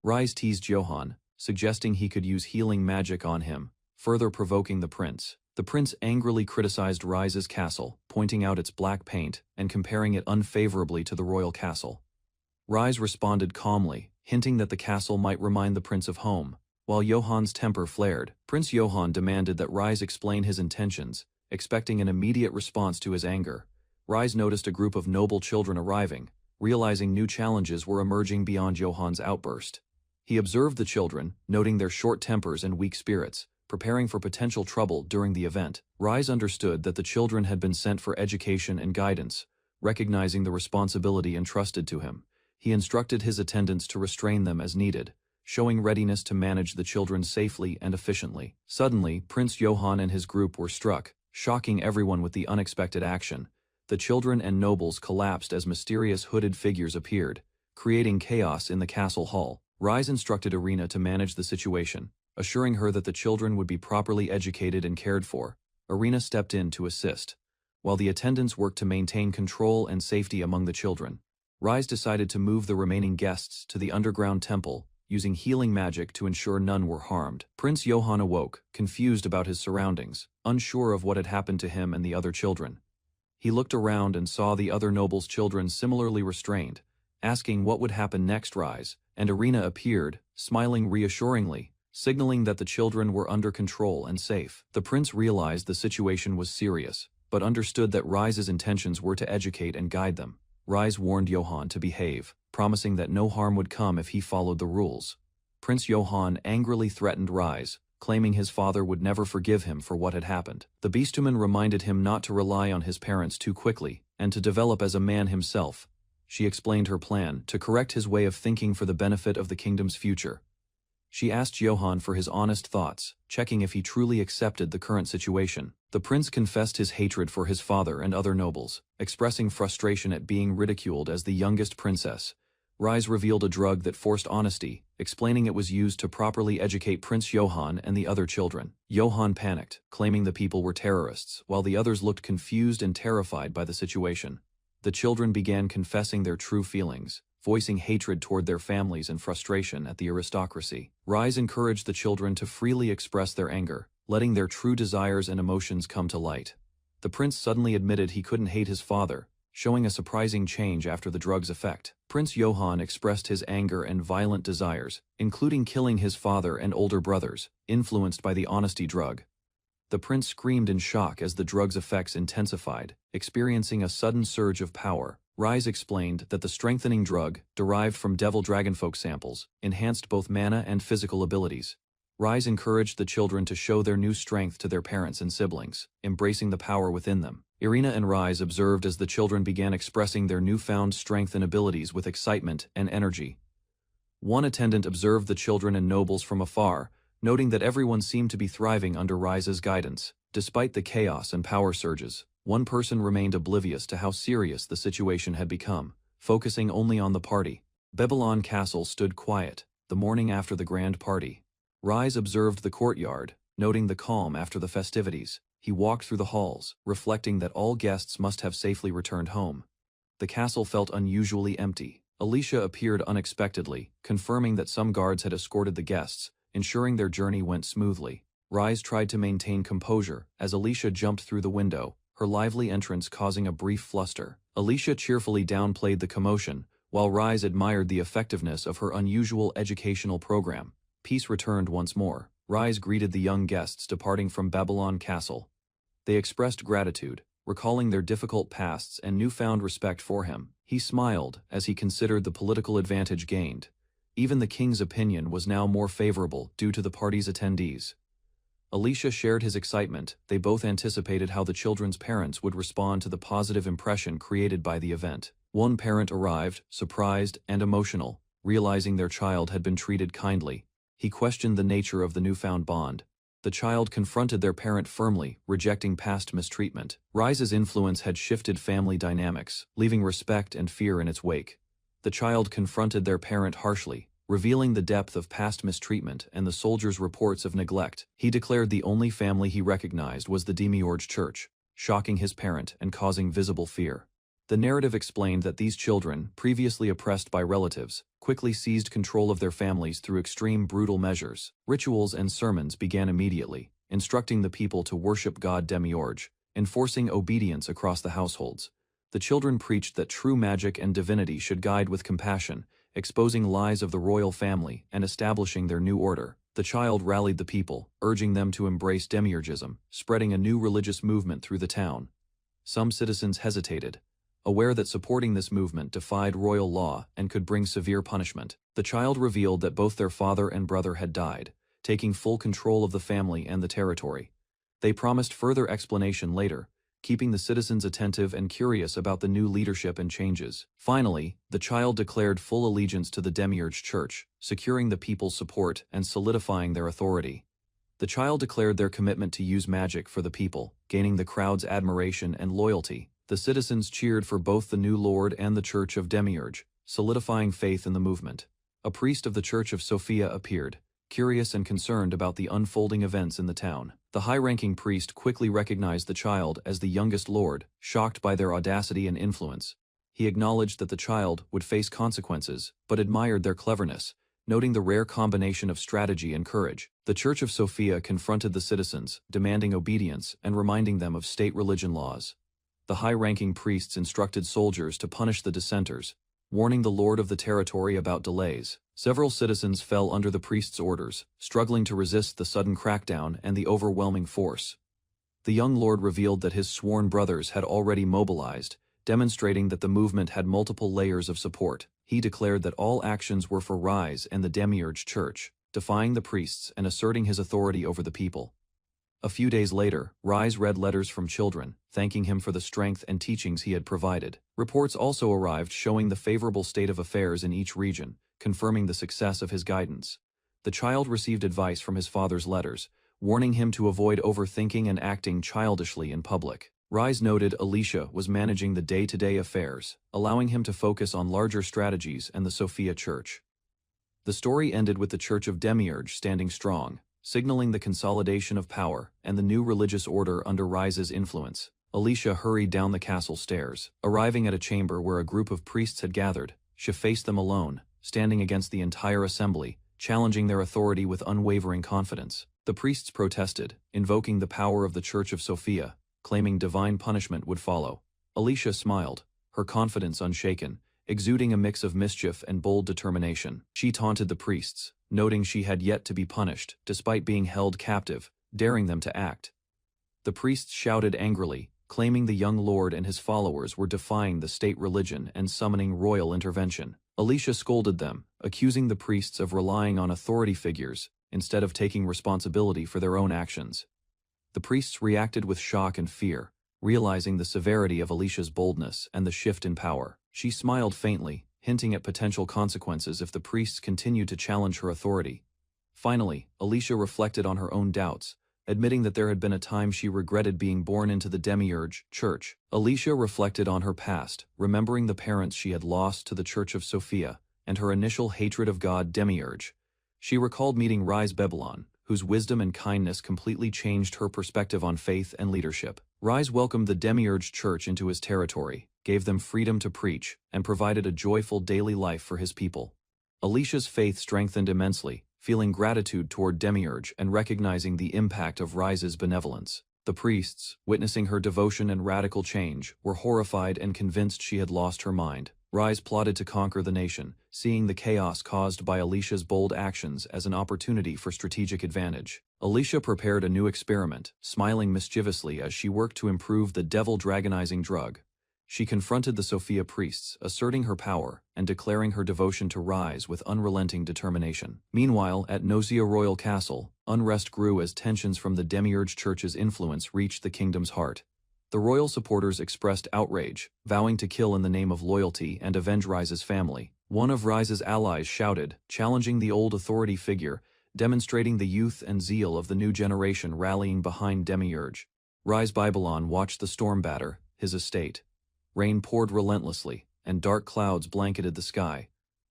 Rise teased Johann, suggesting he could use healing magic on him, further provoking the prince. The prince angrily criticized Rise's castle, pointing out its black paint and comparing it unfavorably to the royal castle. Rise responded calmly, hinting that the castle might remind the prince of home. While Johann's temper flared, Prince Johann demanded that Rise explain his intentions, expecting an immediate response to his anger. Rise noticed a group of noble children arriving, realizing new challenges were emerging beyond Johann's outburst. He observed the children, noting their short tempers and weak spirits, preparing for potential trouble during the event. Rise understood that the children had been sent for education and guidance, recognizing the responsibility entrusted to him. He instructed his attendants to restrain them as needed, showing readiness to manage the children safely and efficiently. Suddenly, Prince Johann and his group were struck, shocking everyone with the unexpected action. The children and nobles collapsed as mysterious hooded figures appeared, creating chaos in the castle hall. Rise instructed Irina to manage the situation, assuring her that the children would be properly educated and cared for. Irina stepped in to assist. while the attendants worked to maintain control and safety among the children. Rise decided to move the remaining guests to the underground temple, using healing magic to ensure none were harmed. Prince Johann awoke, confused about his surroundings, unsure of what had happened to him and the other children. He looked around and saw the other nobles' children similarly restrained, asking what would happen next. Rise and Irina appeared, smiling reassuringly, signaling that the children were under control and safe. The prince realized the situation was serious, but understood that Rise's intentions were to educate and guide them. Rise warned Johann to behave, promising that no harm would come if he followed the rules. Prince Johann angrily threatened Rise, claiming his father would never forgive him for what had happened. The beastwoman reminded him not to rely on his parents too quickly, and to develop as a man himself. She explained her plan to correct his way of thinking for the benefit of the kingdom's future. She asked Johann for his honest thoughts, checking if he truly accepted the current situation. The prince confessed his hatred for his father and other nobles, expressing frustration at being ridiculed as the youngest princess. Rise revealed a drug that forced honesty, explaining it was used to properly educate Prince Johann and the other children. Johann panicked, claiming the people were terrorists, while the others looked confused and terrified by the situation. The children began confessing their true feelings, voicing hatred toward their families and frustration at the aristocracy. Rise encouraged the children to freely express their anger, letting their true desires and emotions come to light. The prince suddenly admitted he couldn't hate his father, showing a surprising change after the drug's effect. Prince Johann expressed his anger and violent desires, including killing his father and older brothers, influenced by the honesty drug. The prince screamed in shock as the drug's effects intensified, experiencing a sudden surge of power. Rise explained that the strengthening drug, derived from devil dragonfolk samples, enhanced both mana and physical abilities. Rise encouraged the children to show their new strength to their parents and siblings, embracing the power within them. Irina and Rise observed as the children began expressing their newfound strength and abilities with excitement and energy. One attendant observed the children and nobles from afar, noting that everyone seemed to be thriving under Rise's guidance. Despite the chaos and power surges, one person remained oblivious to how serious the situation had become, focusing only on the party. Babylon Castle stood quiet, the morning after the grand party. Rise observed the courtyard, noting the calm after the festivities. He walked through the halls, reflecting that all guests must have safely returned home. The castle felt unusually empty. Alicia appeared unexpectedly, confirming that some guards had escorted the guests, ensuring their journey went smoothly. Rise tried to maintain composure as Alicia jumped through the window, her lively entrance causing a brief fluster. Alicia cheerfully downplayed the commotion, while Rise admired the effectiveness of her unusual educational program. Peace returned once more. Rise greeted the young guests departing from Babylon Castle. They expressed gratitude, recalling their difficult pasts and newfound respect for him. He smiled as he considered the political advantage gained. Even the king's opinion was now more favorable due to the party's attendees. Alicia shared his excitement. They both anticipated how the children's parents would respond to the positive impression created by the event. One parent arrived, surprised and emotional, realizing their child had been treated kindly. He questioned the nature of the newfound bond. The child confronted their parent firmly, rejecting past mistreatment. Rise's influence had shifted family dynamics, leaving respect and fear in its wake. The child confronted their parent harshly, revealing the depth of past mistreatment and the soldiers' reports of neglect. He declared the only family he recognized was the Demiurge Church, shocking his parent and causing visible fear. The narrative explained that these children, previously oppressed by relatives, quickly seized control of their families through extreme brutal measures. Rituals and sermons began immediately, instructing the people to worship God Demiurge, enforcing obedience across the households. The children preached that true magic and divinity should guide with compassion, exposing lies of the royal family and establishing their new order. The child rallied the people, urging them to embrace demiurgism, spreading a new religious movement through the town. Some citizens hesitated, aware that supporting this movement defied royal law and could bring severe punishment. The child revealed that both their father and brother had died, taking full control of the family and the territory. They promised further explanation later, keeping the citizens attentive and curious about the new leadership and changes. Finally, the child declared full allegiance to the Demiurge Church, securing the people's support and solidifying their authority. The child declared their commitment to use magic for the people, gaining the crowd's admiration and loyalty. The citizens cheered for both the new lord and the Church of Demiurge, solidifying faith in the movement. A priest of the Church of Sophia appeared, curious and concerned about the unfolding events in the town. The high-ranking priest quickly recognized the child as the youngest lord, shocked by their audacity and influence. He acknowledged that the child would face consequences, but admired their cleverness, noting the rare combination of strategy and courage. The Church of Sophia confronted the citizens, demanding obedience and reminding them of state religion laws. The high-ranking priests instructed soldiers to punish the dissenters, warning the lord of the territory about delays. Several citizens fell under the priest's orders, struggling to resist the sudden crackdown and the overwhelming force. The young lord revealed that his sworn brothers had already mobilized, demonstrating that the movement had multiple layers of support. He declared that all actions were for Rise and the Demiurge Church, defying the priests and asserting his authority over the people. A few days later, Rise read letters from children, thanking him for the strength and teachings he had provided. Reports also arrived showing the favorable state of affairs in each region, confirming the success of his guidance. The child received advice from his father's letters, warning him to avoid overthinking and acting childishly in public. Rise noted Alicia was managing the day-to-day affairs, allowing him to focus on larger strategies and the Sophia Church. The story ended with the Church of Demiurge standing strong, signaling the consolidation of power and the new religious order under Rise's influence. Alicia hurried down the castle stairs. Arriving at a chamber where a group of priests had gathered, she faced them alone, standing against the entire assembly, challenging their authority with unwavering confidence. The priests protested, invoking the power of the Church of Sophia, claiming divine punishment would follow. Alicia smiled, her confidence unshaken, exuding a mix of mischief and bold determination. She taunted the priests, noting she had yet to be punished, despite being held captive, daring them to act. The priests shouted angrily, claiming the young lord and his followers were defying the state religion and summoning royal intervention. Alicia scolded them, accusing the priests of relying on authority figures, instead of taking responsibility for their own actions. The priests reacted with shock and fear, realizing the severity of Alicia's boldness and the shift in power. She smiled faintly, hinting at potential consequences if the priests continued to challenge her authority. Finally, Alicia reflected on her own doubts, admitting that there had been a time she regretted being born into the Demiurge Church. Alicia reflected on her past, remembering the parents she had lost to the Church of Sophia, and her initial hatred of God Demiurge. She recalled meeting Rise Babylon, whose wisdom and kindness completely changed her perspective on faith and leadership. Rise welcomed the Demiurge Church into his territory, gave them freedom to preach, and provided a joyful daily life for his people. Alicia's faith strengthened immensely, feeling gratitude toward Demiurge and recognizing the impact of Rise's benevolence. The priests, witnessing her devotion and radical change, were horrified and convinced she had lost her mind. Rise plotted to conquer the nation, seeing the chaos caused by Alicia's bold actions as an opportunity for strategic advantage. Alicia prepared a new experiment, smiling mischievously as she worked to improve the devil-dragonizing drug. She confronted the Sophia priests, asserting her power and declaring her devotion to Rise with unrelenting determination. Meanwhile, at Nozia Royal Castle, unrest grew as tensions from the Demiurge Church's influence reached the kingdom's heart. The royal supporters expressed outrage, vowing to kill in the name of loyalty and avenge Rise's family. One of Rise's allies shouted, challenging the old authority figure, demonstrating the youth and zeal of the new generation rallying behind Demiurge. Rise Babylon watched the storm batter his estate. Rain poured relentlessly, and dark clouds blanketed the sky,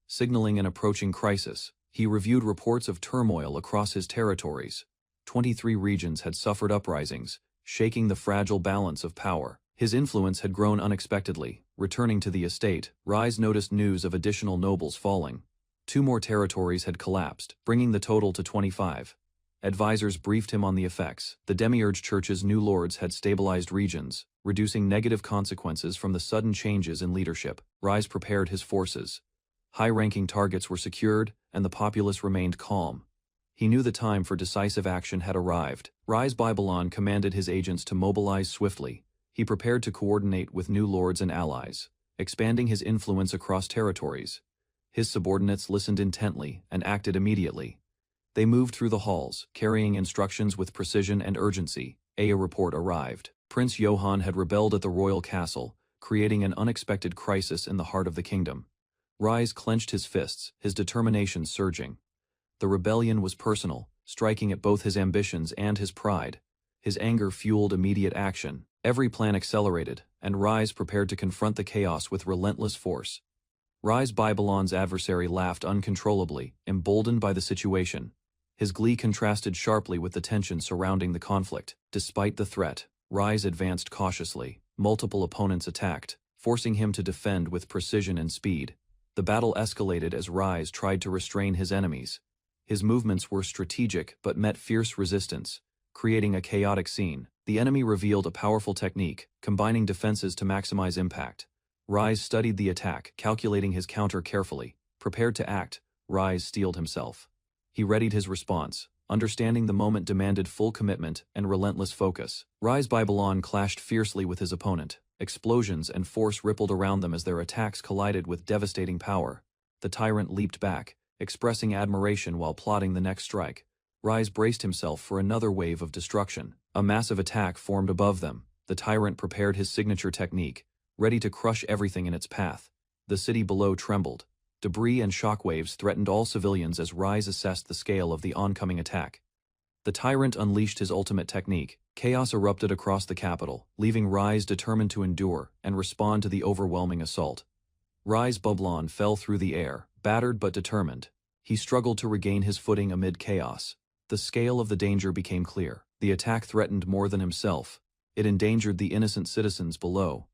signaling an approaching crisis. He reviewed reports of turmoil across his territories. 23 regions had suffered uprisings, shaking the fragile balance of power. His influence had grown unexpectedly. Returning to the estate, Rise noticed news of additional nobles falling. 2 more territories had collapsed, bringing the total to 25. Advisors briefed him on the effects. The Demiurge Church's new lords had stabilized regions, reducing negative consequences from the sudden changes in leadership. Rise prepared his forces. High-ranking targets were secured, and the populace remained calm. He knew the time for decisive action had arrived. Rise Babylon commanded his agents to mobilize swiftly. He prepared to coordinate with new lords and allies, expanding his influence across territories. His subordinates listened intently and acted immediately. They moved through the halls, carrying instructions with precision and urgency. A report arrived. Prince Johann had rebelled at the royal castle, creating an unexpected crisis in the heart of the kingdom. Rise clenched his fists, his determination surging. The rebellion was personal, striking at both his ambitions and his pride. His anger fueled immediate action. Every plan accelerated, and Rise prepared to confront the chaos with relentless force. Rise Babylon's adversary laughed uncontrollably, emboldened by the situation. His glee contrasted sharply with the tension surrounding the conflict. Despite the threat, Rise advanced cautiously. Multiple opponents attacked, forcing him to defend with precision and speed. The battle escalated as Rise tried to restrain his enemies. His movements were strategic but met fierce resistance, creating a chaotic scene. The enemy revealed a powerful technique, combining defenses to maximize impact. Rise studied the attack, calculating his counter carefully. Prepared to act, Rise steeled himself. He readied his response, understanding the moment demanded full commitment and relentless focus. Rise Babylon clashed fiercely with his opponent. Explosions and force rippled around them as their attacks collided with devastating power. The tyrant leaped back, expressing admiration while plotting the next strike. Rise braced himself for another wave of destruction. A massive attack formed above them. The tyrant prepared his signature technique, ready to crush everything in its path. The city below trembled. Debris and shockwaves threatened all civilians as Rise assessed the scale of the oncoming attack. The tyrant unleashed his ultimate technique. Chaos erupted across the capital, leaving Rise determined to endure and respond to the overwhelming assault. Rise Babylon fell through the air, battered but determined. He struggled to regain his footing amid chaos. The scale of the danger became clear. The attack threatened more than himself. It endangered the innocent citizens below.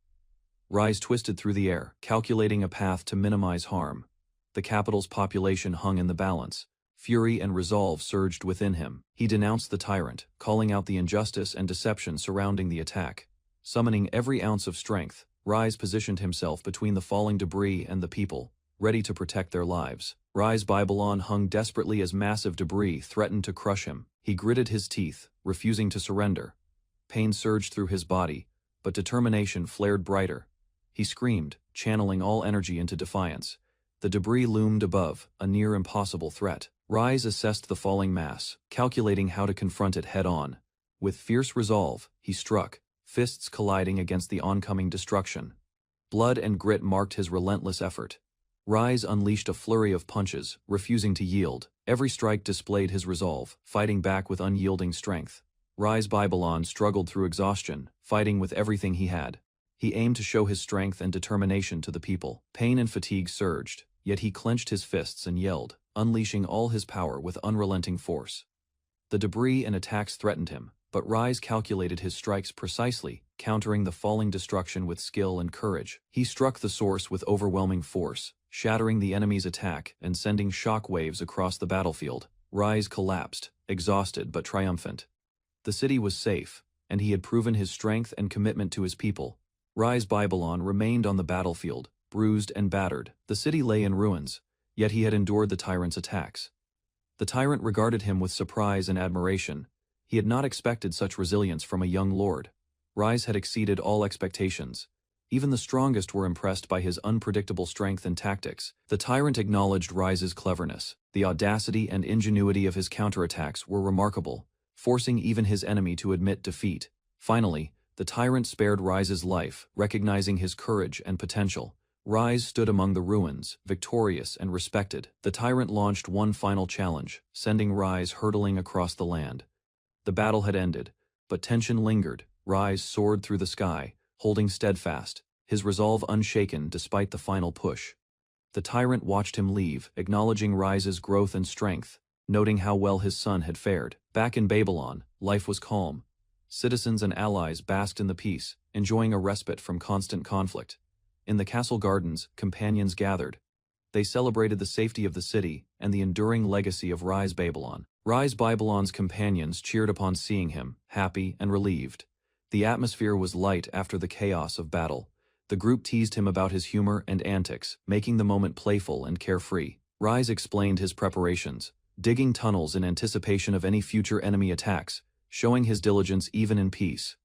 Rise twisted through the air, calculating a path to minimize harm. The capital's population hung in the balance. Fury and resolve surged within him. He denounced the tyrant, calling out the injustice and deception surrounding the attack. Summoning every ounce of strength, Rise positioned himself between the falling debris and the people, ready to protect their lives. Rise Babylon hung desperately as massive debris threatened to crush him. He gritted his teeth, refusing to surrender. Pain surged through his body, but determination flared brighter. He screamed, channeling all energy into defiance. The debris loomed above, a near impossible threat. Rise assessed the falling mass, calculating how to confront it head-on. With fierce resolve, he struck, fists colliding against the oncoming destruction. Blood and grit marked his relentless effort. Rise unleashed a flurry of punches, refusing to yield. Every strike displayed his resolve, fighting back with unyielding strength. Rise Babylon struggled through exhaustion, fighting with everything he had. He aimed to show his strength and determination to the people. Pain and fatigue surged, yet he clenched his fists and yelled, unleashing all his power with unrelenting force. The debris and attacks threatened him, but Rise calculated his strikes precisely, countering the falling destruction with skill and courage. He struck the source with overwhelming force, shattering the enemy's attack and sending shock waves across the battlefield. Rise collapsed, exhausted but triumphant. The city was safe, and he had proven his strength and commitment to his people. Rise Babylon remained on the battlefield, bruised and battered. The city lay in ruins, yet he had endured the tyrant's attacks. The tyrant regarded him with surprise and admiration. He had not expected such resilience from a young lord. Rise had exceeded all expectations. Even the strongest were impressed by his unpredictable strength and tactics. The tyrant acknowledged Rise's cleverness. The audacity and ingenuity of his counterattacks were remarkable, forcing even his enemy to admit defeat. Finally, the tyrant spared Rise's life, recognizing his courage and potential. Rise stood among the ruins, victorious and respected. The tyrant launched one final challenge, sending Rise hurtling across the land. The battle had ended, but tension lingered. Rise soared through the sky, holding steadfast, his resolve unshaken despite the final push. The tyrant watched him leave, acknowledging Rise's growth and strength, noting how well his son had fared. Back in Babylon, life was calm. Citizens and allies basked in the peace, enjoying a respite from constant conflict. In the castle gardens, companions gathered. They celebrated the safety of the city and the enduring legacy of Rise Babylon. Rise Babylon's companions cheered upon seeing him, happy and relieved. The atmosphere was light after the chaos of battle. The group teased him about his humor and antics, making the moment playful and carefree. Rise explained his preparations, digging tunnels in anticipation of any future enemy attacks, showing his diligence even in peace.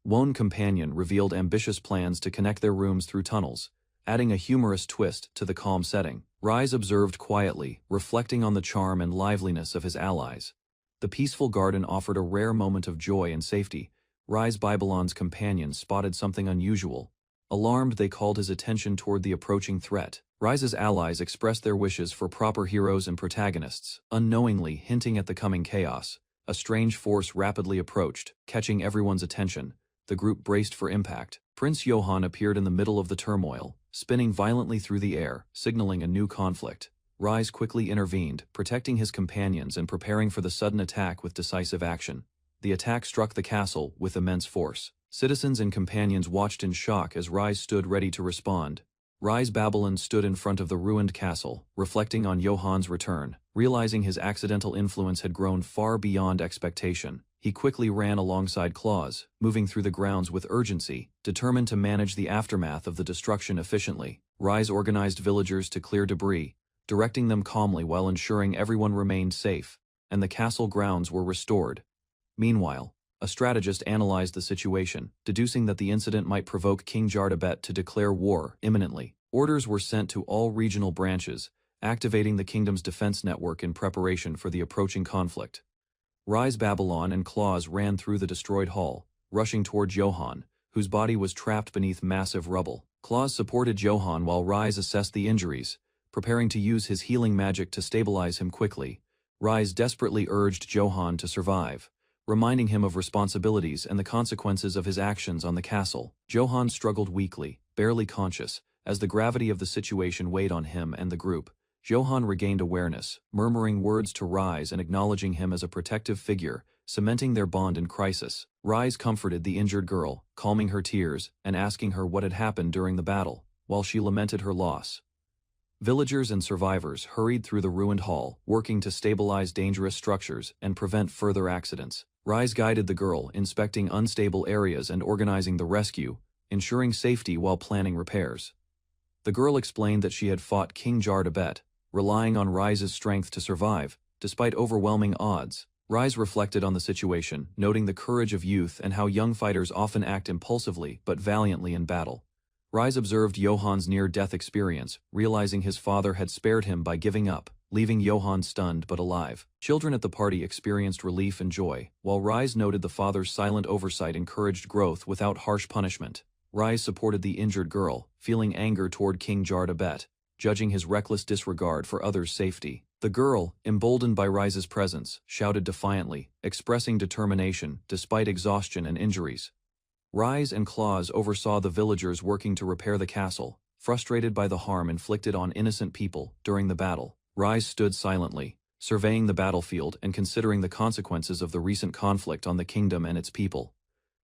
One companion revealed ambitious plans to connect their rooms through tunnels, adding a humorous twist to the calm setting. Rise observed quietly, reflecting on the charm and liveliness of his allies. The peaceful garden offered a rare moment of joy and safety. Rise Babylon's companions spotted something unusual. Alarmed, they called his attention toward the approaching threat. Rise's allies expressed their wishes for proper heroes and protagonists, unknowingly hinting at the coming chaos. A strange force rapidly approached, catching everyone's attention. The group braced for impact. Prince Johann appeared in the middle of the turmoil, spinning violently through the air, signaling a new conflict. Rise quickly intervened, protecting his companions and preparing for the sudden attack with decisive action. The attack struck the castle with immense force. Citizens and companions watched in shock as Rise stood ready to respond. Rise Babylon stood in front of the ruined castle, reflecting on Johann's return. Realizing his accidental influence had grown far beyond expectation, he quickly ran alongside Claus, moving through the grounds with urgency, determined to manage the aftermath of the destruction efficiently. Rise organized villagers to clear debris, directing them calmly while ensuring everyone remained safe, and the castle grounds were restored. Meanwhile, a strategist analyzed the situation, deducing that the incident might provoke King Jardabet to declare war imminently. Orders were sent to all regional branches, activating the kingdom's defense network in preparation for the approaching conflict. Rise Babylon and Claus ran through the destroyed hall, rushing toward Johann, whose body was trapped beneath massive rubble. Claus supported Johann while Rise assessed the injuries, preparing to use his healing magic to stabilize him quickly. Rise desperately urged Johann to survive, reminding him of responsibilities and the consequences of his actions on the castle. Johann struggled weakly, barely conscious, as the gravity of the situation weighed on him and the group. Johann regained awareness, murmuring words to Rise and acknowledging him as a protective figure, cementing their bond in crisis. Rise comforted the injured girl, calming her tears and asking her what had happened during the battle, while she lamented her loss. Villagers and survivors hurried through the ruined hall, working to stabilize dangerous structures and prevent further accidents. Rise guided the girl, inspecting unstable areas and organizing the rescue, ensuring safety while planning repairs. The girl explained that she had fought King Jardabet, relying on Rise's strength to survive, despite overwhelming odds. Rise reflected on the situation, noting the courage of youth and how young fighters often act impulsively but valiantly in battle. Rise observed Johann's near-death experience, realizing his father had spared him by giving up, leaving Johann stunned but alive. Children at the party experienced relief and joy, while Rise noted the father's silent oversight encouraged growth without harsh punishment. Rise supported the injured girl, feeling anger toward King Jardabet, judging his reckless disregard for others' safety. The girl, emboldened by Rise's presence, shouted defiantly, expressing determination despite exhaustion and injuries. Rise and Claus oversaw the villagers working to repair the castle, frustrated by the harm inflicted on innocent people during the battle. Rise stood silently, surveying the battlefield and considering the consequences of the recent conflict on the kingdom and its people.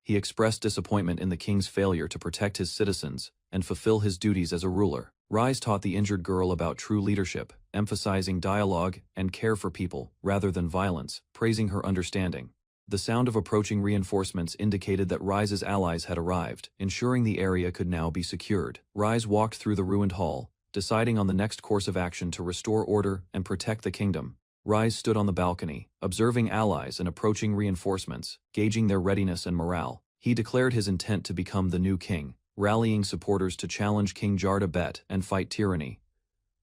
He expressed disappointment in the king's failure to protect his citizens and fulfill his duties as a ruler. Rise taught the injured girl about true leadership, emphasizing dialogue and care for people rather than violence, praising her understanding. The sound of approaching reinforcements indicated that Rise's allies had arrived, ensuring the area could now be secured. Rise walked through the ruined hall, deciding on the next course of action to restore order and protect the kingdom. Rise stood on the balcony, observing allies and approaching reinforcements, gauging their readiness and morale. He declared his intent to become the new king, rallying supporters to challenge King Jardabet and fight tyranny.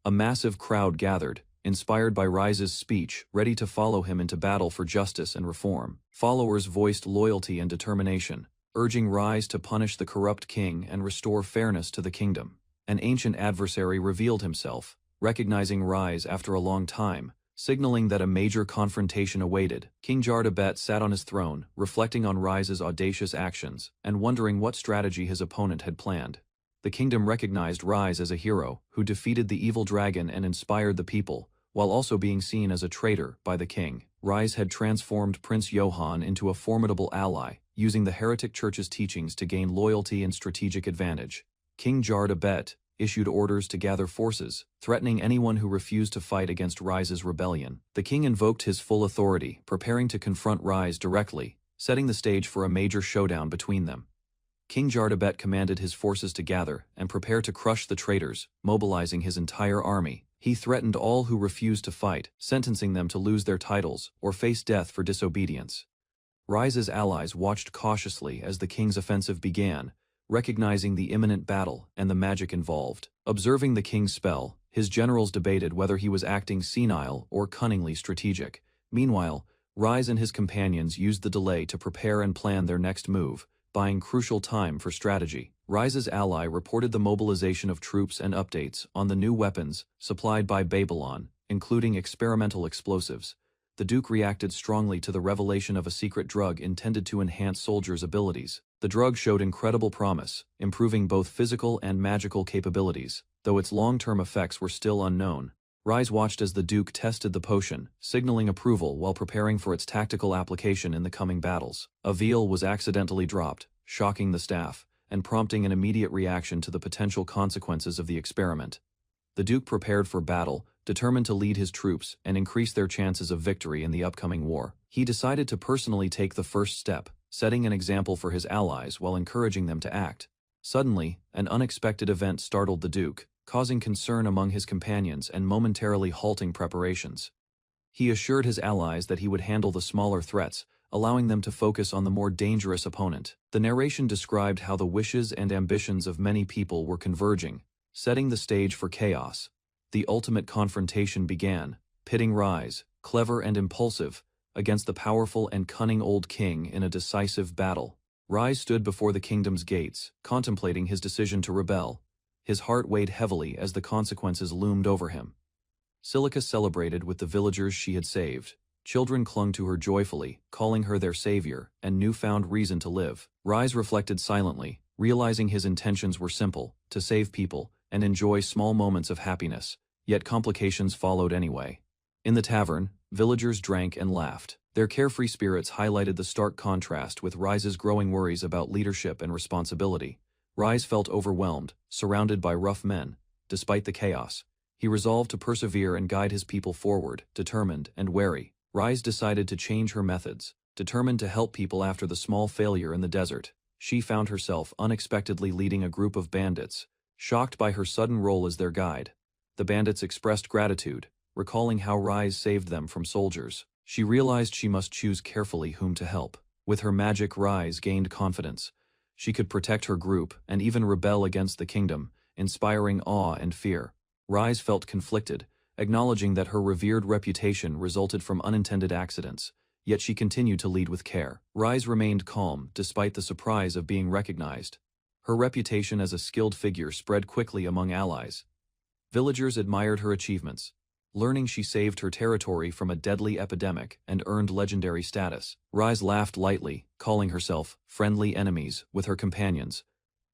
A massive crowd gathered, inspired by Rise's speech, ready to follow him into battle for justice and reform. Followers voiced loyalty and determination, urging Rise to punish the corrupt king and restore fairness to the kingdom. An ancient adversary revealed himself, recognizing Rise after a long time, signaling that a major confrontation awaited. King Jardabet sat on his throne, reflecting on Rise's audacious actions and wondering what strategy his opponent had planned. The kingdom recognized Rise as a hero who defeated the evil dragon and inspired the people, while also being seen as a traitor by the king. Rise had transformed Prince Johann into a formidable ally, using the heretic church's teachings to gain loyalty and strategic advantage. King Jardabet issued orders to gather forces, threatening anyone who refused to fight against Rise's rebellion. The king invoked his full authority, preparing to confront Rise directly, setting the stage for a major showdown between them. King Jardabet commanded his forces to gather and prepare to crush the traitors, mobilizing his entire army. He threatened all who refused to fight, sentencing them to lose their titles or face death for disobedience. Rise's allies watched cautiously as the king's offensive began, recognizing the imminent battle and the magic involved. Observing the king's spell, his generals debated whether he was acting senile or cunningly strategic. Meanwhile, Rise and his companions used the delay to prepare and plan their next move, buying crucial time for strategy. Rise's ally reported the mobilization of troops and updates on the new weapons supplied by Babylon, including experimental explosives. The Duke reacted strongly to the revelation of a secret drug intended to enhance soldiers' abilities. The drug showed incredible promise, improving both physical and magical capabilities, though its long-term effects were still unknown. Rise watched as the Duke tested the potion, signaling approval while preparing for its tactical application in the coming battles. A veal was accidentally dropped, shocking the staff, and prompting an immediate reaction to the potential consequences of the experiment. The Duke prepared for battle, determined to lead his troops and increase their chances of victory in the upcoming war. He decided to personally take the first step, setting an example for his allies while encouraging them to act. Suddenly, an unexpected event startled the Duke, causing concern among his companions and momentarily halting preparations. He assured his allies that he would handle the smaller threats, allowing them to focus on the more dangerous opponent. The narration described how the wishes and ambitions of many people were converging, setting the stage for chaos. The ultimate confrontation began, pitting Rise, clever and impulsive, against the powerful and cunning old king in a decisive battle. Rise stood before the kingdom's gates, contemplating his decision to rebel. His heart weighed heavily as the consequences loomed over him. Silica celebrated with the villagers she had saved. Children clung to her joyfully, calling her their savior and newfound reason to live. Rise reflected silently, realizing his intentions were simple, to save people and enjoy small moments of happiness, yet complications followed anyway. In the tavern, villagers drank and laughed. Their carefree spirits highlighted the stark contrast with Rise's growing worries about leadership and responsibility. Rise felt overwhelmed, surrounded by rough men. Despite the chaos, he resolved to persevere and guide his people forward, determined and wary. Rise decided to change her methods, determined to help people after the small failure in the desert. She found herself unexpectedly leading a group of bandits, shocked by her sudden role as their guide. The bandits expressed gratitude, recalling how Rise saved them from soldiers. She realized she must choose carefully whom to help. With her magic, Rise gained confidence. She could protect her group and even rebel against the kingdom, inspiring awe and fear. Rise felt conflicted, acknowledging that her revered reputation resulted from unintended accidents, yet she continued to lead with care. Rise remained calm despite the surprise of being recognized. Her reputation as a skilled figure spread quickly among allies. Villagers admired her achievements, learning she saved her territory from a deadly epidemic and earned legendary status. Rise laughed lightly, calling herself friendly enemies with her companions.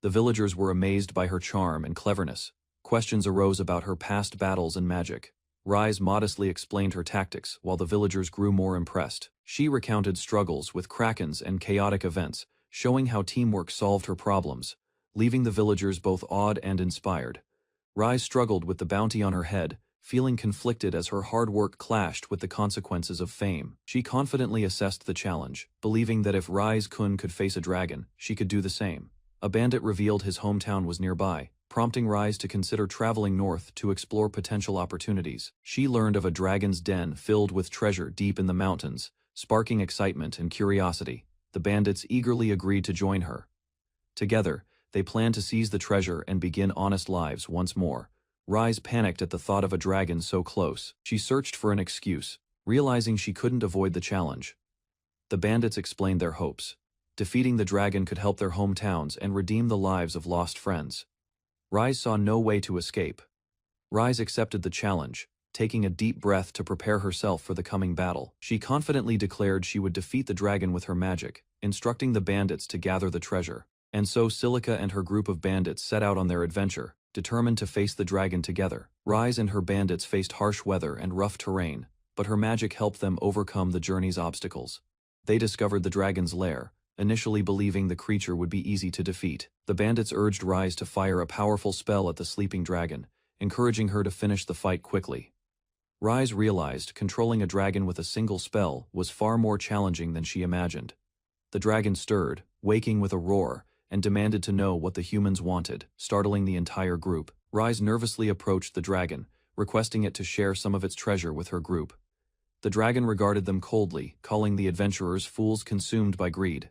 The villagers were amazed by her charm and cleverness. Questions arose about her past battles and magic. Rise modestly explained her tactics while the villagers grew more impressed. She recounted struggles with krakens and chaotic events, showing how teamwork solved her problems, leaving the villagers both awed and inspired. Rise struggled with the bounty on her head, feeling conflicted as her hard work clashed with the consequences of fame. She confidently assessed the challenge, believing that if Rise-kun could face a dragon, she could do the same. A bandit revealed his hometown was nearby, prompting Rise to consider traveling north to explore potential opportunities. She learned of a dragon's den filled with treasure deep in the mountains, sparking excitement and curiosity. The bandits eagerly agreed to join her. Together, they planned to seize the treasure and begin honest lives once more. Rise panicked at the thought of a dragon so close. She searched for an excuse, realizing she couldn't avoid the challenge. The bandits explained their hopes. Defeating the dragon could help their hometowns and redeem the lives of lost friends. Rise saw no way to escape. Rise accepted the challenge, taking a deep breath to prepare herself for the coming battle. She confidently declared she would defeat the dragon with her magic, instructing the bandits to gather the treasure. And so Silica and her group of bandits set out on their adventure, determined to face the dragon together. Rise and her bandits faced harsh weather and rough terrain, but her magic helped them overcome the journey's obstacles. They discovered the dragon's lair, initially believing the creature would be easy to defeat. The bandits urged Rise to fire a powerful spell at the sleeping dragon, encouraging her to finish the fight quickly. Rise realized controlling a dragon with a single spell was far more challenging than she imagined. The dragon stirred, waking with a roar, and demanded to know what the humans wanted, startling the entire group. Rise nervously approached the dragon, requesting it to share some of its treasure with her group. The dragon regarded them coldly, calling the adventurers fools consumed by greed.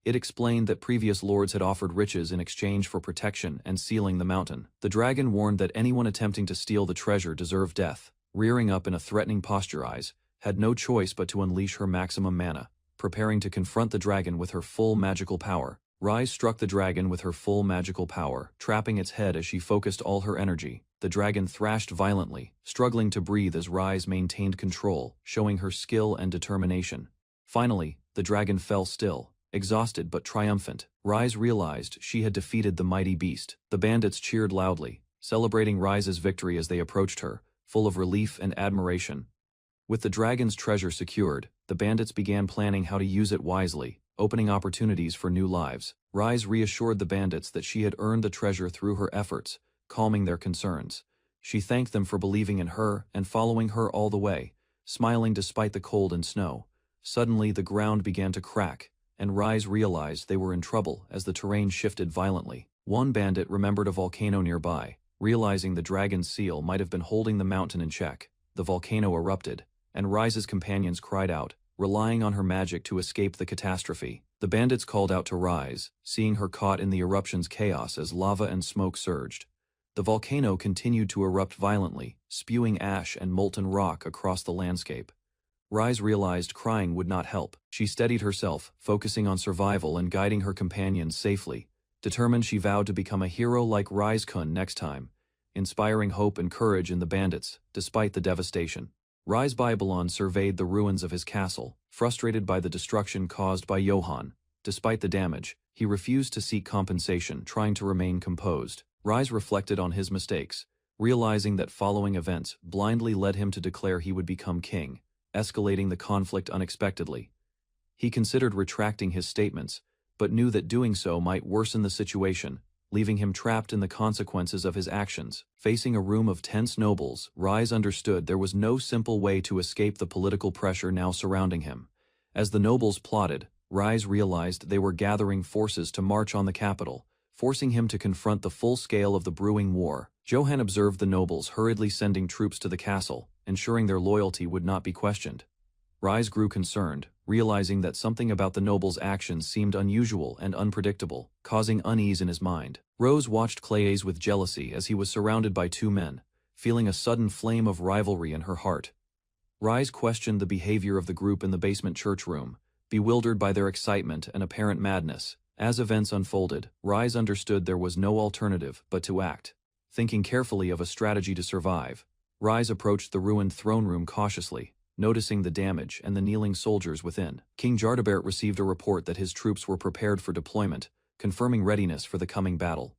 It explained that previous lords had offered riches in exchange for protection and sealing the mountain. The dragon warned that anyone attempting to steal the treasure deserved death. Rearing up in a threatening posture, Rise had no choice but to unleash her maximum mana, preparing to confront the dragon with her full magical power. Rise struck the dragon with her full magical power, trapping its head as she focused all her energy. The dragon thrashed violently, struggling to breathe as Rise maintained control, showing her skill and determination. Finally, the dragon fell still, exhausted but triumphant. Rise realized she had defeated the mighty beast. The bandits cheered loudly, celebrating Rise's victory as they approached her, full of relief and admiration. With the dragon's treasure secured, the bandits began planning how to use it wisely, opening opportunities for new lives. Rise reassured the bandits that she had earned the treasure through her efforts, calming their concerns. She thanked them for believing in her and following her all the way, smiling despite the cold and snow. Suddenly the ground began to crack, and Rise realized they were in trouble as the terrain shifted violently. One bandit remembered a volcano nearby, realizing the dragon's seal might have been holding the mountain in check. The volcano erupted, and Rise's companions cried out, relying on her magic to escape the catastrophe. The bandits called out to Rise, seeing her caught in the eruption's chaos as lava and smoke surged. The volcano continued to erupt violently, spewing ash and molten rock across the landscape. Rise realized crying would not help. She steadied herself, focusing on survival and guiding her companions safely. Determined, she vowed to become a hero like Rise-kun next time, inspiring hope and courage in the bandits, despite the devastation. Rise Babylon surveyed the ruins of his castle, frustrated by the destruction caused by Johann. Despite the damage, he refused to seek compensation, trying to remain composed. Rise reflected on his mistakes, realizing that following events blindly led him to declare he would become king, escalating the conflict unexpectedly. He considered retracting his statements, but knew that doing so might worsen the situation, leaving him trapped in the consequences of his actions. Facing a room of tense nobles, Rise understood there was no simple way to escape the political pressure now surrounding him. As the nobles plotted, Rise realized they were gathering forces to march on the capital, forcing him to confront the full scale of the brewing war. Johann observed the nobles hurriedly sending troops to the castle, ensuring their loyalty would not be questioned. Rise grew concerned, realizing that something about the nobles' actions seemed unusual and unpredictable, causing unease in his mind. Rose watched Clayes with jealousy as he was surrounded by two men, feeling a sudden flame of rivalry in her heart. Rise questioned the behavior of the group in the basement church room, bewildered by their excitement and apparent madness. As events unfolded, Rise understood there was no alternative but to act. Thinking carefully of a strategy to survive, Rise approached the ruined throne room cautiously, noticing the damage and the kneeling soldiers within. King Jardabert received a report that his troops were prepared for deployment, confirming readiness for the coming battle.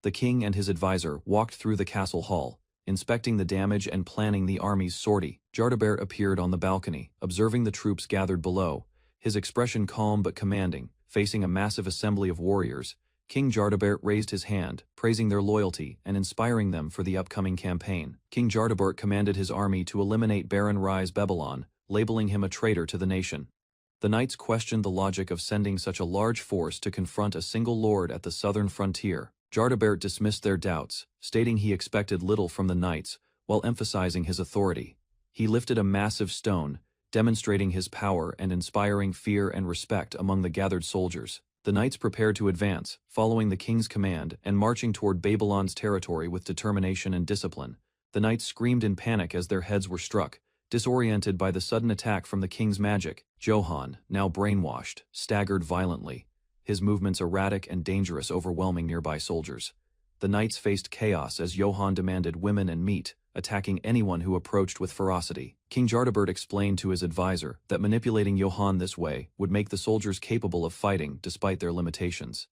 The king and his advisor walked through the castle hall, inspecting the damage and planning the army's sortie. Jardabert appeared on the balcony, observing the troops gathered below, his expression calm but commanding. Facing a massive assembly of warriors, King Jardabert raised his hand, praising their loyalty and inspiring them for the upcoming campaign. King Jardabert commanded his army to eliminate Baron Rise Babylon, labeling him a traitor to the nation. The knights questioned the logic of sending such a large force to confront a single lord at the southern frontier. Jardabert dismissed their doubts, stating he expected little from the knights, while emphasizing his authority. He lifted a massive stone, demonstrating his power and inspiring fear and respect among the gathered soldiers. The knights prepared to advance, following the king's command and marching toward Babylon's territory with determination and discipline. The knights screamed in panic as their heads were struck, disoriented by the sudden attack from the king's magic. Johann, now brainwashed, staggered violently, his movements erratic and dangerous, overwhelming nearby soldiers. The knights faced chaos as Johann demanded women and meat, attacking anyone who approached with ferocity. King Jardabert explained to his advisor that manipulating Johann this way would make the soldiers capable of fighting despite their limitations.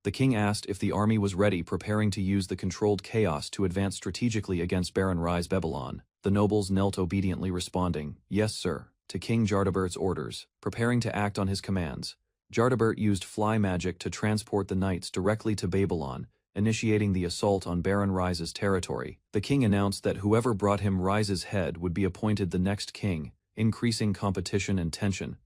The king asked if the army was ready, preparing to use the controlled chaos to advance strategically against Baron Rise Babylon. The nobles knelt obediently, responding, "Yes, sir," to King Jardabert's orders, preparing to act on his commands. Jardabert used fly magic to transport the knights directly to Babylon, initiating the assault on Baron Rise's territory. The king announced that whoever brought him Rise's head would be appointed the next king, increasing competition and tension.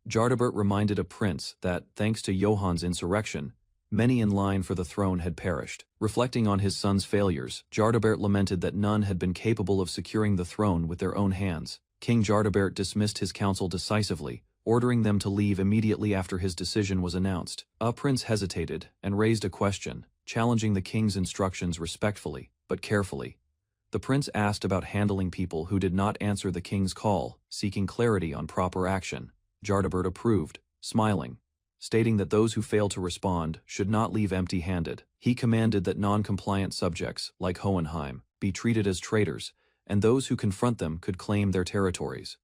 Jardabert reminded a prince that, thanks to Johann's insurrection, many in line for the throne had perished. Reflecting on his son's failures, Jardabert lamented that none had been capable of securing the throne with their own hands. King Jardabert dismissed his council decisively, ordering them to leave immediately after his decision was announced. A prince hesitated and raised a question, challenging the king's instructions respectfully, but carefully. The prince asked about handling people who did not answer the king's call, seeking clarity on proper action. Jardabert approved, smiling, stating that those who fail to respond should not leave empty-handed. He commanded that non-compliant subjects, like Hohenheim, be treated as traitors, and those who confront them could claim their territories.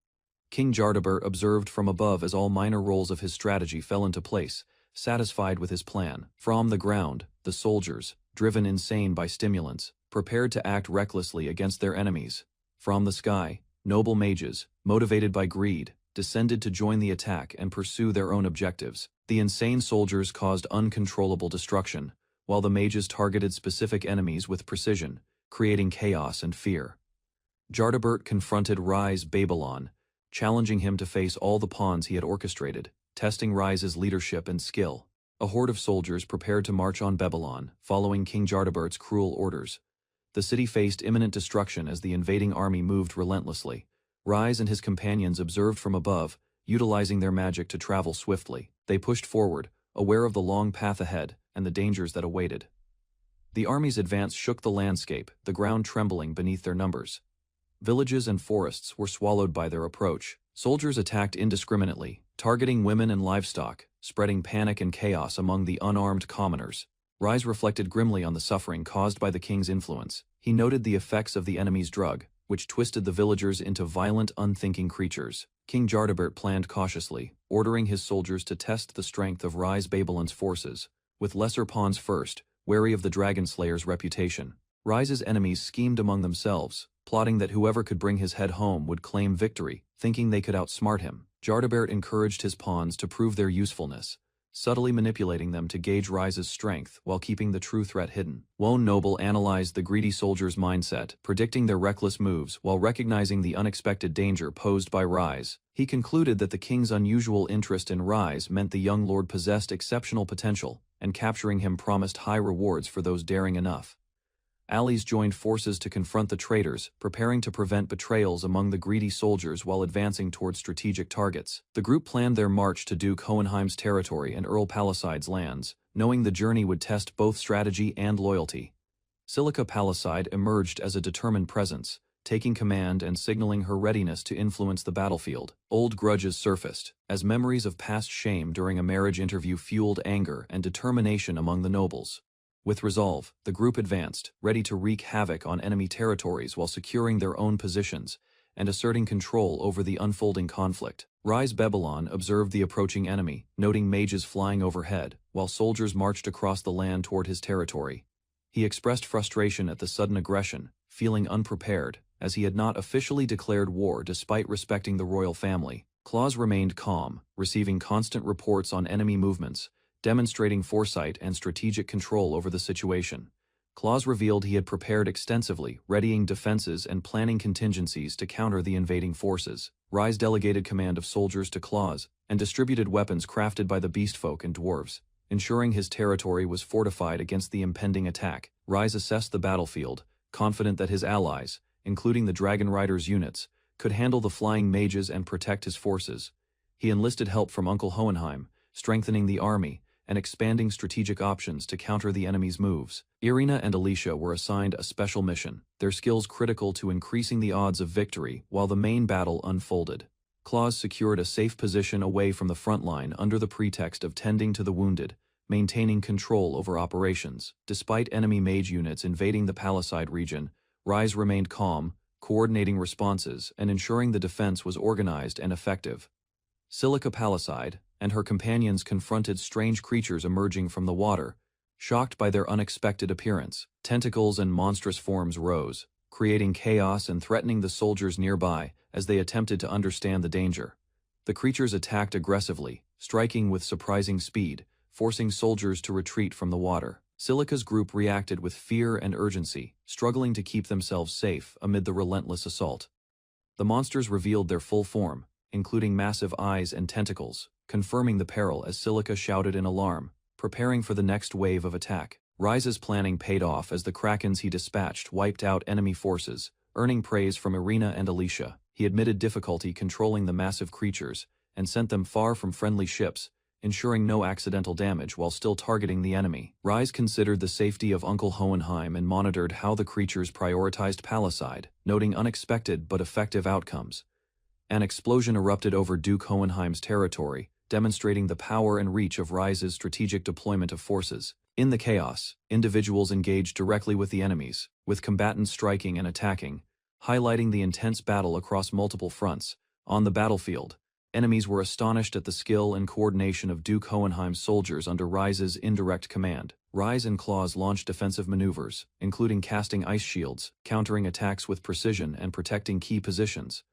King Jardabert observed from above as all minor roles of his strategy fell into place, satisfied with his plan. From the ground, the soldiers, driven insane by stimulants, prepared to act recklessly against their enemies. From the sky, noble mages, motivated by greed, descended to join the attack and pursue their own objectives. The insane soldiers caused uncontrollable destruction, while the mages targeted specific enemies with precision, creating chaos and fear. Jardabert confronted Rise Babylon, challenging him to face all the pawns he had orchestrated, testing Rise's leadership and skill. A horde of soldiers prepared to march on Babylon, following King Jardabert's cruel orders. The city faced imminent destruction as the invading army moved relentlessly. Rise and his companions observed from above, utilizing their magic to travel swiftly. They pushed forward, aware of the long path ahead and the dangers that awaited. The army's advance shook the landscape, the ground trembling beneath their numbers. Villages and forests were swallowed by their approach. Soldiers attacked indiscriminately, targeting women and livestock, spreading panic and chaos among the unarmed commoners. Rise reflected grimly on the suffering caused by the king's influence. He noted the effects of the enemy's drug, which twisted the villagers into violent, unthinking creatures. King Jardabert planned cautiously, ordering his soldiers to test the strength of Rise Babylon's forces, with lesser pawns first, wary of the Dragon Slayer's reputation. Rise's enemies schemed among themselves, plotting that whoever could bring his head home would claim victory, thinking they could outsmart him. Jardabert encouraged his pawns to prove their usefulness, subtly manipulating them to gauge Rise's strength while keeping the true threat hidden. Lone Noble analyzed the greedy soldiers' mindset, predicting their reckless moves while recognizing the unexpected danger posed by Rise. He concluded that the king's unusual interest in Rise meant the young lord possessed exceptional potential, and capturing him promised high rewards for those daring enough. Allies joined forces to confront the traitors, preparing to prevent betrayals among the greedy soldiers while advancing toward strategic targets. The group planned their march to Duke Hohenheim's territory and Earl Palicide's lands, knowing the journey would test both strategy and loyalty. Silica Palicide emerged as a determined presence, taking command and signaling her readiness to influence the battlefield. Old grudges surfaced, as memories of past shame during a marriage interview fueled anger and determination among the nobles. With resolve, the group advanced, ready to wreak havoc on enemy territories while securing their own positions and asserting control over the unfolding conflict. Rise Babylon observed the approaching enemy, noting mages flying overhead, while soldiers marched across the land toward his territory. He expressed frustration at the sudden aggression, feeling unprepared, as he had not officially declared war despite respecting the royal family. Claus remained calm, receiving constant reports on enemy movements, demonstrating foresight and strategic control over the situation. Claus revealed he had prepared extensively, readying defenses and planning contingencies to counter the invading forces. Rise delegated command of soldiers to Claus and distributed weapons crafted by the beastfolk and dwarves, ensuring his territory was fortified against the impending attack. Rise assessed the battlefield, confident that his allies, including the Dragon Riders' units, could handle the flying mages and protect his forces. He enlisted help from Uncle Hohenheim, strengthening the army and expanding strategic options to counter the enemy's moves. Irina and Alicia were assigned a special mission, their skills critical to increasing the odds of victory while the main battle unfolded. Claus secured a safe position away from the front line under the pretext of tending to the wounded, maintaining control over operations. Despite enemy mage units invading the Palicide region, Rise remained calm, coordinating responses and ensuring the defense was organized and effective. Silica Palicide and her companions confronted strange creatures emerging from the water, shocked by their unexpected appearance. Tentacles and monstrous forms rose, creating chaos and threatening the soldiers nearby as they attempted to understand the danger. The creatures attacked aggressively, striking with surprising speed, forcing soldiers to retreat from the water. Silica's group reacted with fear and urgency, struggling to keep themselves safe amid the relentless assault. The monsters revealed their full form, including massive eyes and tentacles, confirming the peril as Silica shouted in alarm, preparing for the next wave of attack. Rise's planning paid off as the krakens he dispatched wiped out enemy forces, earning praise from Irina and Alicia. He admitted difficulty controlling the massive creatures and sent them far from friendly ships, ensuring no accidental damage while still targeting the enemy. Rise considered the safety of Uncle Hohenheim and monitored how the creatures prioritized Palicide, noting unexpected but effective outcomes. An explosion erupted over Duke Hohenheim's territory, demonstrating the power and reach of Rise's strategic deployment of forces. In the chaos, individuals engaged directly with the enemies, with combatants striking and attacking, highlighting the intense battle across multiple fronts. On the battlefield, Enemies were astonished at the skill and coordination of Duke Hohenheim's soldiers under Rise's indirect command. Rise and Claws launched defensive maneuvers, including casting ice shields, countering attacks with precision and protecting key positions.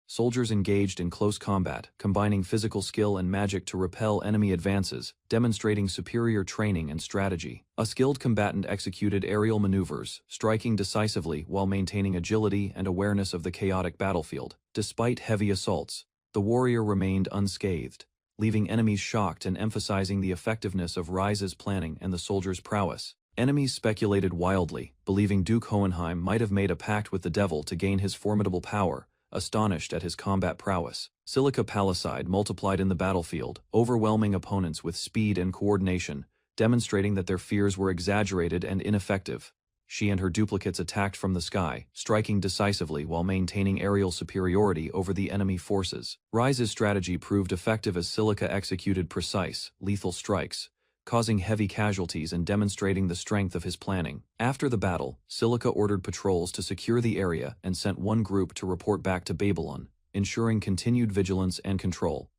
Soldiers engaged in close combat, combining physical skill and magic to repel enemy advances, demonstrating superior training and strategy. A skilled combatant executed aerial maneuvers, striking decisively while maintaining agility and awareness of the chaotic battlefield. Despite heavy assaults, the warrior remained unscathed, leaving enemies shocked and emphasizing the effectiveness of Rise's planning and the soldier's prowess. Enemies speculated wildly, believing Duke Hohenheim might have made a pact with the devil to gain his formidable power, astonished at his combat prowess. Silica Palisade multiplied in the battlefield, overwhelming opponents with speed and coordination, demonstrating that their fears were exaggerated and ineffective. She and her duplicates attacked from the sky, striking decisively while maintaining aerial superiority over the enemy forces. Rise's strategy proved effective as Silica executed precise, lethal strikes, causing heavy casualties and demonstrating the strength of his planning. After the battle, Silica ordered patrols to secure the area and sent one group to report back to Babylon, ensuring continued vigilance and control.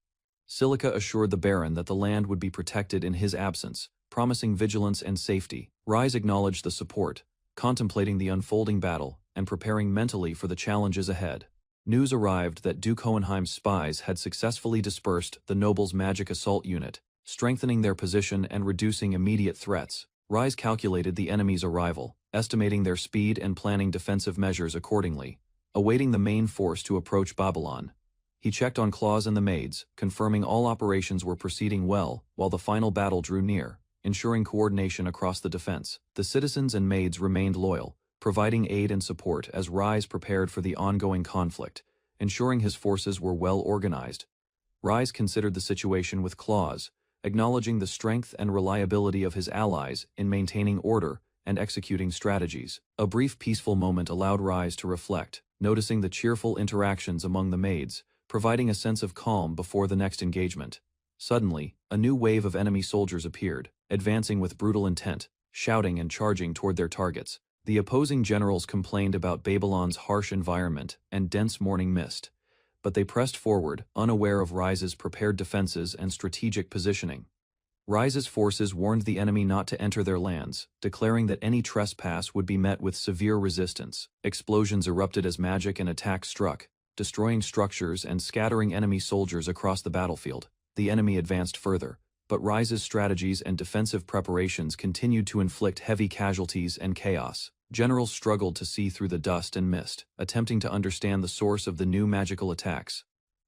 Silica assured the Baron that the land would be protected in his absence, promising vigilance and safety. Rise acknowledged the support, contemplating the unfolding battle and preparing mentally for the challenges ahead. News arrived that Duke Hohenheim's spies had successfully dispersed the noble's magic assault unit, strengthening their position and reducing immediate threats. Rise calculated the enemy's arrival, estimating their speed and planning defensive measures accordingly, awaiting the main force to approach Babylon. He checked on Claws and the maids, confirming all operations were proceeding well while the final battle drew near, ensuring coordination across the defense. The citizens and maids remained loyal, providing aid and support as Rise prepared for the ongoing conflict, ensuring his forces were well organized. Rise considered the situation with Claws, acknowledging the strength and reliability of his allies in maintaining order and executing strategies. A brief peaceful moment allowed Rise to reflect, noticing the cheerful interactions among the maids, providing a sense of calm before the next engagement. Suddenly, a new wave of enemy soldiers appeared, advancing with brutal intent, shouting and charging toward their targets. The opposing generals complained about Babylon's harsh environment and dense morning mist, but they pressed forward, unaware of Rise's prepared defenses and strategic positioning. Rise's forces warned the enemy not to enter their lands, declaring that any trespass would be met with severe resistance. Explosions erupted as magic and attacks struck, destroying structures and scattering enemy soldiers across the battlefield. The enemy advanced further, but Rise's strategies and defensive preparations continued to inflict heavy casualties and chaos. Generals struggled to see through the dust and mist, attempting to understand the source of the new magical attacks.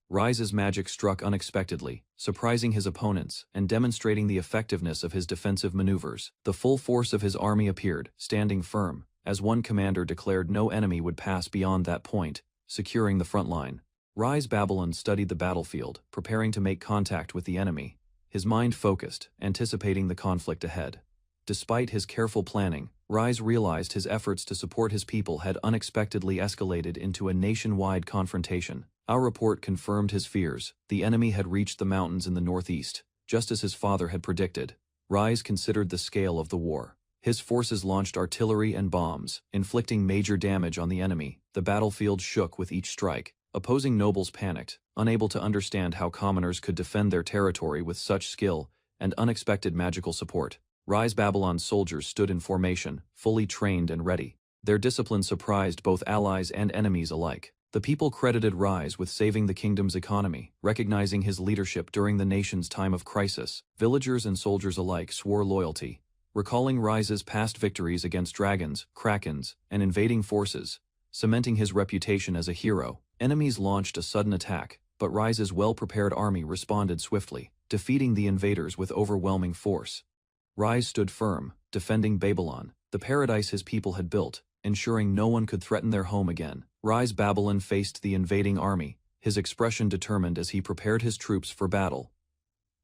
Rise's magic struck unexpectedly, surprising his opponents and demonstrating the effectiveness of his defensive maneuvers. The full force of his army appeared, standing firm, as one commander declared no enemy would pass beyond that point, securing the front line. Rise Babylon studied the battlefield, preparing to make contact with the enemy, his mind focused, anticipating the conflict ahead. Despite his careful planning, Rise realized his efforts to support his people had unexpectedly escalated into a nationwide confrontation. Our report confirmed his fears. The enemy had reached the mountains in the northeast, just as his father had predicted. Rise considered the scale of the war. His forces launched artillery and bombs, inflicting major damage on the enemy. The battlefield shook with each strike. Opposing nobles panicked, unable to understand how commoners could defend their territory with such skill and unexpected magical support. Rise Babylon's soldiers stood in formation, fully trained and ready. Their discipline surprised both allies and enemies alike. The people credited Rise with saving the kingdom's economy, recognizing his leadership during the nation's time of crisis. Villagers and soldiers alike swore loyalty, recalling Rise's past victories against dragons, krakens, and invading forces, cementing his reputation as a hero. Enemies launched a sudden attack, but Rise's well-prepared army responded swiftly, defeating the invaders with overwhelming force. Rise stood firm, defending Babylon, the paradise his people had built, ensuring no one could threaten their home again. Rise Babylon faced the invading army, his expression determined as he prepared his troops for battle.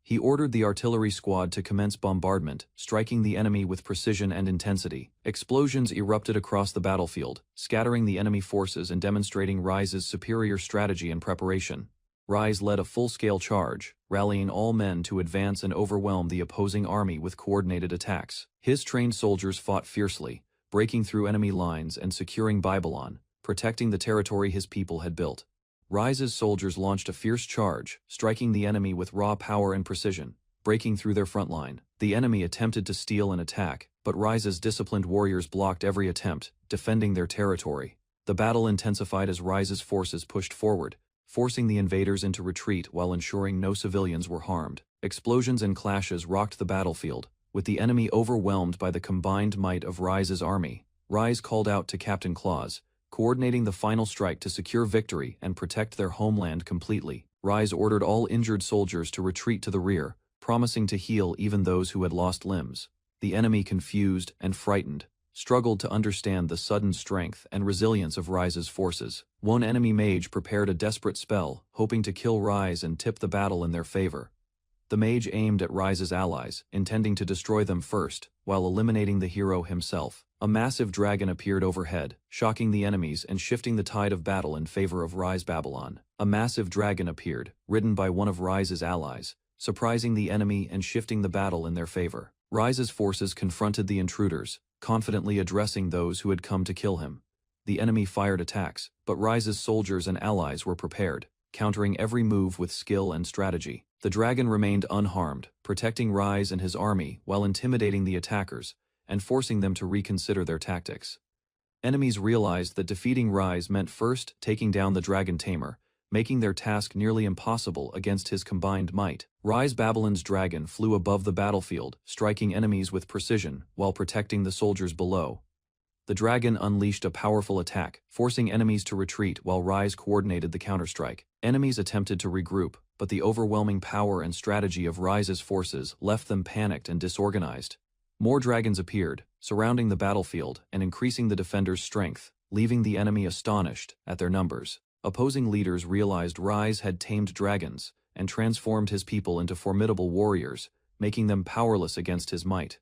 He ordered the artillery squad to commence bombardment, striking the enemy with precision and intensity. Explosions erupted across the battlefield, scattering the enemy forces and demonstrating Rise's superior strategy and preparation. Rise led a full-scale charge, rallying all men to advance and overwhelm the opposing army with coordinated attacks. His trained soldiers fought fiercely, breaking through enemy lines and securing Babylon, protecting the territory his people had built. Rise's soldiers launched a fierce charge, striking the enemy with raw power and precision, breaking through their front line. The enemy attempted to steal and attack, but Rise's disciplined warriors blocked every attempt, defending their territory. The battle intensified as Rise's forces pushed forward, forcing the invaders into retreat while ensuring no civilians were harmed. Explosions and clashes rocked the battlefield, with the enemy overwhelmed by the combined might of Rise's army. Rise called out to Captain Claus, coordinating the final strike to secure victory and protect their homeland completely. Rise ordered all injured soldiers to retreat to the rear, promising to heal even those who had lost limbs. The enemy, confused and frightened, struggled to understand the sudden strength and resilience of Rise's forces. One enemy mage prepared a desperate spell, hoping to kill Rise and tip the battle in their favor. The mage aimed at Rise's allies, intending to destroy them first, while eliminating the hero himself. A massive dragon appeared overhead, shocking the enemies and shifting the tide of battle in favor of Rise Babylon. A massive dragon appeared, ridden by one of Rise's allies, surprising the enemy and shifting the battle in their favor. Rise's forces confronted the intruders, confidently addressing those who had come to kill him. The enemy fired attacks, but Rise's soldiers and allies were prepared, countering every move with skill and strategy. The dragon remained unharmed, protecting Rise and his army while intimidating the attackers and forcing them to reconsider their tactics. Enemies realized that defeating Rise meant first taking down the dragon tamer, making their task nearly impossible against his combined might. Rise Babylon's dragon flew above the battlefield, striking enemies with precision while protecting the soldiers below. The dragon unleashed a powerful attack, forcing enemies to retreat while Rise coordinated the counterstrike. Enemies attempted to regroup, but the overwhelming power and strategy of Rise's forces left them panicked and disorganized. More dragons appeared, surrounding the battlefield and increasing the defenders' strength, leaving the enemy astonished at their numbers. Opposing leaders realized Rise had tamed dragons and transformed his people into formidable warriors, making them powerless against his might.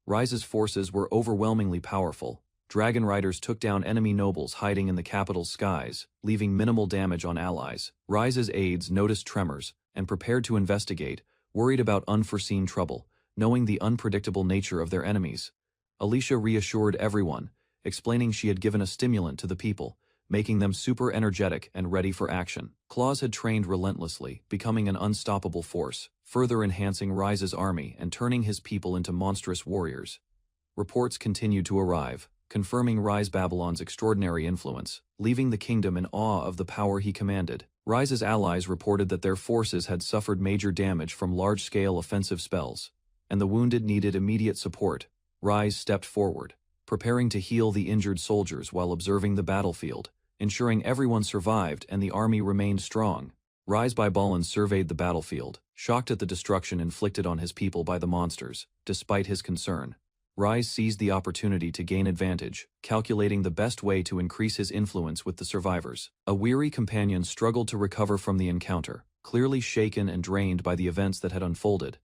Rise's forces were overwhelmingly powerful. Dragon riders took down enemy nobles hiding in the capital's skies, leaving minimal damage on allies. Rise's aides noticed tremors and prepared to investigate, worried about unforeseen trouble, knowing the unpredictable nature of their enemies. Alicia reassured everyone, explaining she had given a stimulant to the people, making them super energetic and ready for action. Claus had trained relentlessly, becoming an unstoppable force, further enhancing Rise's army and turning his people into monstrous warriors. Reports continued to arrive, confirming Rise Babylon's extraordinary influence, leaving the kingdom in awe of the power he commanded. Rise's allies reported that their forces had suffered major damage from large-scale offensive spells, and the wounded needed immediate support. Rise stepped forward, preparing to heal the injured soldiers while observing the battlefield, ensuring everyone survived and the army remained strong. Rise Babylon surveyed the battlefield, shocked at the destruction inflicted on his people by the monsters. Despite his concern, Rise seized the opportunity to gain advantage, calculating the best way to increase his influence with the survivors. A weary companion struggled to recover from the encounter, clearly shaken and drained by the events that had unfolded.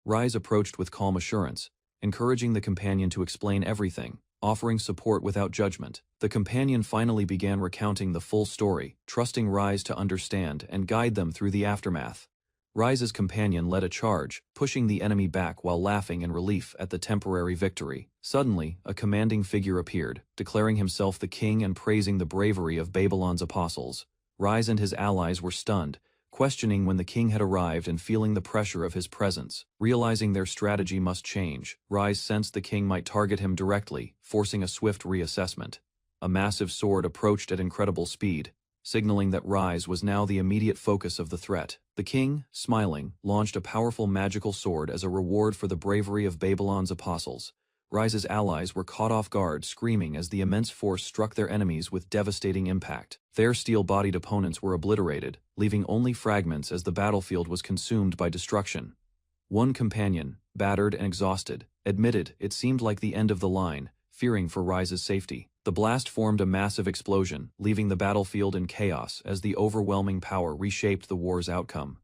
Rise approached with calm assurance, encouraging the companion to explain everything, offering support without judgment. The companion finally began recounting the full story, trusting Rise to understand and guide them through the aftermath. Rise's companion led a charge, pushing the enemy back while laughing in relief at the temporary victory. Suddenly, a commanding figure appeared, declaring himself the king and praising the bravery of Babylon's apostles. Rise and his allies were stunned, questioning when the king had arrived and feeling the pressure of his presence. Realizing their strategy must change, Rise sensed the king might target him directly, forcing a swift reassessment. A massive sword approached at incredible speed, signaling that Rise was now the immediate focus of the threat. The king, smiling, launched a powerful magical sword as a reward for the bravery of Babylon's apostles. Rise's allies were caught off guard, screaming as the immense force struck their enemies with devastating impact. Their steel-bodied opponents were obliterated, leaving only fragments as the battlefield was consumed by destruction. One companion, battered and exhausted, admitted it seemed like the end of the line, fearing for Rise's safety. The blast formed a massive explosion, leaving the battlefield in chaos as the overwhelming power reshaped the war's outcome.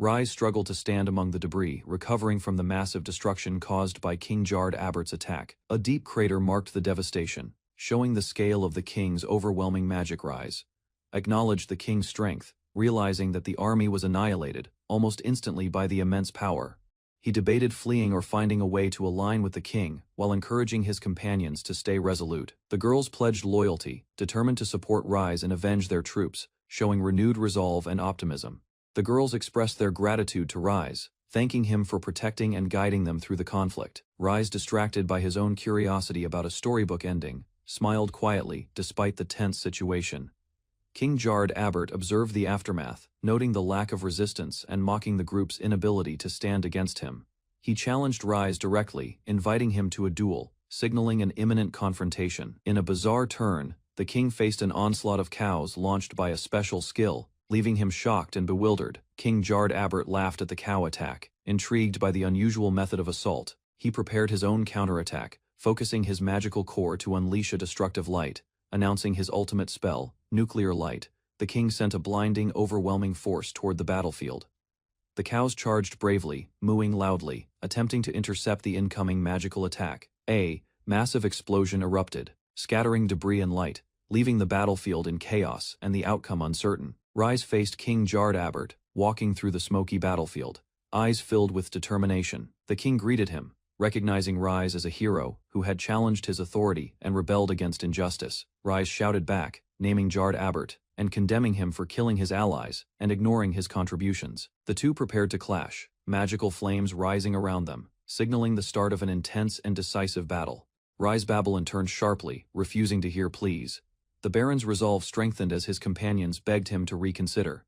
Rise struggled to stand among the debris, recovering from the massive destruction caused by King Jard Abert's attack. A deep crater marked the devastation, showing the scale of the king's overwhelming magic. Rise acknowledged the king's strength, realizing that the army was annihilated almost instantly by the immense power. He debated fleeing or finding a way to align with the king, while encouraging his companions to stay resolute. The girls pledged loyalty, determined to support Rise and avenge their troops, showing renewed resolve and optimism. The girls expressed their gratitude to Rise, thanking him for protecting and guiding them through the conflict. Rise, distracted by his own curiosity about a storybook ending, smiled quietly despite the tense situation. King Jard Abert observed the aftermath, noting the lack of resistance and mocking the group's inability to stand against him. He challenged Rise directly, inviting him to a duel, signaling an imminent confrontation. In a bizarre turn, the king faced an onslaught of cows launched by a special skill, leaving him shocked and bewildered. King Jard Abert laughed at the cow attack. Intrigued by the unusual method of assault, he prepared his own counterattack, focusing his magical core to unleash a destructive light. Announcing his ultimate spell, Nuclear Light, the king sent a blinding, overwhelming force toward the battlefield. The cows charged bravely, mooing loudly, attempting to intercept the incoming magical attack. A massive explosion erupted, scattering debris and light, leaving the battlefield in chaos and the outcome uncertain. Rise faced King Jard Abert, walking through the smoky battlefield, eyes filled with determination. The king greeted him, recognizing Rise as a hero who had challenged his authority and rebelled against injustice. Rise shouted back, naming Jard Abert and condemning him for killing his allies and ignoring his contributions. The two prepared to clash, magical flames rising around them, signaling the start of an intense and decisive battle. Rise Babylon turned sharply, refusing to hear pleas. The Baron's resolve strengthened as his companions begged him to reconsider.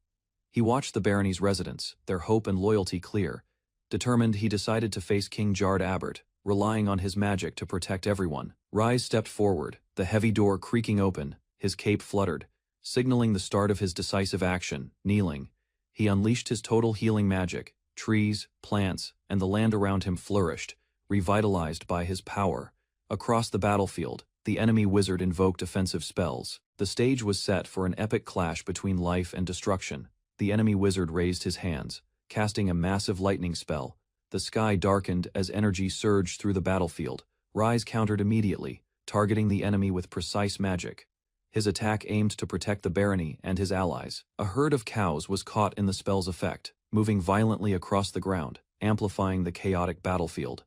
He watched the barony's residents, their hope and loyalty clear. Determined, he decided to face King Jard Abert, relying on his magic to protect everyone. Rise stepped forward, the heavy door creaking open, his cape fluttered, signaling the start of his decisive action. Kneeling, he unleashed his total healing magic. Trees, plants, and the land around him flourished, revitalized by his power. Across the battlefield, the enemy wizard invoked offensive spells. The stage was set for an epic clash between life and destruction. The enemy wizard raised his hands, casting a massive lightning spell. The sky darkened as energy surged through the battlefield. Rise countered immediately, targeting the enemy with precise magic. His attack aimed to protect the barony and his allies. A herd of cows was caught in the spell's effect, moving violently across the ground, amplifying the chaotic battlefield.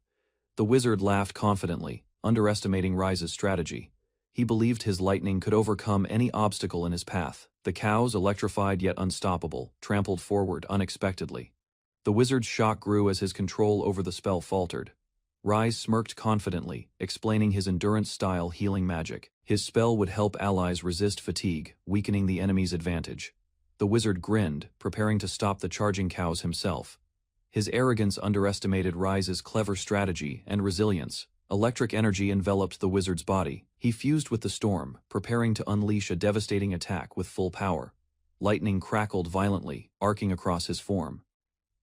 The wizard laughed confidently, underestimating Rise's strategy. He believed his lightning could overcome any obstacle in his path. The cows, electrified yet unstoppable, trampled forward unexpectedly. The wizard's shock grew as his control over the spell faltered. Rise smirked confidently, explaining his endurance-style healing magic. His spell would help allies resist fatigue, weakening the enemy's advantage. The wizard grinned, preparing to stop the charging cows himself. His arrogance underestimated Rise's clever strategy and resilience. Electric energy enveloped the wizard's body. He fused with the storm, preparing to unleash a devastating attack with full power. Lightning crackled violently, arcing across his form.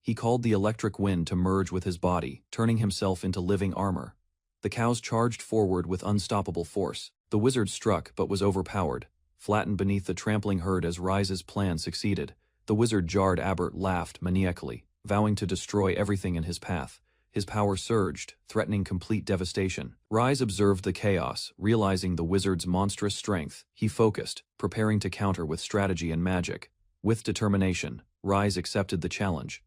He called the electric wind to merge with his body, turning himself into living armor. The cows charged forward with unstoppable force. The wizard struck but was overpowered, flattened beneath the trampling herd as Rise's plan succeeded. The wizard Jard Abert laughed maniacally, vowing to destroy everything in his path. His power surged, threatening complete devastation. Rise observed the chaos, realizing the wizard's monstrous strength. He focused, preparing to counter with strategy and magic. With determination, Rise accepted the challenge.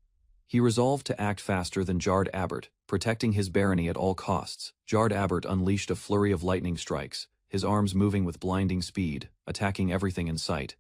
He resolved to act faster than Jard Abert, protecting his barony at all costs. Jard Abert unleashed a flurry of lightning strikes, his arms moving with blinding speed, attacking everything in sight.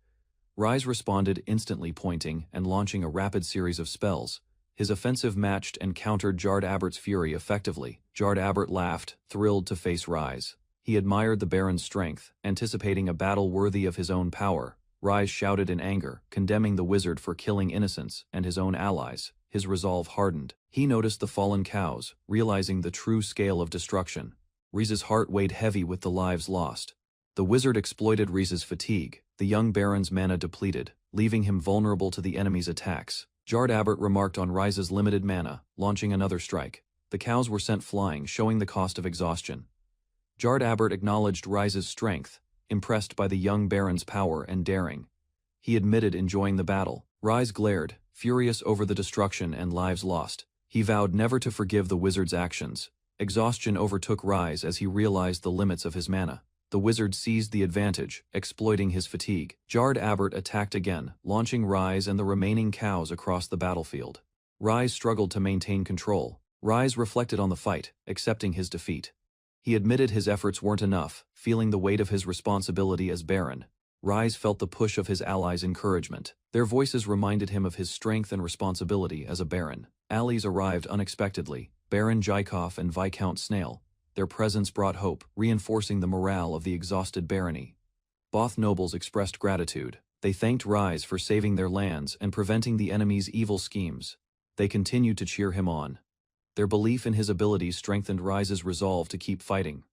Rise responded, instantly pointing and launching a rapid series of spells. His offensive matched and countered Jard Abert's fury effectively. Jard Abert laughed, thrilled to face Rise. He admired the Baron's strength, anticipating a battle worthy of his own power. Rise shouted in anger, condemning the wizard for killing innocents and his own allies. His resolve hardened. He noticed the fallen cows, realizing the true scale of destruction. Rise's heart weighed heavy with the lives lost. The wizard exploited Rise's fatigue. The young Baron's mana depleted, leaving him vulnerable to the enemy's attacks. Jard Abert remarked on Rise's limited mana, launching another strike. The cows were sent flying, showing the cost of exhaustion. Jard Abert acknowledged Rise's strength, impressed by the young Baron's power and daring. He admitted enjoying the battle. Rise glared, furious over the destruction and lives lost. He vowed never to forgive the wizard's actions. Exhaustion overtook Rise as he realized the limits of his mana. The wizard seized the advantage, exploiting his fatigue. Jard Abert attacked again, launching Rise and the remaining cows across the battlefield. Rise struggled to maintain control. Rise reflected on the fight, accepting his defeat. He admitted his efforts weren't enough, feeling the weight of his responsibility as Baron. Rise felt the push of his allies' encouragement. Their voices reminded him of his strength and responsibility as a baron. Allies arrived unexpectedly, Baron Jykov and Viscount Snail. Their presence brought hope, reinforcing the morale of the exhausted barony. Both nobles expressed gratitude. They thanked Rise for saving their lands and preventing the enemy's evil schemes. They continued to cheer him on. Their belief in his abilities strengthened Rise's resolve to keep fighting.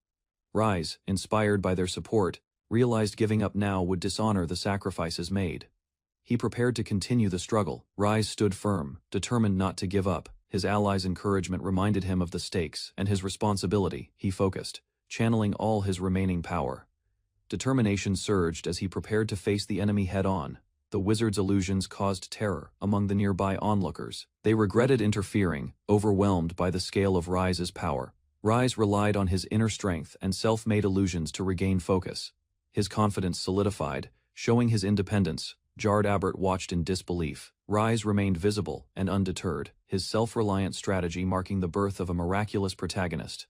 Rise, inspired by their support, realized giving up now would dishonor the sacrifices made. He prepared to continue the struggle. Rise stood firm, determined not to give up. His allies' encouragement reminded him of the stakes and his responsibility. He focused, channeling all his remaining power. Determination surged as he prepared to face the enemy head-on. The wizard's illusions caused terror among the nearby onlookers. They regretted interfering, overwhelmed by the scale of Rise's power. Rise relied on his inner strength and self-made illusions to regain focus. His confidence solidified, showing his independence. Jard Abert watched in disbelief. Rise remained visible and undeterred, his self-reliant strategy marking the birth of a miraculous protagonist.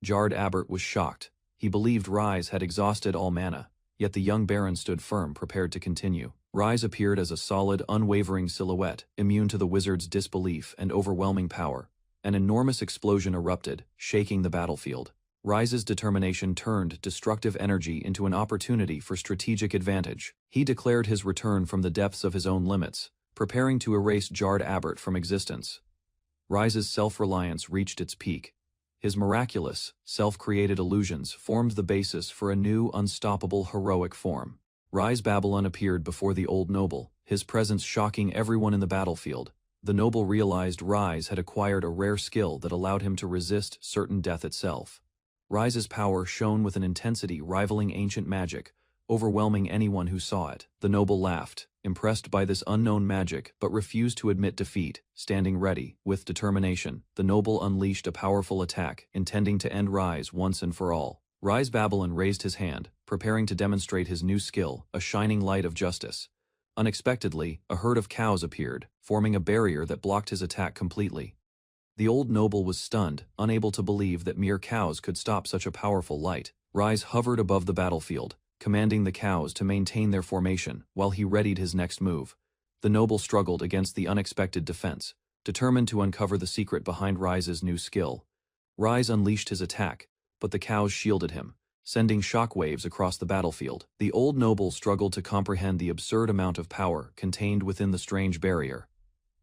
Jard Abert was shocked. He believed Rise had exhausted all mana, yet the young baron stood firm, prepared to continue. Rise appeared as a solid, unwavering silhouette, immune to the wizard's disbelief and overwhelming power. An enormous explosion erupted, shaking the battlefield. Rise's determination turned destructive energy into an opportunity for strategic advantage. He declared his return from the depths of his own limits, preparing to erase Jard Abert from existence. Rise's self-reliance reached its peak. His miraculous, self-created illusions formed the basis for a new, unstoppable, heroic form. Rise Babylon appeared before the old noble, his presence shocking everyone in the battlefield. The noble realized Rise had acquired a rare skill that allowed him to resist certain death itself. Rise's power shone with an intensity rivaling ancient magic, overwhelming anyone who saw it. The noble laughed, impressed by this unknown magic, but refused to admit defeat. Standing ready, with determination, the noble unleashed a powerful attack, intending to end Rise once and for all. Rise Babylon raised his hand, preparing to demonstrate his new skill, a shining light of justice. Unexpectedly, a herd of cows appeared, forming a barrier that blocked his attack completely. The old noble was stunned, unable to believe that mere cows could stop such a powerful light. Rise hovered above the battlefield, commanding the cows to maintain their formation while he readied his next move. The noble struggled against the unexpected defense, determined to uncover the secret behind Rise's new skill. Rise unleashed his attack, but the cows shielded him, sending shockwaves across the battlefield. The old noble struggled to comprehend the absurd amount of power contained within the strange barrier.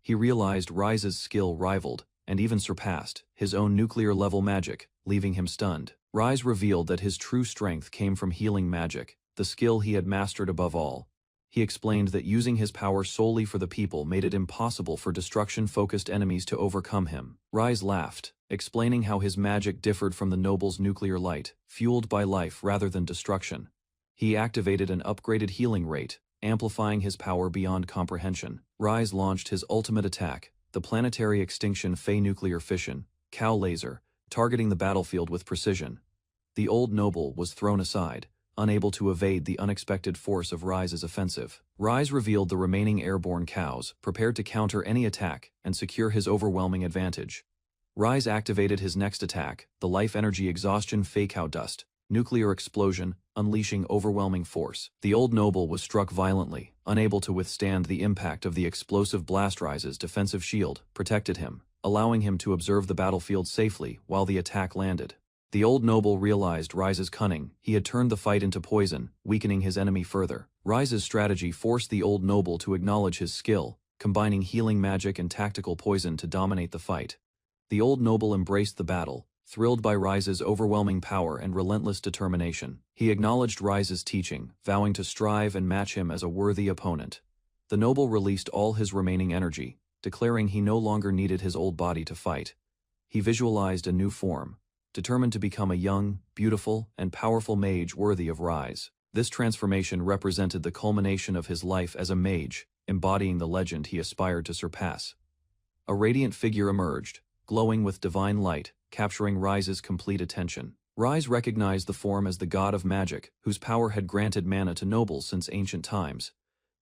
He realized Rise's skill rivaled, and even surpassed, his own nuclear-level magic, leaving him stunned. Rise revealed that his true strength came from healing magic, the skill he had mastered above all. He explained that using his power solely for the people made it impossible for destruction-focused enemies to overcome him. Rise laughed, explaining how his magic differed from the noble's nuclear light, fueled by life rather than destruction. He activated an upgraded healing rate, amplifying his power beyond comprehension. Rise launched his ultimate attack, the planetary extinction Fey nuclear fission, cow laser, targeting the battlefield with precision. The old noble was thrown aside, unable to evade the unexpected force of Rise's offensive. Rise revealed the remaining airborne cows, prepared to counter any attack and secure his overwhelming advantage. Rise activated his next attack, the life energy exhaustion Fey cow dust, nuclear explosion, unleashing overwhelming force. The old noble was struck violently, unable to withstand the impact of the explosive blast. Rise's defensive shield protected him, allowing him to observe the battlefield safely while the attack landed. The old noble realized Rise's cunning. He had turned the fight into poison, weakening his enemy further. Rise's strategy forced the old noble to acknowledge his skill, combining healing magic and tactical poison to dominate the fight. The old noble embraced the battle, thrilled by Rise's overwhelming power and relentless determination. He acknowledged Rise's teaching, vowing to strive and match him as a worthy opponent. The noble released all his remaining energy, declaring he no longer needed his old body to fight. He visualized a new form, determined to become a young, beautiful, and powerful mage worthy of Rise. This transformation represented the culmination of his life as a mage, embodying the legend he aspired to surpass. A radiant figure emerged, glowing with divine light, capturing Rise's complete attention. Rise recognized the form as the god of magic, whose power had granted mana to nobles since ancient times.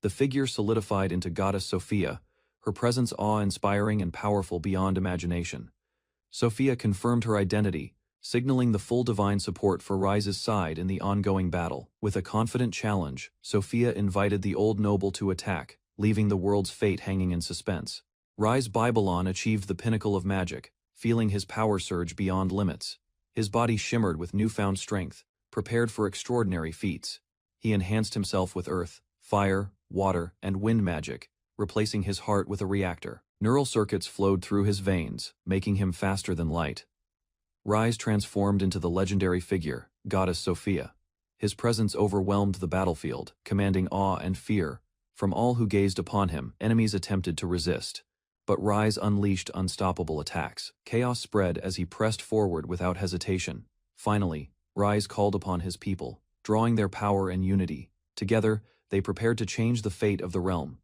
The figure solidified into goddess Sophia, her presence awe-inspiring and powerful beyond imagination. Sophia confirmed her identity, signaling the full divine support for Rise's side in the ongoing battle. With a confident challenge, Sophia invited the old noble to attack, leaving the world's fate hanging in suspense. Rise Babylon achieved the pinnacle of magic, feeling his power surge beyond limits. His body shimmered with newfound strength, prepared for extraordinary feats. He enhanced himself with earth, fire, water, and wind magic, replacing his heart with a reactor. Neural circuits flowed through his veins, making him faster than light. Rise transformed into the legendary figure, Goddess Sophia. His presence overwhelmed the battlefield, commanding awe and fear. From all who gazed upon him, enemies attempted to resist. But Rise unleashed unstoppable attacks. Chaos spread as he pressed forward without hesitation. Finally, Rise called upon his people, drawing their power and unity. Together, they prepared to change the fate of the realm.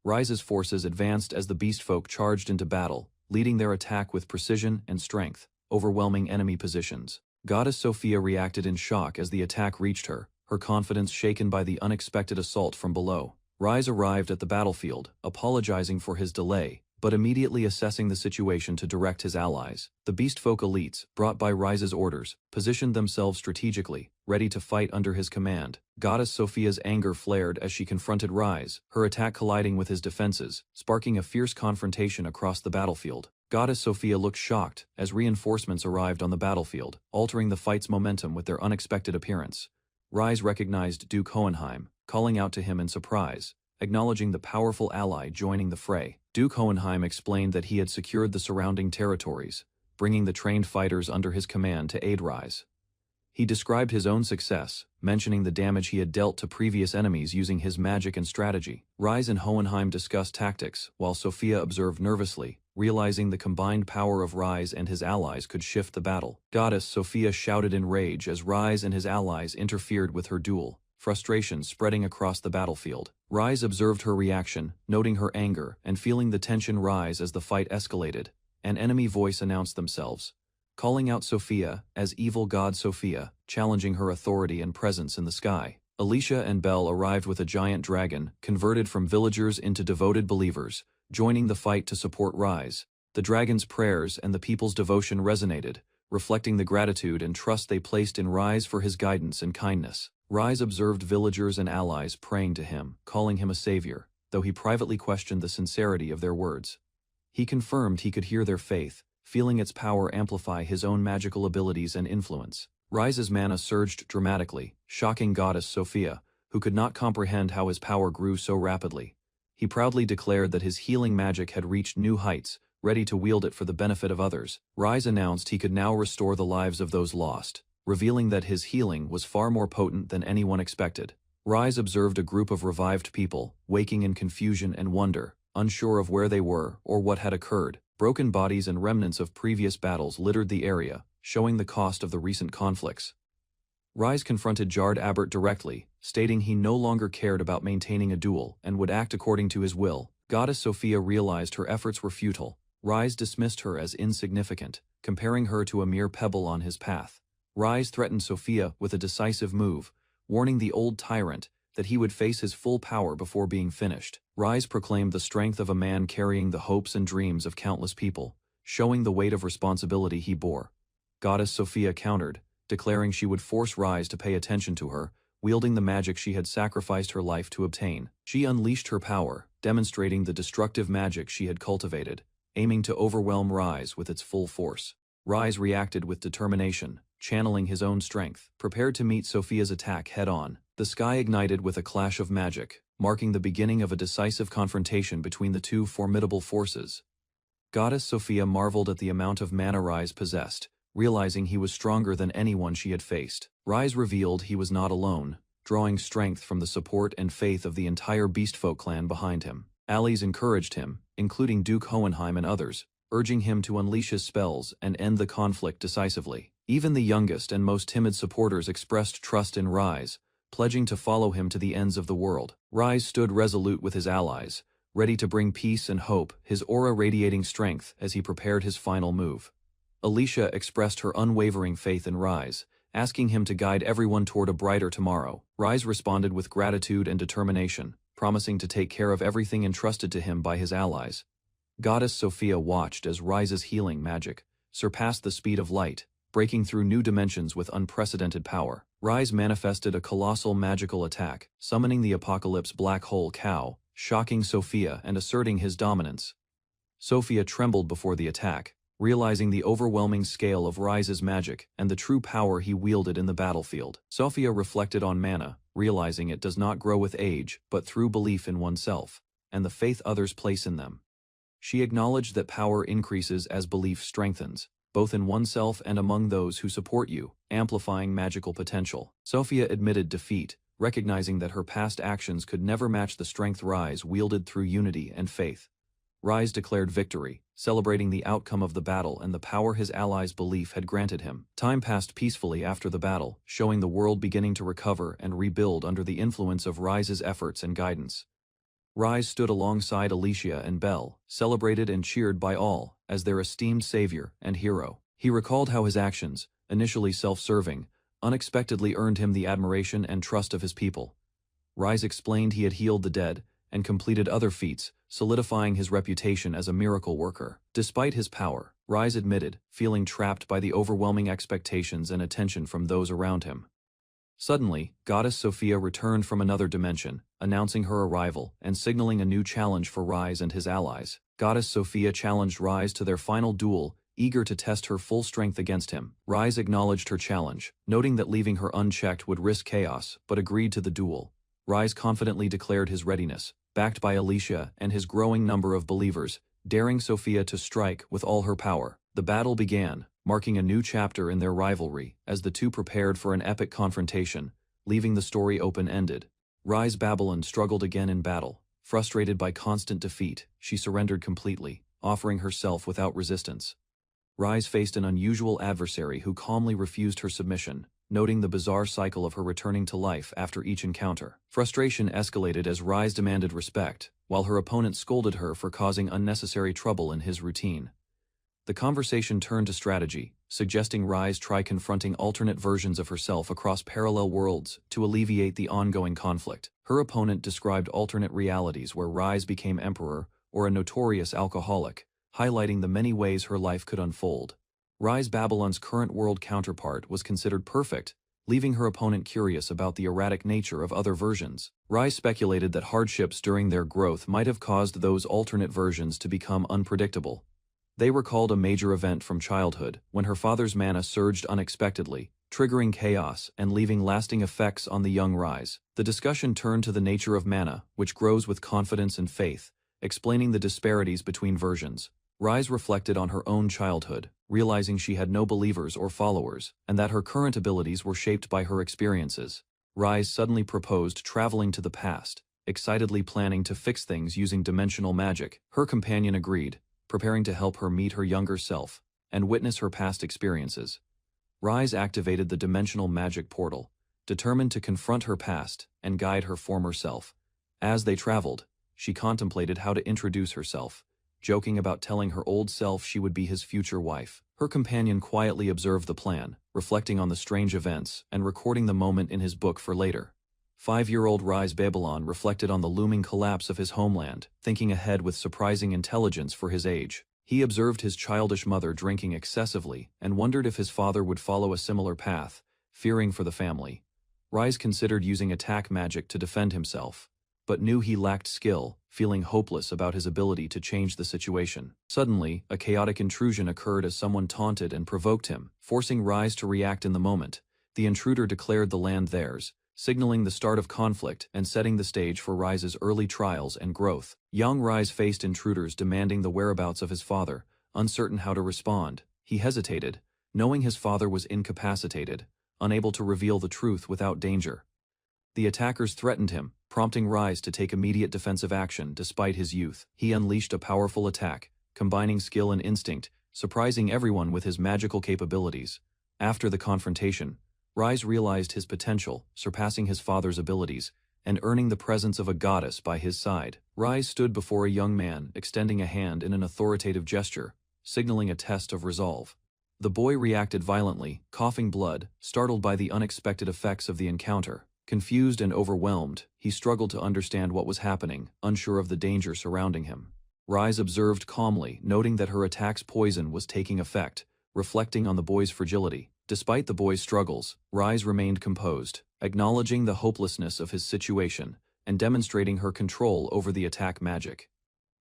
Rise's forces advanced as the beastfolk charged into battle, leading their attack with precision and strength, overwhelming enemy positions. Goddess Sophia reacted in shock as the attack reached her, her confidence shaken by the unexpected assault from below. Rise arrived at the battlefield, apologizing for his delay, but immediately assessing the situation to direct his allies. The beastfolk elites, brought by Rise's orders, positioned themselves strategically, ready to fight under his command. Goddess Sophia's anger flared as she confronted Rise, her attack colliding with his defenses, sparking a fierce confrontation across the battlefield. Goddess Sophia looked shocked as reinforcements arrived on the battlefield, altering the fight's momentum with their unexpected appearance. Rise recognized Duke Hohenheim, calling out to him in surprise, acknowledging the powerful ally joining the fray. Duke Hohenheim explained that he had secured the surrounding territories, bringing the trained fighters under his command to aid Rise. He described his own success, mentioning the damage he had dealt to previous enemies using his magic and strategy. Rise and Hohenheim discussed tactics, while Sophia observed nervously, realizing the combined power of Rise and his allies could shift the battle. Goddess Sophia shouted in rage as Rise and his allies interfered with her duel, frustration spreading across the battlefield. Rise observed her reaction, noting her anger and feeling the tension rise as the fight escalated. An enemy voice announced themselves, calling out Sophia as Evil God Sophia, challenging her authority and presence in the sky. Alicia and Belle arrived with a giant dragon, converted from villagers into devoted believers, joining the fight to support Rise. The dragon's prayers and the people's devotion resonated, reflecting the gratitude and trust they placed in Rise for his guidance and kindness. Rise observed villagers and allies praying to him, calling him a savior, though he privately questioned the sincerity of their words. He confirmed he could hear their faith, feeling its power amplify his own magical abilities and influence. Rise's mana surged dramatically, shocking Goddess Sophia, who could not comprehend how his power grew so rapidly. He proudly declared that his healing magic had reached new heights, ready to wield it for the benefit of others. Rise announced he could now restore the lives of those lost, revealing that his healing was far more potent than anyone expected. Rise observed a group of revived people, waking in confusion and wonder, unsure of where they were or what had occurred. Broken bodies and remnants of previous battles littered the area, showing the cost of the recent conflicts. Rise confronted Jard Abbert directly, stating he no longer cared about maintaining a duel and would act according to his will. Goddess Sophia realized her efforts were futile. Rise dismissed her as insignificant, comparing her to a mere pebble on his path. Rise threatened Sophia with a decisive move, warning the old tyrant that he would face his full power before being finished. Rise proclaimed the strength of a man carrying the hopes and dreams of countless people, showing the weight of responsibility he bore. Goddess Sophia countered, declaring she would force Rise to pay attention to her, wielding the magic she had sacrificed her life to obtain. She unleashed her power, demonstrating the destructive magic she had cultivated, aiming to overwhelm Rise with its full force. Rise reacted with determination, channeling his own strength, prepared to meet Sophia's attack head-on. The sky ignited with a clash of magic, marking the beginning of a decisive confrontation between the two formidable forces. Goddess Sophia marveled at the amount of mana Rise possessed, realizing he was stronger than anyone she had faced. Rise revealed he was not alone, drawing strength from the support and faith of the entire Beastfolk clan behind him. Allies encouraged him, including Duke Hohenheim and others, urging him to unleash his spells and end the conflict decisively. Even the youngest and most timid supporters expressed trust in Rise, pledging to follow him to the ends of the world. Rise stood resolute with his allies, ready to bring peace and hope, his aura radiating strength as he prepared his final move. Alicia expressed her unwavering faith in Rise, asking him to guide everyone toward a brighter tomorrow. Rise responded with gratitude and determination, promising to take care of everything entrusted to him by his allies. Goddess Sophia watched as Rise's healing magic surpassed the speed of light, breaking through new dimensions with unprecedented power. Rise manifested a colossal magical attack, summoning the Apocalypse Black Hole Cow, shocking Sophia and asserting his dominance. Sophia trembled before the attack, realizing the overwhelming scale of Rise's magic and the true power he wielded in the battlefield. Sophia reflected on mana, realizing it does not grow with age but through belief in oneself, and the faith others place in them. She acknowledged that power increases as belief strengthens, both in oneself and among those who support you, amplifying magical potential. Sophia admitted defeat, recognizing that her past actions could never match the strength Rise wielded through unity and faith. Rise declared victory, celebrating the outcome of the battle and the power his allies' belief had granted him. Time passed peacefully after the battle, showing the world beginning to recover and rebuild under the influence of Rise's efforts and guidance. Rise stood alongside Alicia and Belle, celebrated and cheered by all as their esteemed savior and hero. He recalled how his actions, initially self-serving, unexpectedly earned him the admiration and trust of his people. Rise explained he had healed the dead and completed other feats, solidifying his reputation as a miracle worker. Despite his power, Rise admitted, feeling trapped by the overwhelming expectations and attention from those around him. Suddenly, Goddess Sophia returned from another dimension, announcing her arrival and signaling a new challenge for Rise and his allies. Goddess Sophia challenged Rise to their final duel, eager to test her full strength against him. Rise acknowledged her challenge, noting that leaving her unchecked would risk chaos, but agreed to the duel. Rise confidently declared his readiness, backed by Alicia and his growing number of believers, daring Sophia to strike with all her power. The battle began, marking a new chapter in their rivalry, as the two prepared for an epic confrontation, leaving the story open-ended. Rise Babylon struggled again in battle. Frustrated by constant defeat, she surrendered completely, offering herself without resistance. Rise faced an unusual adversary who calmly refused her submission, noting the bizarre cycle of her returning to life after each encounter. Frustration escalated as Rise demanded respect, while her opponent scolded her for causing unnecessary trouble in his routine. The conversation turned to strategy, suggesting Rise try confronting alternate versions of herself across parallel worlds to alleviate the ongoing conflict. Her opponent described alternate realities where Rise became emperor or a notorious alcoholic, highlighting the many ways her life could unfold. Rise Babylon's current world counterpart was considered perfect, leaving her opponent curious about the erratic nature of other versions. Rise speculated that hardships during their growth might have caused those alternate versions to become unpredictable. They recalled a major event from childhood, when her father's mana surged unexpectedly, triggering chaos and leaving lasting effects on the young Rise. The discussion turned to the nature of mana, which grows with confidence and faith, explaining the disparities between versions. Rise reflected on her own childhood, realizing she had no believers or followers, and that her current abilities were shaped by her experiences. Rise suddenly proposed traveling to the past, excitedly planning to fix things using dimensional magic. Her companion agreed, preparing to help her meet her younger self and witness her past experiences. Rise activated the dimensional magic portal, determined to confront her past and guide her former self. As they traveled, she contemplated how to introduce herself, joking about telling her old self she would be his future wife. Her companion quietly observed the plan, reflecting on the strange events and recording the moment in his book for later. 5-year-old Rise Babylon reflected on the looming collapse of his homeland, thinking ahead with surprising intelligence for his age. He observed his childish mother drinking excessively and wondered if his father would follow a similar path, fearing for the family. Rise considered using attack magic to defend himself, but knew he lacked skill, feeling hopeless about his ability to change the situation. Suddenly, a chaotic intrusion occurred as someone taunted and provoked him, forcing Rise to react in the moment. The intruder declared the land theirs, signaling the start of conflict and setting the stage for Rise's early trials and growth. Young Rise faced intruders demanding the whereabouts of his father, uncertain how to respond. He hesitated, knowing his father was incapacitated, unable to reveal the truth without danger. The attackers threatened him, prompting Rise to take immediate defensive action despite his youth. He unleashed a powerful attack, combining skill and instinct, surprising everyone with his magical capabilities. After the confrontation, Rise realized his potential, surpassing his father's abilities, and earning the presence of a goddess by his side. Rise stood before a young man, extending a hand in an authoritative gesture, signaling a test of resolve. The boy reacted violently, coughing blood, startled by the unexpected effects of the encounter. Confused and overwhelmed, he struggled to understand what was happening, unsure of the danger surrounding him. Rise observed calmly, noting that her attack's poison was taking effect, reflecting on the boy's fragility. Despite the boy's struggles, Rise remained composed, acknowledging the hopelessness of his situation and demonstrating her control over the attack magic.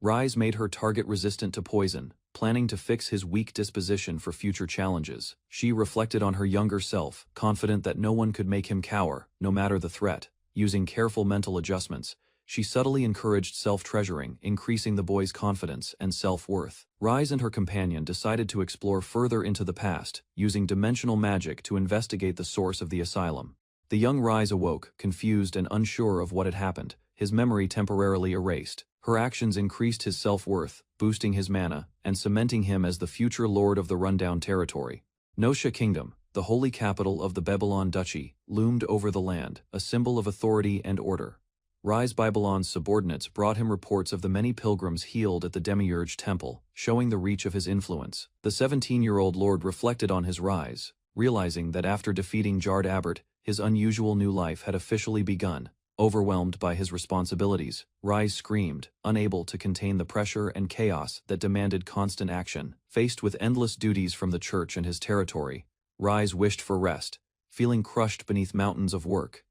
Rise made her target resistant to poison, planning to fix his weak disposition for future challenges. She reflected on her younger self, confident that no one could make him cower, no matter the threat. Using careful mental adjustments, she subtly encouraged self-treasuring, increasing the boy's confidence and self-worth. Rise and her companion decided to explore further into the past, using dimensional magic to investigate the source of the asylum. The young Rise awoke, confused and unsure of what had happened, his memory temporarily erased. Her actions increased his self-worth, boosting his mana, and cementing him as the future lord of the rundown territory. Nosha Kingdom, the holy capital of the Babylon Duchy, loomed over the land, a symbol of authority and order. Rise Babylon's subordinates brought him reports of the many pilgrims healed at the Demiurge Temple, showing the reach of his influence. The 17-year-old lord reflected on his rise, realizing that after defeating Jard Abert, his unusual new life had officially begun. Overwhelmed by his responsibilities, Rise screamed, unable to contain the pressure and chaos that demanded constant action. Faced with endless duties from the church and his territory, Rise wished for rest, feeling crushed beneath mountains of work.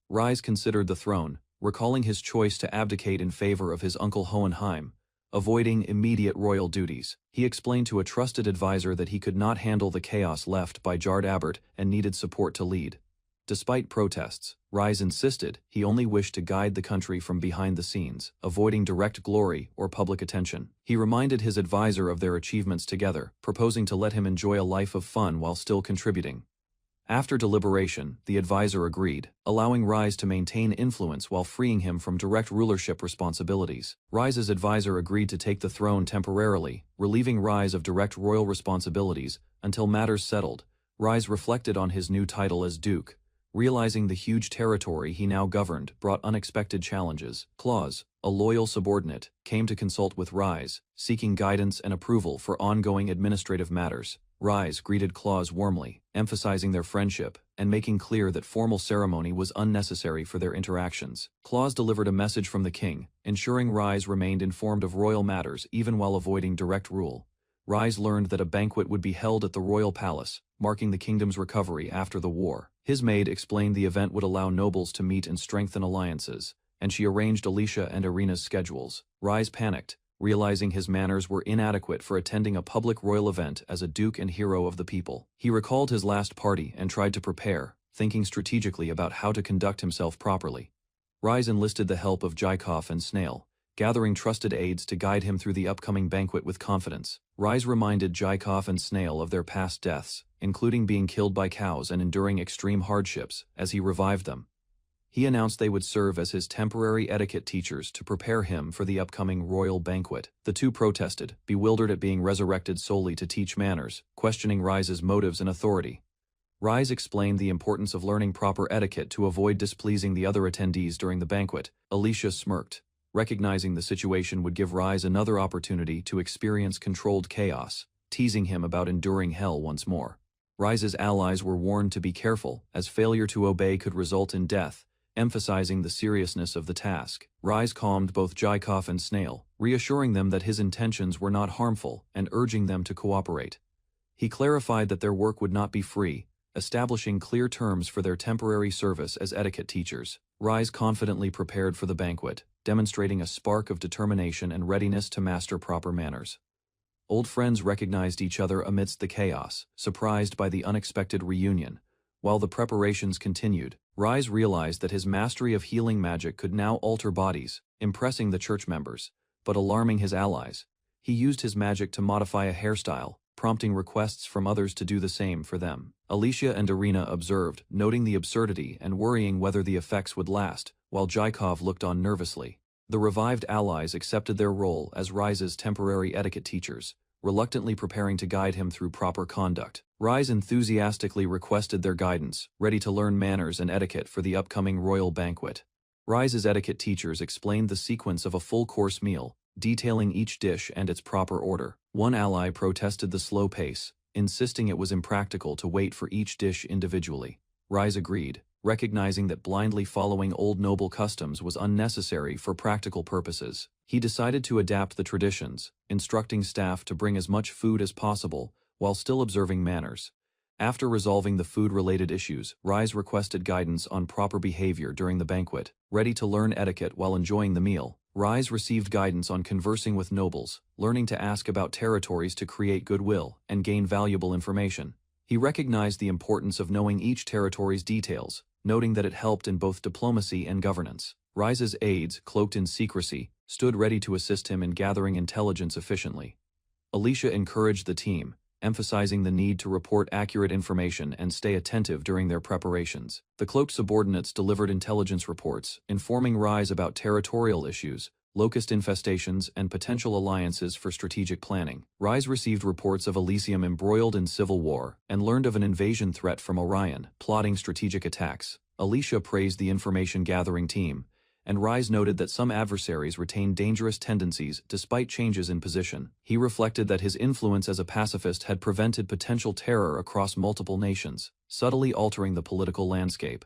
Rise considered the throne, recalling his choice to abdicate in favor of his uncle Hohenheim, avoiding immediate royal duties. He explained to a trusted advisor that he could not handle the chaos left by Jard Abert and needed support to lead. Despite protests, Rise insisted he only wished to guide the country from behind the scenes, avoiding direct glory or public attention. He reminded his advisor of their achievements together, proposing to let him enjoy a life of fun while still contributing. After deliberation, the advisor agreed, allowing Rise to maintain influence while freeing him from direct rulership responsibilities. Rise's advisor agreed to take the throne temporarily, relieving Rise of direct royal responsibilities until matters settled. Rise reflected on his new title as Duke, realizing the huge territory he now governed brought unexpected challenges. Claus, a loyal subordinate, came to consult with Rise, seeking guidance and approval for ongoing administrative matters. Rise greeted Claus warmly, emphasizing their friendship and making clear that formal ceremony was unnecessary for their interactions. Claus delivered a message from the king, ensuring Rise remained informed of royal matters even while avoiding direct rule. Rise learned that a banquet would be held at the royal palace, marking the kingdom's recovery after the war. His maid explained the event would allow nobles to meet and strengthen alliances, and she arranged Alicia and Irina's schedules. Rise panicked, realizing his manners were inadequate for attending a public royal event as a duke and hero of the people. He recalled his last party and tried to prepare, thinking strategically about how to conduct himself properly. Rise enlisted the help of Jaikov and Snail, gathering trusted aides to guide him through the upcoming banquet with confidence. Rise reminded Jaikov and Snail of their past deaths, including being killed by cows and enduring extreme hardships, as he revived them. He announced they would serve as his temporary etiquette teachers to prepare him for the upcoming royal banquet. The two protested, bewildered at being resurrected solely to teach manners, questioning Rise's motives and authority. Rise explained the importance of learning proper etiquette to avoid displeasing the other attendees during the banquet. Alicia smirked, recognizing the situation would give Rise another opportunity to experience controlled chaos, teasing him about enduring hell once more. Rise's allies were warned to be careful, as failure to obey could result in death, emphasizing the seriousness of the task. Rise calmed both Jaikov and Snail, reassuring them that his intentions were not harmful and urging them to cooperate. He clarified that their work would not be free, establishing clear terms for their temporary service as etiquette teachers. Rise confidently prepared for the banquet, demonstrating a spark of determination and readiness to master proper manners. Old friends recognized each other amidst the chaos, surprised by the unexpected reunion. While the preparations continued, Rise realized that his mastery of healing magic could now alter bodies, impressing the church members, but alarming his allies. He used his magic to modify a hairstyle, prompting requests from others to do the same for them. Alicia and Irina observed, noting the absurdity and worrying whether the effects would last, while Jaikov looked on nervously. The revived allies accepted their role as Rise's temporary etiquette teachers, reluctantly preparing to guide him through proper conduct. Rise enthusiastically requested their guidance, ready to learn manners and etiquette for the upcoming royal banquet. Rise's etiquette teachers explained the sequence of a full-course meal, detailing each dish and its proper order. One ally protested the slow pace, insisting it was impractical to wait for each dish individually. Rise agreed, recognizing that blindly following old noble customs was unnecessary for practical purposes. He decided to adapt the traditions, instructing staff to bring as much food as possible, while still observing manners. After resolving the food-related issues, Rise requested guidance on proper behavior during the banquet. Ready to learn etiquette while enjoying the meal, Rise received guidance on conversing with nobles, learning to ask about territories to create goodwill and gain valuable information. He recognized the importance of knowing each territory's details, noting that it helped in both diplomacy and governance. Rise's aides, cloaked in secrecy, stood ready to assist him in gathering intelligence efficiently. Alicia encouraged the team, emphasizing the need to report accurate information and stay attentive during their preparations. The cloaked subordinates delivered intelligence reports, informing Rise about territorial issues, locust infestations, and potential alliances for strategic planning. Rise received reports of Elysium embroiled in civil war and learned of an invasion threat from Orion, plotting strategic attacks. Alicia praised the information-gathering team, and Rise noted that some adversaries retained dangerous tendencies despite changes in position. He reflected that his influence as a pacifist had prevented potential terror across multiple nations, subtly altering the political landscape.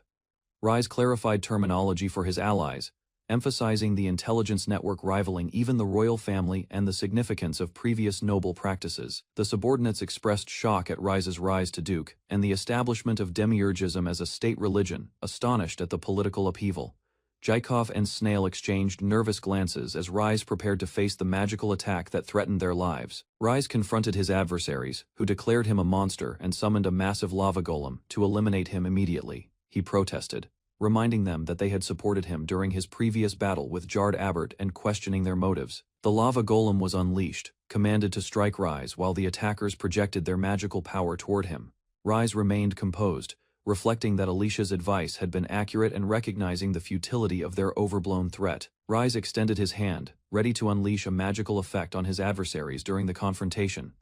Rise clarified terminology for his allies, emphasizing the intelligence network rivaling even the royal family and the significance of previous noble practices. The subordinates expressed shock at Rise's rise to duke and the establishment of demiurgism as a state religion, astonished at the political upheaval. Jykov and Snail exchanged nervous glances as Rise prepared to face the magical attack that threatened their lives. Rise confronted his adversaries, who declared him a monster and summoned a massive lava golem to eliminate him immediately. He protested, reminding them that they had supported him during his previous battle with Jard Abert and questioning their motives. The lava golem was unleashed, commanded to strike Rise while the attackers projected their magical power toward him. Rise remained composed, reflecting that Alicia's advice had been accurate and recognizing the futility of their overblown threat. Rise extended his hand, ready to unleash a magical effect on his adversaries during the confrontation.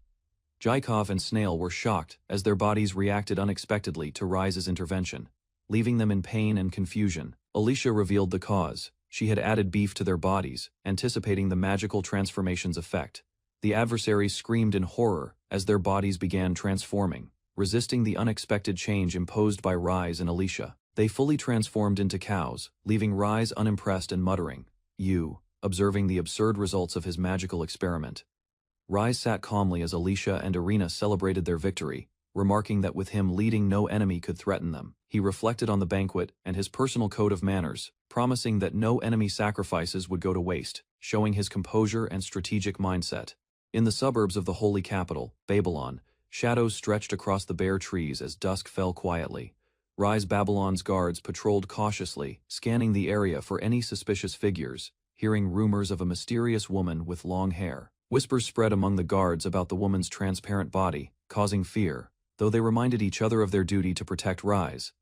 Jykov and Snail were shocked as their bodies reacted unexpectedly to Rise's intervention, leaving them in pain and confusion. Alicia revealed the cause. She had added beef to their bodies, anticipating the magical transformation's effect. The adversaries screamed in horror as their bodies began transforming, resisting the unexpected change imposed by Rise and Alicia. They fully transformed into cows, leaving Rise unimpressed and muttering, "You," observing the absurd results of his magical experiment. Rise sat calmly as Alicia and Irina celebrated their victory, remarking that with him leading no enemy could threaten them. He reflected on the banquet and his personal code of manners, promising that no enemy sacrifices would go to waste, showing his composure and strategic mindset. In the suburbs of the holy capital, Babylon, shadows stretched across the bare trees as dusk fell quietly. Rise Babylon's guards patrolled cautiously, scanning the area for any suspicious figures, hearing rumors of a mysterious woman with long hair. Whispers spread among the guards about the woman's transparent body, causing fear, though they reminded each other of their duty to protect Rise.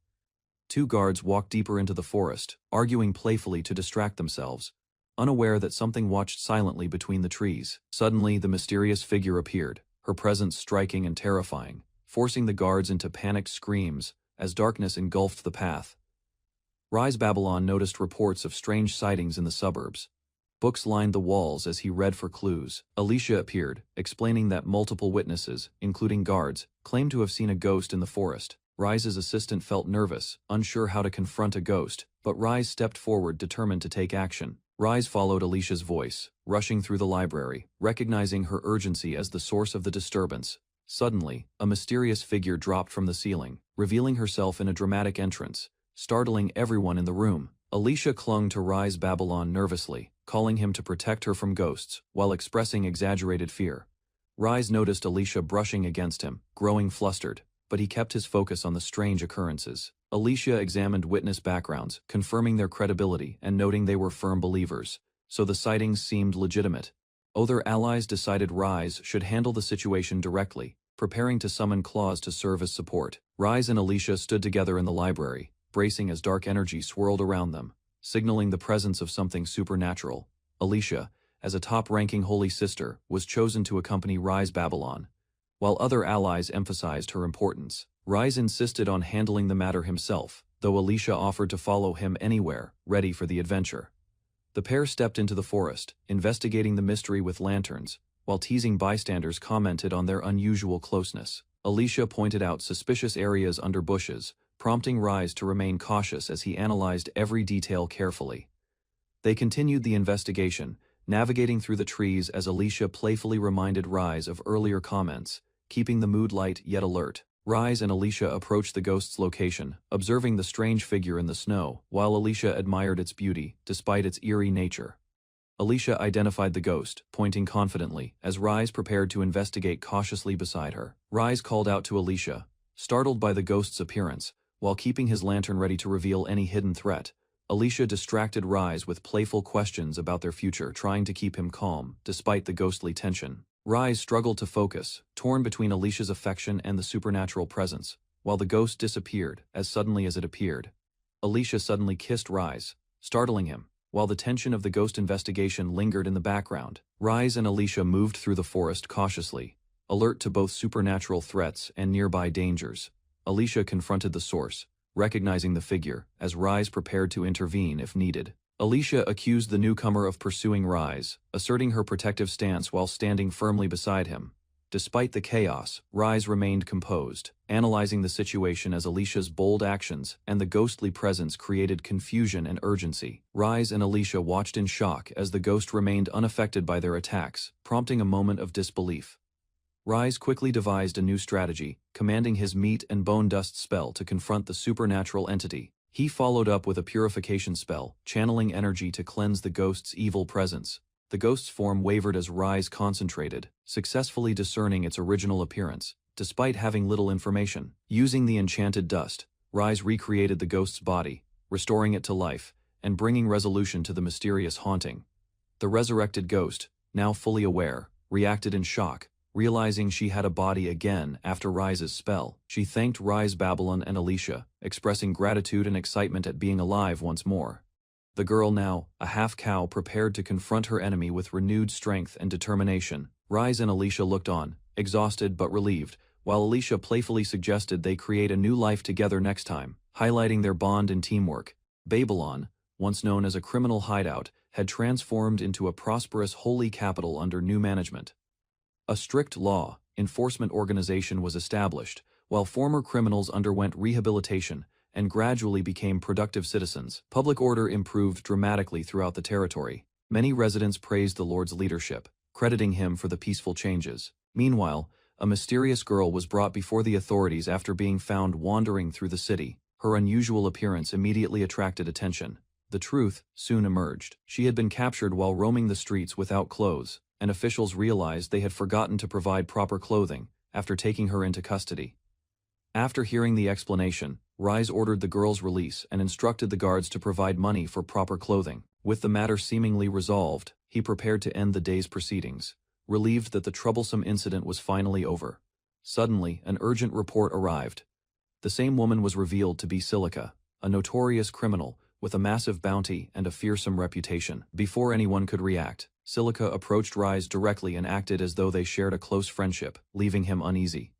Two guards walked deeper into the forest, arguing playfully to distract themselves, unaware that something watched silently between the trees. Suddenly, the mysterious figure appeared, her presence striking and terrifying, forcing the guards into panicked screams as darkness engulfed the path. Rise Babylon noticed reports of strange sightings in the suburbs. Books lined the walls as he read for clues. Alicia appeared, explaining that multiple witnesses, including guards, claimed to have seen a ghost in the forest. Rise's assistant felt nervous, unsure how to confront a ghost, but Rise stepped forward determined to take action. Rise followed Alicia's voice, rushing through the library, recognizing her urgency as the source of the disturbance. Suddenly, a mysterious figure dropped from the ceiling, revealing herself in a dramatic entrance, startling everyone in the room. Alicia clung to Rise Babylon nervously, calling him to protect her from ghosts, while expressing exaggerated fear. Rise noticed Alicia brushing against him, growing flustered, but he kept his focus on the strange occurrences. Alicia examined witness backgrounds, confirming their credibility and noting they were firm believers, so the sightings seemed legitimate. Other allies decided Rise should handle the situation directly, preparing to summon Claws to serve as support. Rise and Alicia stood together in the library, bracing as dark energy swirled around them, signaling the presence of something supernatural. Alicia, as a top-ranking holy sister, was chosen to accompany Rise Babylon, while other allies emphasized her importance. Rise insisted on handling the matter himself, though Alicia offered to follow him anywhere, ready for the adventure. The pair stepped into the forest, investigating the mystery with lanterns, while teasing bystanders commented on their unusual closeness. Alicia pointed out suspicious areas under bushes, prompting Rise to remain cautious as he analyzed every detail carefully. They continued the investigation, navigating through the trees as Alicia playfully reminded Rise of earlier comments, keeping the mood light yet alert. Rise and Alicia approached the ghost's location, observing the strange figure in the snow, while Alicia admired its beauty, despite its eerie nature. Alicia identified the ghost, pointing confidently, as Rise prepared to investigate cautiously beside her. Rise called out to Alicia, startled by the ghost's appearance, while keeping his lantern ready to reveal any hidden threat. Alicia distracted Rise with playful questions about their future, trying to keep him calm, despite the ghostly tension. Rise struggled to focus, torn between Alicia's affection and the supernatural presence, while the ghost disappeared as suddenly as it appeared. Alicia suddenly kissed Rise, startling him, while the tension of the ghost investigation lingered in the background. Rise and Alicia moved through the forest cautiously, alert to both supernatural threats and nearby dangers. Alicia confronted the source, recognizing the figure, as Rise prepared to intervene if needed. Alicia accused the newcomer of pursuing Rise, asserting her protective stance while standing firmly beside him. Despite the chaos, Rise remained composed, analyzing the situation as Alicia's bold actions and the ghostly presence created confusion and urgency. Rise and Alicia watched in shock as the ghost remained unaffected by their attacks, prompting a moment of disbelief. Rise quickly devised a new strategy, commanding his meat and bone dust spell to confront the supernatural entity. He followed up with a purification spell, channeling energy to cleanse the ghost's evil presence. The ghost's form wavered as Rise concentrated, successfully discerning its original appearance, despite having little information. Using the enchanted dust, Rise recreated the ghost's body, restoring it to life, and bringing resolution to the mysterious haunting. The resurrected ghost, now fully aware, reacted in shock, realizing she had a body again after Rise's spell. She thanked Rise, Babylon, and Alicia, expressing gratitude and excitement at being alive once more. The girl now, a half-cow, prepared to confront her enemy with renewed strength and determination. Rise and Alicia looked on, exhausted but relieved, while Alicia playfully suggested they create a new life together next time, highlighting their bond and teamwork. Babylon, once known as a criminal hideout, had transformed into a prosperous holy capital under new management. A strict law enforcement organization was established, while former criminals underwent rehabilitation and gradually became productive citizens. Public order improved dramatically throughout the territory. Many residents praised the Lord's leadership, crediting him for the peaceful changes. Meanwhile, a mysterious girl was brought before the authorities after being found wandering through the city. Her unusual appearance immediately attracted attention. The truth soon emerged. She had been captured while roaming the streets without clothes, and officials realized they had forgotten to provide proper clothing after taking her into custody. After hearing the explanation, Rise ordered the girl's release and instructed the guards to provide money for proper clothing. With the matter seemingly resolved, he prepared to end the day's proceedings, relieved that the troublesome incident was finally over. Suddenly, an urgent report arrived. The same woman was revealed to be Silica, a notorious criminal with a massive bounty and a fearsome reputation. Before anyone could react, Silica approached Rise directly and acted as though they shared a close friendship, leaving him uneasy.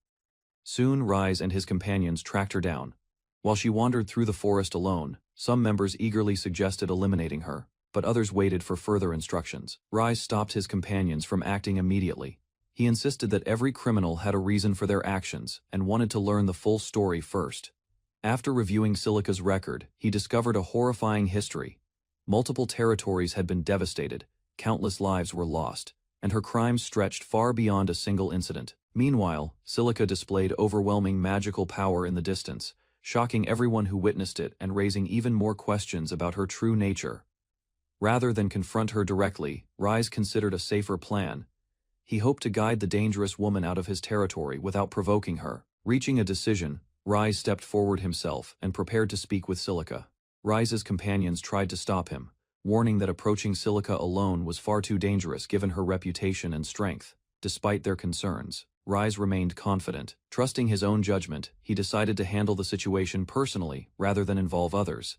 Soon Rise and his companions tracked her down. While she wandered through the forest alone, some members eagerly suggested eliminating her, but others waited for further instructions. Rise stopped his companions from acting immediately. He insisted that every criminal had a reason for their actions and wanted to learn the full story first. After reviewing Silica's record, he discovered a horrifying history. Multiple territories had been devastated, countless lives were lost, and her crimes stretched far beyond a single incident. Meanwhile, Silica displayed overwhelming magical power in the distance, shocking everyone who witnessed it and raising even more questions about her true nature. Rather than confront her directly, Rise considered a safer plan. He hoped to guide the dangerous woman out of his territory without provoking her. Reaching a decision, Rise stepped forward himself and prepared to speak with Silica. Rise's companions tried to stop him, warning that approaching Silica alone was far too dangerous given her reputation and strength. Despite their concerns, Rise remained confident. Trusting his own judgment, he decided to handle the situation personally rather than involve others.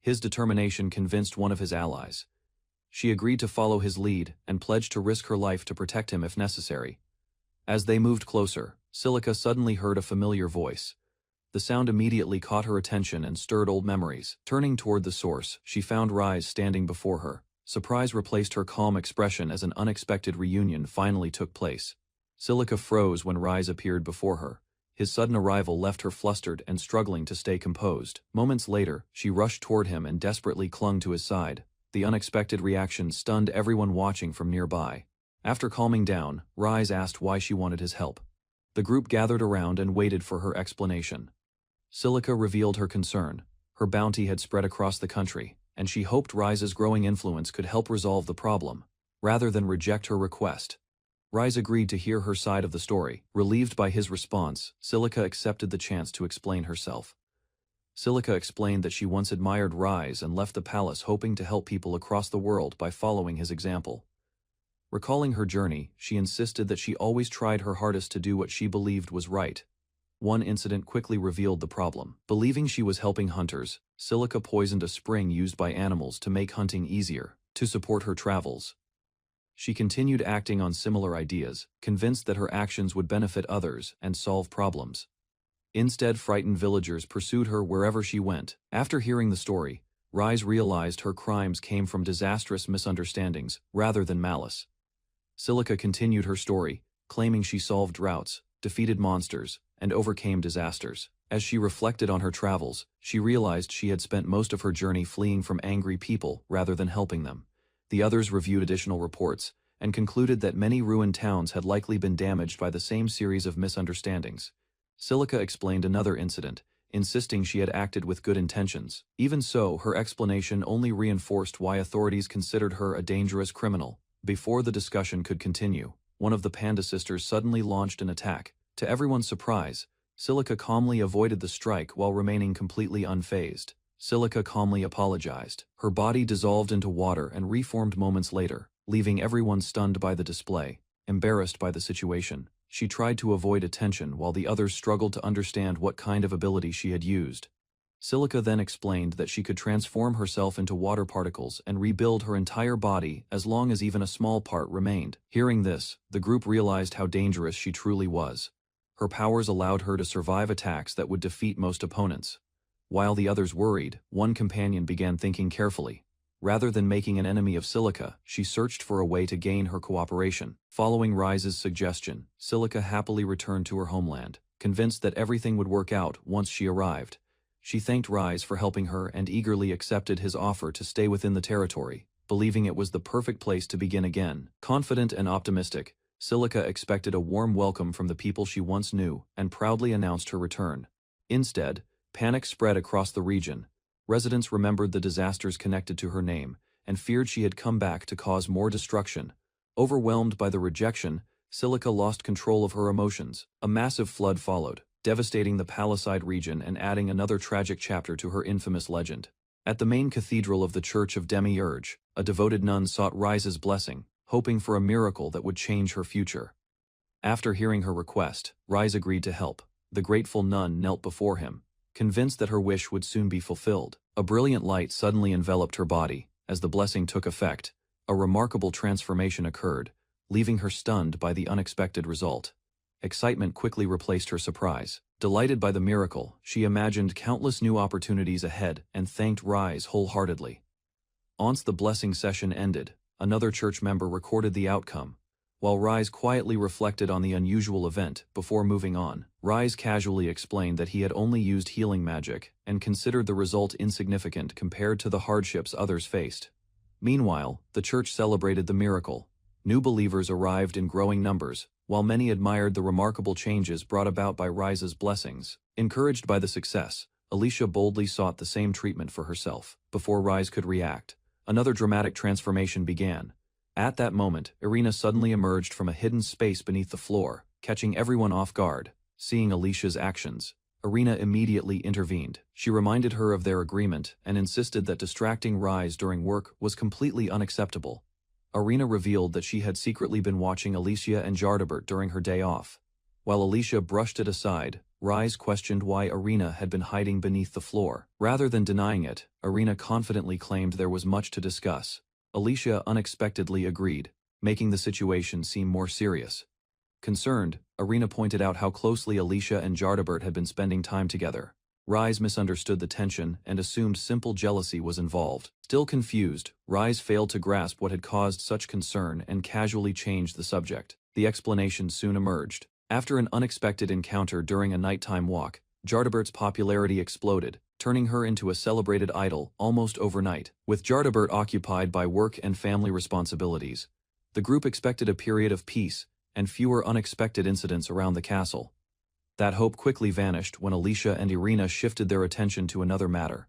His determination convinced one of his allies. She agreed to follow his lead and pledged to risk her life to protect him if necessary. As they moved closer, Silica suddenly heard a familiar voice. The sound immediately caught her attention and stirred old memories. Turning toward the source, she found Rise standing before her. Surprise replaced her calm expression as an unexpected reunion finally took place. Silica froze when Rise appeared before her. His sudden arrival left her flustered and struggling to stay composed. Moments later, she rushed toward him and desperately clung to his side. The unexpected reaction stunned everyone watching from nearby. After calming down, Rise asked why she wanted his help. The group gathered around and waited for her explanation. Silica revealed her concern. Her bounty had spread across the country, and she hoped Rise's growing influence could help resolve the problem, rather than reject her request. Rise agreed to hear her side of the story. Relieved by his response, Silica accepted the chance to explain herself. Silica explained that she once admired Rise and left the palace hoping to help people across the world by following his example. Recalling her journey, she insisted that she always tried her hardest to do what she believed was right. One incident quickly revealed the problem. Believing she was helping hunters, Silica poisoned a spring used by animals to make hunting easier, to support her travels. She continued acting on similar ideas, convinced that her actions would benefit others and solve problems. Instead, frightened villagers pursued her wherever she went. After hearing the story, Rise realized her crimes came from disastrous misunderstandings rather than malice. Silica continued her story, claiming she solved droughts, defeated monsters, and overcame disasters. As she reflected on her travels, she realized she had spent most of her journey fleeing from angry people rather than helping them. The others reviewed additional reports and concluded that many ruined towns had likely been damaged by the same series of misunderstandings. Silica explained another incident, insisting she had acted with good intentions. Even so, her explanation only reinforced why authorities considered her a dangerous criminal. Before the discussion could continue, one of the Panda sisters suddenly launched an attack. To everyone's surprise, Silica calmly avoided the strike while remaining completely unfazed. Silica calmly apologized. Her body dissolved into water and reformed moments later, leaving everyone stunned by the display. Embarrassed by the situation, she tried to avoid attention while the others struggled to understand what kind of ability she had used. Silica then explained that she could transform herself into water particles and rebuild her entire body as long as even a small part remained. Hearing this, the group realized how dangerous she truly was. Her powers allowed her to survive attacks that would defeat most opponents. While the others worried, one companion began thinking carefully. Rather than making an enemy of Silica, she searched for a way to gain her cooperation. Following Rise's suggestion, Silica happily returned to her homeland, convinced that everything would work out once she arrived. She thanked Rise for helping her and eagerly accepted his offer to stay within the territory, believing it was the perfect place to begin again. Confident and optimistic, Silica expected a warm welcome from the people she once knew and proudly announced her return. Instead, panic spread across the region. Residents remembered the disasters connected to her name and feared she had come back to cause more destruction. Overwhelmed by the rejection, Silica lost control of her emotions. A massive flood followed, devastating the Palisade region and adding another tragic chapter to her infamous legend. At the main cathedral of the Church of Demiurge, a devoted nun sought Rise's blessing, hoping for a miracle that would change her future. After hearing her request, Rise agreed to help. The grateful nun knelt before him, convinced that her wish would soon be fulfilled. A brilliant light suddenly enveloped her body. As the blessing took effect, a remarkable transformation occurred, leaving her stunned by the unexpected result. Excitement quickly replaced her surprise. Delighted by the miracle, she imagined countless new opportunities ahead and thanked Rise wholeheartedly. Once the blessing session ended, another church member recorded the outcome. While Rise quietly reflected on the unusual event before moving on, Rise casually explained that he had only used healing magic and considered the result insignificant compared to the hardships others faced. Meanwhile, the church celebrated the miracle. New believers arrived in growing numbers, while many admired the remarkable changes brought about by Rise's blessings. Encouraged by the success, Alicia boldly sought the same treatment for herself. Before Rise could react, another dramatic transformation began. At that moment, Irina suddenly emerged from a hidden space beneath the floor, catching everyone off guard. Seeing Alicia's actions, Irina immediately intervened. She reminded her of their agreement and insisted that distracting Rise during work was completely unacceptable. Irina revealed that she had secretly been watching Alicia and Jardabert during her day off. While Alicia brushed it aside, Rise questioned why Irina had been hiding beneath the floor. Rather than denying it, Irina confidently claimed there was much to discuss. Alicia unexpectedly agreed, making the situation seem more serious. Concerned, Irina pointed out how closely Alicia and Jardabert had been spending time together. Rise misunderstood the tension and assumed simple jealousy was involved. Still confused, Rise failed to grasp what had caused such concern and casually changed the subject. The explanation soon emerged. After an unexpected encounter during a nighttime walk, Jardabert's popularity exploded, turning her into a celebrated idol almost overnight. With Jardabert occupied by work and family responsibilities, the group expected a period of peace, and fewer unexpected incidents around the castle. That hope quickly vanished when Alicia and Irina shifted their attention to another matter.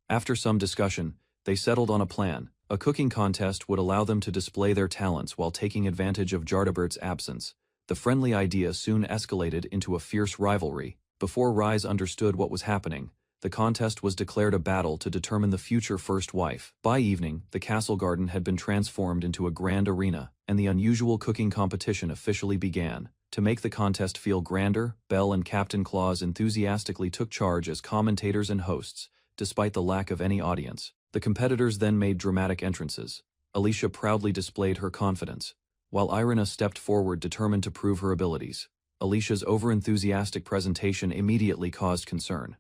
After some discussion, they settled on a plan. A cooking contest would allow them to display their talents while taking advantage of Jardabert's absence. The friendly idea soon escalated into a fierce rivalry. Before Rise understood what was happening, the contest was declared a battle to determine the future first wife. By evening, the castle garden had been transformed into a grand arena, and the unusual cooking competition officially began. To make the contest feel grander, Belle and Captain Claus enthusiastically took charge as commentators and hosts, despite the lack of any audience. The competitors then made dramatic entrances. Alicia proudly displayed her confidence, while Irina stepped forward determined to prove her abilities. Alicia's overenthusiastic presentation immediately caused concern.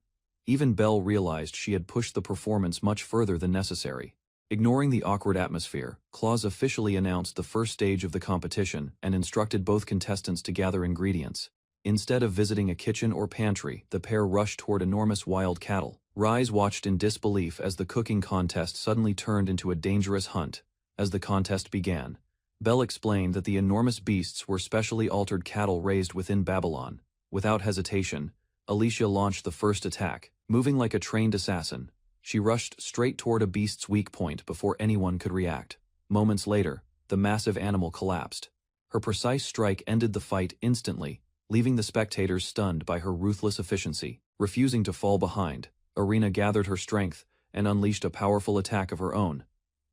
Even Belle realized she had pushed the performance much further than necessary. Ignoring the awkward atmosphere, Claus officially announced the first stage of the competition and instructed both contestants to gather ingredients. Instead of visiting a kitchen or pantry, the pair rushed toward enormous wild cattle. Rise watched in disbelief as the cooking contest suddenly turned into a dangerous hunt. As the contest began, Belle explained that the enormous beasts were specially altered cattle raised within Babylon. Without hesitation, Alicia launched the first attack. Moving like a trained assassin, she rushed straight toward a beast's weak point before anyone could react. Moments later, the massive animal collapsed. Her precise strike ended the fight instantly, leaving the spectators stunned by her ruthless efficiency. Refusing to fall behind, Irina gathered her strength and unleashed a powerful attack of her own.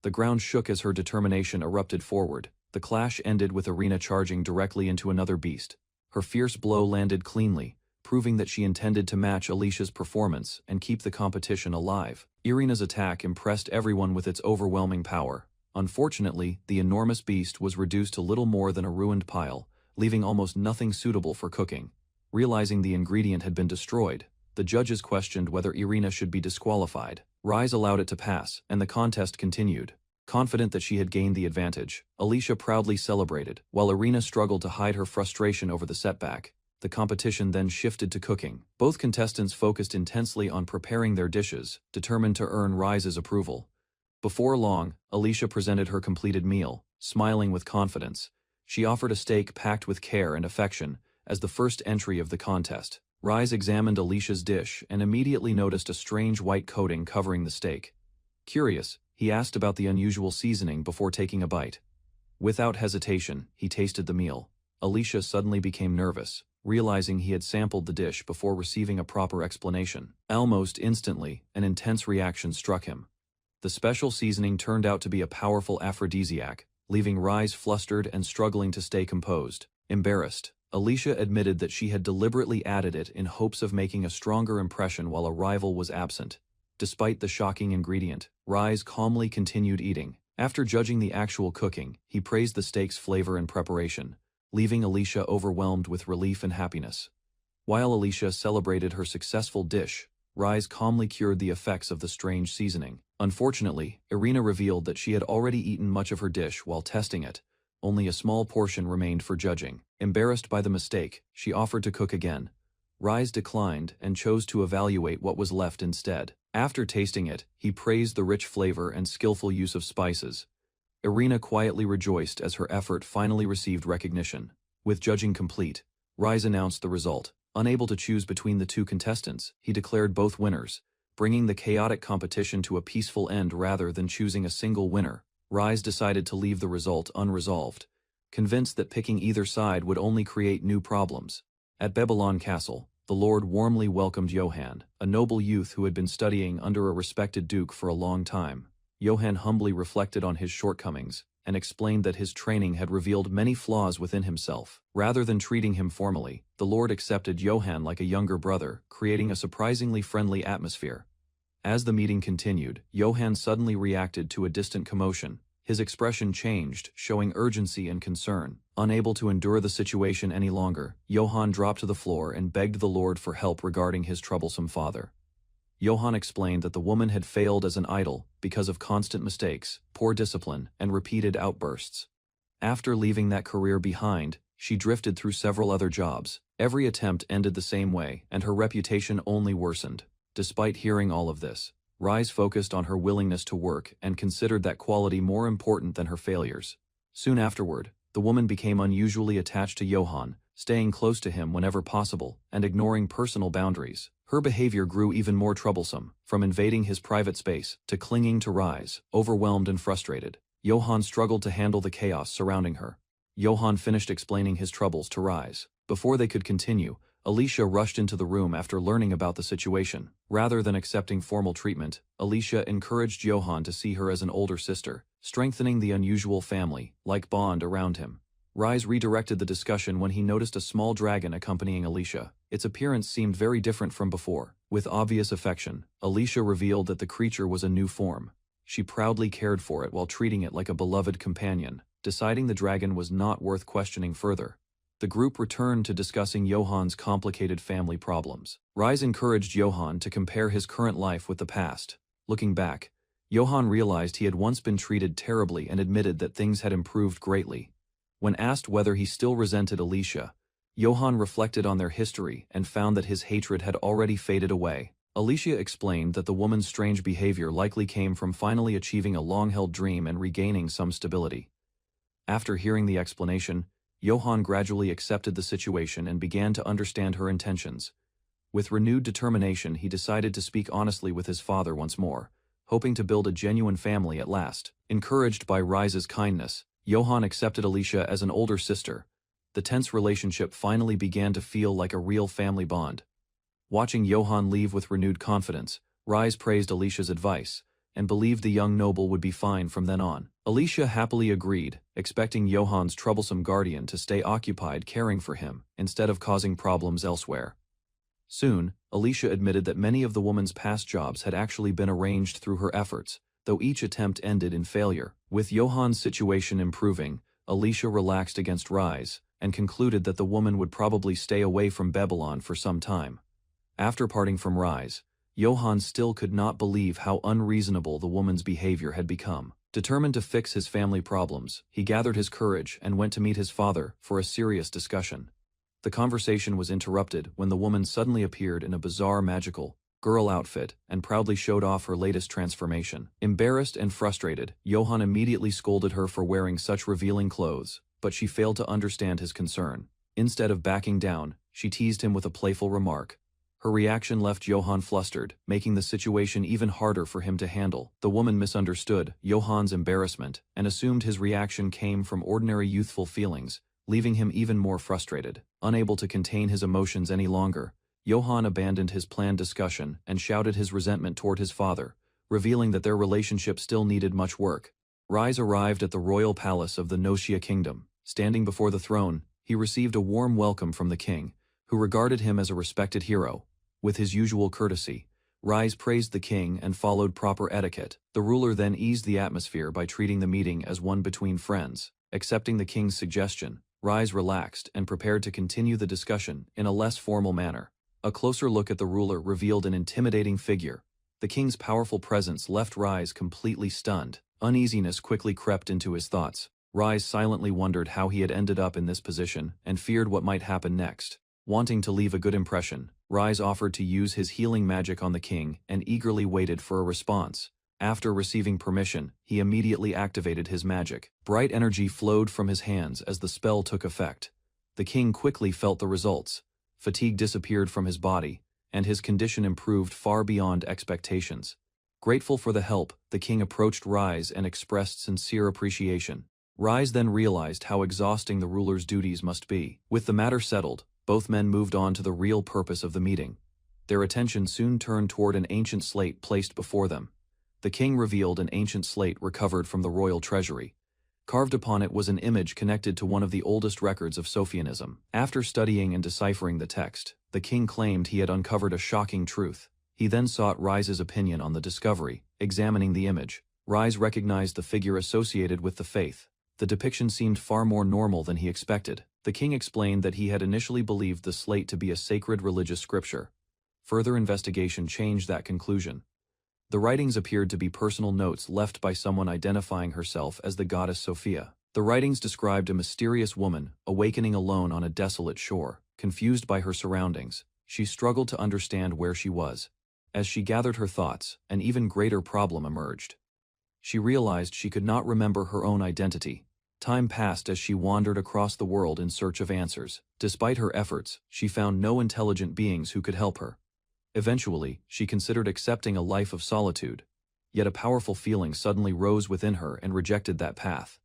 The ground shook as her determination erupted forward. The clash ended with Irina charging directly into another beast. Her fierce blow landed cleanly, proving that she intended to match Alicia's performance and keep the competition alive. Irina's attack impressed everyone with its overwhelming power. Unfortunately, the enormous beast was reduced to little more than a ruined pile, leaving almost nothing suitable for cooking. Realizing the ingredient had been destroyed, the judges questioned whether Irina should be disqualified. Rise allowed it to pass, and the contest continued. Confident that she had gained the advantage, Alicia proudly celebrated, while Irina struggled to hide her frustration over the setback. The competition then shifted to cooking. Both contestants focused intensely on preparing their dishes, determined to earn Rise's approval. Before long, Alicia presented her completed meal, smiling with confidence. She offered a steak packed with care and affection as the first entry of the contest. Rise examined Alicia's dish and immediately noticed a strange white coating covering the steak. Curious, he asked about the unusual seasoning before taking a bite. Without hesitation, he tasted the meal. Alicia suddenly became nervous, realizing he had sampled the dish before receiving a proper explanation. Almost instantly, an intense reaction struck him. The special seasoning turned out to be a powerful aphrodisiac, leaving Rise flustered and struggling to stay composed. Embarrassed, Alicia admitted that she had deliberately added it in hopes of making a stronger impression while a rival was absent. Despite the shocking ingredient, Rise calmly continued eating. After judging the actual cooking, he praised the steak's flavor and preparation, leaving Alicia overwhelmed with relief and happiness. While Alicia celebrated her successful dish, Rise calmly cured the effects of the strange seasoning. Unfortunately, Irina revealed that she had already eaten much of her dish while testing it. Only a small portion remained for judging. Embarrassed by the mistake, she offered to cook again. Rise declined and chose to evaluate what was left instead. After tasting it, he praised the rich flavor and skillful use of spices. Irina quietly rejoiced as her effort finally received recognition. With judging complete, Rise announced the result. Unable to choose between the two contestants, he declared both winners, bringing the chaotic competition to a peaceful end rather than choosing a single winner. Rise decided to leave the result unresolved, convinced that picking either side would only create new problems. At Babylon Castle, the Lord warmly welcomed Johann, a noble youth who had been studying under a respected duke for a long time. Johann humbly reflected on his shortcomings and explained that his training had revealed many flaws within himself. Rather than treating him formally, the Lord accepted Johann like a younger brother, creating a surprisingly friendly atmosphere. As the meeting continued, Johann suddenly reacted to a distant commotion. His expression changed, showing urgency and concern. Unable to endure the situation any longer, Johann dropped to the floor and begged the Lord for help regarding his troublesome father. Johann explained that the woman had failed as an idol because of constant mistakes, poor discipline, and repeated outbursts. After leaving that career behind, she drifted through several other jobs. Every attempt ended the same way, and her reputation only worsened. Despite hearing all of this, Rise focused on her willingness to work and considered that quality more important than her failures. Soon afterward, The woman became unusually attached to Johann, staying close to him whenever possible, and ignoring personal boundaries. Her behavior grew even more troublesome, from invading his private space to clinging to Rise, overwhelmed and frustrated. Johann struggled to handle the chaos surrounding her. Johann finished explaining his troubles to Rise. Before they could continue, Alicia rushed into the room after learning about the situation. Rather than accepting formal treatment, Alicia encouraged Johann to see her as an older sister, strengthening the unusual family-like bond around him. Rise redirected the discussion when he noticed a small dragon accompanying Alicia. Its appearance seemed very different from before. With obvious affection, Alicia revealed that the creature was a new form. She proudly cared for it while treating it like a beloved companion, deciding the dragon was not worth questioning further. The group returned to discussing Johann's complicated family problems. Rise encouraged Johann to compare his current life with the past. Looking back, Johann realized he had once been treated terribly and admitted that things had improved greatly. When asked whether he still resented Alicia, Johann reflected on their history and found that his hatred had already faded away. Alicia explained that the woman's strange behavior likely came from finally achieving a long-held dream and regaining some stability. After hearing the explanation, Johann gradually accepted the situation and began to understand her intentions. With renewed determination, he decided to speak honestly with his father once more, hoping to build a genuine family at last. Encouraged by Rise's kindness, Johann accepted Alicia as an older sister. The tense relationship finally began to feel like a real family bond. Watching Johann leave with renewed confidence, Rise praised Alicia's advice, and believed the young noble would be fine from then on. Alicia happily agreed, expecting Johann's troublesome guardian to stay occupied caring for him, instead of causing problems elsewhere. Soon, Alicia admitted that many of the woman's past jobs had actually been arranged through her efforts, though each attempt ended in failure. With Johann's situation improving, Alicia relaxed against Rise, and concluded that the woman would probably stay away from Babylon for some time. After parting from Rise, Johann still could not believe how unreasonable the woman's behavior had become. Determined to fix his family problems, he gathered his courage and went to meet his father for a serious discussion. The conversation was interrupted when the woman suddenly appeared in a bizarre magical girl outfit and proudly showed off her latest transformation. Embarrassed and frustrated, Johann immediately scolded her for wearing such revealing clothes, but she failed to understand his concern. Instead of backing down, she teased him with a playful remark. Her reaction left Johann flustered, making the situation even harder for him to handle. The woman misunderstood Johann's embarrassment and assumed his reaction came from ordinary youthful feelings, leaving him even more frustrated. Unable to contain his emotions any longer, Johann abandoned his planned discussion and shouted his resentment toward his father, revealing that their relationship still needed much work. Rise arrived at the royal palace of the Nocia kingdom. Standing before the throne, he received a warm welcome from the king, who regarded him as a respected hero. With his usual courtesy, Rise praised the king and followed proper etiquette. The ruler then eased the atmosphere by treating the meeting as one between friends. Accepting the king's suggestion, Rise relaxed and prepared to continue the discussion in a less formal manner. A closer look at the ruler revealed an intimidating figure. The king's powerful presence left Rise completely stunned. Uneasiness quickly crept into his thoughts. Rise silently wondered how he had ended up in this position and feared what might happen next. Wanting to leave a good impression, Rise offered to use his healing magic on the king and eagerly waited for a response. After receiving permission, he immediately activated his magic. Bright energy flowed from his hands as the spell took effect. The king quickly felt the results. Fatigue disappeared from his body, and his condition improved far beyond expectations. Grateful for the help, the king approached Rise and expressed sincere appreciation. Rise then realized how exhausting the ruler's duties must be. With the matter settled, both men moved on to the real purpose of the meeting. Their attention soon turned toward an ancient slate placed before them. The king revealed an ancient slate recovered from the royal treasury. Carved upon it was an image connected to one of the oldest records of Sophianism. After studying and deciphering the text, the king claimed he had uncovered a shocking truth. He then sought Rise's opinion on the discovery. Examining the image, Rise recognized the figure associated with the faith. The depiction seemed far more normal than he expected. The king explained that he had initially believed the slate to be a sacred religious scripture. Further investigation changed that conclusion. The writings appeared to be personal notes left by someone identifying herself as the goddess Sophia. The writings described a mysterious woman, awakening alone on a desolate shore. Confused by her surroundings, she struggled to understand where she was. As she gathered her thoughts, an even greater problem emerged. She realized she could not remember her own identity. Time passed as she wandered across the world in search of answers. Despite her efforts, she found no intelligent beings who could help her. Eventually, she considered accepting a life of solitude. Yet a powerful feeling suddenly rose within her and rejected that path.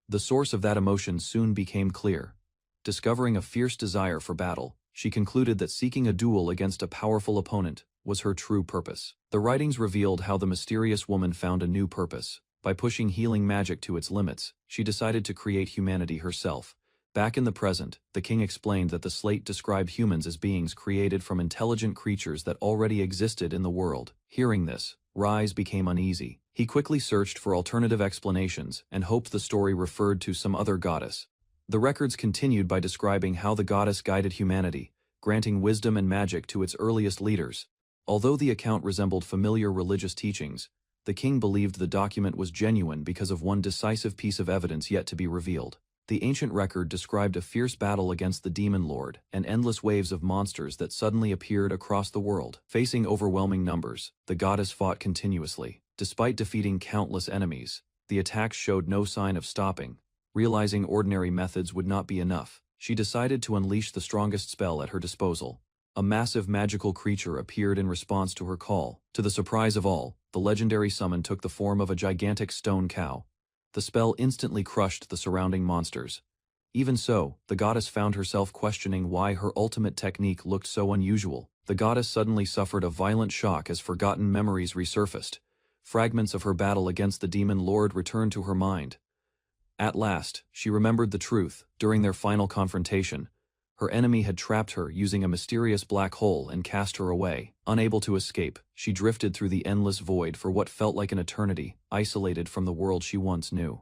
The source of that emotion soon became clear. Discovering a fierce desire for battle, she concluded that seeking a duel against a powerful opponent was her true purpose. The writings revealed how the mysterious woman found a new purpose. By pushing healing magic to its limits, she decided to create humanity herself. Back in the present, the king explained that the slate described humans as beings created from intelligent creatures that already existed in the world. Hearing this, Rise became uneasy. He quickly searched for alternative explanations and hoped the story referred to some other goddess. The records continued by describing how the goddess guided humanity, granting wisdom and magic to its earliest leaders. Although the account resembled familiar religious teachings, the king believed the document was genuine because of one decisive piece of evidence yet to be revealed. The ancient record described a fierce battle against the demon lord and endless waves of monsters that suddenly appeared across the world. Facing overwhelming numbers, the goddess fought continuously. Despite defeating countless enemies, the attacks showed no sign of stopping. Realizing ordinary methods would not be enough, she decided to unleash the strongest spell at her disposal. A massive magical creature appeared in response to her call. To the surprise of all, the legendary summon took the form of a gigantic stone cow. The spell instantly crushed the surrounding monsters. Even so, the goddess found herself questioning why her ultimate technique looked so unusual. The goddess suddenly suffered a violent shock as forgotten memories resurfaced. Fragments of her battle against the demon lord returned to her mind. At last, she remembered the truth. During their final confrontation, her enemy had trapped her using a mysterious black hole and cast her away. Unable to escape, she drifted through the endless void for what felt like an eternity, isolated from the world she once knew.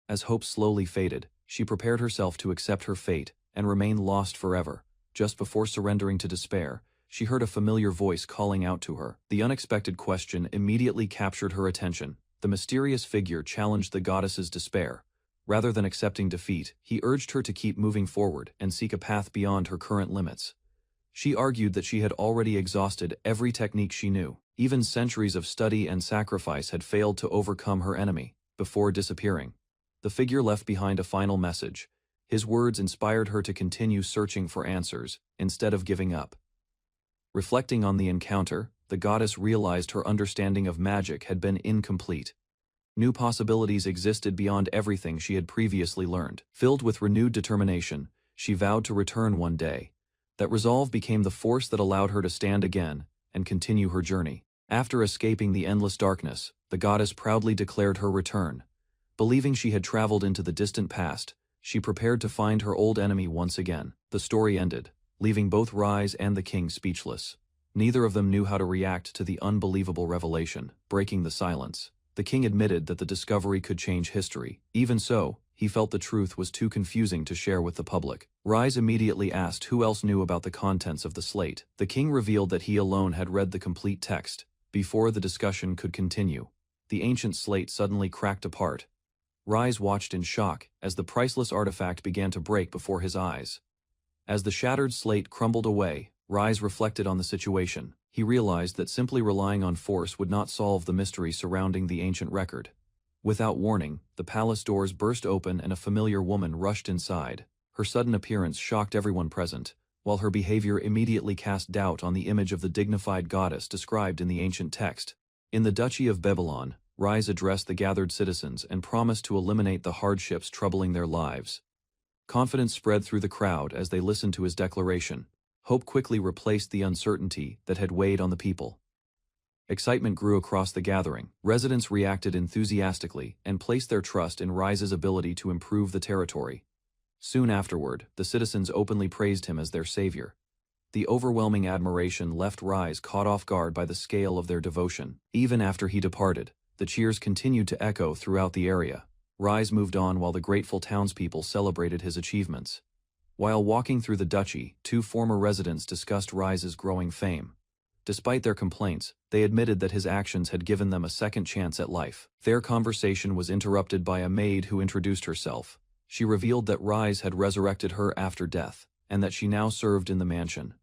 As hope slowly faded, she prepared herself to accept her fate and remain lost forever. Just before surrendering to despair, she heard a familiar voice calling out to her. The unexpected question immediately captured her attention. The mysterious figure challenged the goddess's despair. Rather than accepting defeat, he urged her to keep moving forward and seek a path beyond her current limits. She argued that she had already exhausted every technique she knew. Even centuries of study and sacrifice had failed to overcome her enemy. Before disappearing, the figure left behind a final message. His words inspired her to continue searching for answers, instead of giving up. Reflecting on the encounter, the goddess realized her understanding of magic had been incomplete. New possibilities existed beyond everything she had previously learned. Filled with renewed determination, she vowed to return one day. That resolve became the force that allowed her to stand again and continue her journey. After escaping the endless darkness, the goddess proudly declared her return. Believing she had traveled into the distant past, she prepared to find her old enemy once again. The story ended, leaving both Rise and the king speechless. Neither of them knew how to react to the unbelievable revelation. Breaking the silence, the king admitted that the discovery could change history. Even so, he felt the truth was too confusing to share with the public. Rise immediately asked who else knew about the contents of the slate. The king revealed that he alone had read the complete text. Before the discussion could continue, the ancient slate suddenly cracked apart. Rise watched in shock as the priceless artifact began to break before his eyes. As the shattered slate crumbled away, Rise reflected on the situation. He realized that simply relying on force would not solve the mystery surrounding the ancient record. Without warning, the palace doors burst open and a familiar woman rushed inside. Her sudden appearance shocked everyone present, while her behavior immediately cast doubt on the image of the dignified goddess described in the ancient text. In the Duchy of Babylon, Rise addressed the gathered citizens and promised to eliminate the hardships troubling their lives. Confidence spread through the crowd as they listened to his declaration. Hope quickly replaced the uncertainty that had weighed on the people. Excitement grew across the gathering. Residents reacted enthusiastically and placed their trust in Rise's ability to improve the territory. Soon afterward, the citizens openly praised him as their savior. The overwhelming admiration left Rise caught off guard by the scale of their devotion. Even after he departed, the cheers continued to echo throughout the area. Rise moved on while the grateful townspeople celebrated his achievements. While walking through the duchy, two former residents discussed Rise's growing fame. Despite their complaints, they admitted that his actions had given them a second chance at life. Their conversation was interrupted by a maid who introduced herself. She revealed that Rise had resurrected her after death, and that she now served in the mansion.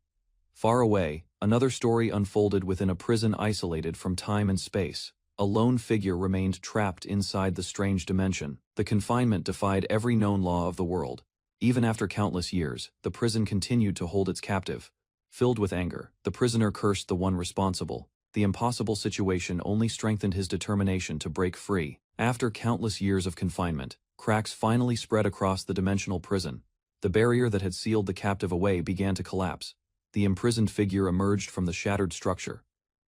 Far away, another story unfolded within a prison isolated from time and space. A lone figure remained trapped inside the strange dimension. The confinement defied every known law of the world. Even after countless years, the prison continued to hold its captive. Filled with anger, the prisoner cursed the one responsible. The impossible situation only strengthened his determination to break free. After countless years of confinement, cracks finally spread across the dimensional prison. The barrier that had sealed the captive away began to collapse. The imprisoned figure emerged from the shattered structure.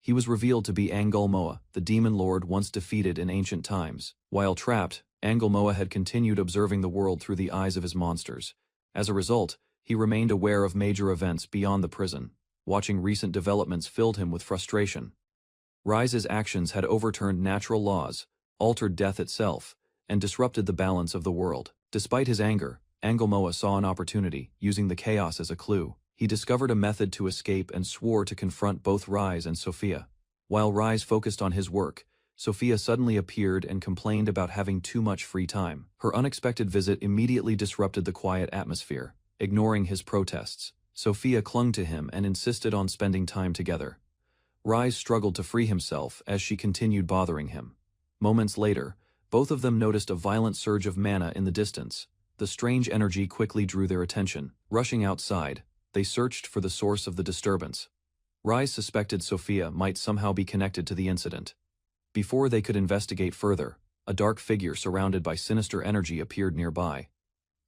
He was revealed to be Angulmoa, the demon lord once defeated in ancient times. While trapped, Angulmoa had continued observing the world through the eyes of his monsters. As a result, he remained aware of major events beyond the prison. Watching recent developments filled him with frustration. Rise's actions had overturned natural laws, altered death itself, and disrupted the balance of the world. Despite his anger, Angulmoa saw an opportunity, using the chaos as a clue. He discovered a method to escape and swore to confront both Rise and Sophia. While Rise focused on his work, Sophia suddenly appeared and complained about having too much free time. Her unexpected visit immediately disrupted the quiet atmosphere. Ignoring his protests, Sophia clung to him and insisted on spending time together. Rise struggled to free himself as she continued bothering him. Moments later, both of them noticed a violent surge of mana in the distance. The strange energy quickly drew their attention. Rushing outside, they searched for the source of the disturbance. Rise suspected Sophia might somehow be connected to the incident. Before they could investigate further, a dark figure surrounded by sinister energy appeared nearby.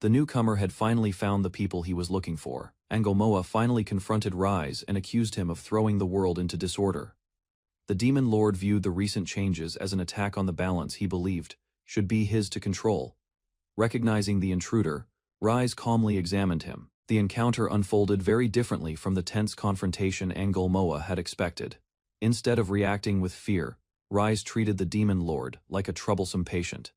The newcomer had finally found the people he was looking for. Angulmoa finally confronted Rise and accused him of throwing the world into disorder. The demon lord viewed the recent changes as an attack on the balance he believed should be his to control. Recognizing the intruder, Rise calmly examined him. The encounter unfolded very differently from the tense confrontation Angulmoa had expected. Instead of reacting with fear, Rise treated the demon lord like a troublesome patient.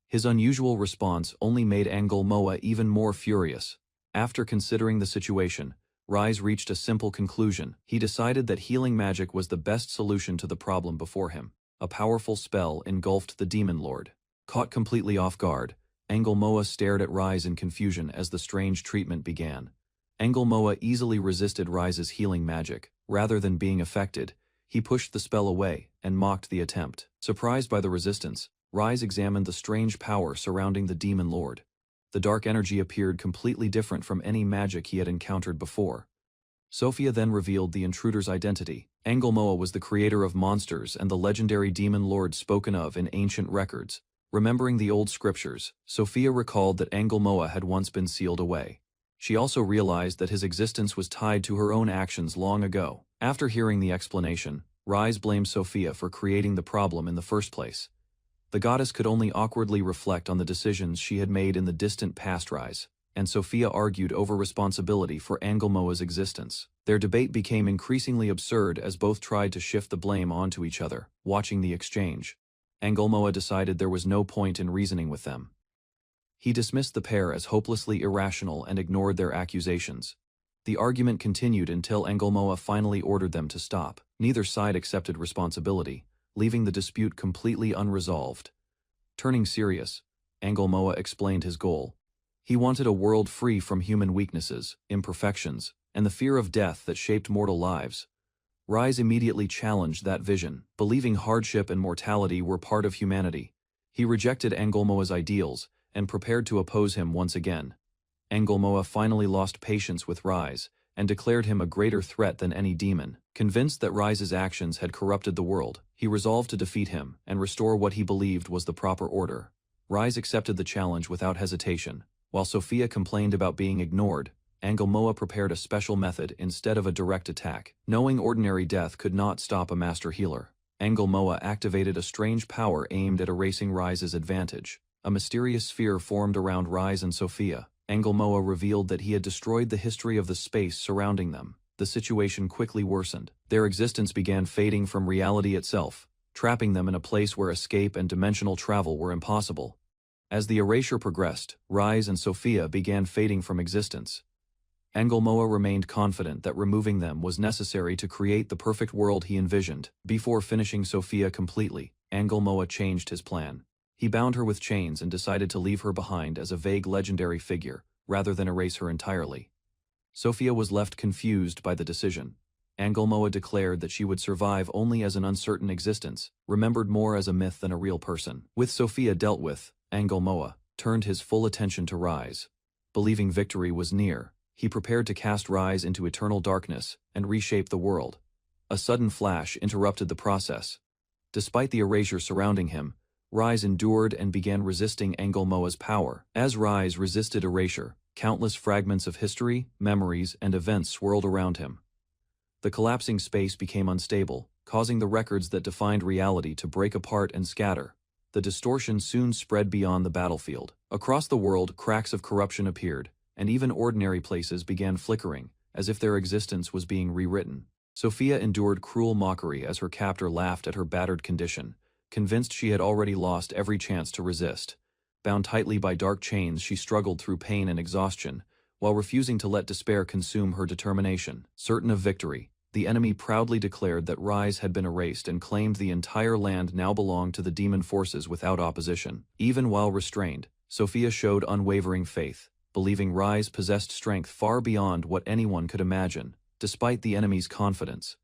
His unusual response only made Angulmoa even more furious. After considering the situation, Rise reached a simple conclusion. He decided that healing magic was the best solution to the problem before him. A powerful spell engulfed the demon lord. Caught completely off guard, Angulmoa stared at Rise in confusion as the strange treatment began. Angulmoa easily resisted Rise's healing magic. Rather than being affected, he pushed the spell away and mocked the attempt. Surprised by the resistance, Rise examined the strange power surrounding the demon lord. The dark energy appeared completely different from any magic he had encountered before. Sophia then revealed the intruder's identity. Angulmoa was the creator of monsters and the legendary demon lord spoken of in ancient records. Remembering the old scriptures, Sophia recalled that Angulmoa had once been sealed away. She also realized that his existence was tied to her own actions long ago. After hearing the explanation, Rise blamed Sophia for creating the problem in the first place. The goddess could only awkwardly reflect on the decisions she had made in the distant past. Rise and Sophia argued over responsibility for Angulmoa's existence. Their debate became increasingly absurd as both tried to shift the blame onto each other. Watching the exchange, Angulmoa decided there was no point in reasoning with them. He dismissed the pair as hopelessly irrational and ignored their accusations. The argument continued until Angulmoa finally ordered them to stop. Neither side accepted responsibility, leaving the dispute completely unresolved. Turning serious, Angulmoa explained his goal. He wanted a world free from human weaknesses, imperfections, and the fear of death that shaped mortal lives. Rise immediately challenged that vision, believing hardship and mortality were part of humanity. He rejected Angulmoa's ideals and prepared to oppose him once again. Angulmoa finally lost patience with Rise and declared him a greater threat than any demon. Convinced that Rise's actions had corrupted the world, he resolved to defeat him and restore what he believed was the proper order. Rise accepted the challenge without hesitation. While Sophia complained about being ignored, Angulmoa prepared a special method instead of a direct attack. Knowing ordinary death could not stop a master healer, Angulmoa activated a strange power aimed at erasing Rise's advantage. A mysterious sphere formed around Rise and Sophia. Angulmoa revealed that he had destroyed the history of the space surrounding them. The situation quickly worsened. Their existence began fading from reality itself, trapping them in a place where escape and dimensional travel were impossible. As the erasure progressed, Rise and Sophia began fading from existence. Angulmoa remained confident that removing them was necessary to create the perfect world he envisioned. Before finishing Sophia completely, Angulmoa changed his plan. He bound her with chains and decided to leave her behind as a vague legendary figure, rather than erase her entirely. Sophia was left confused by the decision. Angelmoa declared that she would survive only as an uncertain existence, remembered more as a myth than a real person. With Sophia dealt with, Angelmoa turned his full attention to Rise. Believing victory was near, he prepared to cast Rise into eternal darkness and reshape the world. A sudden flash interrupted the process. Despite the erasure surrounding him, Rise endured and began resisting Angelmoa's power. As Rise resisted erasure, countless fragments of history, memories, and events swirled around him. The collapsing space became unstable, causing the records that defined reality to break apart and scatter. The distortion soon spread beyond the battlefield. Across the world, cracks of corruption appeared, and even ordinary places began flickering, as if their existence was being rewritten. Sophia endured cruel mockery as her captor laughed at her battered condition, convinced she had already lost every chance to resist. Bound tightly by dark chains, she struggled through pain and exhaustion, while refusing to let despair consume her determination. Certain of victory, the enemy proudly declared that Rise had been erased and claimed the entire land now belonged to the demon forces without opposition. Even while restrained, Sophia showed unwavering faith, believing Rise possessed strength far beyond what anyone could imagine, despite the enemy's confidence.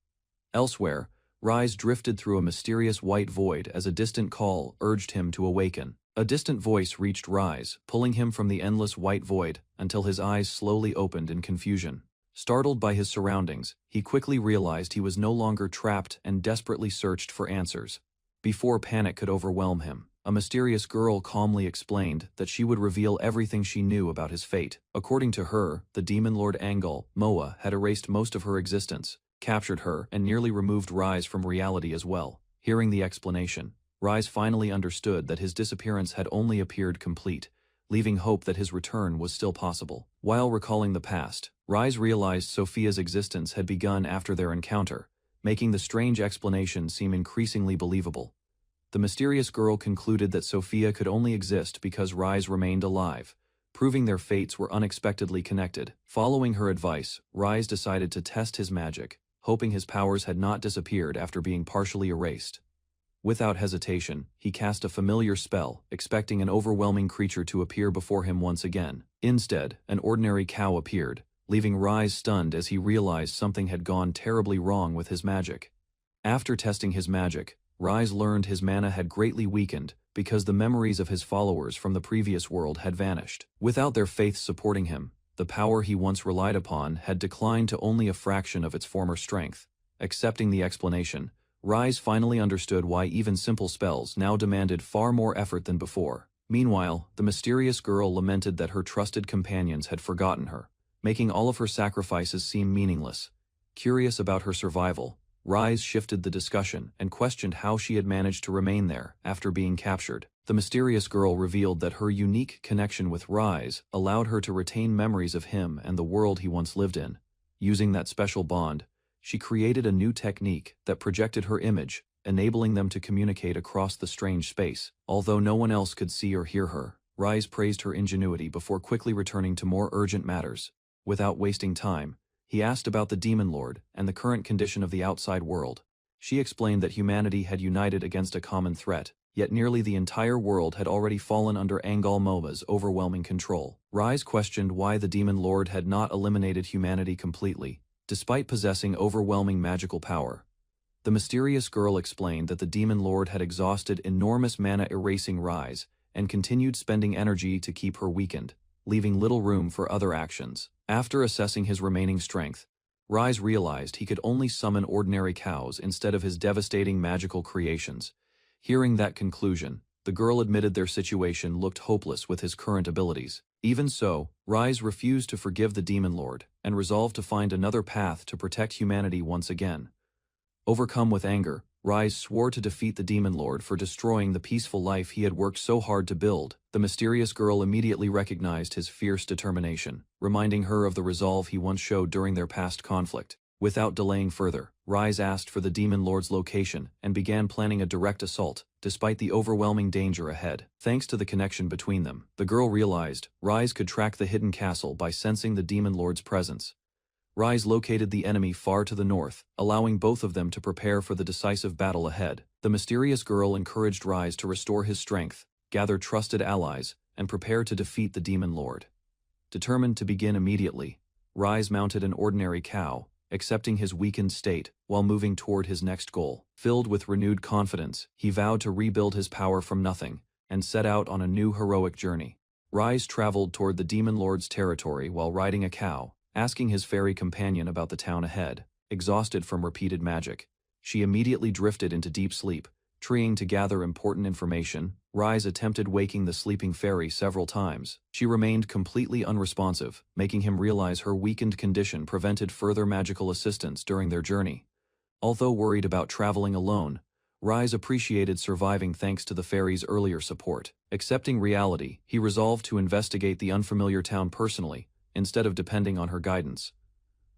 Elsewhere, Rise drifted through a mysterious white void as a distant call urged him to awaken. A distant voice reached Rise, pulling him from the endless white void until his eyes slowly opened in confusion. Startled by his surroundings, he quickly realized he was no longer trapped and desperately searched for answers. Before panic could overwhelm him, a mysterious girl calmly explained that she would reveal everything she knew about his fate. According to her, the demon lord Angelmoa had erased most of her existence, captured her, and nearly removed Rise from reality as well. Hearing the explanation, Rise finally understood that his disappearance had only appeared complete, leaving hope that his return was still possible. While recalling the past, Rise realized Sophia's existence had begun after their encounter, making the strange explanation seem increasingly believable. The mysterious girl concluded that Sophia could only exist because Rise remained alive, proving their fates were unexpectedly connected. Following her advice, Rise decided to test his magic, hoping his powers had not disappeared after being partially erased. Without hesitation, he cast a familiar spell, expecting an overwhelming creature to appear before him once again. Instead, an ordinary cow appeared, leaving Rise stunned as he realized something had gone terribly wrong with his magic. After testing his magic, Rise learned his mana had greatly weakened because the memories of his followers from the previous world had vanished. Without their faith supporting him, the power he once relied upon had declined to only a fraction of its former strength. Accepting the explanation, Rise finally understood why even simple spells now demanded far more effort than before. Meanwhile, the mysterious girl lamented that her trusted companions had forgotten her, making all of her sacrifices seem meaningless. Curious about her survival, Rise shifted the discussion and questioned how she had managed to remain there after being captured. The mysterious girl revealed that her unique connection with Rise allowed her to retain memories of him and the world he once lived in. Using that special bond, she created a new technique that projected her image, enabling them to communicate across the strange space. Although no one else could see or hear her, Rise praised her ingenuity before quickly returning to more urgent matters. Without wasting time, he asked about the Demon Lord and the current condition of the outside world. She explained that humanity had united against a common threat, yet nearly the entire world had already fallen under Angelmoa's overwhelming control. Rise questioned why the Demon Lord had not eliminated humanity completely, despite possessing overwhelming magical power. The mysterious girl explained that the Demon Lord had exhausted enormous mana erasing Rise and continued spending energy to keep her weakened, leaving little room for other actions. After assessing his remaining strength, Rise realized he could only summon ordinary cows instead of his devastating magical creations. Hearing that conclusion, the girl admitted their situation looked hopeless with his current abilities. Even so, Rise refused to forgive the Demon Lord and resolved to find another path to protect humanity once again. Overcome with anger, Rise swore to defeat the Demon Lord for destroying the peaceful life he had worked so hard to build. The mysterious girl immediately recognized his fierce determination, reminding her of the resolve he once showed during their past conflict. Without delaying further, Rise asked for the Demon Lord's location and began planning a direct assault, despite the overwhelming danger ahead. Thanks to the connection between them, the girl realized Rise could track the hidden castle by sensing the Demon Lord's presence. Rise located the enemy far to the north, allowing both of them to prepare for the decisive battle ahead. The mysterious girl encouraged Rise to restore his strength, gather trusted allies, and prepare to defeat the Demon Lord. Determined to begin immediately, Rise mounted an ordinary cow, accepting his weakened state while moving toward his next goal. Filled with renewed confidence, he vowed to rebuild his power from nothing and set out on a new heroic journey. Rise traveled toward the Demon Lord's territory while riding a cow, asking his fairy companion about the town ahead. Exhausted from repeated magic, she immediately drifted into deep sleep. Trying to gather important information, Rise attempted waking the sleeping fairy several times. She remained completely unresponsive, making him realize her weakened condition prevented further magical assistance during their journey. Although worried about traveling alone, Rise appreciated surviving thanks to the fairy's earlier support. Accepting reality, he resolved to investigate the unfamiliar town personally, instead of depending on her guidance.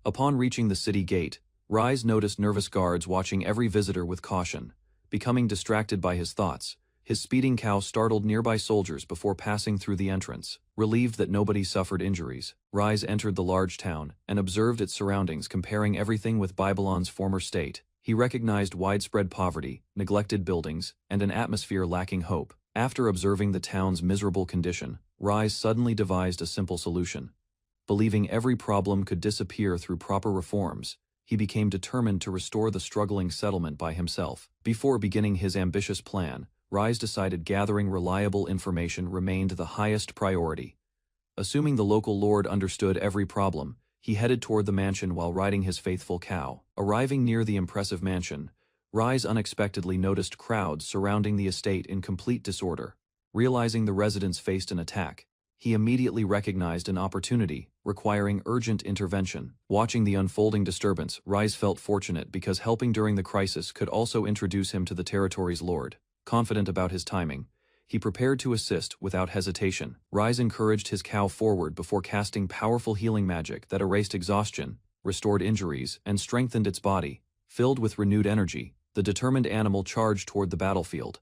Upon reaching the city gate, Rise noticed nervous guards watching every visitor with caution. Becoming distracted by his thoughts, his speeding cow startled nearby soldiers before passing through the entrance. Relieved that nobody suffered injuries, Rise entered the large town and observed its surroundings, comparing everything with Babylon's former state. He recognized widespread poverty, neglected buildings, and an atmosphere lacking hope. After observing the town's miserable condition, Rise suddenly devised a simple solution. Believing every problem could disappear through proper reforms, he became determined to restore the struggling settlement by himself. Before beginning his ambitious plan, Rise decided gathering reliable information remained the highest priority. Assuming the local lord understood every problem, he headed toward the mansion while riding his faithful cow. Arriving near the impressive mansion, Rise unexpectedly noticed crowds surrounding the estate in complete disorder. Realizing the residents faced an attack, he immediately recognized an opportunity, requiring urgent intervention. Watching the unfolding disturbance, Rise felt fortunate because helping during the crisis could also introduce him to the territory's lord. Confident about his timing, he prepared to assist without hesitation. Rise encouraged his cow forward before casting powerful healing magic that erased exhaustion, restored injuries, and strengthened its body. Filled with renewed energy, the determined animal charged toward the battlefield.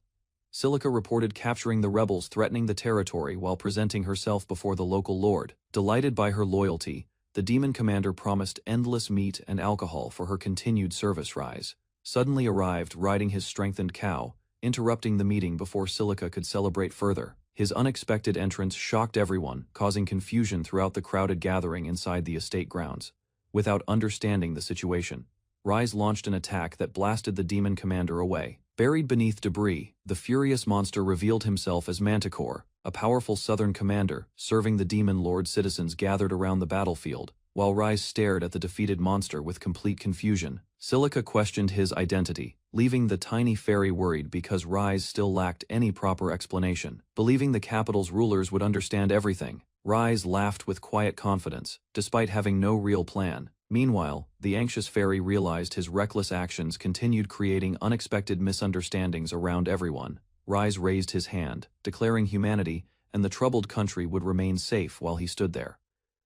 Silica reported capturing the rebels threatening the territory while presenting herself before the local lord. Delighted by her loyalty, the demon commander promised endless meat and alcohol for her continued service. Rise suddenly arrived riding his strengthened cow, interrupting the meeting before Silica could celebrate further. His unexpected entrance shocked everyone, causing confusion throughout the crowded gathering inside the estate grounds. Without understanding the situation, Rise launched an attack that blasted the demon commander away. Buried beneath debris, the furious monster revealed himself as Manticore, a powerful southern commander, serving the demon lord. Citizens gathered around the battlefield, while Rise stared at the defeated monster with complete confusion. Silica questioned his identity, leaving the tiny fairy worried because Rise still lacked any proper explanation. Believing the capital's rulers would understand everything, Rise laughed with quiet confidence, despite having no real plan. Meanwhile, the anxious fairy realized his reckless actions continued creating unexpected misunderstandings around everyone. Rise raised his hand, declaring humanity and the troubled country would remain safe while he stood there.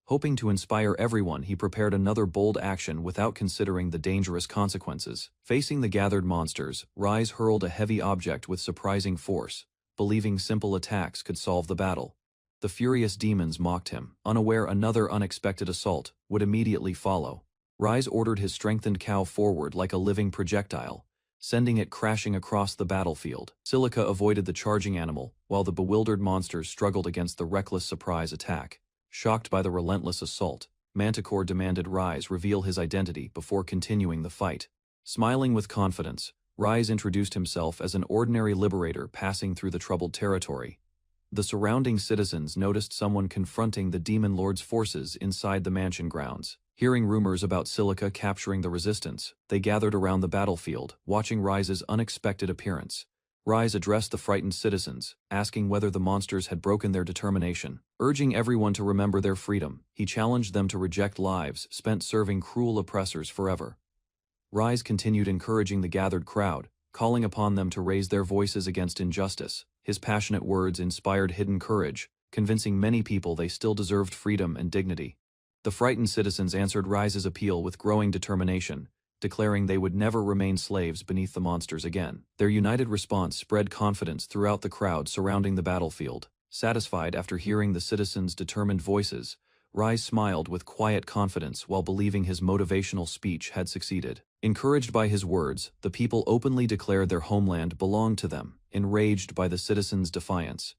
Hoping to inspire everyone, he prepared another bold action without considering the dangerous consequences. Facing the gathered monsters, Rise hurled a heavy object with surprising force, believing simple attacks could solve the battle. The furious demons mocked him, unaware another unexpected assault would immediately follow. Rise ordered his strengthened cow forward like a living projectile, sending it crashing across the battlefield. Silica avoided the charging animal, while the bewildered monsters struggled against the reckless surprise attack. Shocked by the relentless assault, Manticore demanded Rise reveal his identity before continuing the fight. Smiling with confidence, Rise introduced himself as an ordinary liberator passing through the troubled territory. The surrounding citizens noticed someone confronting the demon lord's forces inside the mansion grounds. Hearing rumors about Silica capturing the resistance, they gathered around the battlefield, watching Rise's unexpected appearance. Rise addressed the frightened citizens, asking whether the monsters had broken their determination. Urging everyone to remember their freedom, he challenged them to reject lives spent serving cruel oppressors forever. Rise continued encouraging the gathered crowd, calling upon them to raise their voices against injustice. His passionate words inspired hidden courage, convincing many people they still deserved freedom and dignity. The frightened citizens answered Rise's appeal with growing determination, declaring they would never remain slaves beneath the monsters again. Their united response spread confidence throughout the crowd surrounding the battlefield. Satisfied after hearing the citizens' determined voices, Rise smiled with quiet confidence while believing his motivational speech had succeeded. Encouraged by his words, the people openly declared their homeland belonged to them, enraged by the citizens' defiance.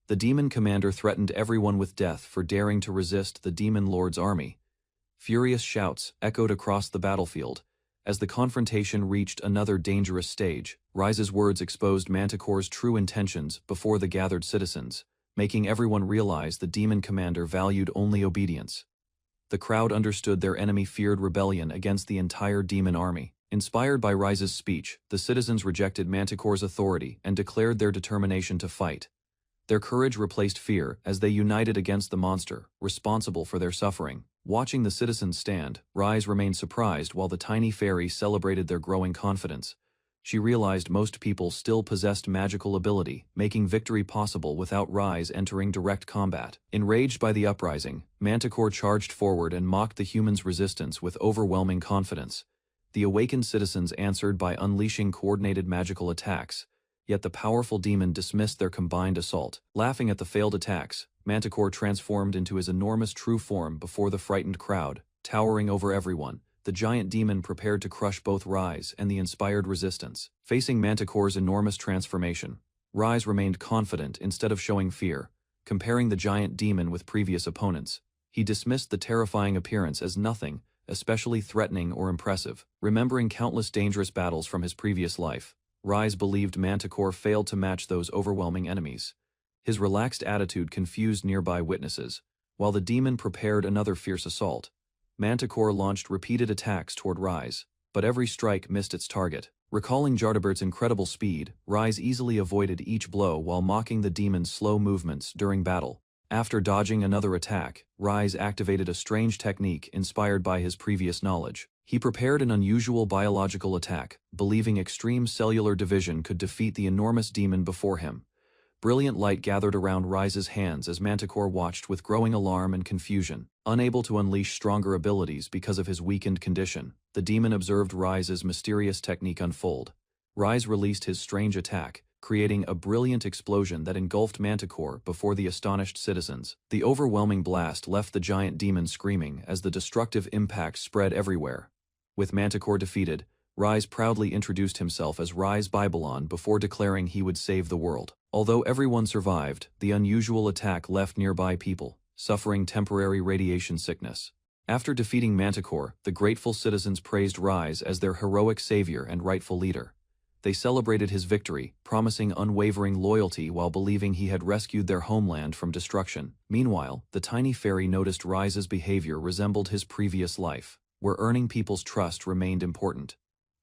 The demon commander threatened everyone with death for daring to resist the demon lord's army. Furious shouts echoed across the battlefield. As the confrontation reached another dangerous stage, Rise's words exposed Manticore's true intentions before the gathered citizens, making everyone realize the demon commander valued only obedience. The crowd understood their enemy feared rebellion against the entire demon army. Inspired by Rise's speech, the citizens rejected Manticore's authority and declared their determination to fight. Their courage replaced fear as they united against the monster, responsible for their suffering. Watching the citizens stand, Rise remained surprised while the tiny fairy celebrated their growing confidence. She realized most people still possessed magical ability, making victory possible without Rise entering direct combat. Enraged by the uprising, Manticore charged forward and mocked the humans' resistance with overwhelming confidence. The awakened citizens answered by unleashing coordinated magical attacks, yet the powerful demon dismissed their combined assault. Laughing at the failed attacks, Manticore transformed into his enormous true form before the frightened crowd, towering over everyone. The giant demon prepared to crush both Rise and the inspired resistance. Facing Manticore's enormous transformation, Rise remained confident instead of showing fear. Comparing the giant demon with previous opponents, he dismissed the terrifying appearance as nothing, especially threatening or impressive. Remembering countless dangerous battles from his previous life, Rise believed Manticore failed to match those overwhelming enemies. His relaxed attitude confused nearby witnesses. While the demon prepared another fierce assault, Manticore launched repeated attacks toward Rise, but every strike missed its target. Recalling Jardabert's incredible speed, Rise easily avoided each blow while mocking the demon's slow movements during battle. After dodging another attack, Rise activated a strange technique inspired by his previous knowledge. He prepared an unusual biological attack, believing extreme cellular division could defeat the enormous demon before him. Brilliant light gathered around Rise's hands as Manticore watched with growing alarm and confusion. Unable to unleash stronger abilities because of his weakened condition, the demon observed Rise's mysterious technique unfold. Rise released his strange attack, creating a brilliant explosion that engulfed Manticore before the astonished citizens. The overwhelming blast left the giant demon screaming as the destructive impact spread everywhere. With Manticore defeated, Rise proudly introduced himself as Rise Babylon before declaring he would save the world. Although everyone survived, the unusual attack left nearby people suffering temporary radiation sickness. After defeating Manticore, the grateful citizens praised Rise as their heroic savior and rightful leader. They celebrated his victory, promising unwavering loyalty while believing he had rescued their homeland from destruction. Meanwhile, the tiny fairy noticed Rise's behavior resembled his previous life, where earning people's trust remained important.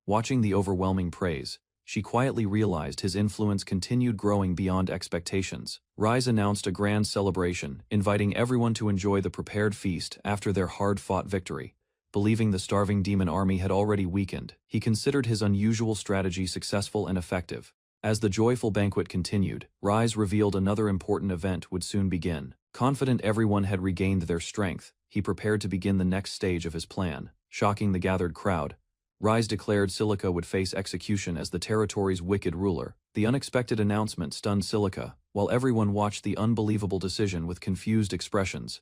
Watching the overwhelming praise, she quietly realized his influence continued growing beyond expectations. Rise announced a grand celebration, inviting everyone to enjoy the prepared feast after their hard-fought victory. Believing the starving demon army had already weakened, he considered his unusual strategy successful and effective. As the joyful banquet continued, Rise revealed another important event would soon begin. Confident everyone had regained their strength, he prepared to begin the next stage of his plan. Shocking the gathered crowd, Rise declared Silica would face execution as the territory's wicked ruler. The unexpected announcement stunned Silica, while everyone watched the unbelievable decision with confused expressions.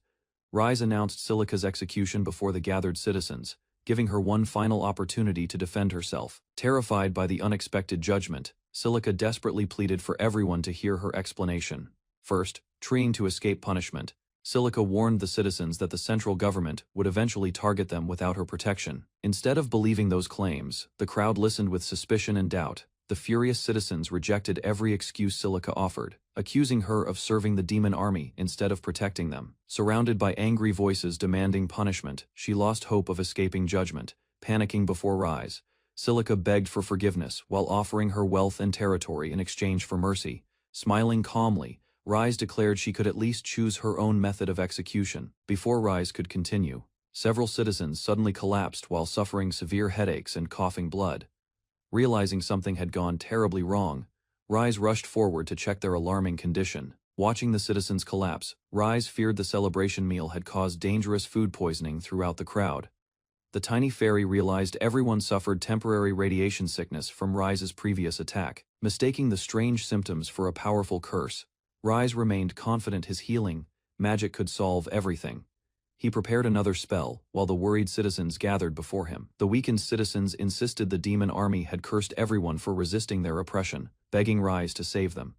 Rise announced Silica's execution before the gathered citizens, giving her one final opportunity to defend herself. Terrified by the unexpected judgment, Silica desperately pleaded for everyone to hear her explanation. First, trying to escape punishment, Silica warned the citizens that the central government would eventually target them without her protection. Instead of believing those claims, the crowd listened with suspicion and doubt. The furious citizens rejected every excuse Silica offered, accusing her of serving the demon army instead of protecting them. Surrounded by angry voices demanding punishment, she lost hope of escaping judgment. Panicking before Rise, Silica begged for forgiveness while offering her wealth and territory in exchange for mercy. Smiling calmly, Rise declared she could at least choose her own method of execution. Before Rise could continue, several citizens suddenly collapsed while suffering severe headaches and coughing blood. Realizing something had gone terribly wrong, Rise rushed forward to check their alarming condition. Watching the citizens collapse, Rise feared the celebration meal had caused dangerous food poisoning throughout the crowd. The tiny fairy realized everyone suffered temporary radiation sickness from Rise's previous attack. Mistaking the strange symptoms for a powerful curse, Rise remained confident his healing magic could solve everything. He prepared another spell, while the worried citizens gathered before him. The weakened citizens insisted the demon army had cursed everyone for resisting their oppression, begging Rise to save them.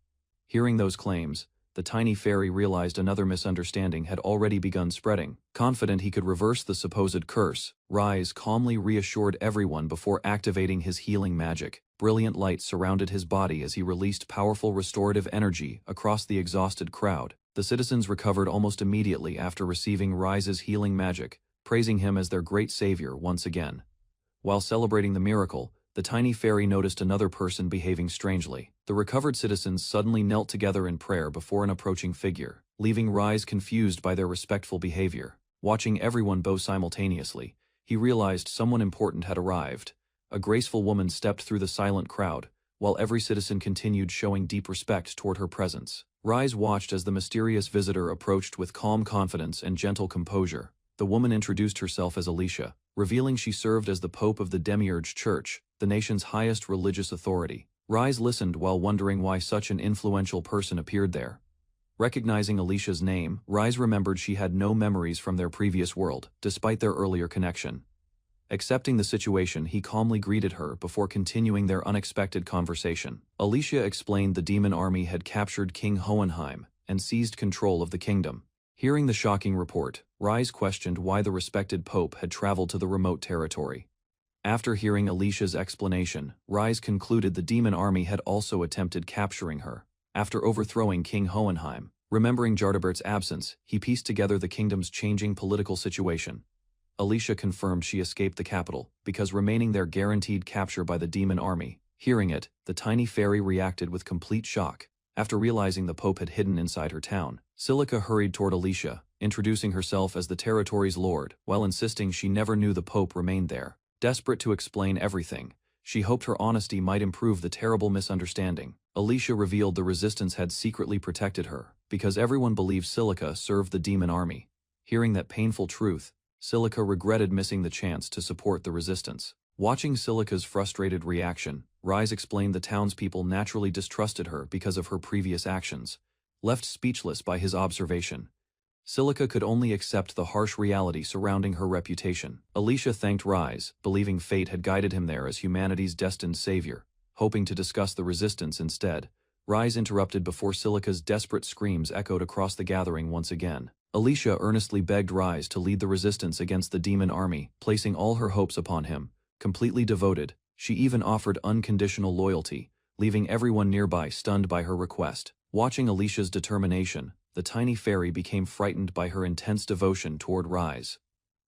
Hearing those claims, the tiny fairy realized another misunderstanding had already begun spreading. Confident he could reverse the supposed curse, Rise calmly reassured everyone before activating his healing magic. Brilliant light surrounded his body as he released powerful restorative energy across the exhausted crowd. The citizens recovered almost immediately after receiving Rise's healing magic, praising him as their great savior once again. While celebrating the miracle, the tiny fairy noticed another person behaving strangely. The recovered citizens suddenly knelt together in prayer before an approaching figure, leaving Rise confused by their respectful behavior. Watching everyone bow simultaneously, he realized someone important had arrived. A graceful woman stepped through the silent crowd, while every citizen continued showing deep respect toward her presence. Rise watched as the mysterious visitor approached with calm confidence and gentle composure. The woman introduced herself as Alicia, revealing she served as the Pope of the Demiurge Church, the nation's highest religious authority. Rise listened while wondering why such an influential person appeared there. Recognizing Alicia's name, Rise remembered she had no memories from their previous world, despite their earlier connection. Accepting the situation, he calmly greeted her before continuing their unexpected conversation. Alicia explained the demon army had captured King Hohenheim and seized control of the kingdom. Hearing the shocking report, Rise questioned why the respected Pope had traveled to the remote territory. After hearing Alicia's explanation, Rise concluded the demon army had also attempted capturing her. After overthrowing King Hohenheim, remembering Jardabert's absence, he pieced together the kingdom's changing political situation. Alicia confirmed she escaped the capital, because remaining there guaranteed capture by the demon army. Hearing it, the tiny fairy reacted with complete shock. After realizing the Pope had hidden inside her town, Silica hurried toward Alicia, introducing herself as the territory's lord, while insisting she never knew the Pope remained there. Desperate to explain everything, she hoped her honesty might improve the terrible misunderstanding. Alicia revealed the resistance had secretly protected her, because everyone believed Silica served the demon army. Hearing that painful truth, Silica regretted missing the chance to support the resistance. Watching Silica's frustrated reaction, Rise explained the townspeople naturally distrusted her because of her previous actions. Left speechless by his observation, Silica could only accept the harsh reality surrounding her reputation. Alicia thanked Rise, believing fate had guided him there as humanity's destined savior. Hoping to discuss the resistance instead, Rise interrupted before Silica's desperate screams echoed across the gathering once again. Alicia earnestly begged Rise to lead the resistance against the demon army, placing all her hopes upon him. Completely devoted, she even offered unconditional loyalty, leaving everyone nearby stunned by her request. Watching Alicia's determination, the tiny fairy became frightened by her intense devotion toward Rise.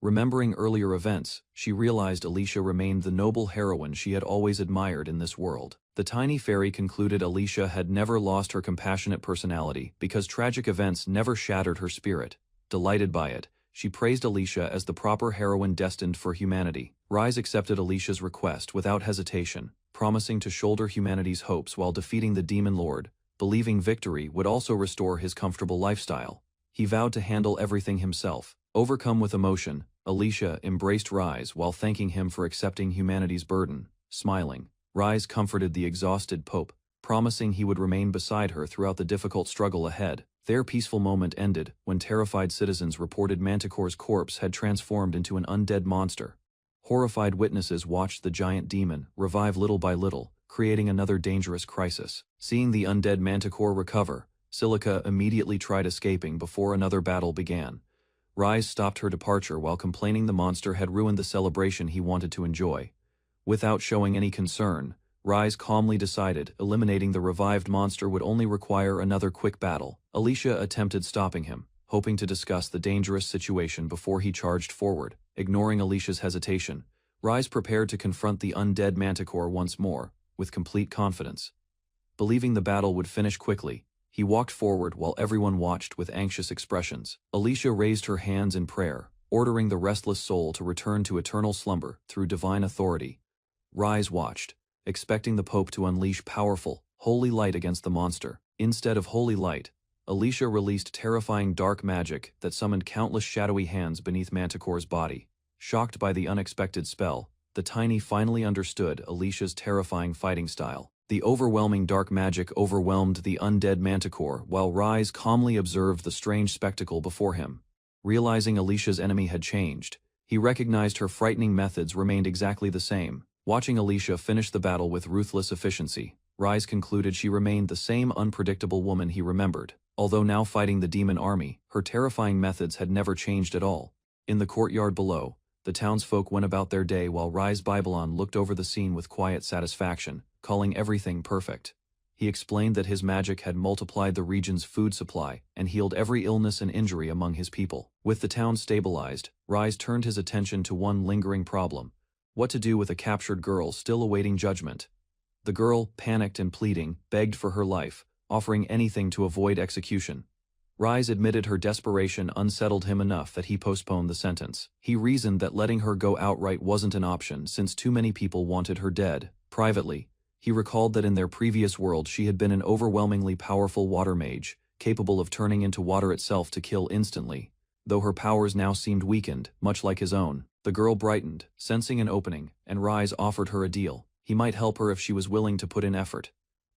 Remembering earlier events, she realized Alicia remained the noble heroine she had always admired in this world. The tiny fairy concluded Alicia had never lost her compassionate personality because tragic events never shattered her spirit. Delighted by it, she praised Alicia as the proper heroine destined for humanity. Rise accepted Alicia's request without hesitation, promising to shoulder humanity's hopes while defeating the demon lord, believing victory would also restore his comfortable lifestyle. He vowed to handle everything himself. Overcome with emotion, Alicia embraced Rise while thanking him for accepting humanity's burden. Smiling, Rise comforted the exhausted Pope, promising he would remain beside her throughout the difficult struggle ahead. Their peaceful moment ended when terrified citizens reported Manticore's corpse had transformed into an undead monster. Horrified witnesses watched the giant demon revive little by little, creating another dangerous crisis. Seeing the undead Manticore recover, Silica immediately tried escaping before another battle began. Rise stopped her departure while complaining the monster had ruined the celebration he wanted to enjoy. Without showing any concern, Rise calmly decided eliminating the revived monster would only require another quick battle. Alicia attempted stopping him, hoping to discuss the dangerous situation before he charged forward. Ignoring Alicia's hesitation, Rise prepared to confront the undead Manticore once more, with complete confidence. Believing the battle would finish quickly, he walked forward while everyone watched with anxious expressions. Alicia raised her hands in prayer, ordering the restless soul to return to eternal slumber through divine authority. Rise watched, expecting the Pope to unleash powerful, holy light against the monster. Instead of holy light, Alicia released terrifying dark magic that summoned countless shadowy hands beneath Manticore's body. Shocked by the unexpected spell, the tiny finally understood Alicia's terrifying fighting style. The overwhelming dark magic overwhelmed the undead Manticore while Rise calmly observed the strange spectacle before him. Realizing Alicia's enemy had changed, he recognized her frightening methods remained exactly the same. Watching Alicia finish the battle with ruthless efficiency, Rise concluded she remained the same unpredictable woman he remembered. Although now fighting the demon army, her terrifying methods had never changed at all. In the courtyard below, the townsfolk went about their day while Rise Babylon looked over the scene with quiet satisfaction, calling everything perfect. He explained that his magic had multiplied the region's food supply and healed every illness and injury among his people. With the town stabilized, Rise turned his attention to one lingering problem: what to do with a captured girl still awaiting judgment. The girl, panicked and pleading, begged for her life, offering anything to avoid execution. Rise admitted her desperation unsettled him enough that he postponed the sentence. He reasoned that letting her go outright wasn't an option since too many people wanted her dead. Privately, he recalled that in their previous world she had been an overwhelmingly powerful water mage, capable of turning into water itself to kill instantly. Though her powers now seemed weakened, much like his own, the girl brightened, sensing an opening, and Rise offered her a deal. He might help her if she was willing to put in effort.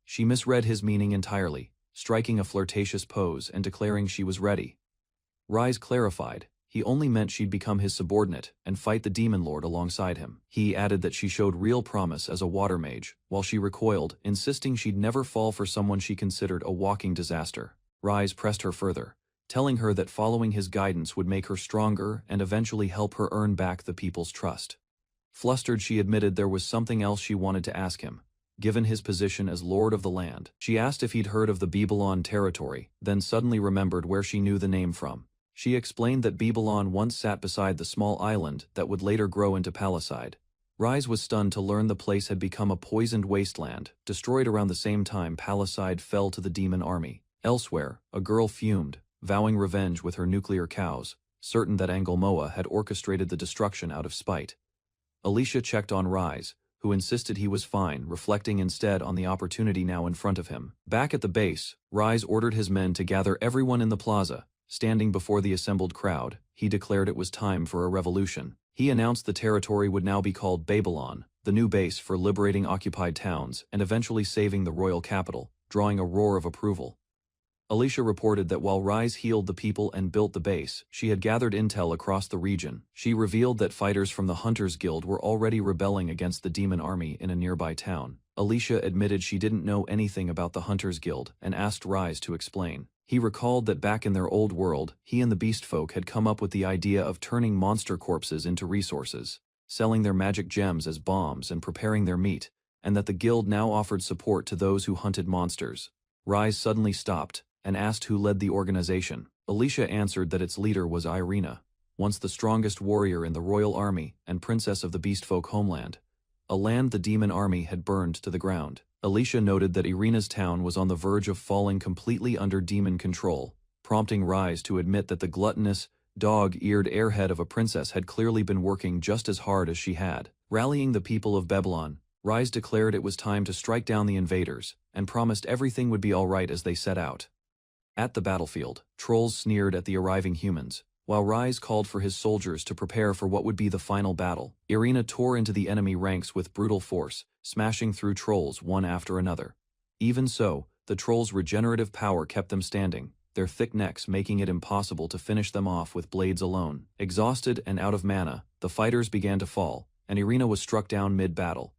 She misread his meaning entirely, striking a flirtatious pose and declaring she was ready. Rise clarified, he only meant she'd become his subordinate and fight the demon lord alongside him. He added that she showed real promise as a water mage, while she recoiled, insisting she'd never fall for someone she considered a walking disaster. Rise pressed her further, telling her that following his guidance would make her stronger and eventually help her earn back the people's trust. Flustered, she admitted there was something else she wanted to ask him. Given his position as lord of the land, she asked if he'd heard of the Babylon territory, then suddenly remembered where she knew the name from. She explained that Babylon once sat beside the small island that would later grow into Palisade. Rise was stunned to learn the place had become a poisoned wasteland, destroyed around the same time Palisade fell to the demon army. Elsewhere, a girl fumed, vowing revenge with her nuclear cows, certain that Angelmoa had orchestrated the destruction out of spite. Alicia checked on Rise, who insisted he was fine, reflecting instead on the opportunity now in front of him. Back at the base, Rise ordered his men to gather everyone in the plaza. Standing before the assembled crowd, he declared it was time for a revolution. He announced the territory would now be called Babylon, the new base for liberating occupied towns and eventually saving the royal capital, drawing a roar of approval. Alicia reported that while Rise healed the people and built the base, she had gathered intel across the region. She revealed that fighters from the Hunters Guild were already rebelling against the demon army in a nearby town. Alicia admitted she didn't know anything about the Hunters Guild and asked Rise to explain. He recalled that back in their old world, he and the beast folk had come up with the idea of turning monster corpses into resources, selling their magic gems as bombs and preparing their meat, and that the guild now offered support to those who hunted monsters. Rise suddenly stopped and asked who led the organization. Alicia answered that its leader was Irina, once the strongest warrior in the royal army and princess of the beastfolk homeland, a land the demon army had burned to the ground. Alicia noted that Irina's town was on the verge of falling completely under demon control, prompting Rise to admit that the gluttonous, dog-eared airhead of a princess had clearly been working just as hard as she had. Rallying the people of Babylon, Rise declared it was time to strike down the invaders, and promised everything would be all right as they set out. At the battlefield, trolls sneered at the arriving humans, while Rise called for his soldiers to prepare for what would be the final battle. Irina tore into the enemy ranks with brutal force, smashing through trolls one after another. Even so, the trolls' regenerative power kept them standing, their thick necks making it impossible to finish them off with blades alone. Exhausted and out of mana, the fighters began to fall, and Irina was struck down mid-battle.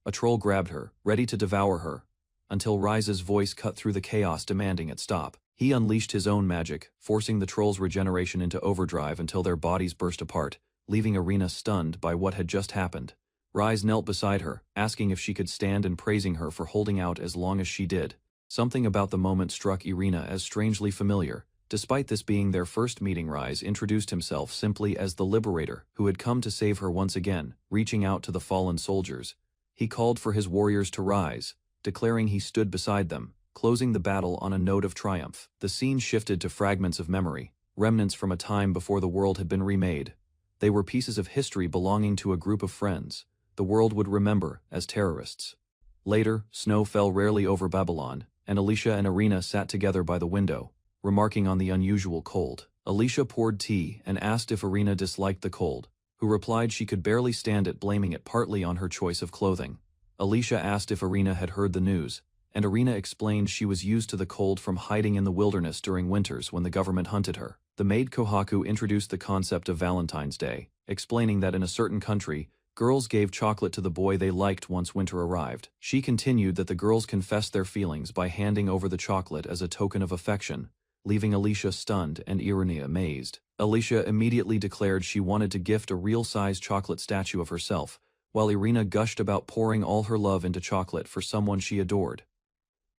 A troll grabbed her, ready to devour her, until Rise's voice cut through the chaos demanding it stop. He unleashed his own magic, forcing the trolls' regeneration into overdrive until their bodies burst apart, leaving Irina stunned by what had just happened. Rise knelt beside her, asking if she could stand and praising her for holding out as long as she did. Something about the moment struck Irina as strangely familiar. Despite this being their first meeting, Rise introduced himself simply as the Liberator, who had come to save her once again, reaching out to the fallen soldiers. He called for his warriors to rise, declaring he stood beside them, closing the battle on a note of triumph. The scene shifted to fragments of memory, remnants from a time before the world had been remade. They were pieces of history belonging to a group of friends the world would remember as terrorists. Later, snow fell rarely over Babylon, and Alicia and Irina sat together by the window, remarking on the unusual cold. Alicia poured tea and asked if Irina disliked the cold, who replied she could barely stand it, blaming it partly on her choice of clothing. Alicia asked if Irina had heard the news, and Irina explained she was used to the cold from hiding in the wilderness during winters when the government hunted her. The maid Kohaku introduced the concept of Valentine's Day, explaining that in a certain country, girls gave chocolate to the boy they liked once winter arrived. She continued that the girls confessed their feelings by handing over the chocolate as a token of affection, leaving Alicia stunned and Irina amazed. Alicia immediately declared she wanted to gift a real-size chocolate statue of herself, while Irina gushed about pouring all her love into chocolate for someone she adored.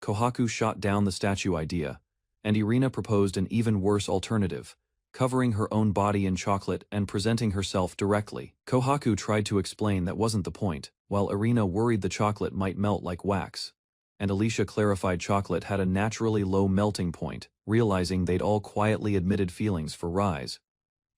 Kohaku shot down the statue idea, and Irina proposed an even worse alternative, covering her own body in chocolate and presenting herself directly. Kohaku tried to explain that wasn't the point, while Irina worried the chocolate might melt like wax. And Alicia clarified chocolate had a naturally low melting point, realizing they'd all quietly admitted feelings for Rise.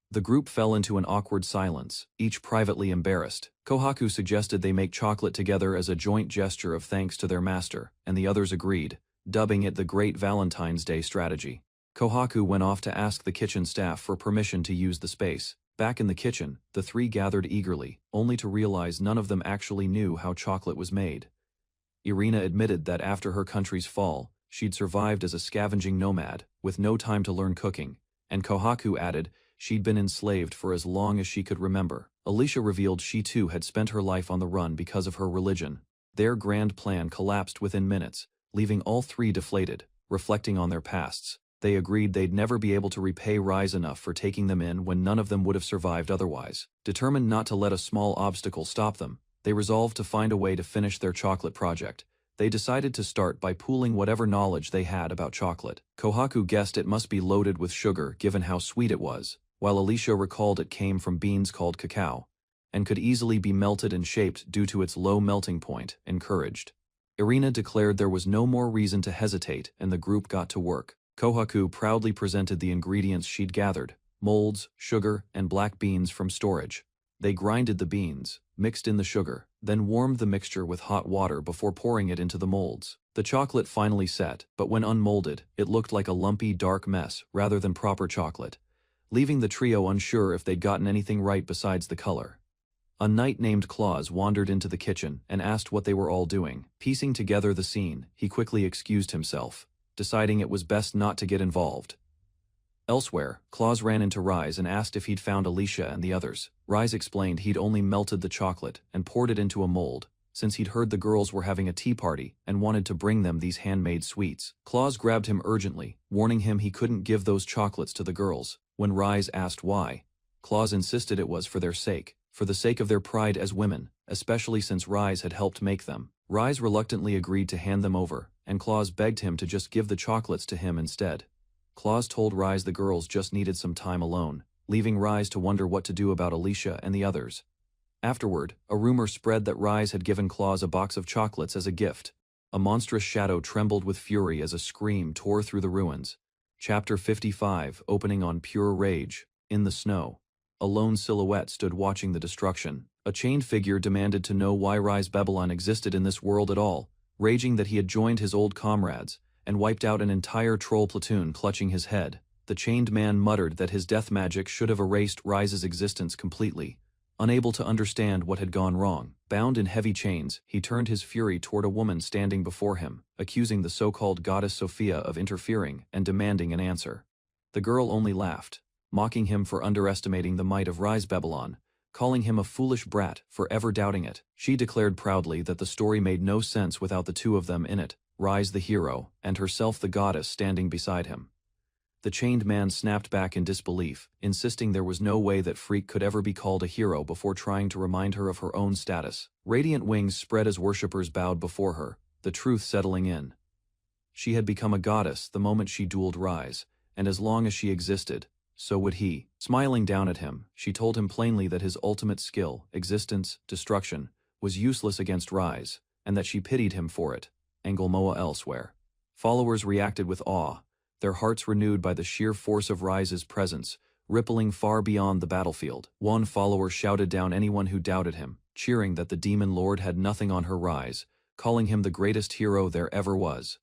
The group fell into an awkward silence, each privately embarrassed. Kohaku suggested they make chocolate together as a joint gesture of thanks to their master, and the others agreed, dubbing it the Great Valentine's Day Strategy. Kohaku went off to ask the kitchen staff for permission to use the space. Back in the kitchen, the three gathered eagerly, only to realize none of them actually knew how chocolate was made. Irina admitted that after her country's fall, she'd survived as a scavenging nomad, with no time to learn cooking, and Kohaku added she'd been enslaved for as long as she could remember. Alicia revealed she too had spent her life on the run because of her religion. Their grand plan collapsed within minutes, leaving all three deflated. Reflecting on their pasts, they agreed they'd never be able to repay Rise enough for taking them in when none of them would have survived otherwise. Determined not to let a small obstacle stop them, they resolved to find a way to finish their chocolate project. They decided to start by pooling whatever knowledge they had about chocolate. Kohaku guessed it must be loaded with sugar given how sweet it was, while Alicia recalled it came from beans called cacao, and could easily be melted and shaped due to its low melting point. Encouraged, Irina declared there was no more reason to hesitate, and the group got to work. Kohaku proudly presented the ingredients she'd gathered: molds, sugar, and black beans from storage. They grinded the beans, mixed in the sugar, then warmed the mixture with hot water before pouring it into the molds. The chocolate finally set, but when unmolded, it looked like a lumpy, dark mess rather than proper chocolate, leaving the trio unsure if they'd gotten anything right besides the color. A knight named Claus wandered into the kitchen and asked what they were all doing. Piecing together the scene, he quickly excused himself, deciding it was best not to get involved. Elsewhere, Claus ran into Rise and asked if he'd found Alicia and the others. Rise explained he'd only melted the chocolate and poured it into a mold, since he'd heard the girls were having a tea party and wanted to bring them these handmade sweets. Claus grabbed him urgently, warning him he couldn't give those chocolates to the girls. When Rise asked why, Claus insisted it was for their sake, for the sake of their pride as women, especially since Rise had helped make them. Rise reluctantly agreed to hand them over, and Claus begged him to just give the chocolates to him instead. Claus told Rise the girls just needed some time alone, leaving Rise to wonder what to do about Alicia and the others. Afterward, a rumor spread that Rise had given Claus a box of chocolates as a gift. A monstrous shadow trembled with fury as a scream tore through the ruins. Chapter 55, opening on pure rage. In the snow, a lone silhouette stood watching the destruction. A chained figure demanded to know why Rise Babylon existed in this world at all, raging that he had joined his old comrades and wiped out an entire troll platoon. Clutching his head, the chained man muttered that his death magic should have erased Rise's existence completely. Unable to understand what had gone wrong, bound in heavy chains, he turned his fury toward a woman standing before him, accusing the so-called goddess Sophia of interfering and demanding an answer. The girl only laughed, mocking him for underestimating the might of Rise Babylon, calling him a foolish brat for ever doubting it. She declared proudly that the story made no sense without the two of them in it, Rise the hero, and herself the goddess standing beside him. The chained man snapped back in disbelief, insisting there was no way that Freak could ever be called a hero before trying to remind her of her own status. Radiant wings spread as worshippers bowed before her, the truth settling in. She had become a goddess the moment she dueled Rise, and as long as she existed, so would he. Smiling down at him, she told him plainly that his ultimate skill, existence, destruction, was useless against Rise, and that she pitied him for it. Engelmoa elsewhere. Followers reacted with awe, their hearts renewed by the sheer force of Rise's presence, rippling far beyond the battlefield. One follower shouted down anyone who doubted him, cheering that the demon lord had nothing on her Rise, calling him the greatest hero there ever was.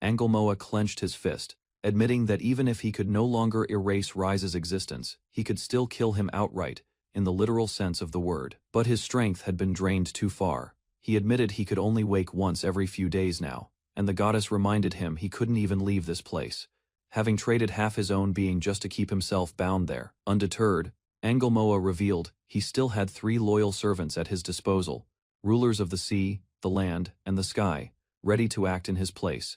Engelmoa clenched his fist, admitting that even if he could no longer erase Rise's existence, he could still kill him outright, in the literal sense of the word. But his strength had been drained too far. He admitted he could only wake once every few days now, and the goddess reminded him he couldn't even leave this place, having traded half his own being just to keep himself bound there. Undeterred, Engelmoa revealed he still had 3 loyal servants at his disposal, rulers of the sea, the land, and the sky, ready to act in his place.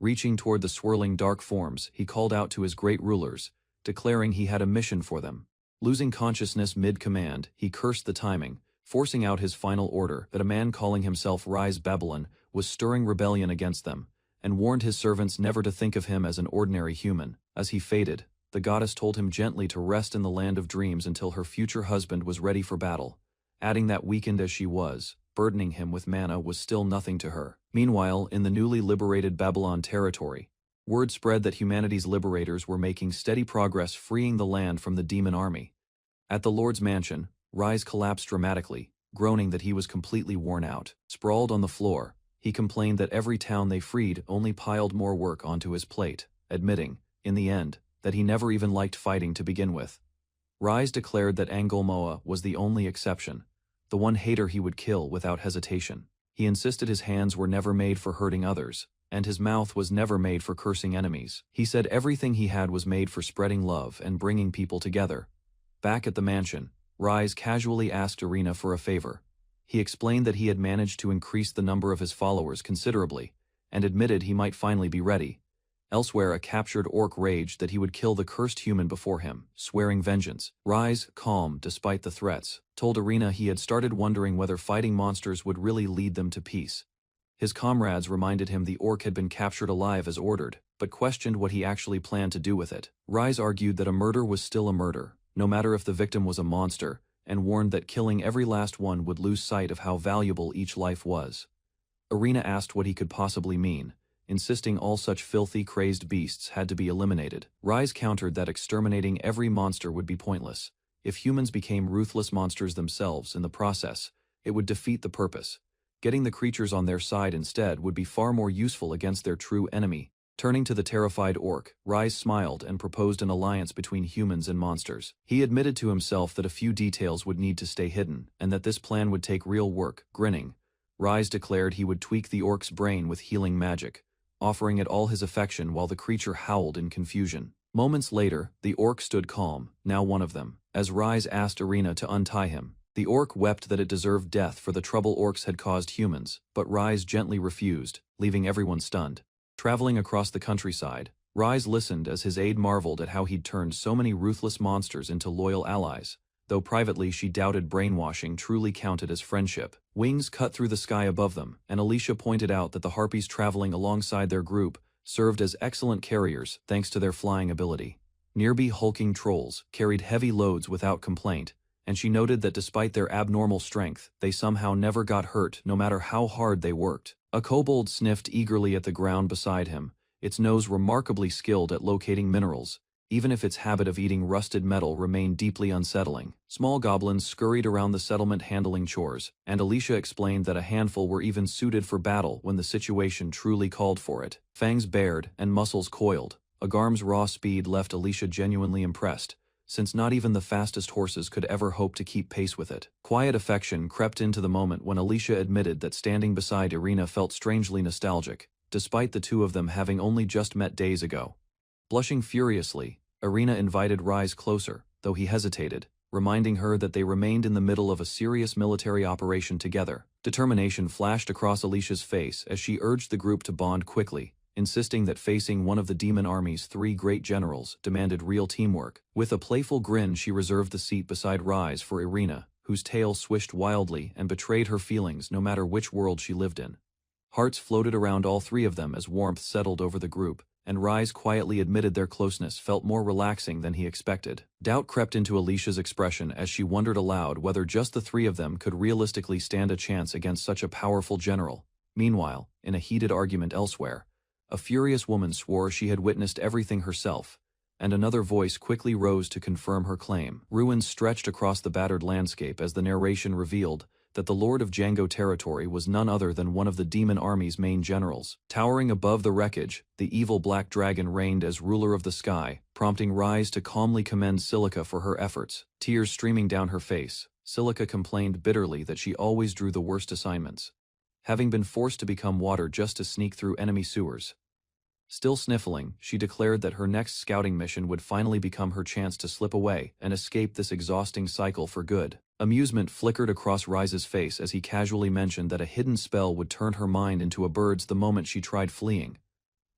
Reaching toward the swirling dark forms, he called out to his great rulers, declaring he had a mission for them. Losing consciousness mid-command, he cursed the timing, forcing out his final order that a man calling himself Rise Babylon was stirring rebellion against them, and warned his servants never to think of him as an ordinary human. As he faded, the goddess told him gently to rest in the land of dreams until her future husband was ready for battle, adding that weakened as she was, burdening him with mana was still nothing to her. Meanwhile, in the newly liberated Babylon territory, word spread that humanity's liberators were making steady progress freeing the land from the demon army. At the Lord's mansion, Rise collapsed dramatically, groaning that he was completely worn out. Sprawled on the floor, he complained that every town they freed only piled more work onto his plate, admitting, in the end, that he never even liked fighting to begin with. Rise declared that Angolmoa was the only exception, the one hater he would kill without hesitation. He insisted his hands were never made for hurting others, and his mouth was never made for cursing enemies. He said everything he had was made for spreading love and bringing people together. Back at the mansion, Rise casually asked Irina for a favor. He explained that he had managed to increase the number of his followers considerably, and admitted he might finally be ready. Elsewhere, a captured orc raged that he would kill the cursed human before him, swearing vengeance. Rise, calm despite the threats, told Irina he had started wondering whether fighting monsters would really lead them to peace. His comrades reminded him the orc had been captured alive as ordered, but questioned what he actually planned to do with it. Rise argued that a murder was still a murder, no matter if the victim was a monster, and warned that killing every last one would lose sight of how valuable each life was. Irina asked what he could possibly mean, insisting all such filthy, crazed beasts had to be eliminated. Rise countered that exterminating every monster would be pointless. If humans became ruthless monsters themselves in the process, it would defeat the purpose. Getting the creatures on their side instead would be far more useful against their true enemy. Turning to the terrified orc, Rise smiled and proposed an alliance between humans and monsters. He admitted to himself that a few details would need to stay hidden, and that this plan would take real work. Grinning, Rise declared he would tweak the orc's brain with healing magic, offering it all his affection while the creature howled in confusion. Moments later, the orc stood calm, now one of them. As Rise asked Irina to untie him, the orc wept that it deserved death for the trouble orcs had caused humans, but Rise gently refused, leaving everyone stunned. Traveling across the countryside, Rise listened as his aide marveled at how he'd turned so many ruthless monsters into loyal allies, though privately she doubted brainwashing truly counted as friendship. Wings cut through the sky above them, and Alicia pointed out that the harpies traveling alongside their group served as excellent carriers thanks to their flying ability. Nearby hulking trolls carried heavy loads without complaint, and she noted that despite their abnormal strength, they somehow never got hurt no matter how hard they worked. A kobold sniffed eagerly at the ground beside him, its nose remarkably skilled at locating minerals, even if its habit of eating rusted metal remained deeply unsettling. Small goblins scurried around the settlement handling chores, and Alicia explained that a handful were even suited for battle when the situation truly called for it. Fangs bared and muscles coiled, Agarm's raw speed left Alicia genuinely impressed, since not even the fastest horses could ever hope to keep pace with it. Quiet affection crept into the moment when Alicia admitted that standing beside Irina felt strangely nostalgic, despite the two of them having only just met days ago. Blushing furiously, Irina invited Rise closer, though he hesitated, reminding her that they remained in the middle of a serious military operation together. Determination flashed across Alicia's face as she urged the group to bond quickly, insisting that facing one of the demon army's three great generals demanded real teamwork. With a playful grin, she reserved the seat beside Rise for Irina, whose tail swished wildly and betrayed her feelings no matter which world she lived in. Hearts floated around all three of them as warmth settled over the group, and Rise quietly admitted their closeness felt more relaxing than he expected. Doubt crept into Alicia's expression as she wondered aloud whether just the three of them could realistically stand a chance against such a powerful general. Meanwhile, in a heated argument elsewhere, a furious woman swore she had witnessed everything herself, and another voice quickly rose to confirm her claim. Ruins stretched across the battered landscape as the narration revealed that the Lord of Django territory was none other than one of the demon army's main generals. Towering above the wreckage, the evil Black Dragon reigned as ruler of the sky, prompting Rise to calmly commend Silica for her efforts. Tears streaming down her face, Silica complained bitterly that she always drew the worst assignments, having been forced to become water just to sneak through enemy sewers. Still sniffling, she declared that her next scouting mission would finally become her chance to slip away and escape this exhausting cycle for good. Amusement flickered across Rise's face as he casually mentioned that a hidden spell would turn her mind into a bird's the moment she tried fleeing.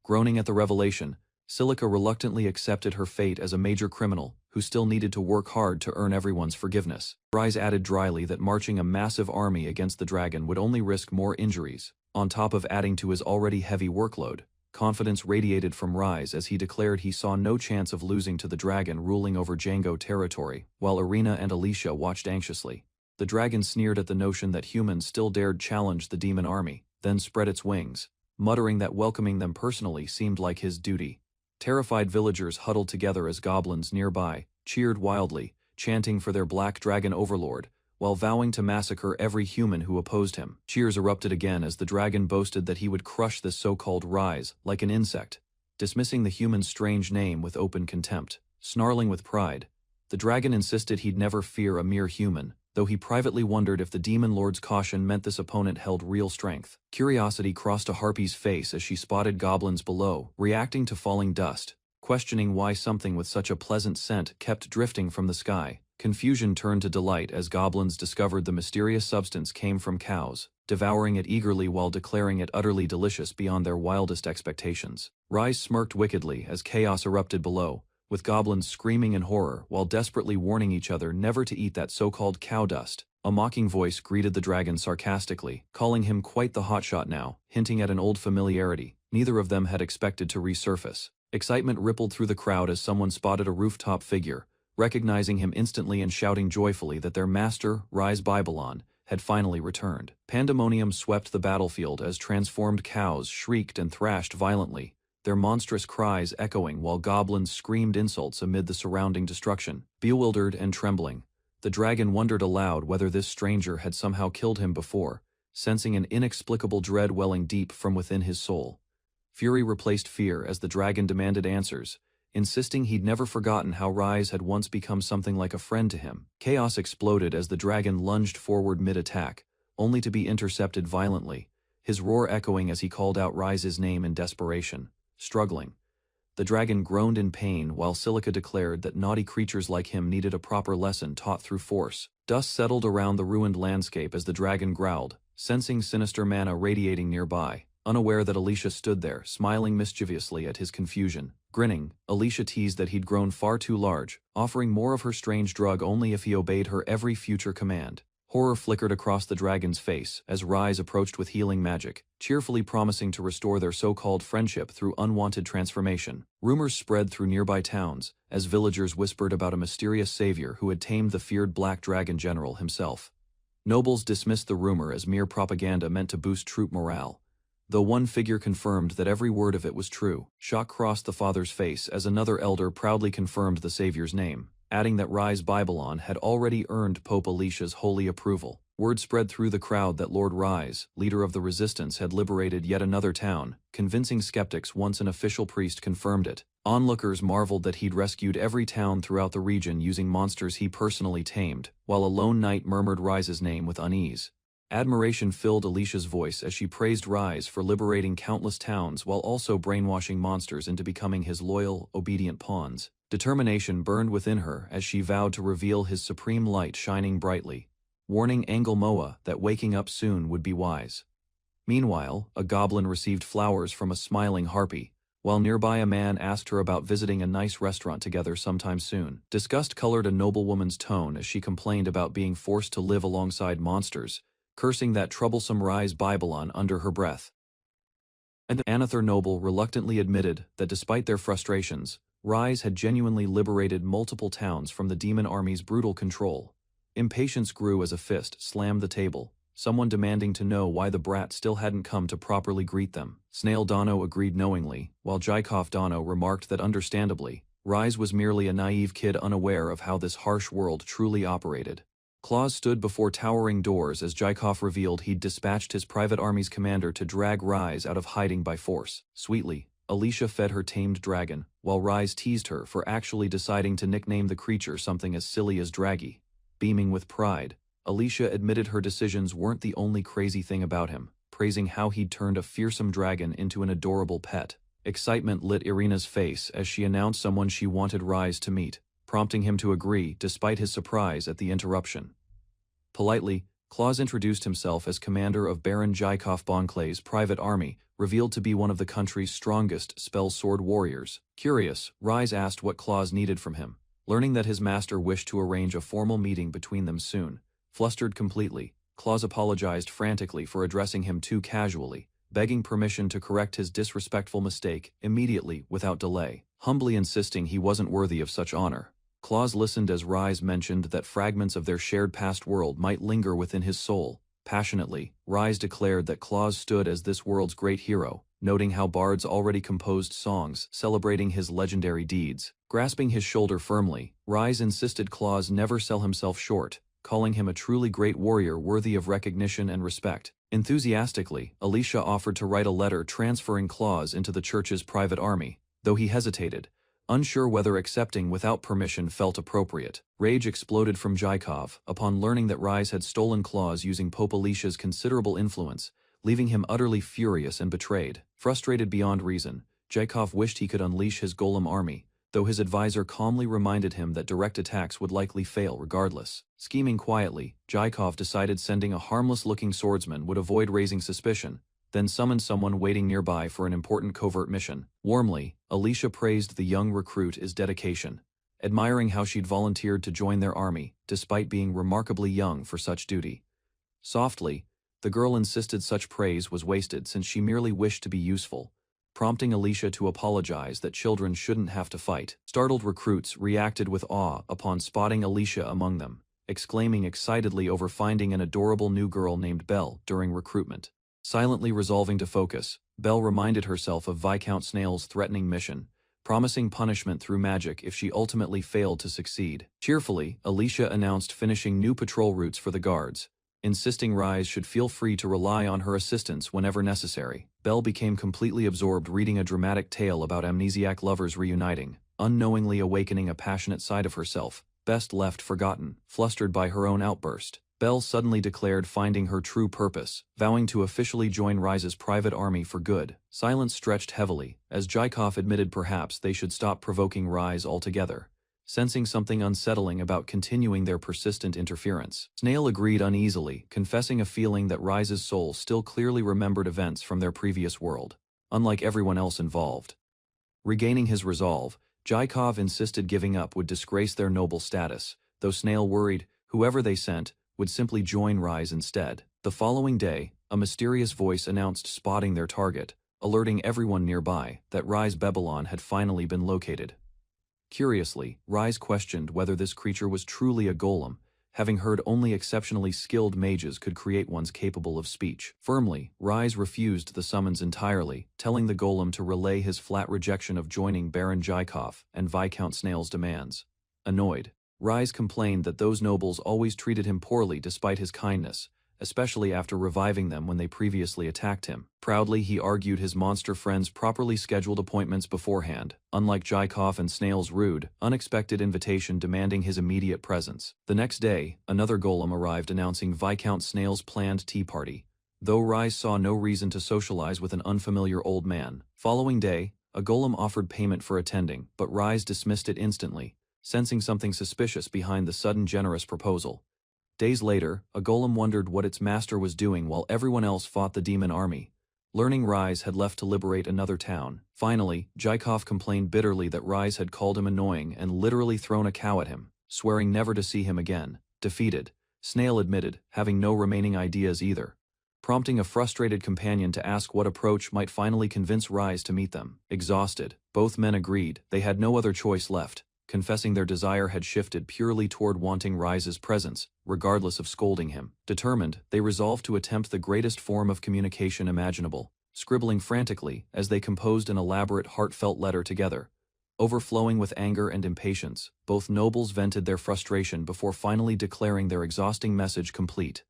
Groaning at the revelation, Silica reluctantly accepted her fate as a major criminal who still needed to work hard to earn everyone's forgiveness. Rise added dryly that marching a massive army against the dragon would only risk more injuries, on top of adding to his already heavy workload. Confidence radiated from Rise as he declared he saw no chance of losing to the dragon ruling over Django territory, while Irina and Alicia watched anxiously. The dragon sneered at the notion that humans still dared challenge the demon army, then spread its wings, muttering that welcoming them personally seemed like his duty. Terrified villagers huddled together as goblins nearby cheered wildly, chanting for their black dragon overlord, while vowing to massacre every human who opposed him. Cheers erupted again as the dragon boasted that he would crush this so-called Rise like an insect, dismissing the human's strange name with open contempt. Snarling with pride, the dragon insisted he'd never fear a mere human, though he privately wondered if the demon lord's caution meant this opponent held real strength. Curiosity crossed a harpy's face as she spotted goblins below, reacting to falling dust, questioning why something with such a pleasant scent kept drifting from the sky. Confusion turned to delight as goblins discovered the mysterious substance came from cows, devouring it eagerly while declaring it utterly delicious beyond their wildest expectations. Rise smirked wickedly as chaos erupted below, with goblins screaming in horror while desperately warning each other never to eat that so-called cow dust. A mocking voice greeted the dragon sarcastically, calling him quite the hotshot now, hinting at an old familiarity neither of them had expected to resurface. Excitement rippled through the crowd as someone spotted a rooftop figure, recognizing him instantly and shouting joyfully that their master, Rise Babylon, had finally returned. Pandemonium swept the battlefield as transformed cows shrieked and thrashed violently, their monstrous cries echoing while goblins screamed insults amid the surrounding destruction. Bewildered and trembling, the dragon wondered aloud whether this stranger had somehow killed him before, sensing an inexplicable dread welling deep from within his soul. Fury replaced fear as the dragon demanded answers, insisting he'd never forgotten how Rise had once become something like a friend to him. Chaos exploded as the dragon lunged forward mid-attack, only to be intercepted violently, his roar echoing as he called out Rise's name in desperation. Struggling, the dragon groaned in pain while Silica declared that naughty creatures like him needed a proper lesson taught through force. Dust settled around the ruined landscape as the dragon growled, sensing sinister mana radiating nearby. Unaware that Alicia stood there, smiling mischievously at his confusion. Grinning, Alicia teased that he'd grown far too large, offering more of her strange drug only if he obeyed her every future command. Horror flickered across the dragon's face as Rise approached with healing magic, cheerfully promising to restore their so-called friendship through unwanted transformation. Rumors spread through nearby towns, as villagers whispered about a mysterious savior who had tamed the feared Black Dragon General himself. Nobles dismissed the rumor as mere propaganda meant to boost troop morale, though one figure confirmed that every word of it was true. Shock crossed the father's face as another elder proudly confirmed the savior's name, adding that Rise Babylon had already earned Pope Alicia's holy approval. Word spread through the crowd that Lord Rise, leader of the resistance, had liberated yet another town, convincing skeptics once an official priest confirmed it. Onlookers marveled that he'd rescued every town throughout the region using monsters he personally tamed, while a lone knight murmured Rise's name with unease. Admiration filled Alicia's voice as she praised Rise for liberating countless towns while also brainwashing monsters into becoming his loyal, obedient pawns. Determination burned within her as she vowed to reveal his supreme light shining brightly, warning Angelmoa that waking up soon would be wise. Meanwhile, a goblin received flowers from a smiling harpy, while nearby a man asked her about visiting a nice restaurant together sometime soon. Disgust colored a noblewoman's tone as she complained about being forced to live alongside monsters, cursing that troublesome Rise Babylon under her breath. And the Anather noble reluctantly admitted that despite their frustrations, Rise had genuinely liberated multiple towns from the demon army's brutal control. Impatience grew as a fist slammed the table, someone demanding to know why the brat still hadn't come to properly greet them. Snail Dono agreed knowingly, while Jaikov Dono remarked that understandably, Rise was merely a naive kid unaware of how this harsh world truly operated. Claus stood before towering doors as Jaikov revealed he'd dispatched his private army's commander to drag Rise out of hiding by force. Sweetly, Alicia fed her tamed dragon, while Rise teased her for actually deciding to nickname the creature something as silly as Draggy. Beaming with pride, Alicia admitted her decisions weren't the only crazy thing about him, praising how he'd turned a fearsome dragon into an adorable pet. Excitement lit Irina's face as she announced someone she wanted Rise to meet, prompting him to agree despite his surprise at the interruption. Politely, Claus introduced himself as commander of Baron Jaikov Bonclay's private army, revealed to be one of the country's strongest spell sword warriors. Curious, Rise asked what Claus needed from him. Learning that his master wished to arrange a formal meeting between them soon, flustered completely, Claus apologized frantically for addressing him too casually, begging permission to correct his disrespectful mistake immediately without delay, humbly insisting he wasn't worthy of such honor. Claus listened as Rise mentioned that fragments of their shared past world might linger within his soul. Passionately, Rise declared that Claus stood as this world's great hero, noting how bards already composed songs celebrating his legendary deeds. Grasping his shoulder firmly, Rise insisted Claus never sell himself short, calling him a truly great warrior worthy of recognition and respect. Enthusiastically, Alicia offered to write a letter transferring Claus into the church's private army, though he hesitated, unsure whether accepting without permission felt appropriate. Rage exploded from Jaikov upon learning that Rise had stolen Claus using Pope Alicia's considerable influence, leaving him utterly furious and betrayed. Frustrated beyond reason, Jaikov wished he could unleash his golem army, though his advisor calmly reminded him that direct attacks would likely fail regardless. Scheming quietly, Jaikov decided sending a harmless-looking swordsman would avoid raising suspicion, then summoned someone waiting nearby for an important covert mission. Warmly, Alicia praised the young recruit's dedication, admiring how she'd volunteered to join their army, despite being remarkably young for such duty. Softly, the girl insisted such praise was wasted since she merely wished to be useful, prompting Alicia to apologize that children shouldn't have to fight. Startled recruits reacted with awe upon spotting Alicia among them, exclaiming excitedly over finding an adorable new girl named Belle during recruitment. Silently resolving to focus, Belle reminded herself of Viscount Snail's threatening mission, promising punishment through magic if she ultimately failed to succeed. Cheerfully, Alicia announced finishing new patrol routes for the guards, insisting Rise should feel free to rely on her assistance whenever necessary. Belle became completely absorbed reading a dramatic tale about amnesiac lovers reuniting, unknowingly awakening a passionate side of herself, best left forgotten. Flustered by her own outburst, Belle suddenly declared finding her true purpose, vowing to officially join Rise's private army for good. Silence stretched heavily, as Jaikov admitted perhaps they should stop provoking Rise altogether, sensing something unsettling about continuing their persistent interference. Snail agreed uneasily, confessing a feeling that Rise's soul still clearly remembered events from their previous world, unlike everyone else involved. Regaining his resolve, Jaikov insisted giving up would disgrace their noble status, though Snail worried whoever they sent would simply join Rise instead. The following day, a mysterious voice announced spotting their target, alerting everyone nearby that Rise Babylon had finally been located. Curiously, Rise questioned whether this creature was truly a golem, having heard only exceptionally skilled mages could create ones capable of speech. Firmly, Rise refused the summons entirely, telling the golem to relay his flat rejection of joining Baron Jaikov and Viscount Snail's demands. Annoyed, Rise complained that those nobles always treated him poorly despite his kindness, especially after reviving them when they previously attacked him. Proudly, he argued his monster friends properly scheduled appointments beforehand, unlike Jaikov and Snail's rude, unexpected invitation demanding his immediate presence. The next day, another golem arrived announcing Viscount Snail's planned tea party, though Rise saw no reason to socialize with an unfamiliar old man. Following day, a golem offered payment for attending, but Rise dismissed it instantly, sensing something suspicious behind the sudden generous proposal. Days later, a golem wondered what its master was doing while everyone else fought the demon army, learning Rise had left to liberate another town. Finally, Jaikov complained bitterly that Rise had called him annoying and literally thrown a cow at him, swearing never to see him again. Defeated, Snail admitted, having no remaining ideas either, prompting a frustrated companion to ask what approach might finally convince Rise to meet them. Exhausted, both men agreed they had no other choice left, confessing their desire had shifted purely toward wanting Rise's presence, regardless of scolding him. Determined, they resolved to attempt the greatest form of communication imaginable, scribbling frantically as they composed an elaborate heartfelt letter together. Overflowing with anger and impatience, both nobles vented their frustration before finally declaring their exhausting message complete.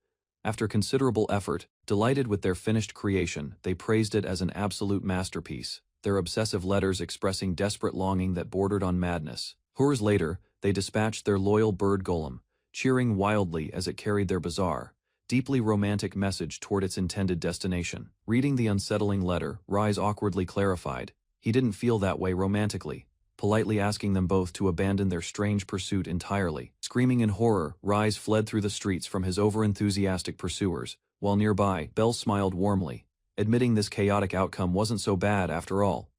After considerable effort, delighted with their finished creation, they praised it as an absolute masterpiece, their obsessive letters expressing desperate longing that bordered on madness. Hours later, they dispatched their loyal bird golem, cheering wildly as it carried their bizarre, deeply romantic message toward its intended destination. Reading the unsettling letter, Rise awkwardly clarified, he didn't feel that way romantically, politely asking them both to abandon their strange pursuit entirely. Screaming in horror, Rise fled through the streets from his overenthusiastic pursuers, while nearby, Belle smiled warmly, admitting this chaotic outcome wasn't so bad after all.